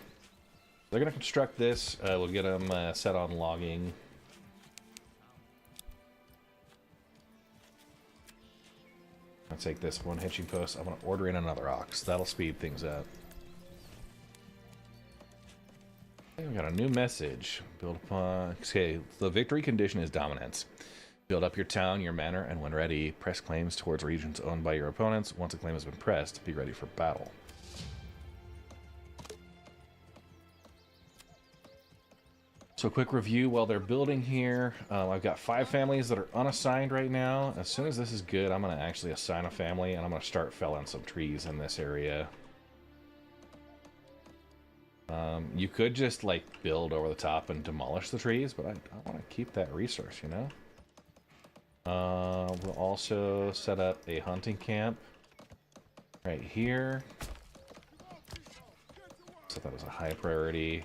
They're going to construct this. We'll get them set on logging. I'll take this one hitching post. I'm going to order in another ox. That'll speed things up. Okay, we got a new message. Build upon... Okay, the victory condition is dominance. Build up your town, your manor, and when ready, press claims towards regions owned by your opponents. Once a claim has been pressed, be ready for battle. So quick review while they're building here. I've got 5 families that are unassigned right now. As soon as this is good, I'm going to actually assign a family, and I'm going to start felling some trees in this area. You could just, like, build over the top and demolish the trees, but I want to keep that resource, you know? We'll also set up a hunting camp right here. So that was a high priority.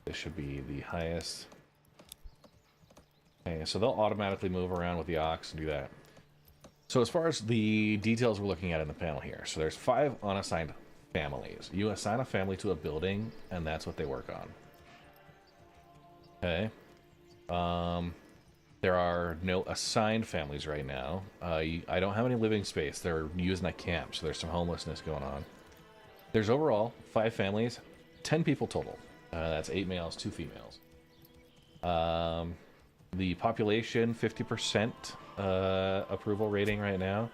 This should be the highest. Okay, so they'll automatically move around with the ox and do that. So as far as the details we're looking at in the panel here, so there's 5 unassigned families. You assign a family to a building, and that's what they work on. Okay. There are no assigned families right now. I don't have any living space. They're using a camp, so there's some homelessness going on. There's overall 5 families, 10 people total. That's 8 males, 2 females. The population, 50% approval rating right now.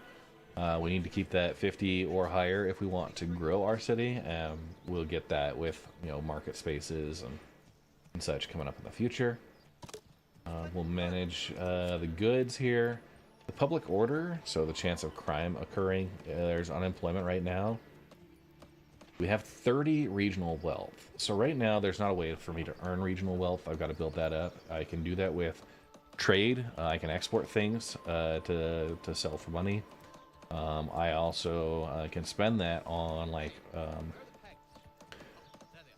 We need to keep that 50 or higher if we want to grow our city. We'll get that with, you know, market spaces and such coming up in the future. We'll manage the goods here. The public order, so the chance of crime occurring. There's unemployment right now. We have 30 regional wealth. So right now, there's not a way for me to earn regional wealth. I've got to build that up. I can do that with trade. I can export things to sell for money. I also can spend that on like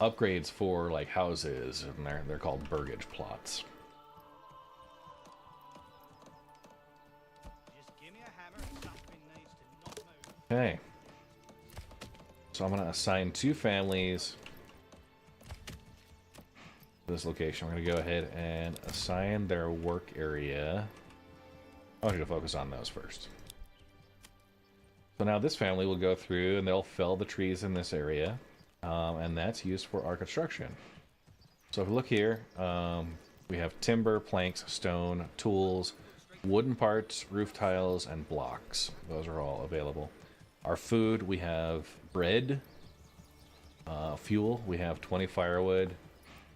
upgrades for like houses, and they're called burgage plots. Okay. So I'm going to assign 2 families to this location. We're going to go ahead and assign their work area. I want you to focus on those first. So now this family will go through and they'll fell the trees in this area, and that's used for our construction. So if we look here, we have timber, planks, stone, tools, wooden parts, roof tiles, and blocks. Those are all available. Our food, we have bread, fuel, we have 20 firewood.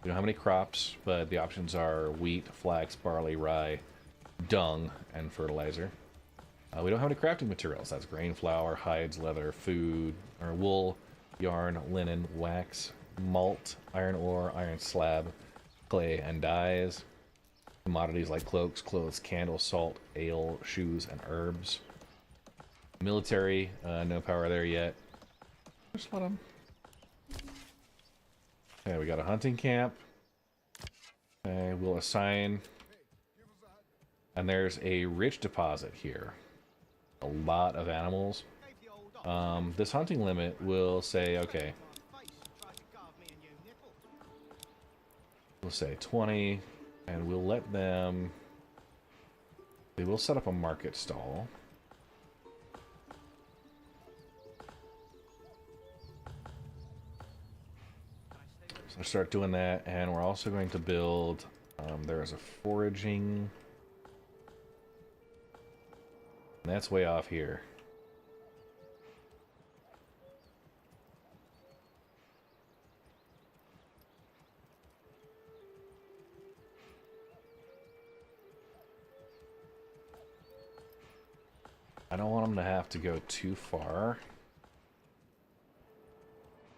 We don't have any crops, but the options are wheat, flax, barley, rye, dung, and fertilizer. We don't have any crafting materials. That's grain flour, hides, leather, food, or wool, yarn, linen, wax, malt, iron ore, iron slab, clay, and dyes. Commodities like cloaks, clothes, candles, salt, ale, shoes, and herbs. Military, no power there yet. Just let them. Okay, we got a hunting camp. Okay, we'll assign. And there's a rich deposit here. A lot of animals. This hunting limit will say, okay, we'll say 20, and we'll let them, they will set up a market stall. So start doing that, and we're also going to build, there is a foraging. And that's way off here. I don't want them to have to go too far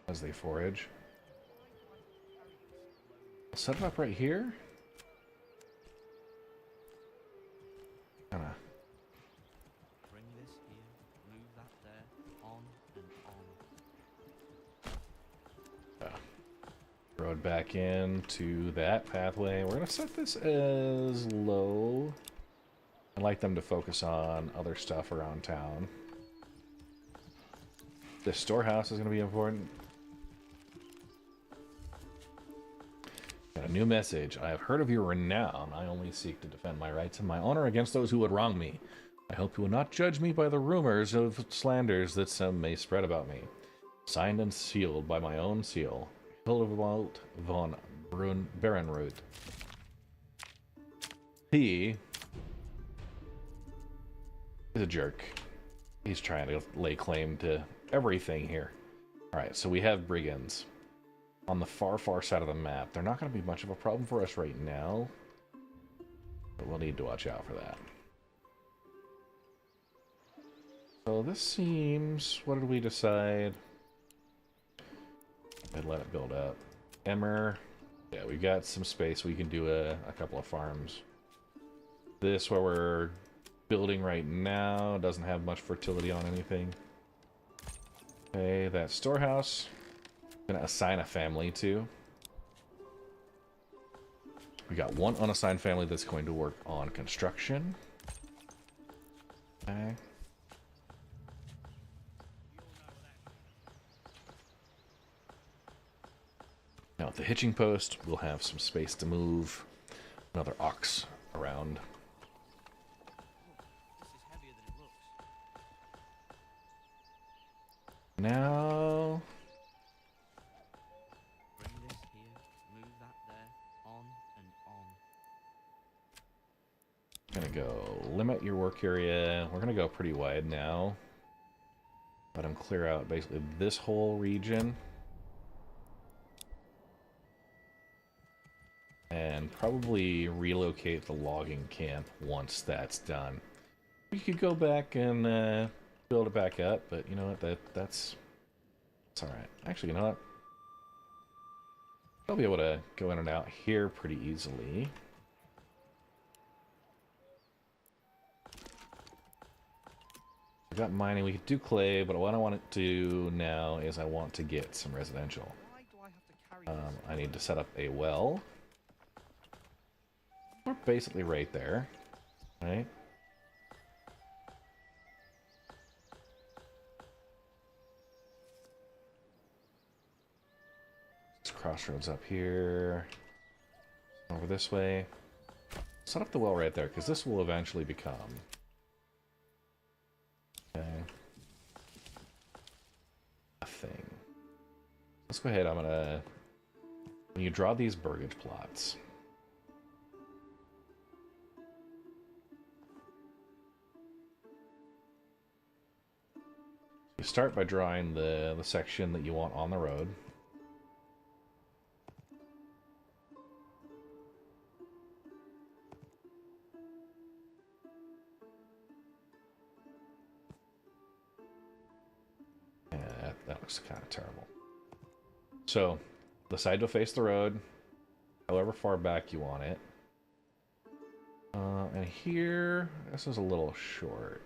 as they forage. I'll set it up right here. Kinda. Road back into that pathway. We're gonna set this as low. I'd like them to focus on other stuff around town. This storehouse is gonna be important. Got a new message. I have heard of your renown. I only seek to defend my rights and my honor against those who would wrong me. I hope you will not judge me by the rumors of slanders that some may spread about me. Signed and sealed by my own seal. Hildewald von Berenroot. He is a jerk. He's trying to lay claim to everything here. Alright, so we have brigands on the far side of the map. They're not going to be much of a problem for us right now, but we'll need to watch out for that. So this seems... what did we decide? And let it build up. Emmer. Yeah, we've got some space. We can do a couple of farms. This, where we're building right now, doesn't have much fertility on anything. Okay, that storehouse. I'm gonna assign a family to. We got one unassigned family that's going to work on construction. Okay. Now at the hitching post, we'll have some space to move another ox around. Now... bring this here, move that there, on and on. Gonna go limit your work area. We're gonna go pretty wide now. Let them clear out basically this whole region. And probably relocate the logging camp once that's done. We could go back and build it back up, but you know what? That's alright. Actually, you know what? I'll be able to go in and out here pretty easily. We've got mining. We could do clay, but what I want to do now is I want to get some residential. I need to set up a well. We're basically right there, right? crossroads up here. Over this way. Set up the well right there, because this will eventually become... Okay. A thing. Let's go ahead, I'm gonna... When you draw these burgage plots... You start by drawing the section that you want on the road. Yeah, that looks kind of terrible. So, the side will face the road, however far back you want it. And here, this is a little short.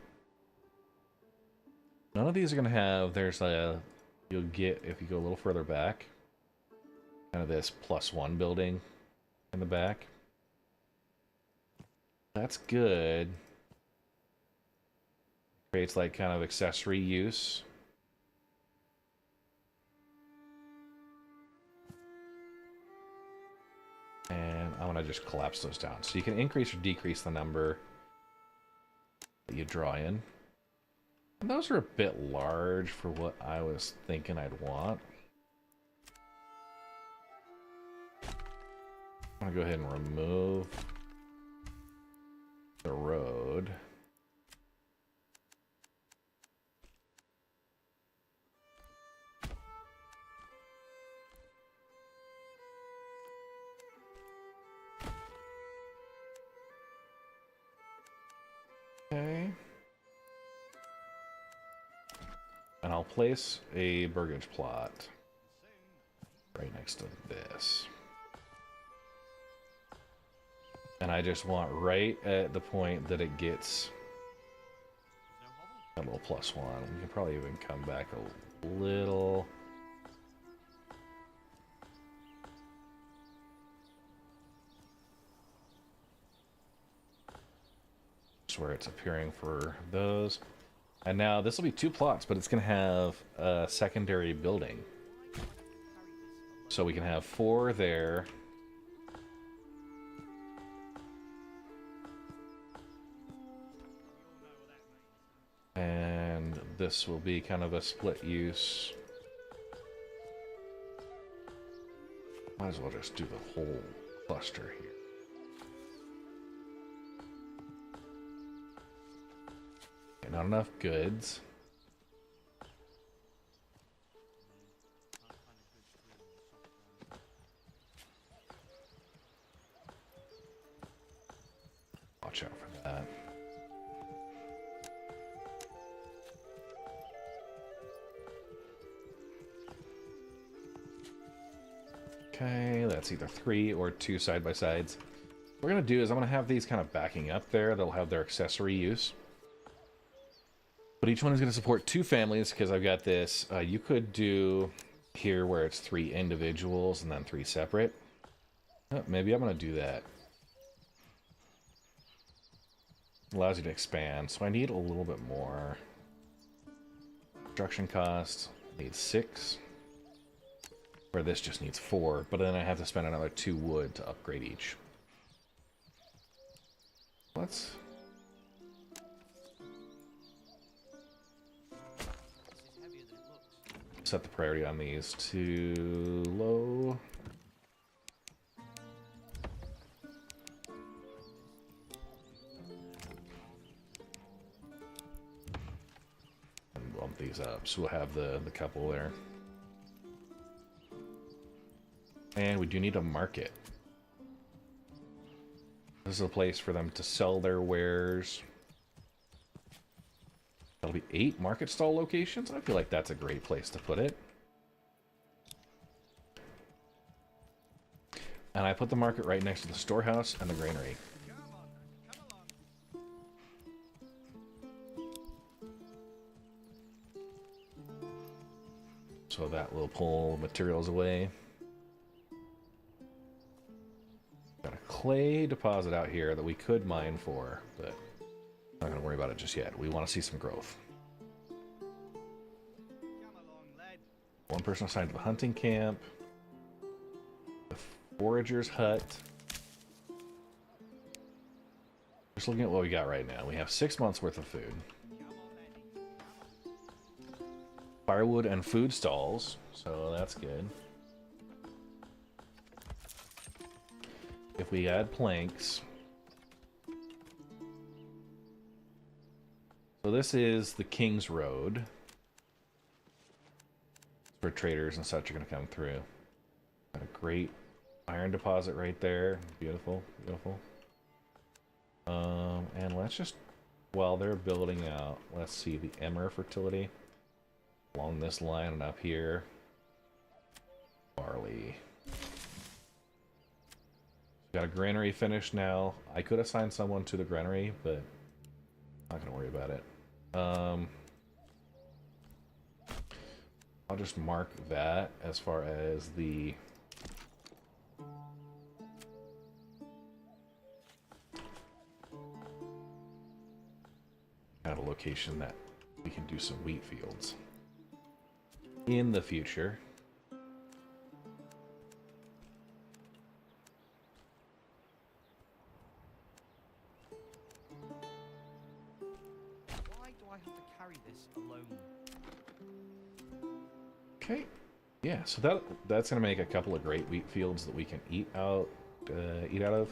None of these are going to have, there's a, you'll get, if you go a little further back, kind of this +1 building in the back. That's good. Creates like kind of accessory use. And I'm going to just collapse those down. So you can increase or decrease the number that you draw in. And those are a bit large for what I was thinking I'd want. I'm going to go ahead and remove the road. Okay. And I'll place a burgage plot right next to this. And I just want right at the point that it gets a little +1. We can probably even come back a little. Just where it's appearing for those. And now this will be 2 plots, but it's going to have a secondary building. So we can have 4 there. And this will be kind of a split use. Might as well just do the whole cluster here. Okay, not enough goods. Watch out for that. Okay, that's either 3 or 2 side-by-sides. What we're going to do is I'm going to have these kind of backing up there. They'll have their accessory use. But each one is going to support 2 families because I've got this. You could do here where it's 3 individuals and then 3 separate. Oh, maybe I'm going to do that. Allows you to expand, so I need a little bit more. Construction cost, need 6. Where this just needs 4, but then I have to spend another 2 wood to upgrade each. Let's... set the priority on these to low. And bump these up, so we'll have the couple there. And we do need a market. This is a place for them to sell their wares. That'll be 8 market stall locations. I feel like that's a great place to put it. And I put the market right next to the storehouse and the granary. So that will pull materials away. Got a clay deposit out here that we could mine for, but not going to worry about it just yet. We want to see some growth. 1 person assigned to the hunting camp. The forager's hut. Just looking at what we got right now. We have 6 months worth of food. Firewood and food stalls, so that's good. If we add planks... So this is the King's Road. Where traders and such are going to come through. Got a great iron deposit right there. Beautiful, beautiful. And let's just, while they're building out, let's see the emmer fertility along this line and up here. Barley. Got a granary finished now. I could assign someone to the granary, but I'm not gonna worry about it. I'll just mark that as far as the kind of location that we can do some wheat fields in the future. Why do I have to carry this alone? Okay, yeah, so that's gonna make a couple of great wheat fields that we can eat out of.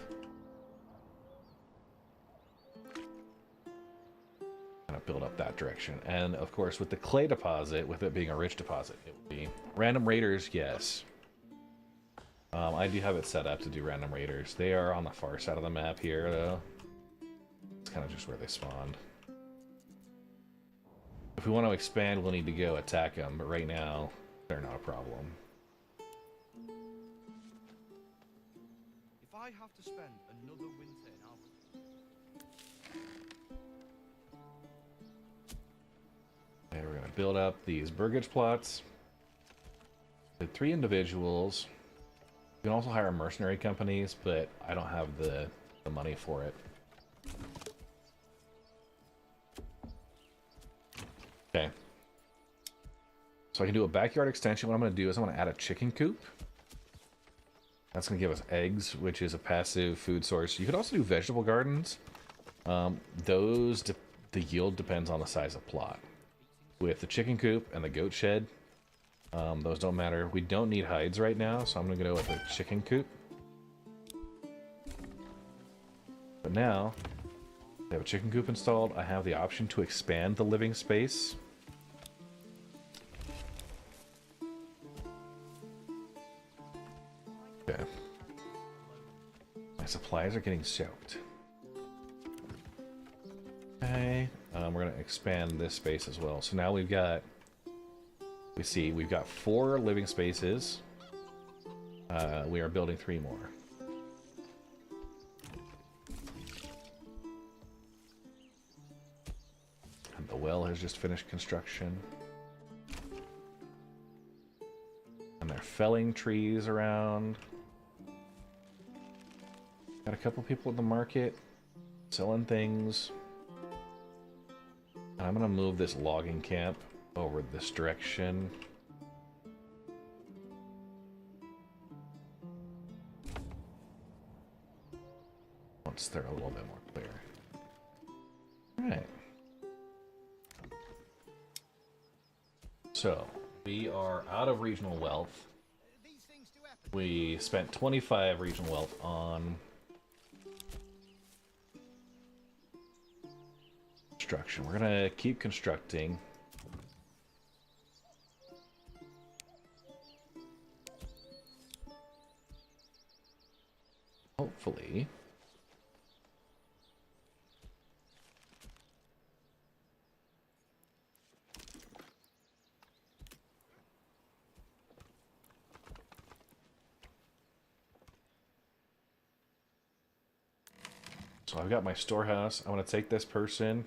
Kind of build up that direction, and of course with the clay deposit, with it being a rich deposit, it will be random raiders. Yes, I do have it set up to do random raiders. They are on the far side of the map here, though. It's kind of just where they spawned. If we want to expand, we'll need to go attack them, but right now, they're not a problem. If I have to spend another winter in Albert... And we're going to build up these burgage plots. With 3 individuals. We can also hire mercenary companies, but I don't have the money for it. Okay. So I can do a backyard extension. What I'm going to do is I'm going to add a chicken coop. That's going to give us eggs, which is a passive food source. You could also do vegetable gardens. The yield depends on the size of plot. With the chicken coop and the goat shed, those don't matter. We don't need hides right now, so I'm going to go with a chicken coop. But now, I have a chicken coop installed. I have the option to expand the living space. Okay. My supplies are getting soaked. Okay. We're going to expand this space as well. So now we've got... we've got 4 living spaces. We are building 3 more. And the well has just finished construction. And they're felling trees around. Got a couple people at the market selling things. And I'm gonna move this logging camp over this direction. Once they're a little bit more clear. Alright. So, we are out of regional wealth. We spent 25 regional wealth on construction. We're gonna keep constructing. Hopefully. So I've got my storehouse. I want to take this person.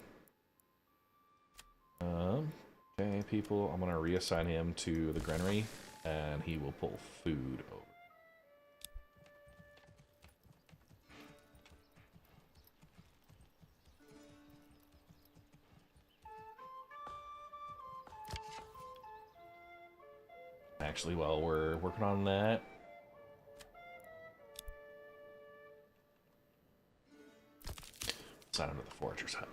Okay, people. I'm going to reassign him to the granary, and he will pull food over. Actually, while we're working on that, Sign into the Forager's Hut.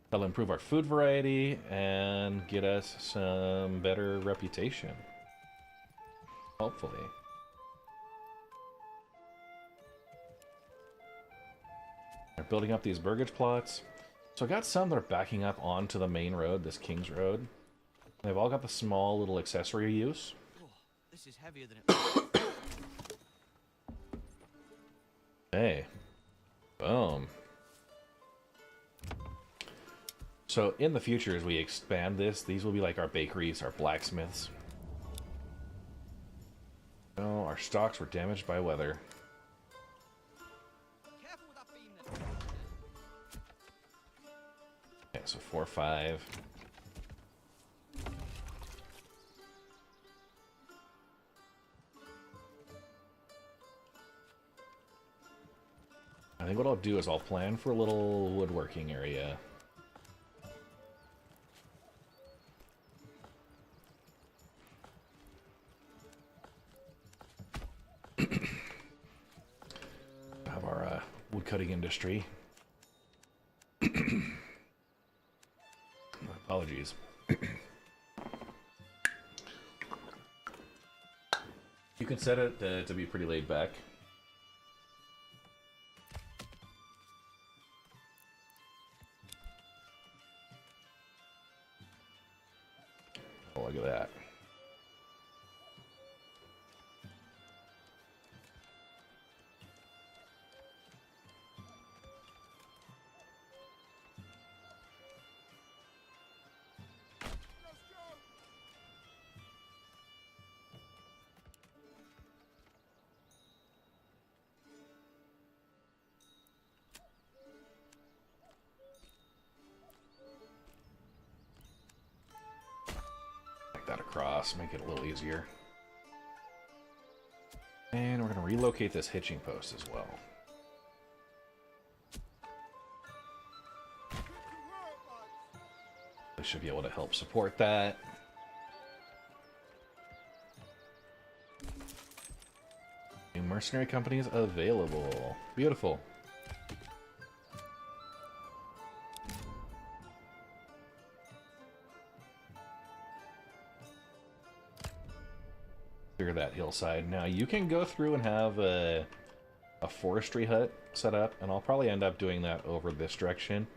That'll improve our food variety and get us some better reputation. Hopefully. They're building up these burgage plots. So I got some that are backing up onto the main road, this King's Road. They've all got the small little accessory use. Oh, this is heavier than it. Hey. Boom. So in the future, as we expand this, these will be like our bakeries, our blacksmiths. Oh, our stocks were damaged by weather. Okay, so 4, 5. I think what I'll do is I'll plan for a little woodworking area. Have our woodcutting industry. Apologies. You can set it to be pretty laid back. Oh, look at that. That across, make it a little easier. And we're going to relocate this hitching post as well. They should be able to help support that. New mercenary companies available. Beautiful. Clear that hillside. Now you can go through and have a forestry hut set up, and I'll probably end up doing that over this direction.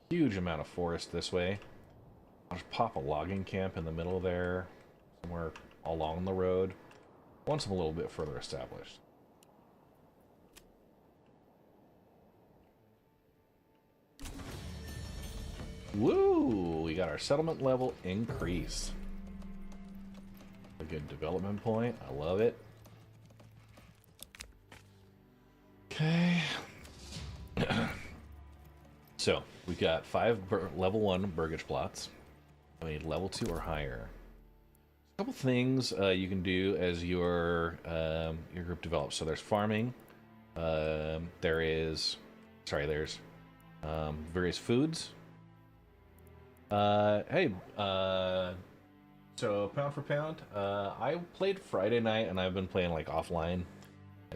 Huge amount of forest this way. I'll just pop a logging camp in the middle there, somewhere along the road, once I'm a little bit further established. Woo! We got our settlement level increased. A good development point. I love it. Okay. So, we've got 5 level 1 burgage plots. We need level 2 or higher. A couple things you can do as your group develops. So there's farming. There's various foods. Hey, so pound for pound, I played Friday night and I've been playing like offline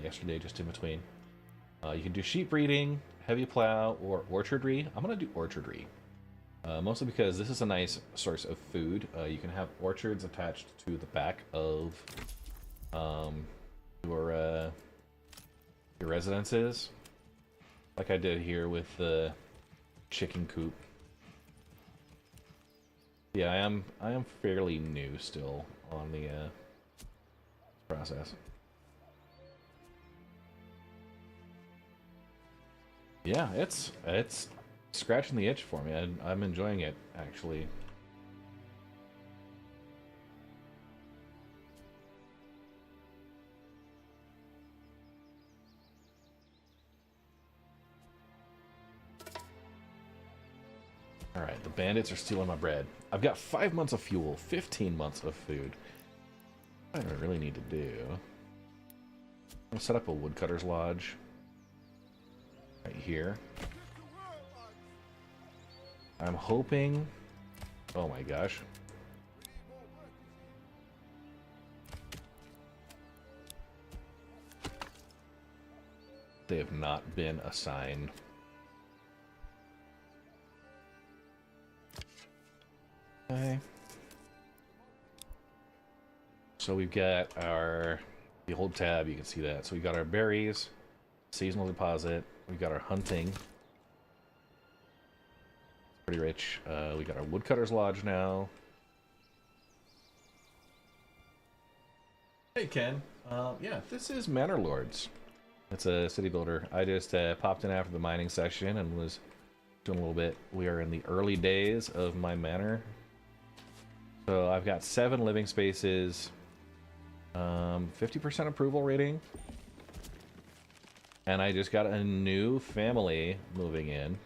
yesterday, just in between. You can do sheep breeding, heavy plow, or orchardry. I'm gonna do orchardry, mostly because this is a nice source of food. You can have orchards attached to the back of your residences, like I did here with the chicken coop. Yeah, I am fairly new still on the process. Yeah, it's scratching the itch for me. I'm enjoying it, actually. Alright, the bandits are stealing my bread. I've got 5 months of fuel, 15 months of food. What do I really need to do? I'm gonna set up a woodcutter's lodge. Right here. I'm hoping... Oh my gosh. They have not been assigned. Okay. So we've got the old tab, you can see that. So we got our berries, seasonal deposit, we got our hunting. Pretty rich. We got our woodcutter's lodge now. Hey Ken, yeah, this is Manor Lords. It's a city builder. I just popped in after the mining section and was doing a little bit. We are in the early days of my manor. So I've got 7 living spaces, 50% approval rating, and I just got a new family moving in.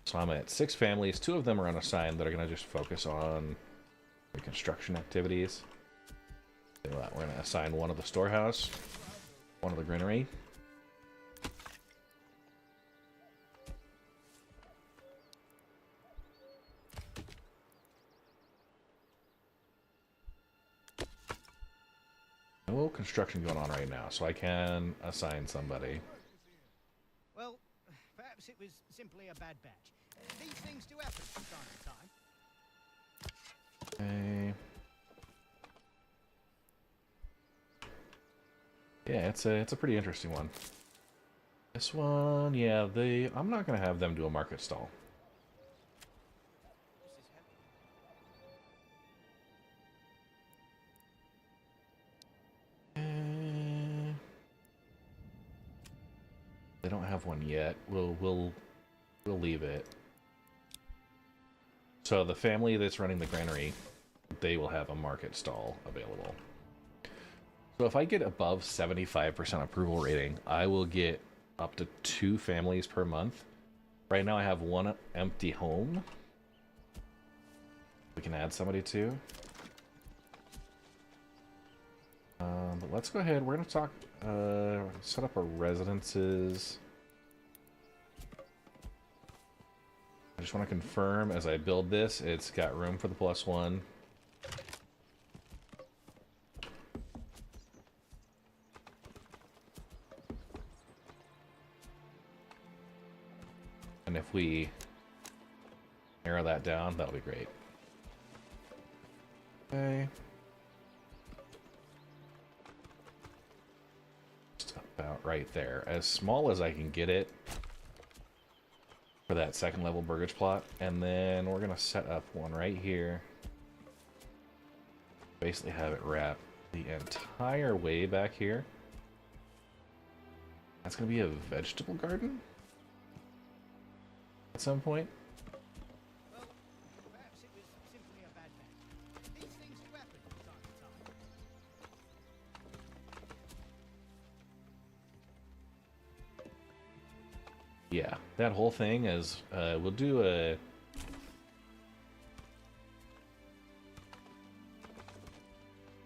So I'm at 6 families. 2 of them are unassigned that are going to just focus on the construction activities. So we're going to assign one of the storehouse, one of the granary. No construction going on right now, so I can assign somebody. Well, perhaps it was simply a bad batch. These things do happen from time to time. Okay. Yeah, it's a pretty interesting one. This one, yeah, I'm not gonna have them do a market stall. They don't have one yet. We'll leave it. So the family that's running the granary, they will have a market stall available. So if I get above 75% approval rating, I will get up to 2 families per month. Right now I have 1 empty home. We can add somebody to. But let's go ahead. We're going to talk, set up our residences. I just want to confirm as I build this, it's got room for the +1. And if we narrow that down, that'll be great. Okay. Just about right there. As small as I can get it for that second level burgage plot. And then we're going to set up one right here. Basically have it wrap the entire way back here. That's going to be a vegetable garden at some point. Well, perhaps it was simply a bad batch. These things do happen from time to time. Yeah, that whole thing is, we'll do a...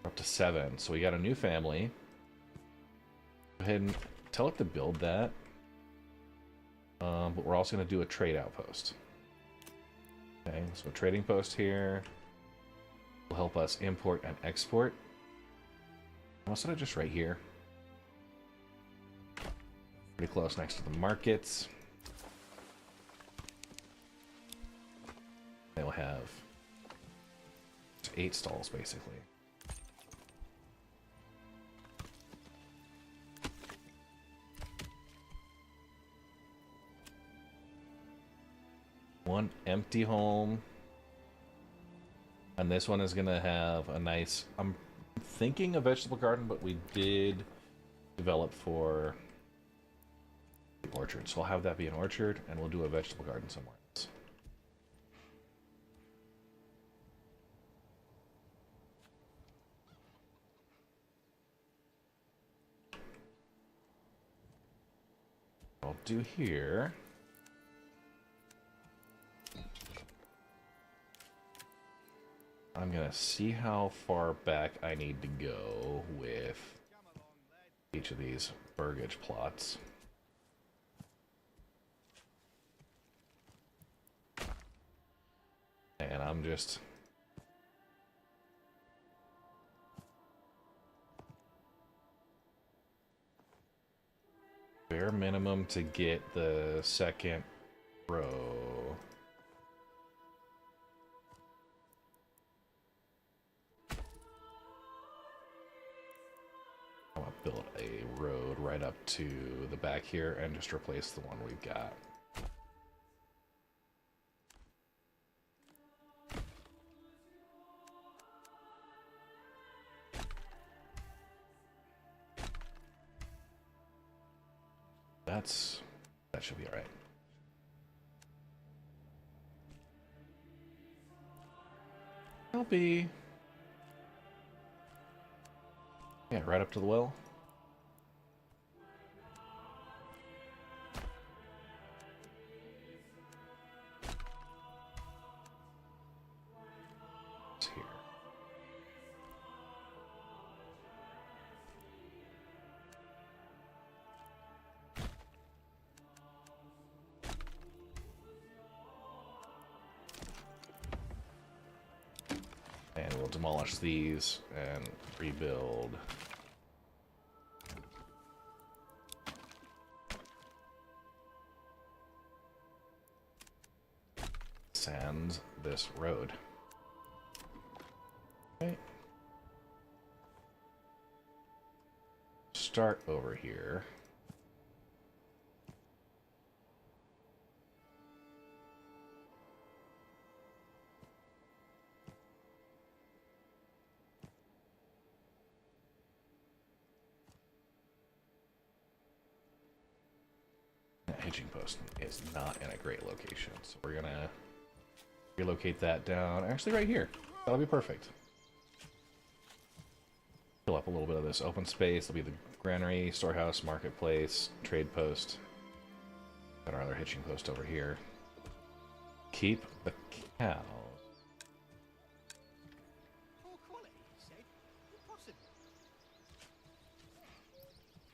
up to 7, so we got a new family. Go ahead and tell it to build that. But we're also going to do a trade outpost. Okay, so a trading post here will help us import and export. I'll set it just right here. Pretty close next to the markets. They will have 8 stalls basically. One empty home. And this one is going to have a nice... I'm thinking a vegetable garden, but we did develop for the orchard. So I'll have that be an orchard, and we'll do a vegetable garden somewhere else. I'll do here... I'm gonna see how far back I need to go with each of these burgage plots. And I'm just... bare minimum to get the second row. I'm gonna build a road right up to the back here and just replace the one we've got. That should be all right. I'll be, yeah, right up to the well. It's here. And we'll demolish these and rebuild. Sans this road. Okay. Start over here. That hitching post is not in a great location, so we're gonna relocate that down. Actually, right here. That'll be perfect. Fill up a little bit of this open space. It'll be the granary, storehouse, marketplace, trade post. Got our other hitching post over here. Keep the cow.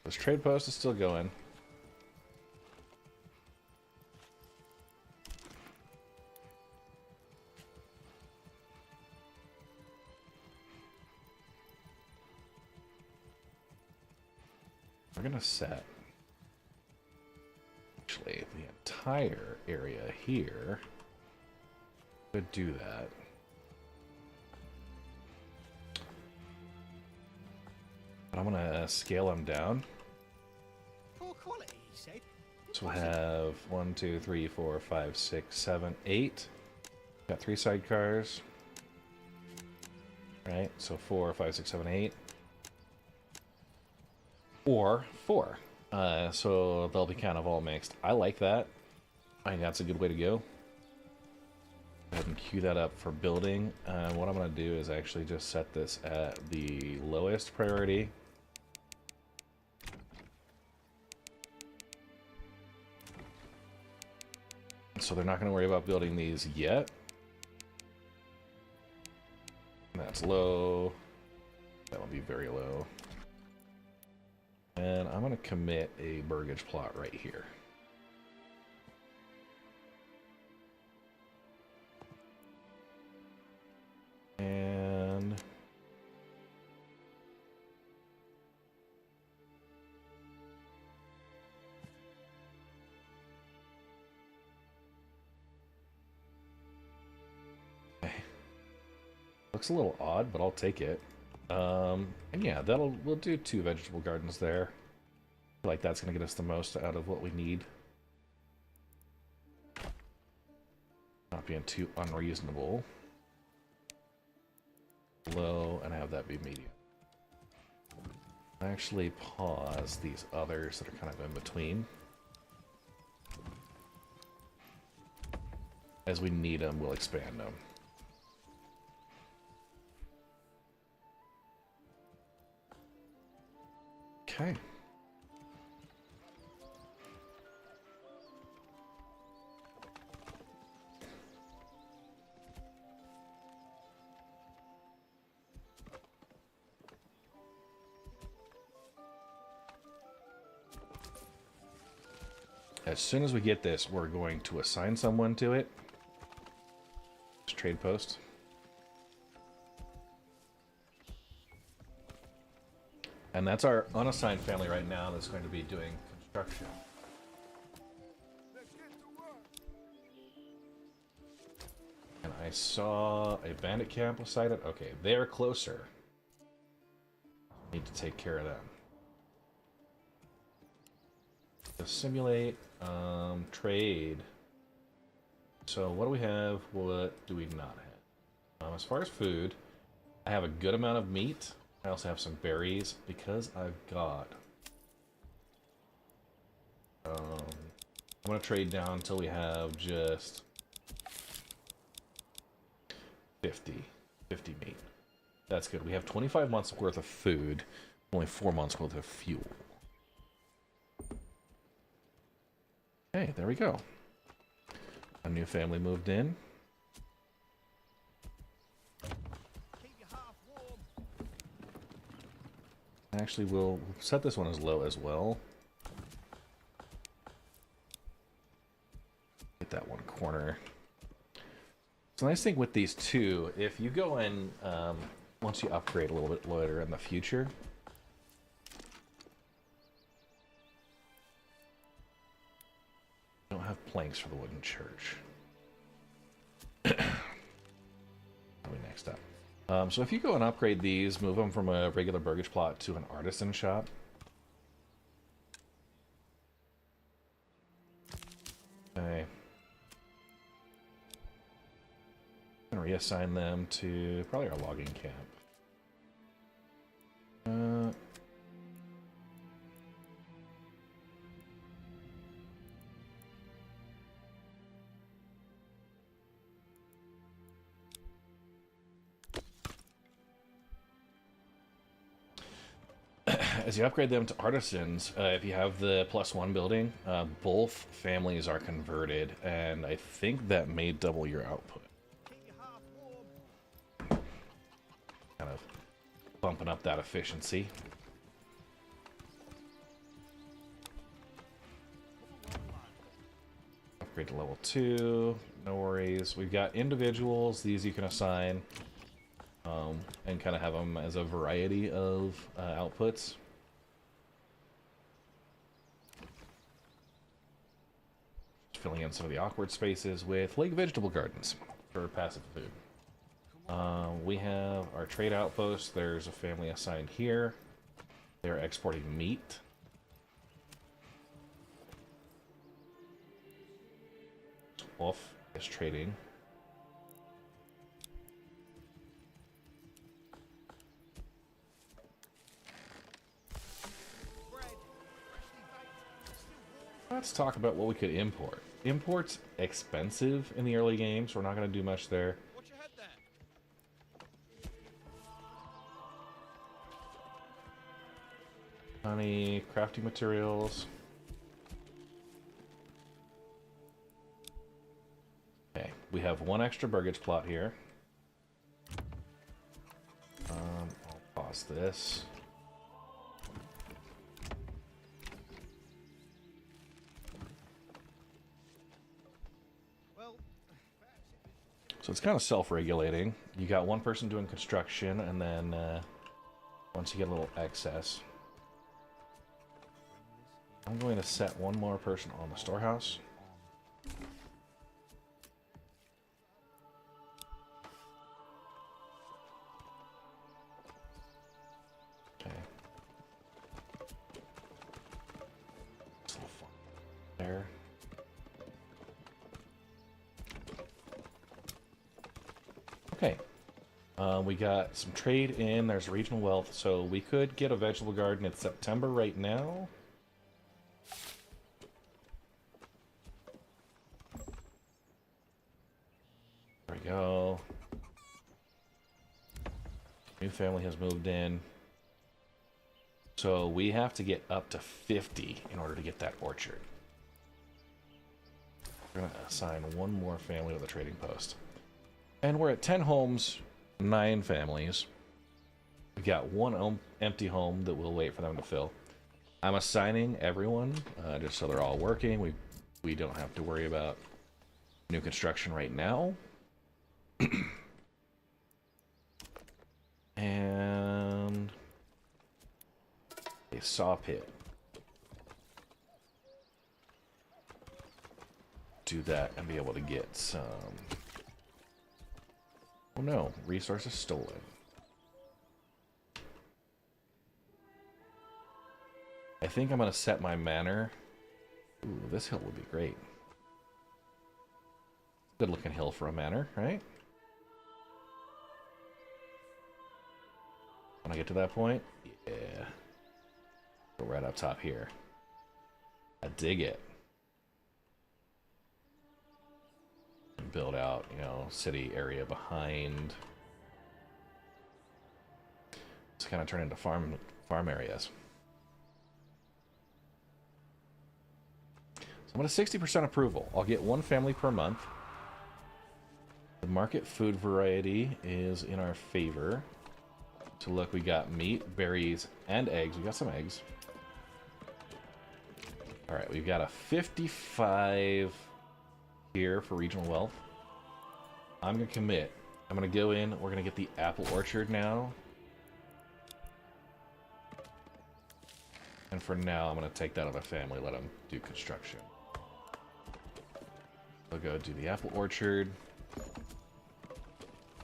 This trade post is still going. We're gonna set actually the entire area here. Could do that. But I'm gonna scale them down. So we'll have 1, 2, 3, 4, 5, 6, 7, 8. Got 3 sidecars. Right, so 4, 5, 6, 7, 8. Or 4. So they'll be kind of all mixed. I like that. I think that's a good way to go. Go ahead and queue that up for building. What I'm going to do is actually just set this at the lowest priority. So they're not going to worry about building these yet. That's low. That will be very low. And I'm going to commit a burgage plot right here. And okay. Looks a little odd, but I'll take it. And yeah, we'll do 2 vegetable gardens there. I feel like that's gonna get us the most out of what we need. Not being too unreasonable. Low, and have that be medium. Actually pause these others that are kind of in between. As we need them, we'll expand them. Okay. As soon as we get this, we're going to assign someone to it. Just trade post. And that's our unassigned family right now that's going to be doing construction. And I saw a bandit camp beside it. Okay, they're closer. Need to take care of them. to simulate. Trade. So what do we have? What do we not have? As far as food, I have a good amount of meat. I also have some berries because I've got. I'm gonna trade down until we have just 50 meat. That's good. We have 25 months worth of food, only 4 months worth of fuel. Okay, there we go. A new family moved in. Actually, we'll set this one as low as well. Get that one corner. So the nice thing with these two, if you go in, once you upgrade a little bit later in the future, don't have planks for the wooden church. What are we next up? So if you go and upgrade these, move them from a regular burgage plot to an artisan shop. Okay. I'm gonna reassign them to probably our logging camp. As you upgrade them to artisans, if you have the +1 building, both families are converted, and I think that may double your output. Kind of bumping up that efficiency. Upgrade to level 2, no worries. We've got individuals, these you can assign, and kind of have them as a variety of outputs. Filling in some of the awkward spaces with lake vegetable gardens for passive food. We have our trade outpost. There's a family assigned here. They're exporting meat. Wolf is trading. Let's talk about what we could import. Import's expensive in the early games. We're not going to do much there. Honey, crafting materials. Okay, we have one extra burgage plot here. I'll pause this. So it's kind of self-regulating. You got one person doing construction, and then once you get a little excess, I'm going to set one more person on the storehouse. Okay. It's a little fun there. Okay, we got some trade in. There's regional wealth, so we could get a vegetable garden. It's September right now. There we go. New family has moved in. So we have to get up to 50 in order to get that orchard. We're going to assign one more family to the trading post. And we're at 10 homes, 9 families. We've got one empty home that we'll wait for them to fill. I'm assigning everyone, just so they're all working. We don't have to worry about new construction right now. And a saw pit. Do that and be able to get some... Oh no, resources stolen. I think I'm going to set my manor Ooh, this hill would be great. Good looking hill for a manor, right? When I get to that point, yeah. Go right up top here. I dig it. And build out, you know, city area behind. Just kind of turn into farm areas. So I'm at a 60% approval. I'll get one family per month. The market food variety is in our favor. So look, we got meat, berries, and eggs. We got some eggs. All right, we've got a 55 here for regional wealth. I'm gonna commit. I'm gonna go in. We're gonna get the apple orchard now. And for now, I'm gonna take that other family, let them do construction. I'll go do the apple orchard.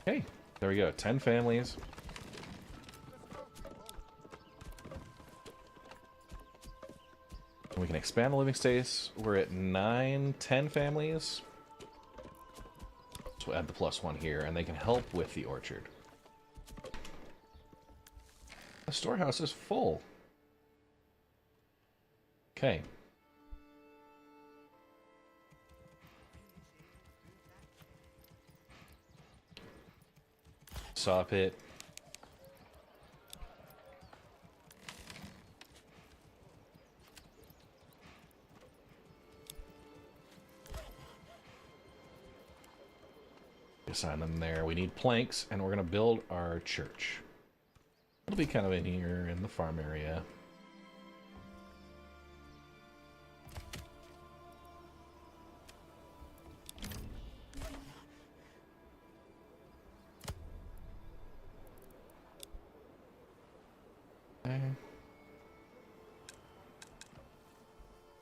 Okay, there we go. 10 families. We can expand the living space. We're at 9, 10 families. So we'll add the +1 here, and they can help with the orchard. The storehouse is full. Okay. Saw pit. Assign them there. We need planks, and we're going to build our church. It'll be kind of in here in the farm area.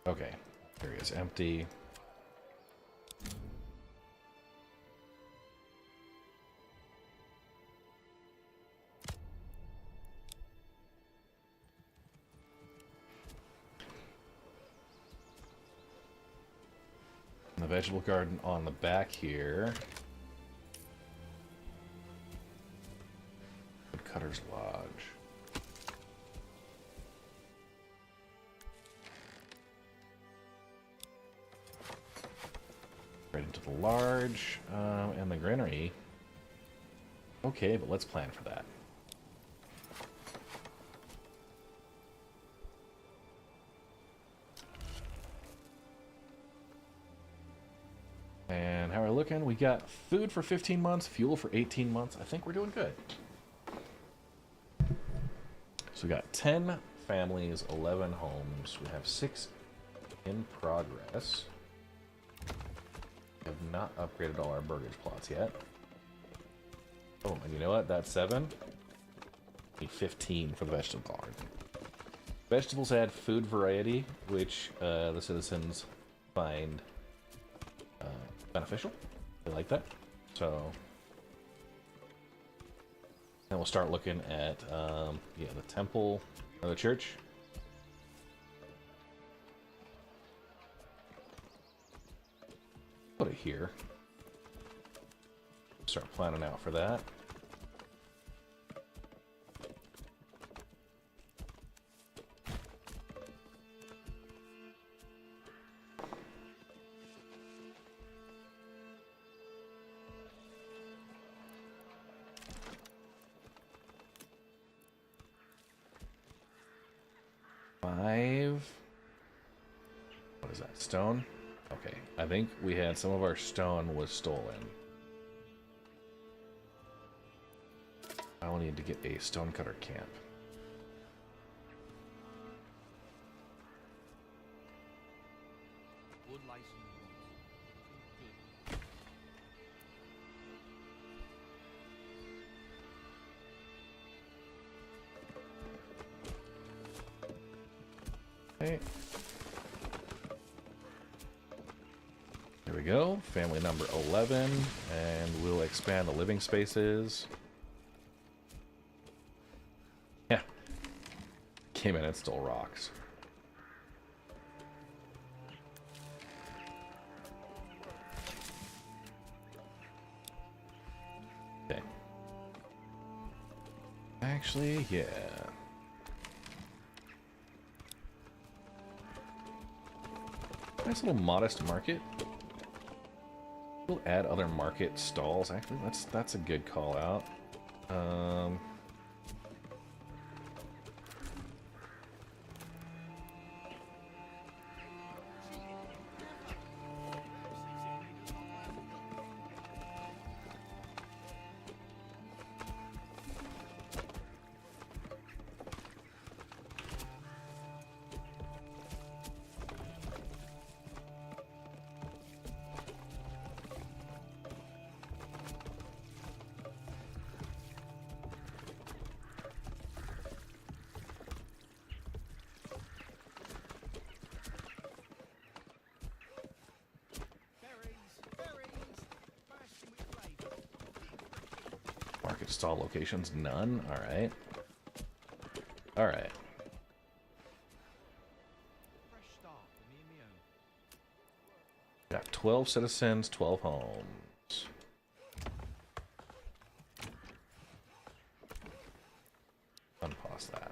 Okay, area is empty. And the vegetable garden on the back here. Cutter's Lodge. Right into the large, and the granary. Okay, but let's plan for that. And how are we looking? We got food for 15 months, fuel for 18 months. I think we're doing good. So we got 10 families, 11 homes. We have 6 in progress. We have not upgraded all our burgage plots yet. Oh, and you know what? That's 7. Need 15 for the vegetable garden. Vegetables add food variety, which the citizens find beneficial. They like that. So then we'll start looking at yeah, the temple or the church. Put it here. Start planning out for that. What is that? Stone? Okay, I think we had some of our stone was stolen. I will need to get a stonecutter camp. Okay. There we go. Family number 11, and we'll expand the living spaces. Yeah. Came in and stole rocks. Okay. Actually, yeah. Nice little modest market. We'll add other market stalls. Actually, that's a good call out. Market stall locations, none. All right. All right. Got 12 citizens, 12 homes. Unpause that.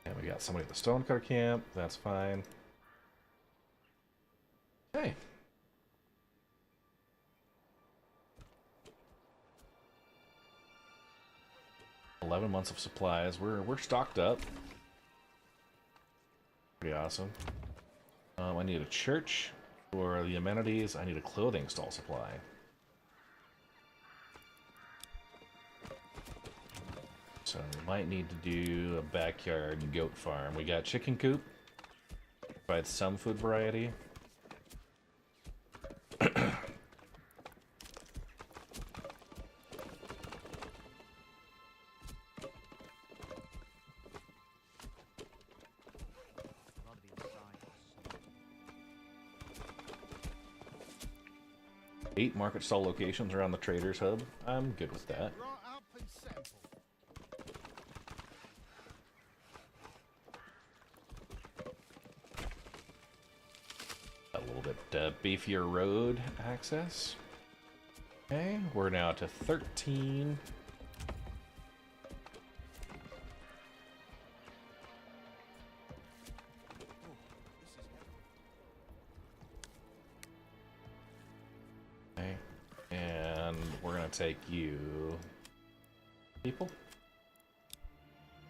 And we got somebody at the stonecutter camp. That's fine. Hey. $11 months of supplies. We're stocked up. Pretty awesome. I need a church for the amenities. I need a clothing stall supply. So we might need to do a backyard goat farm. We got chicken coop. Provide some food variety. Eight market stall locations around the Traders Hub. I'm good with that. A little bit beefier road access. Okay, we're now to 13. Take you people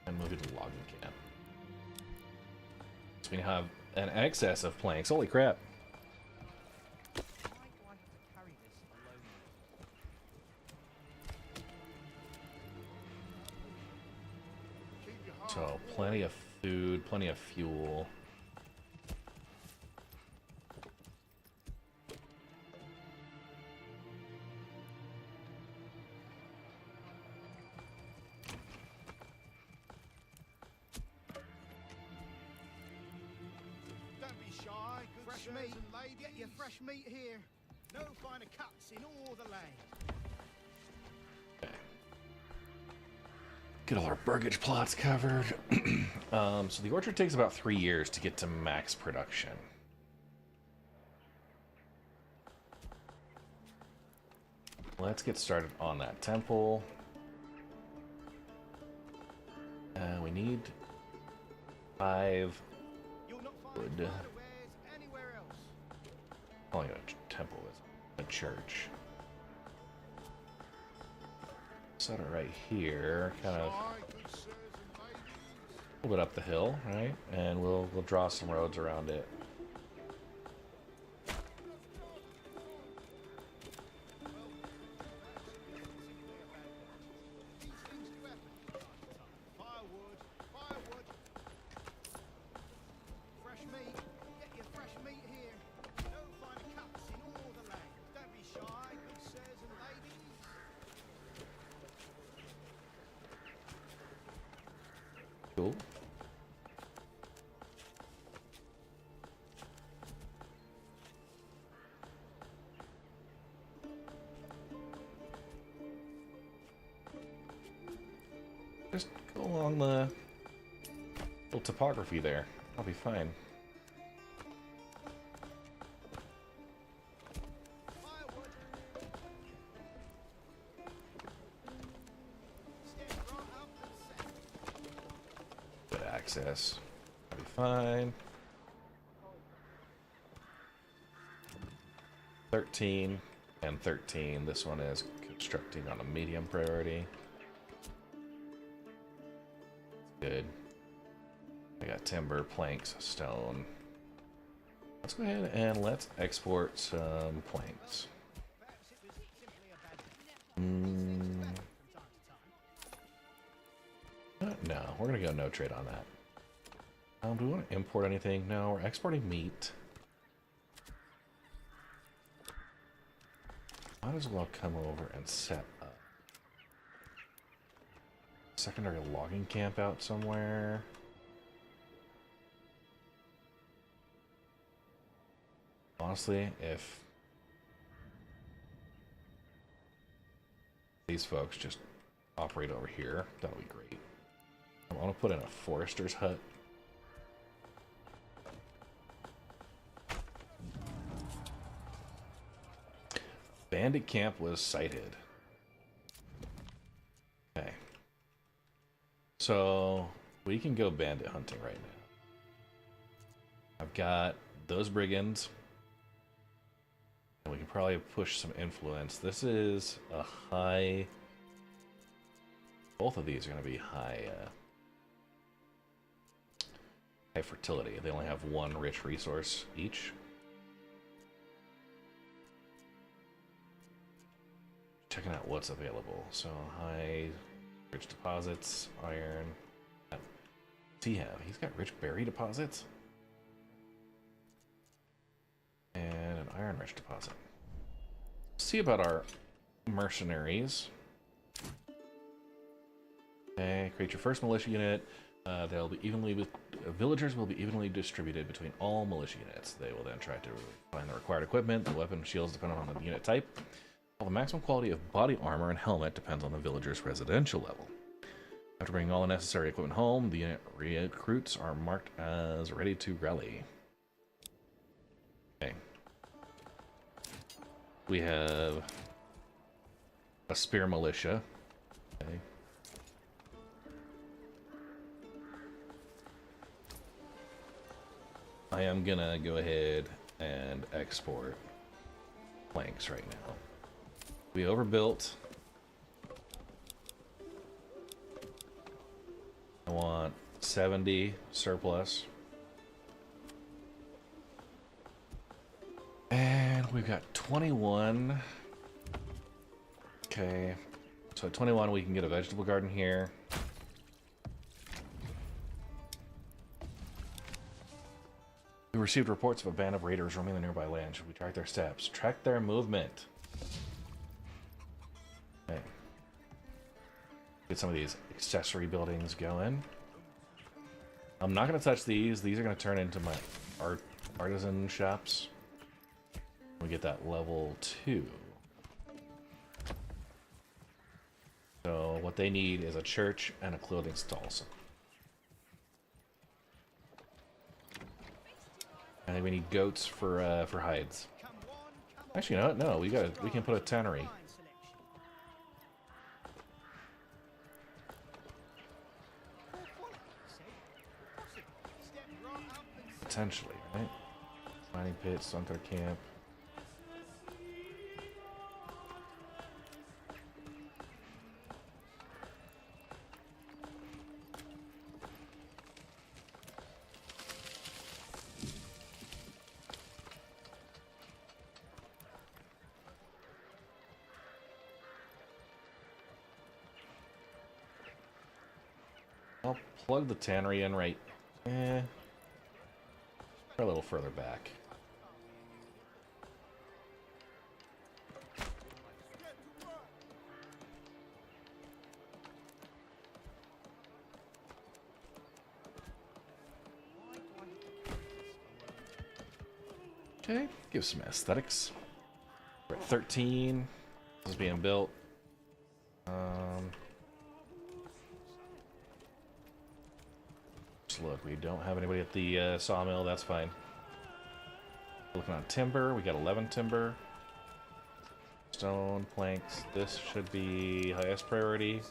and move you to the logging camp. So we have an excess of planks. Holy crap. So plenty of food, plenty of fuel. Get your fresh meat here. No finer cuts in all the land. Get all our burgage plots covered. So the orchard takes about 3 years to get to max production. Let's get started on that temple. We need 5 wood. Calling it a temple is a church. Set it right here, kind of a little bit up the hill, right? And we'll draw some roads around it. Cool. Just go along the little topography there. I'll be fine. access. That'll be fine. 13 and 13. This one is constructing on a medium priority. Good. I got timber, planks, stone. Let's go ahead and let's export some planks. No, we're gonna go no trade on that. Do we want to import anything? No, we're exporting meat. Might as well come over and set up secondary logging camp out somewhere. Honestly, if these folks just operate over here, that'll be great. I want to put in a forester's hut. Bandit camp was sighted. Okay. So we can go bandit hunting right now. I've got those brigands. And we can probably push some influence. This is a high... Both of these are going to be high... high fertility. They only have one rich resource each. Checking out what's available. So high rich deposits, iron. What's he have? He's got rich berry deposits and an iron rich deposit. See about our mercenaries. Okay, create your first militia unit. They'll be villagers will be evenly distributed between all militia units. They will then try to find the required equipment. The weapon shields depend on the unit type. While the maximum quality of body armor and helmet depends on the villager's residential level. After bringing all the necessary equipment home, the unit recruits are marked as ready to rally. Okay. We have a spear militia. Okay. I am gonna go ahead and export planks right now. We overbuilt. I want 70 surplus. And we've got 21. Okay. So at 21 we can get a vegetable garden here. We received reports of a band of raiders roaming the nearby land. Should we track their steps? Track their movement. Okay. Get some of these accessory buildings going. I'm not going to touch these. These are going to turn into my artisan shops. We get that level 2. So what they need is a church and a clothing stall. I think we need goats for hides. Actually, no, we can put a tannery. Potentially, right? Mining pit, sunken camp. I'll plug the tannery in right. A little further back. Okay, give some aesthetics. We're at 13. This is being built. Look, we don't have anybody at the sawmill. That's fine. Looking on timber, we got 11 timber. Stone, planks. This should be highest priority.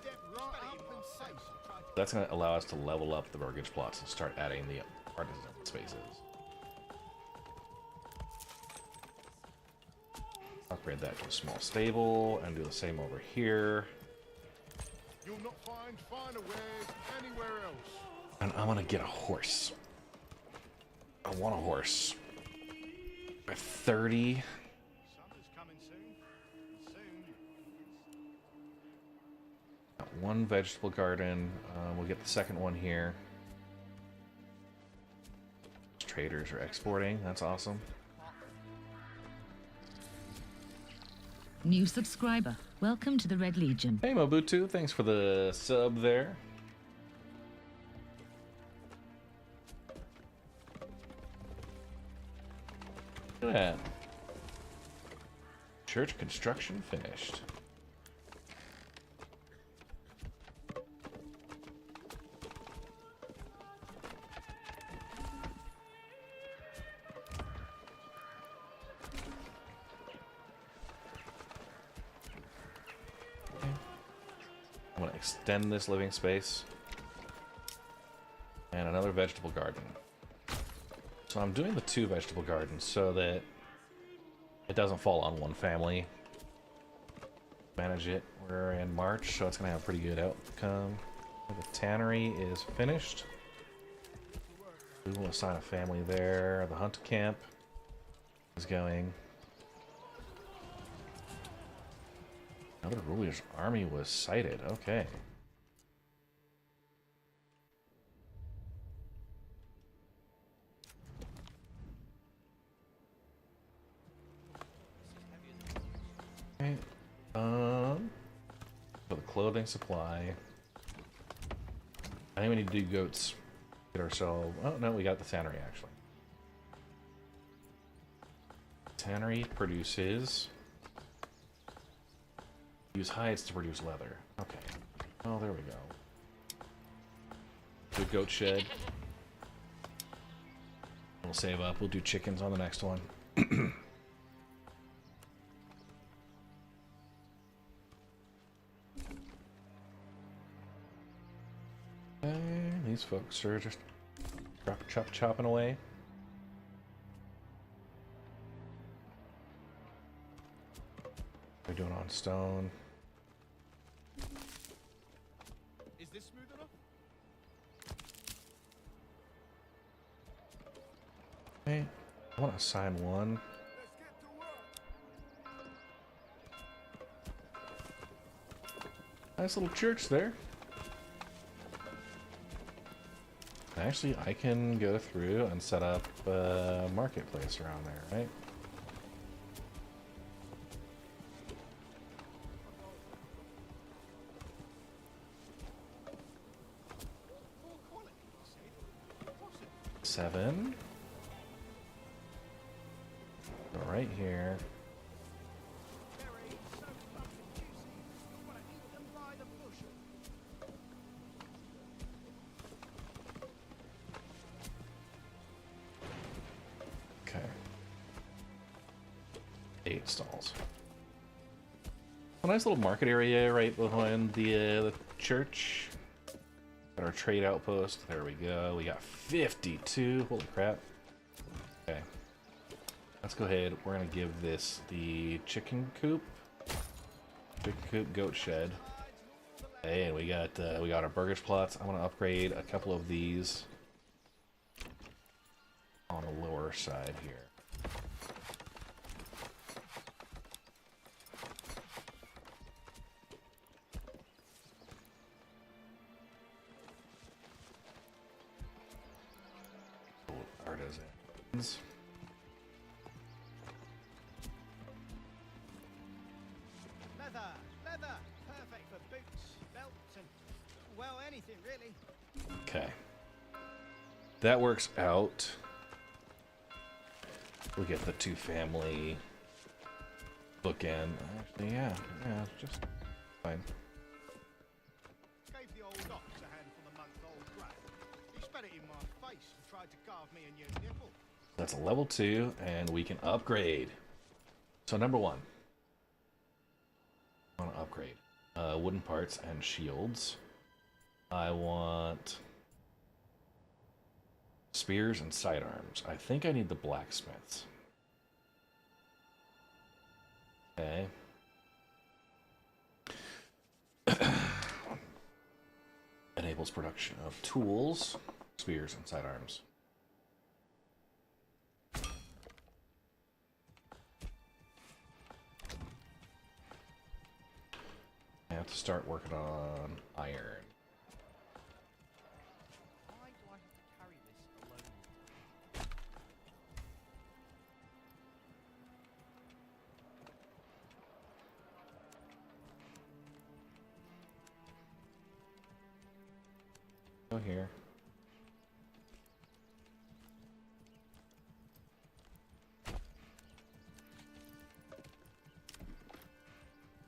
That's going to allow us to level up the mortgage plots and start adding the artisan spaces. Upgrade that to a small stable and do the same over here. You'll not find finer wares anywhere else. And I'm going to get a horse. I want a horse. At 30. Summer's coming soon. Soon. Got one vegetable garden. We'll get the second one here. Traders are exporting. That's awesome. New subscriber. Welcome to the Red Legion. Hey Mobutu, thanks for the sub there. Look at that. Church construction finished. I'm going to extend this living space. And another vegetable garden. So I'm doing the 2 vegetable gardens so that it doesn't fall on one family. Manage it. We're in March, so it's going to have a pretty good outcome. The tannery is finished. We will assign a family there. The hunt camp is going. Another ruler's army was sighted. Okay. Okay. For the clothing supply. I think we need to do goats. Get ourselves. Oh no, we got the tannery actually. Tannery produces. Use hides to produce leather. Okay. Oh, there we go. Do goat shed. We'll save up. We'll do chickens on the next one. These folks are just chopping away. We're doing on stone. Is this smooth enough? Okay. I want to assign one. Nice little church there. Actually, I can go through and set up a marketplace around there, right? Seven. So right here. Okay. 8 stalls. A nice little market area right behind the church. Got our trade outpost. There we go. We got 52. Holy crap. Okay. Let's go ahead. We're going to give this the chicken coop. Chicken coop, goat shed. Hey, and we got our burgage plots. I want to upgrade a couple of these on the lower side here. Artisans. Leather, perfect for boots, belts, and well, anything really. Okay. That works out. We get the 2 family bookend. Actually, yeah, just fine. Gave the old ox a handful of month-old grain. He spat it in my face and tried to carve me a new nipple. That's a level 2, and we can upgrade. So number 1. I want to upgrade wooden parts and shields. I want spears and sidearms. I think I need the blacksmiths. Okay. Enables production of tools, spears, and sidearms. I have to start working on iron. Why do I have to carry this alone? Go here.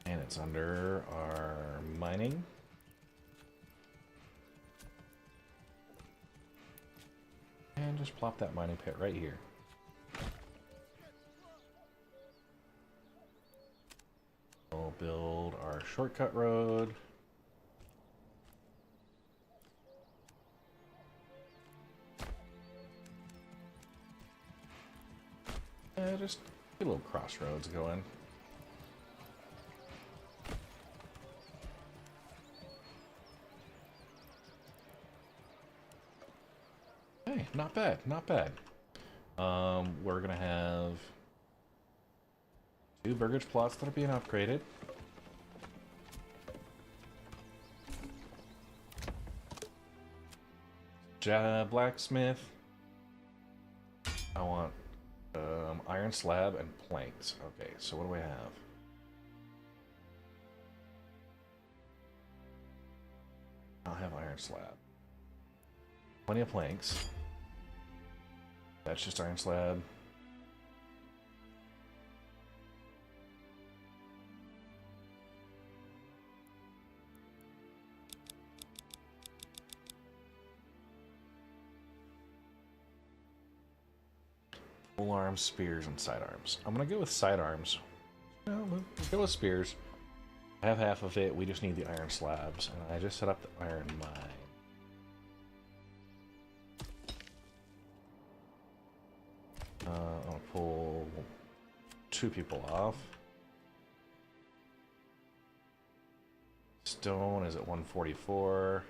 And it's under our mining. And just plop that mining pit right here. We'll build our shortcut road. Just get a little crossroads going. Hey, not bad, not bad. We're gonna have 2 burgage plots that are being upgraded. Blacksmith. I want iron slab and planks. Okay, so what do I have? I don't have iron slab. Plenty of planks. That's just iron slab. Full arms, spears, and sidearms. I'm gonna go with sidearms. No, let's go with spears. I have half of it. We just need the iron slabs, and I just set up the iron mine. I'll pull 2 people off. Stone is at 144.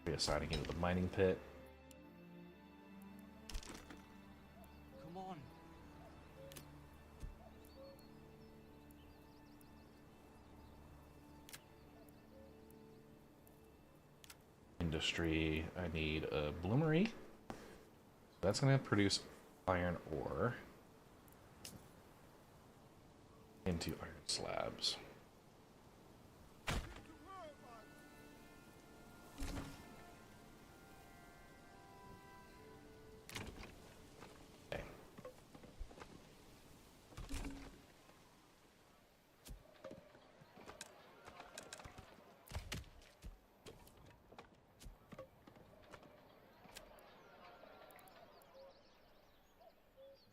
Reassigning him to the mining pit. Come on. Industry, I need a bloomery. That's going to produce iron ore into iron slabs.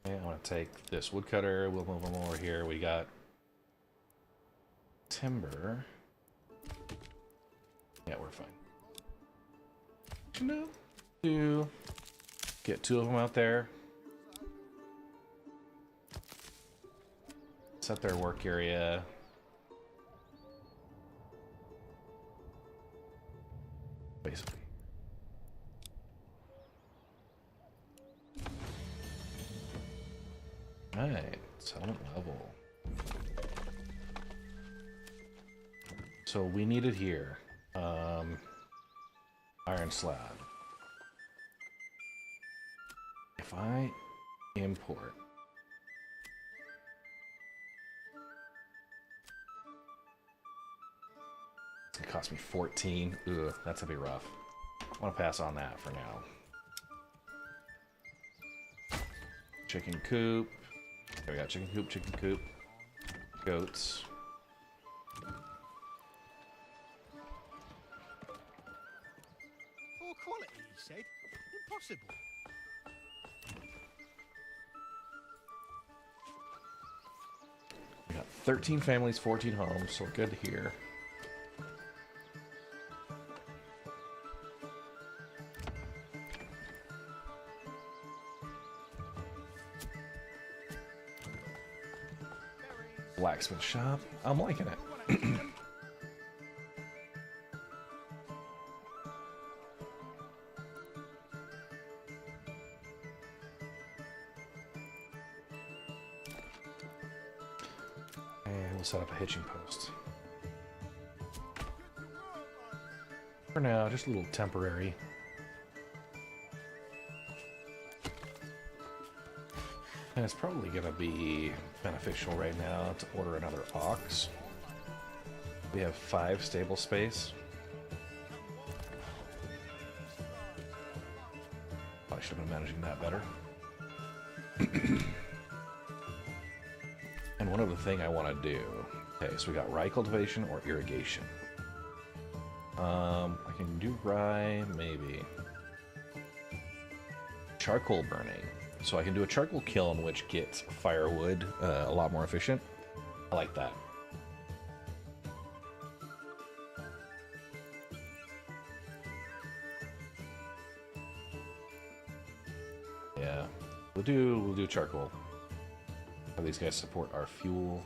I want to take this woodcutter. We'll move them over here. We got timber. Yeah, we're fine. You know, to get 2 of them out there. Set their work area. Basically. Alright, settlement level. So we need it here. Iron slab. If I import it's gonna cost me 14. Ugh, that's gonna be rough. I want to pass on that for now. Chicken coop. Okay, we got chicken coop, goats. Poor quality, he said. Impossible. We Got 13 families, 14 homes, so we're good here. Blacksmith shop. I'm liking it. And we'll set up a hitching post. For now, just a little temporary. And it's probably going to be beneficial right now to order another ox. We have 5 stable space. Probably should have been managing that better. And one other thing I want to do. Okay, so we got rye cultivation or irrigation. I can do rye, maybe. Charcoal burning. So I can do a charcoal kiln, which gets firewood a lot more efficient. I like that. Yeah, we'll do charcoal. Have these guys support our fuel.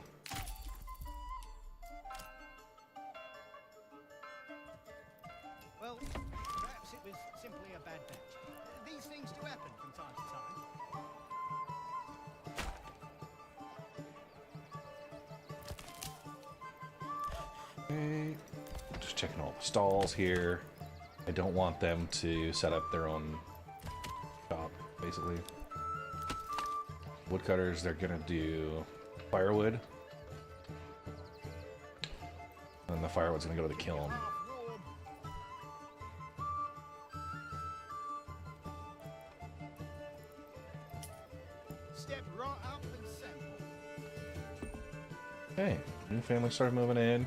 Well, perhaps it was simply a bad batch. These things do happen from time to time. Okay, just checking all the stalls here. I don't want them to set up their own shop, basically. Woodcutters, they're gonna do firewood. And the firewood's gonna go to the kiln. Step right up and sample. Okay, new family started moving in.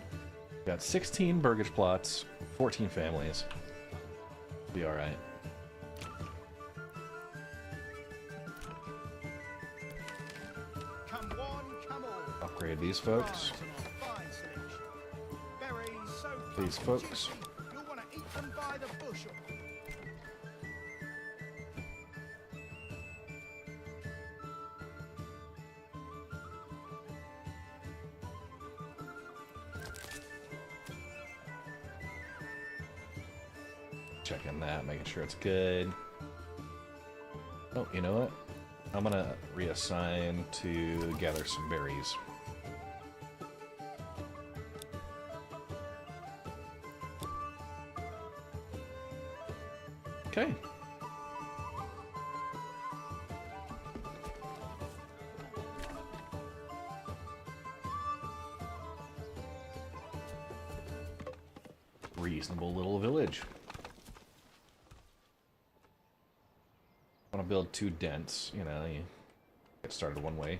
Got 16 burgage plots, 14 families. Be alright. Come one, come all. Upgrade these folks. Fine selection. Berries so These plump and folks. juicy, you'll want to eat them by the bushel. Checking that, making sure it's good. Oh, you know what? I'm gonna reassign to gather some berries. Okay. Reasonable little village. Want to build too dense, you know, you get started one way.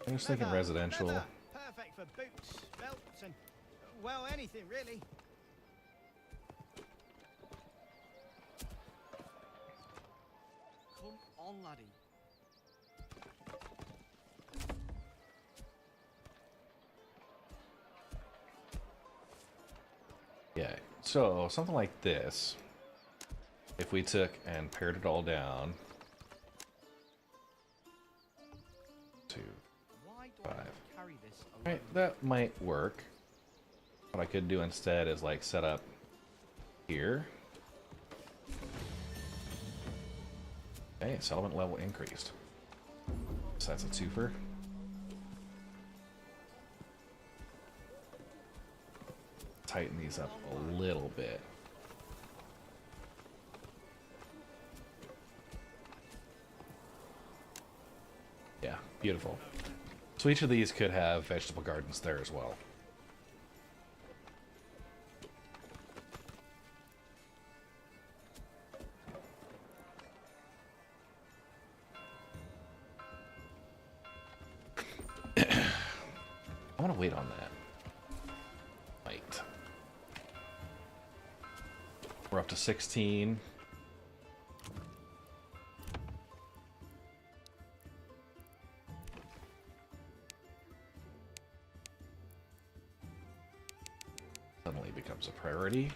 I'm just thinking residential. Leather, perfect for boots, belts, and, well, anything really. Come on, laddie. Yeah, so something like this. If we took and pared it all down. 2, 5. Carry this Right, that might work. What I could do instead is like set up here. Okay, settlement level increased. So that's a twofer. Tighten these up a little bit. Yeah, beautiful. So each of these could have vegetable gardens there as well. I want to wait on that. Wait. We're up to 16. already.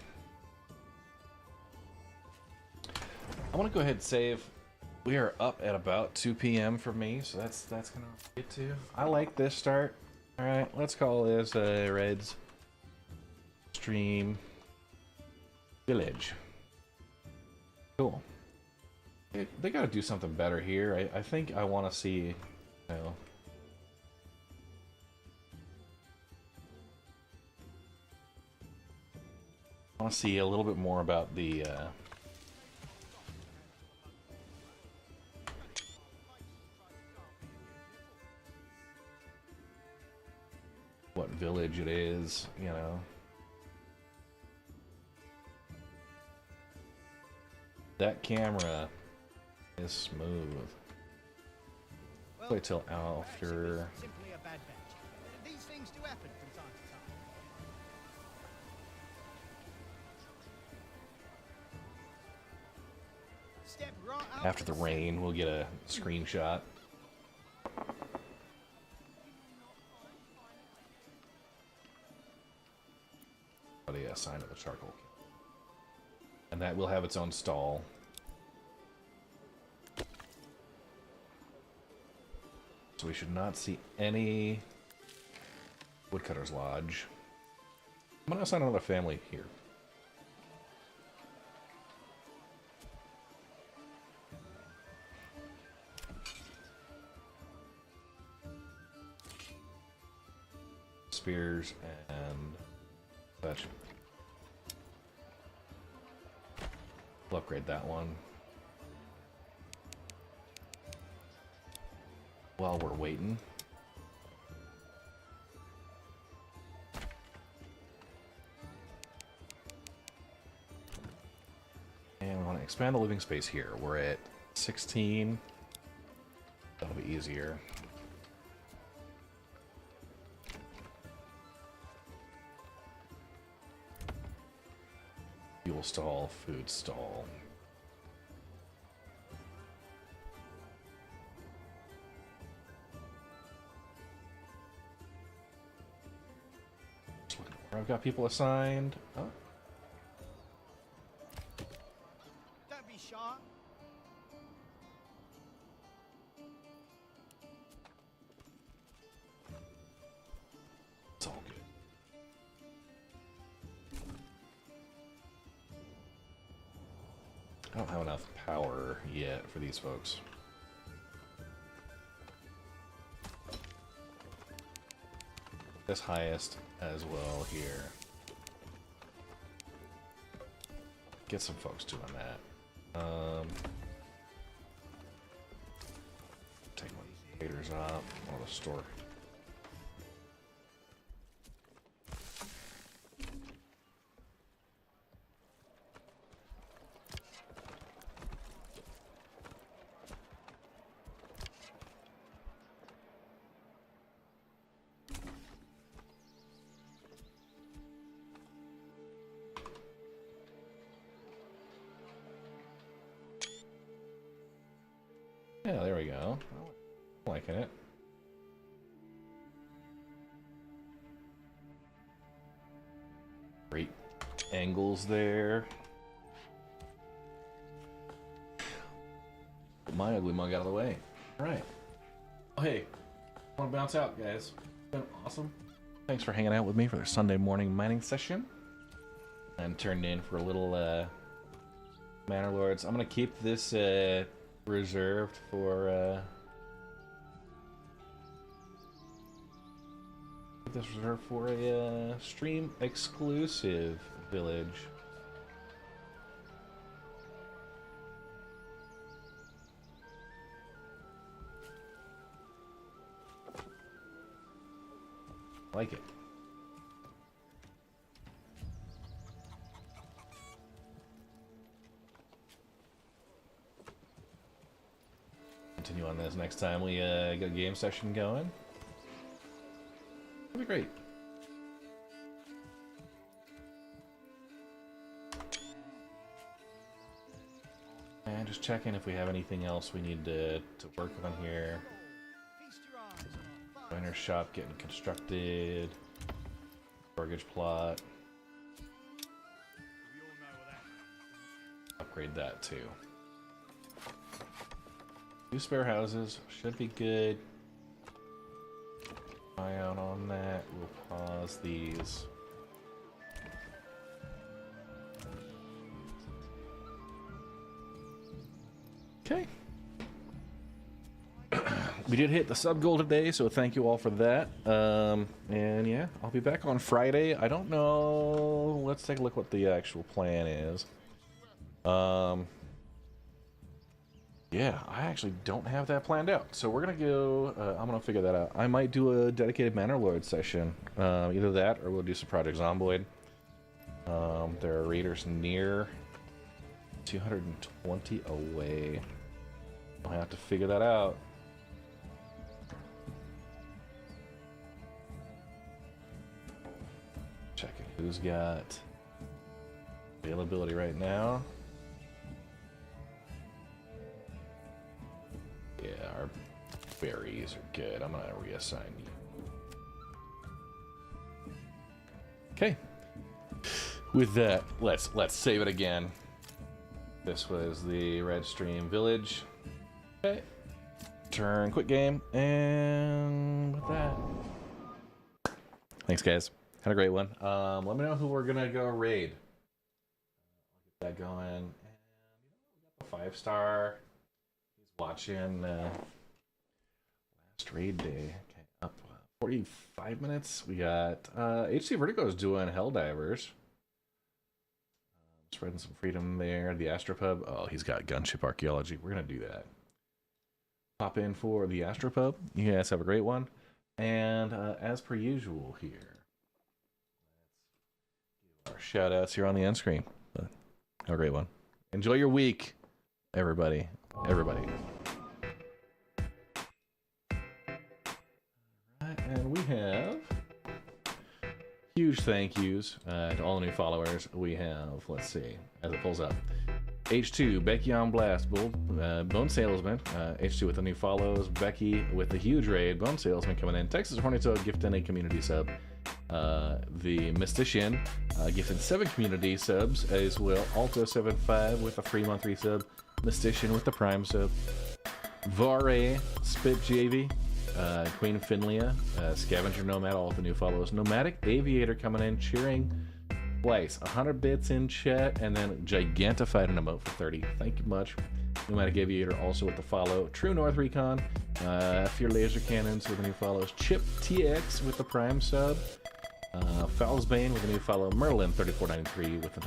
I want to go ahead and save. We are up at about 2 p.m. for me, so that's gonna get to. I like this start. All right, let's call this Red's Stream Village. Cool. They got to do something better here. I think I want to see, you know. I want to see a little bit more about the what village it is, you know. That camera is smooth. Wait till after. Simply a bad batch. These things do happen from time to time. Step right up. After the rain, we'll get a screenshot. Oh yeah, sign of the charcoal. And that will have its own stall. So we should not see any Woodcutter's Lodge. I'm gonna assign another family here. Spears and such. We'll upgrade that one. While we're waiting. And we want to expand the living space here. We're at 16. That'll be easier. Fuel stall, food stall. I've got people assigned. Oh. Don't be shy. It's all good. I don't have enough power yet for these folks. This highest as well here. Get some folks doing that. Take my haters off. Or the store. Yeah, there we go. I'm liking it. Great angles there. Get my ugly mug out of the way. Alright. Oh, hey. I want to bounce out, guys. It's been awesome. Thanks for hanging out with me for the Sunday morning mining session. And turned in for a little Manor Lords. I'm going to keep this reserved for a stream exclusive village. I like it. Continue on this next time we get a game session going. That'd be great. And just checking if we have anything else we need to work on here. Miner shop getting constructed. Mortgage plot. upgrade that too. 2 spare houses should be good. Eye out on that. We'll pause these. Okay. We did hit the sub goal today, so thank you all for that. And yeah, I'll be back on Friday. I don't know. Let's take a look what the actual plan is. Yeah, I actually don't have that planned out. So we're going to go, I'm going to figure that out. I might do a dedicated Manor Lord session. Either that or we'll do some Project Zomboid. There are raiders near 220 away. I'll have to figure that out. Checking who's got availability right now. Yeah, our berries are good. I'm gonna reassign you. Okay. With that, let's save it again. This was the Red Stream Village. Okay. Turn quick game, and with that, thanks guys. Had a great one. Let me know who we're gonna go raid. I'll get that going. And we got the 5-star. He's watching last raid day. Okay, up 45 minutes. We got HC Vertigo's doing Helldivers. Spreading some freedom there. The Astropub. Oh, he's got Gunship Archaeology. We're gonna do that. Pop in for the Astropub. You guys have a great one. And as per usual here, let's give our shout outs here on the end screen. But have a great one. Enjoy your week, everybody. Everybody. Alright, and we have huge thank yous to all the new followers. We have, let's see, as it pulls up. H2, Becky on Blast, Bone Salesman, H2 with the new follows, Becky with the huge raid, Bone Salesman coming in, Texas Hornito gifting a community sub, the Mystician gifting 7 community subs as well, Alto75 with a 3-month resub, Mystician with the Prime sub, Vare, Spit JV, Queen Finlia, Scavenger Nomad, all the new follows, Nomadic Aviator coming in, cheering twice, 100 bits in chat, and then Gigantified an emote for 30. Thank you much. Nomadic Aviator also with the follow. True North Recon, Fear Laser Cannons with the new follows. Chip TX with the Prime sub. Foulsbane with the new follow. Merlin 3493 with the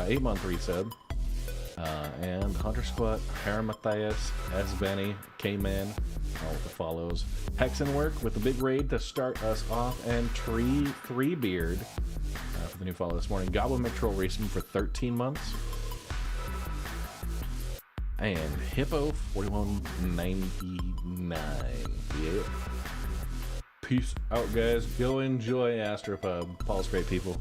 8-month resub. And Hunter Squat, Harry Matthias, Asbani, K-Man, all with the follows. Hexenwork with the big raid to start us off, and Threebeard for the new follow this morning. Goblin McTroll racing for 13 months. And Hippo 4199. Yeah. Peace out, guys. Go enjoy Astropub. Paul's great people.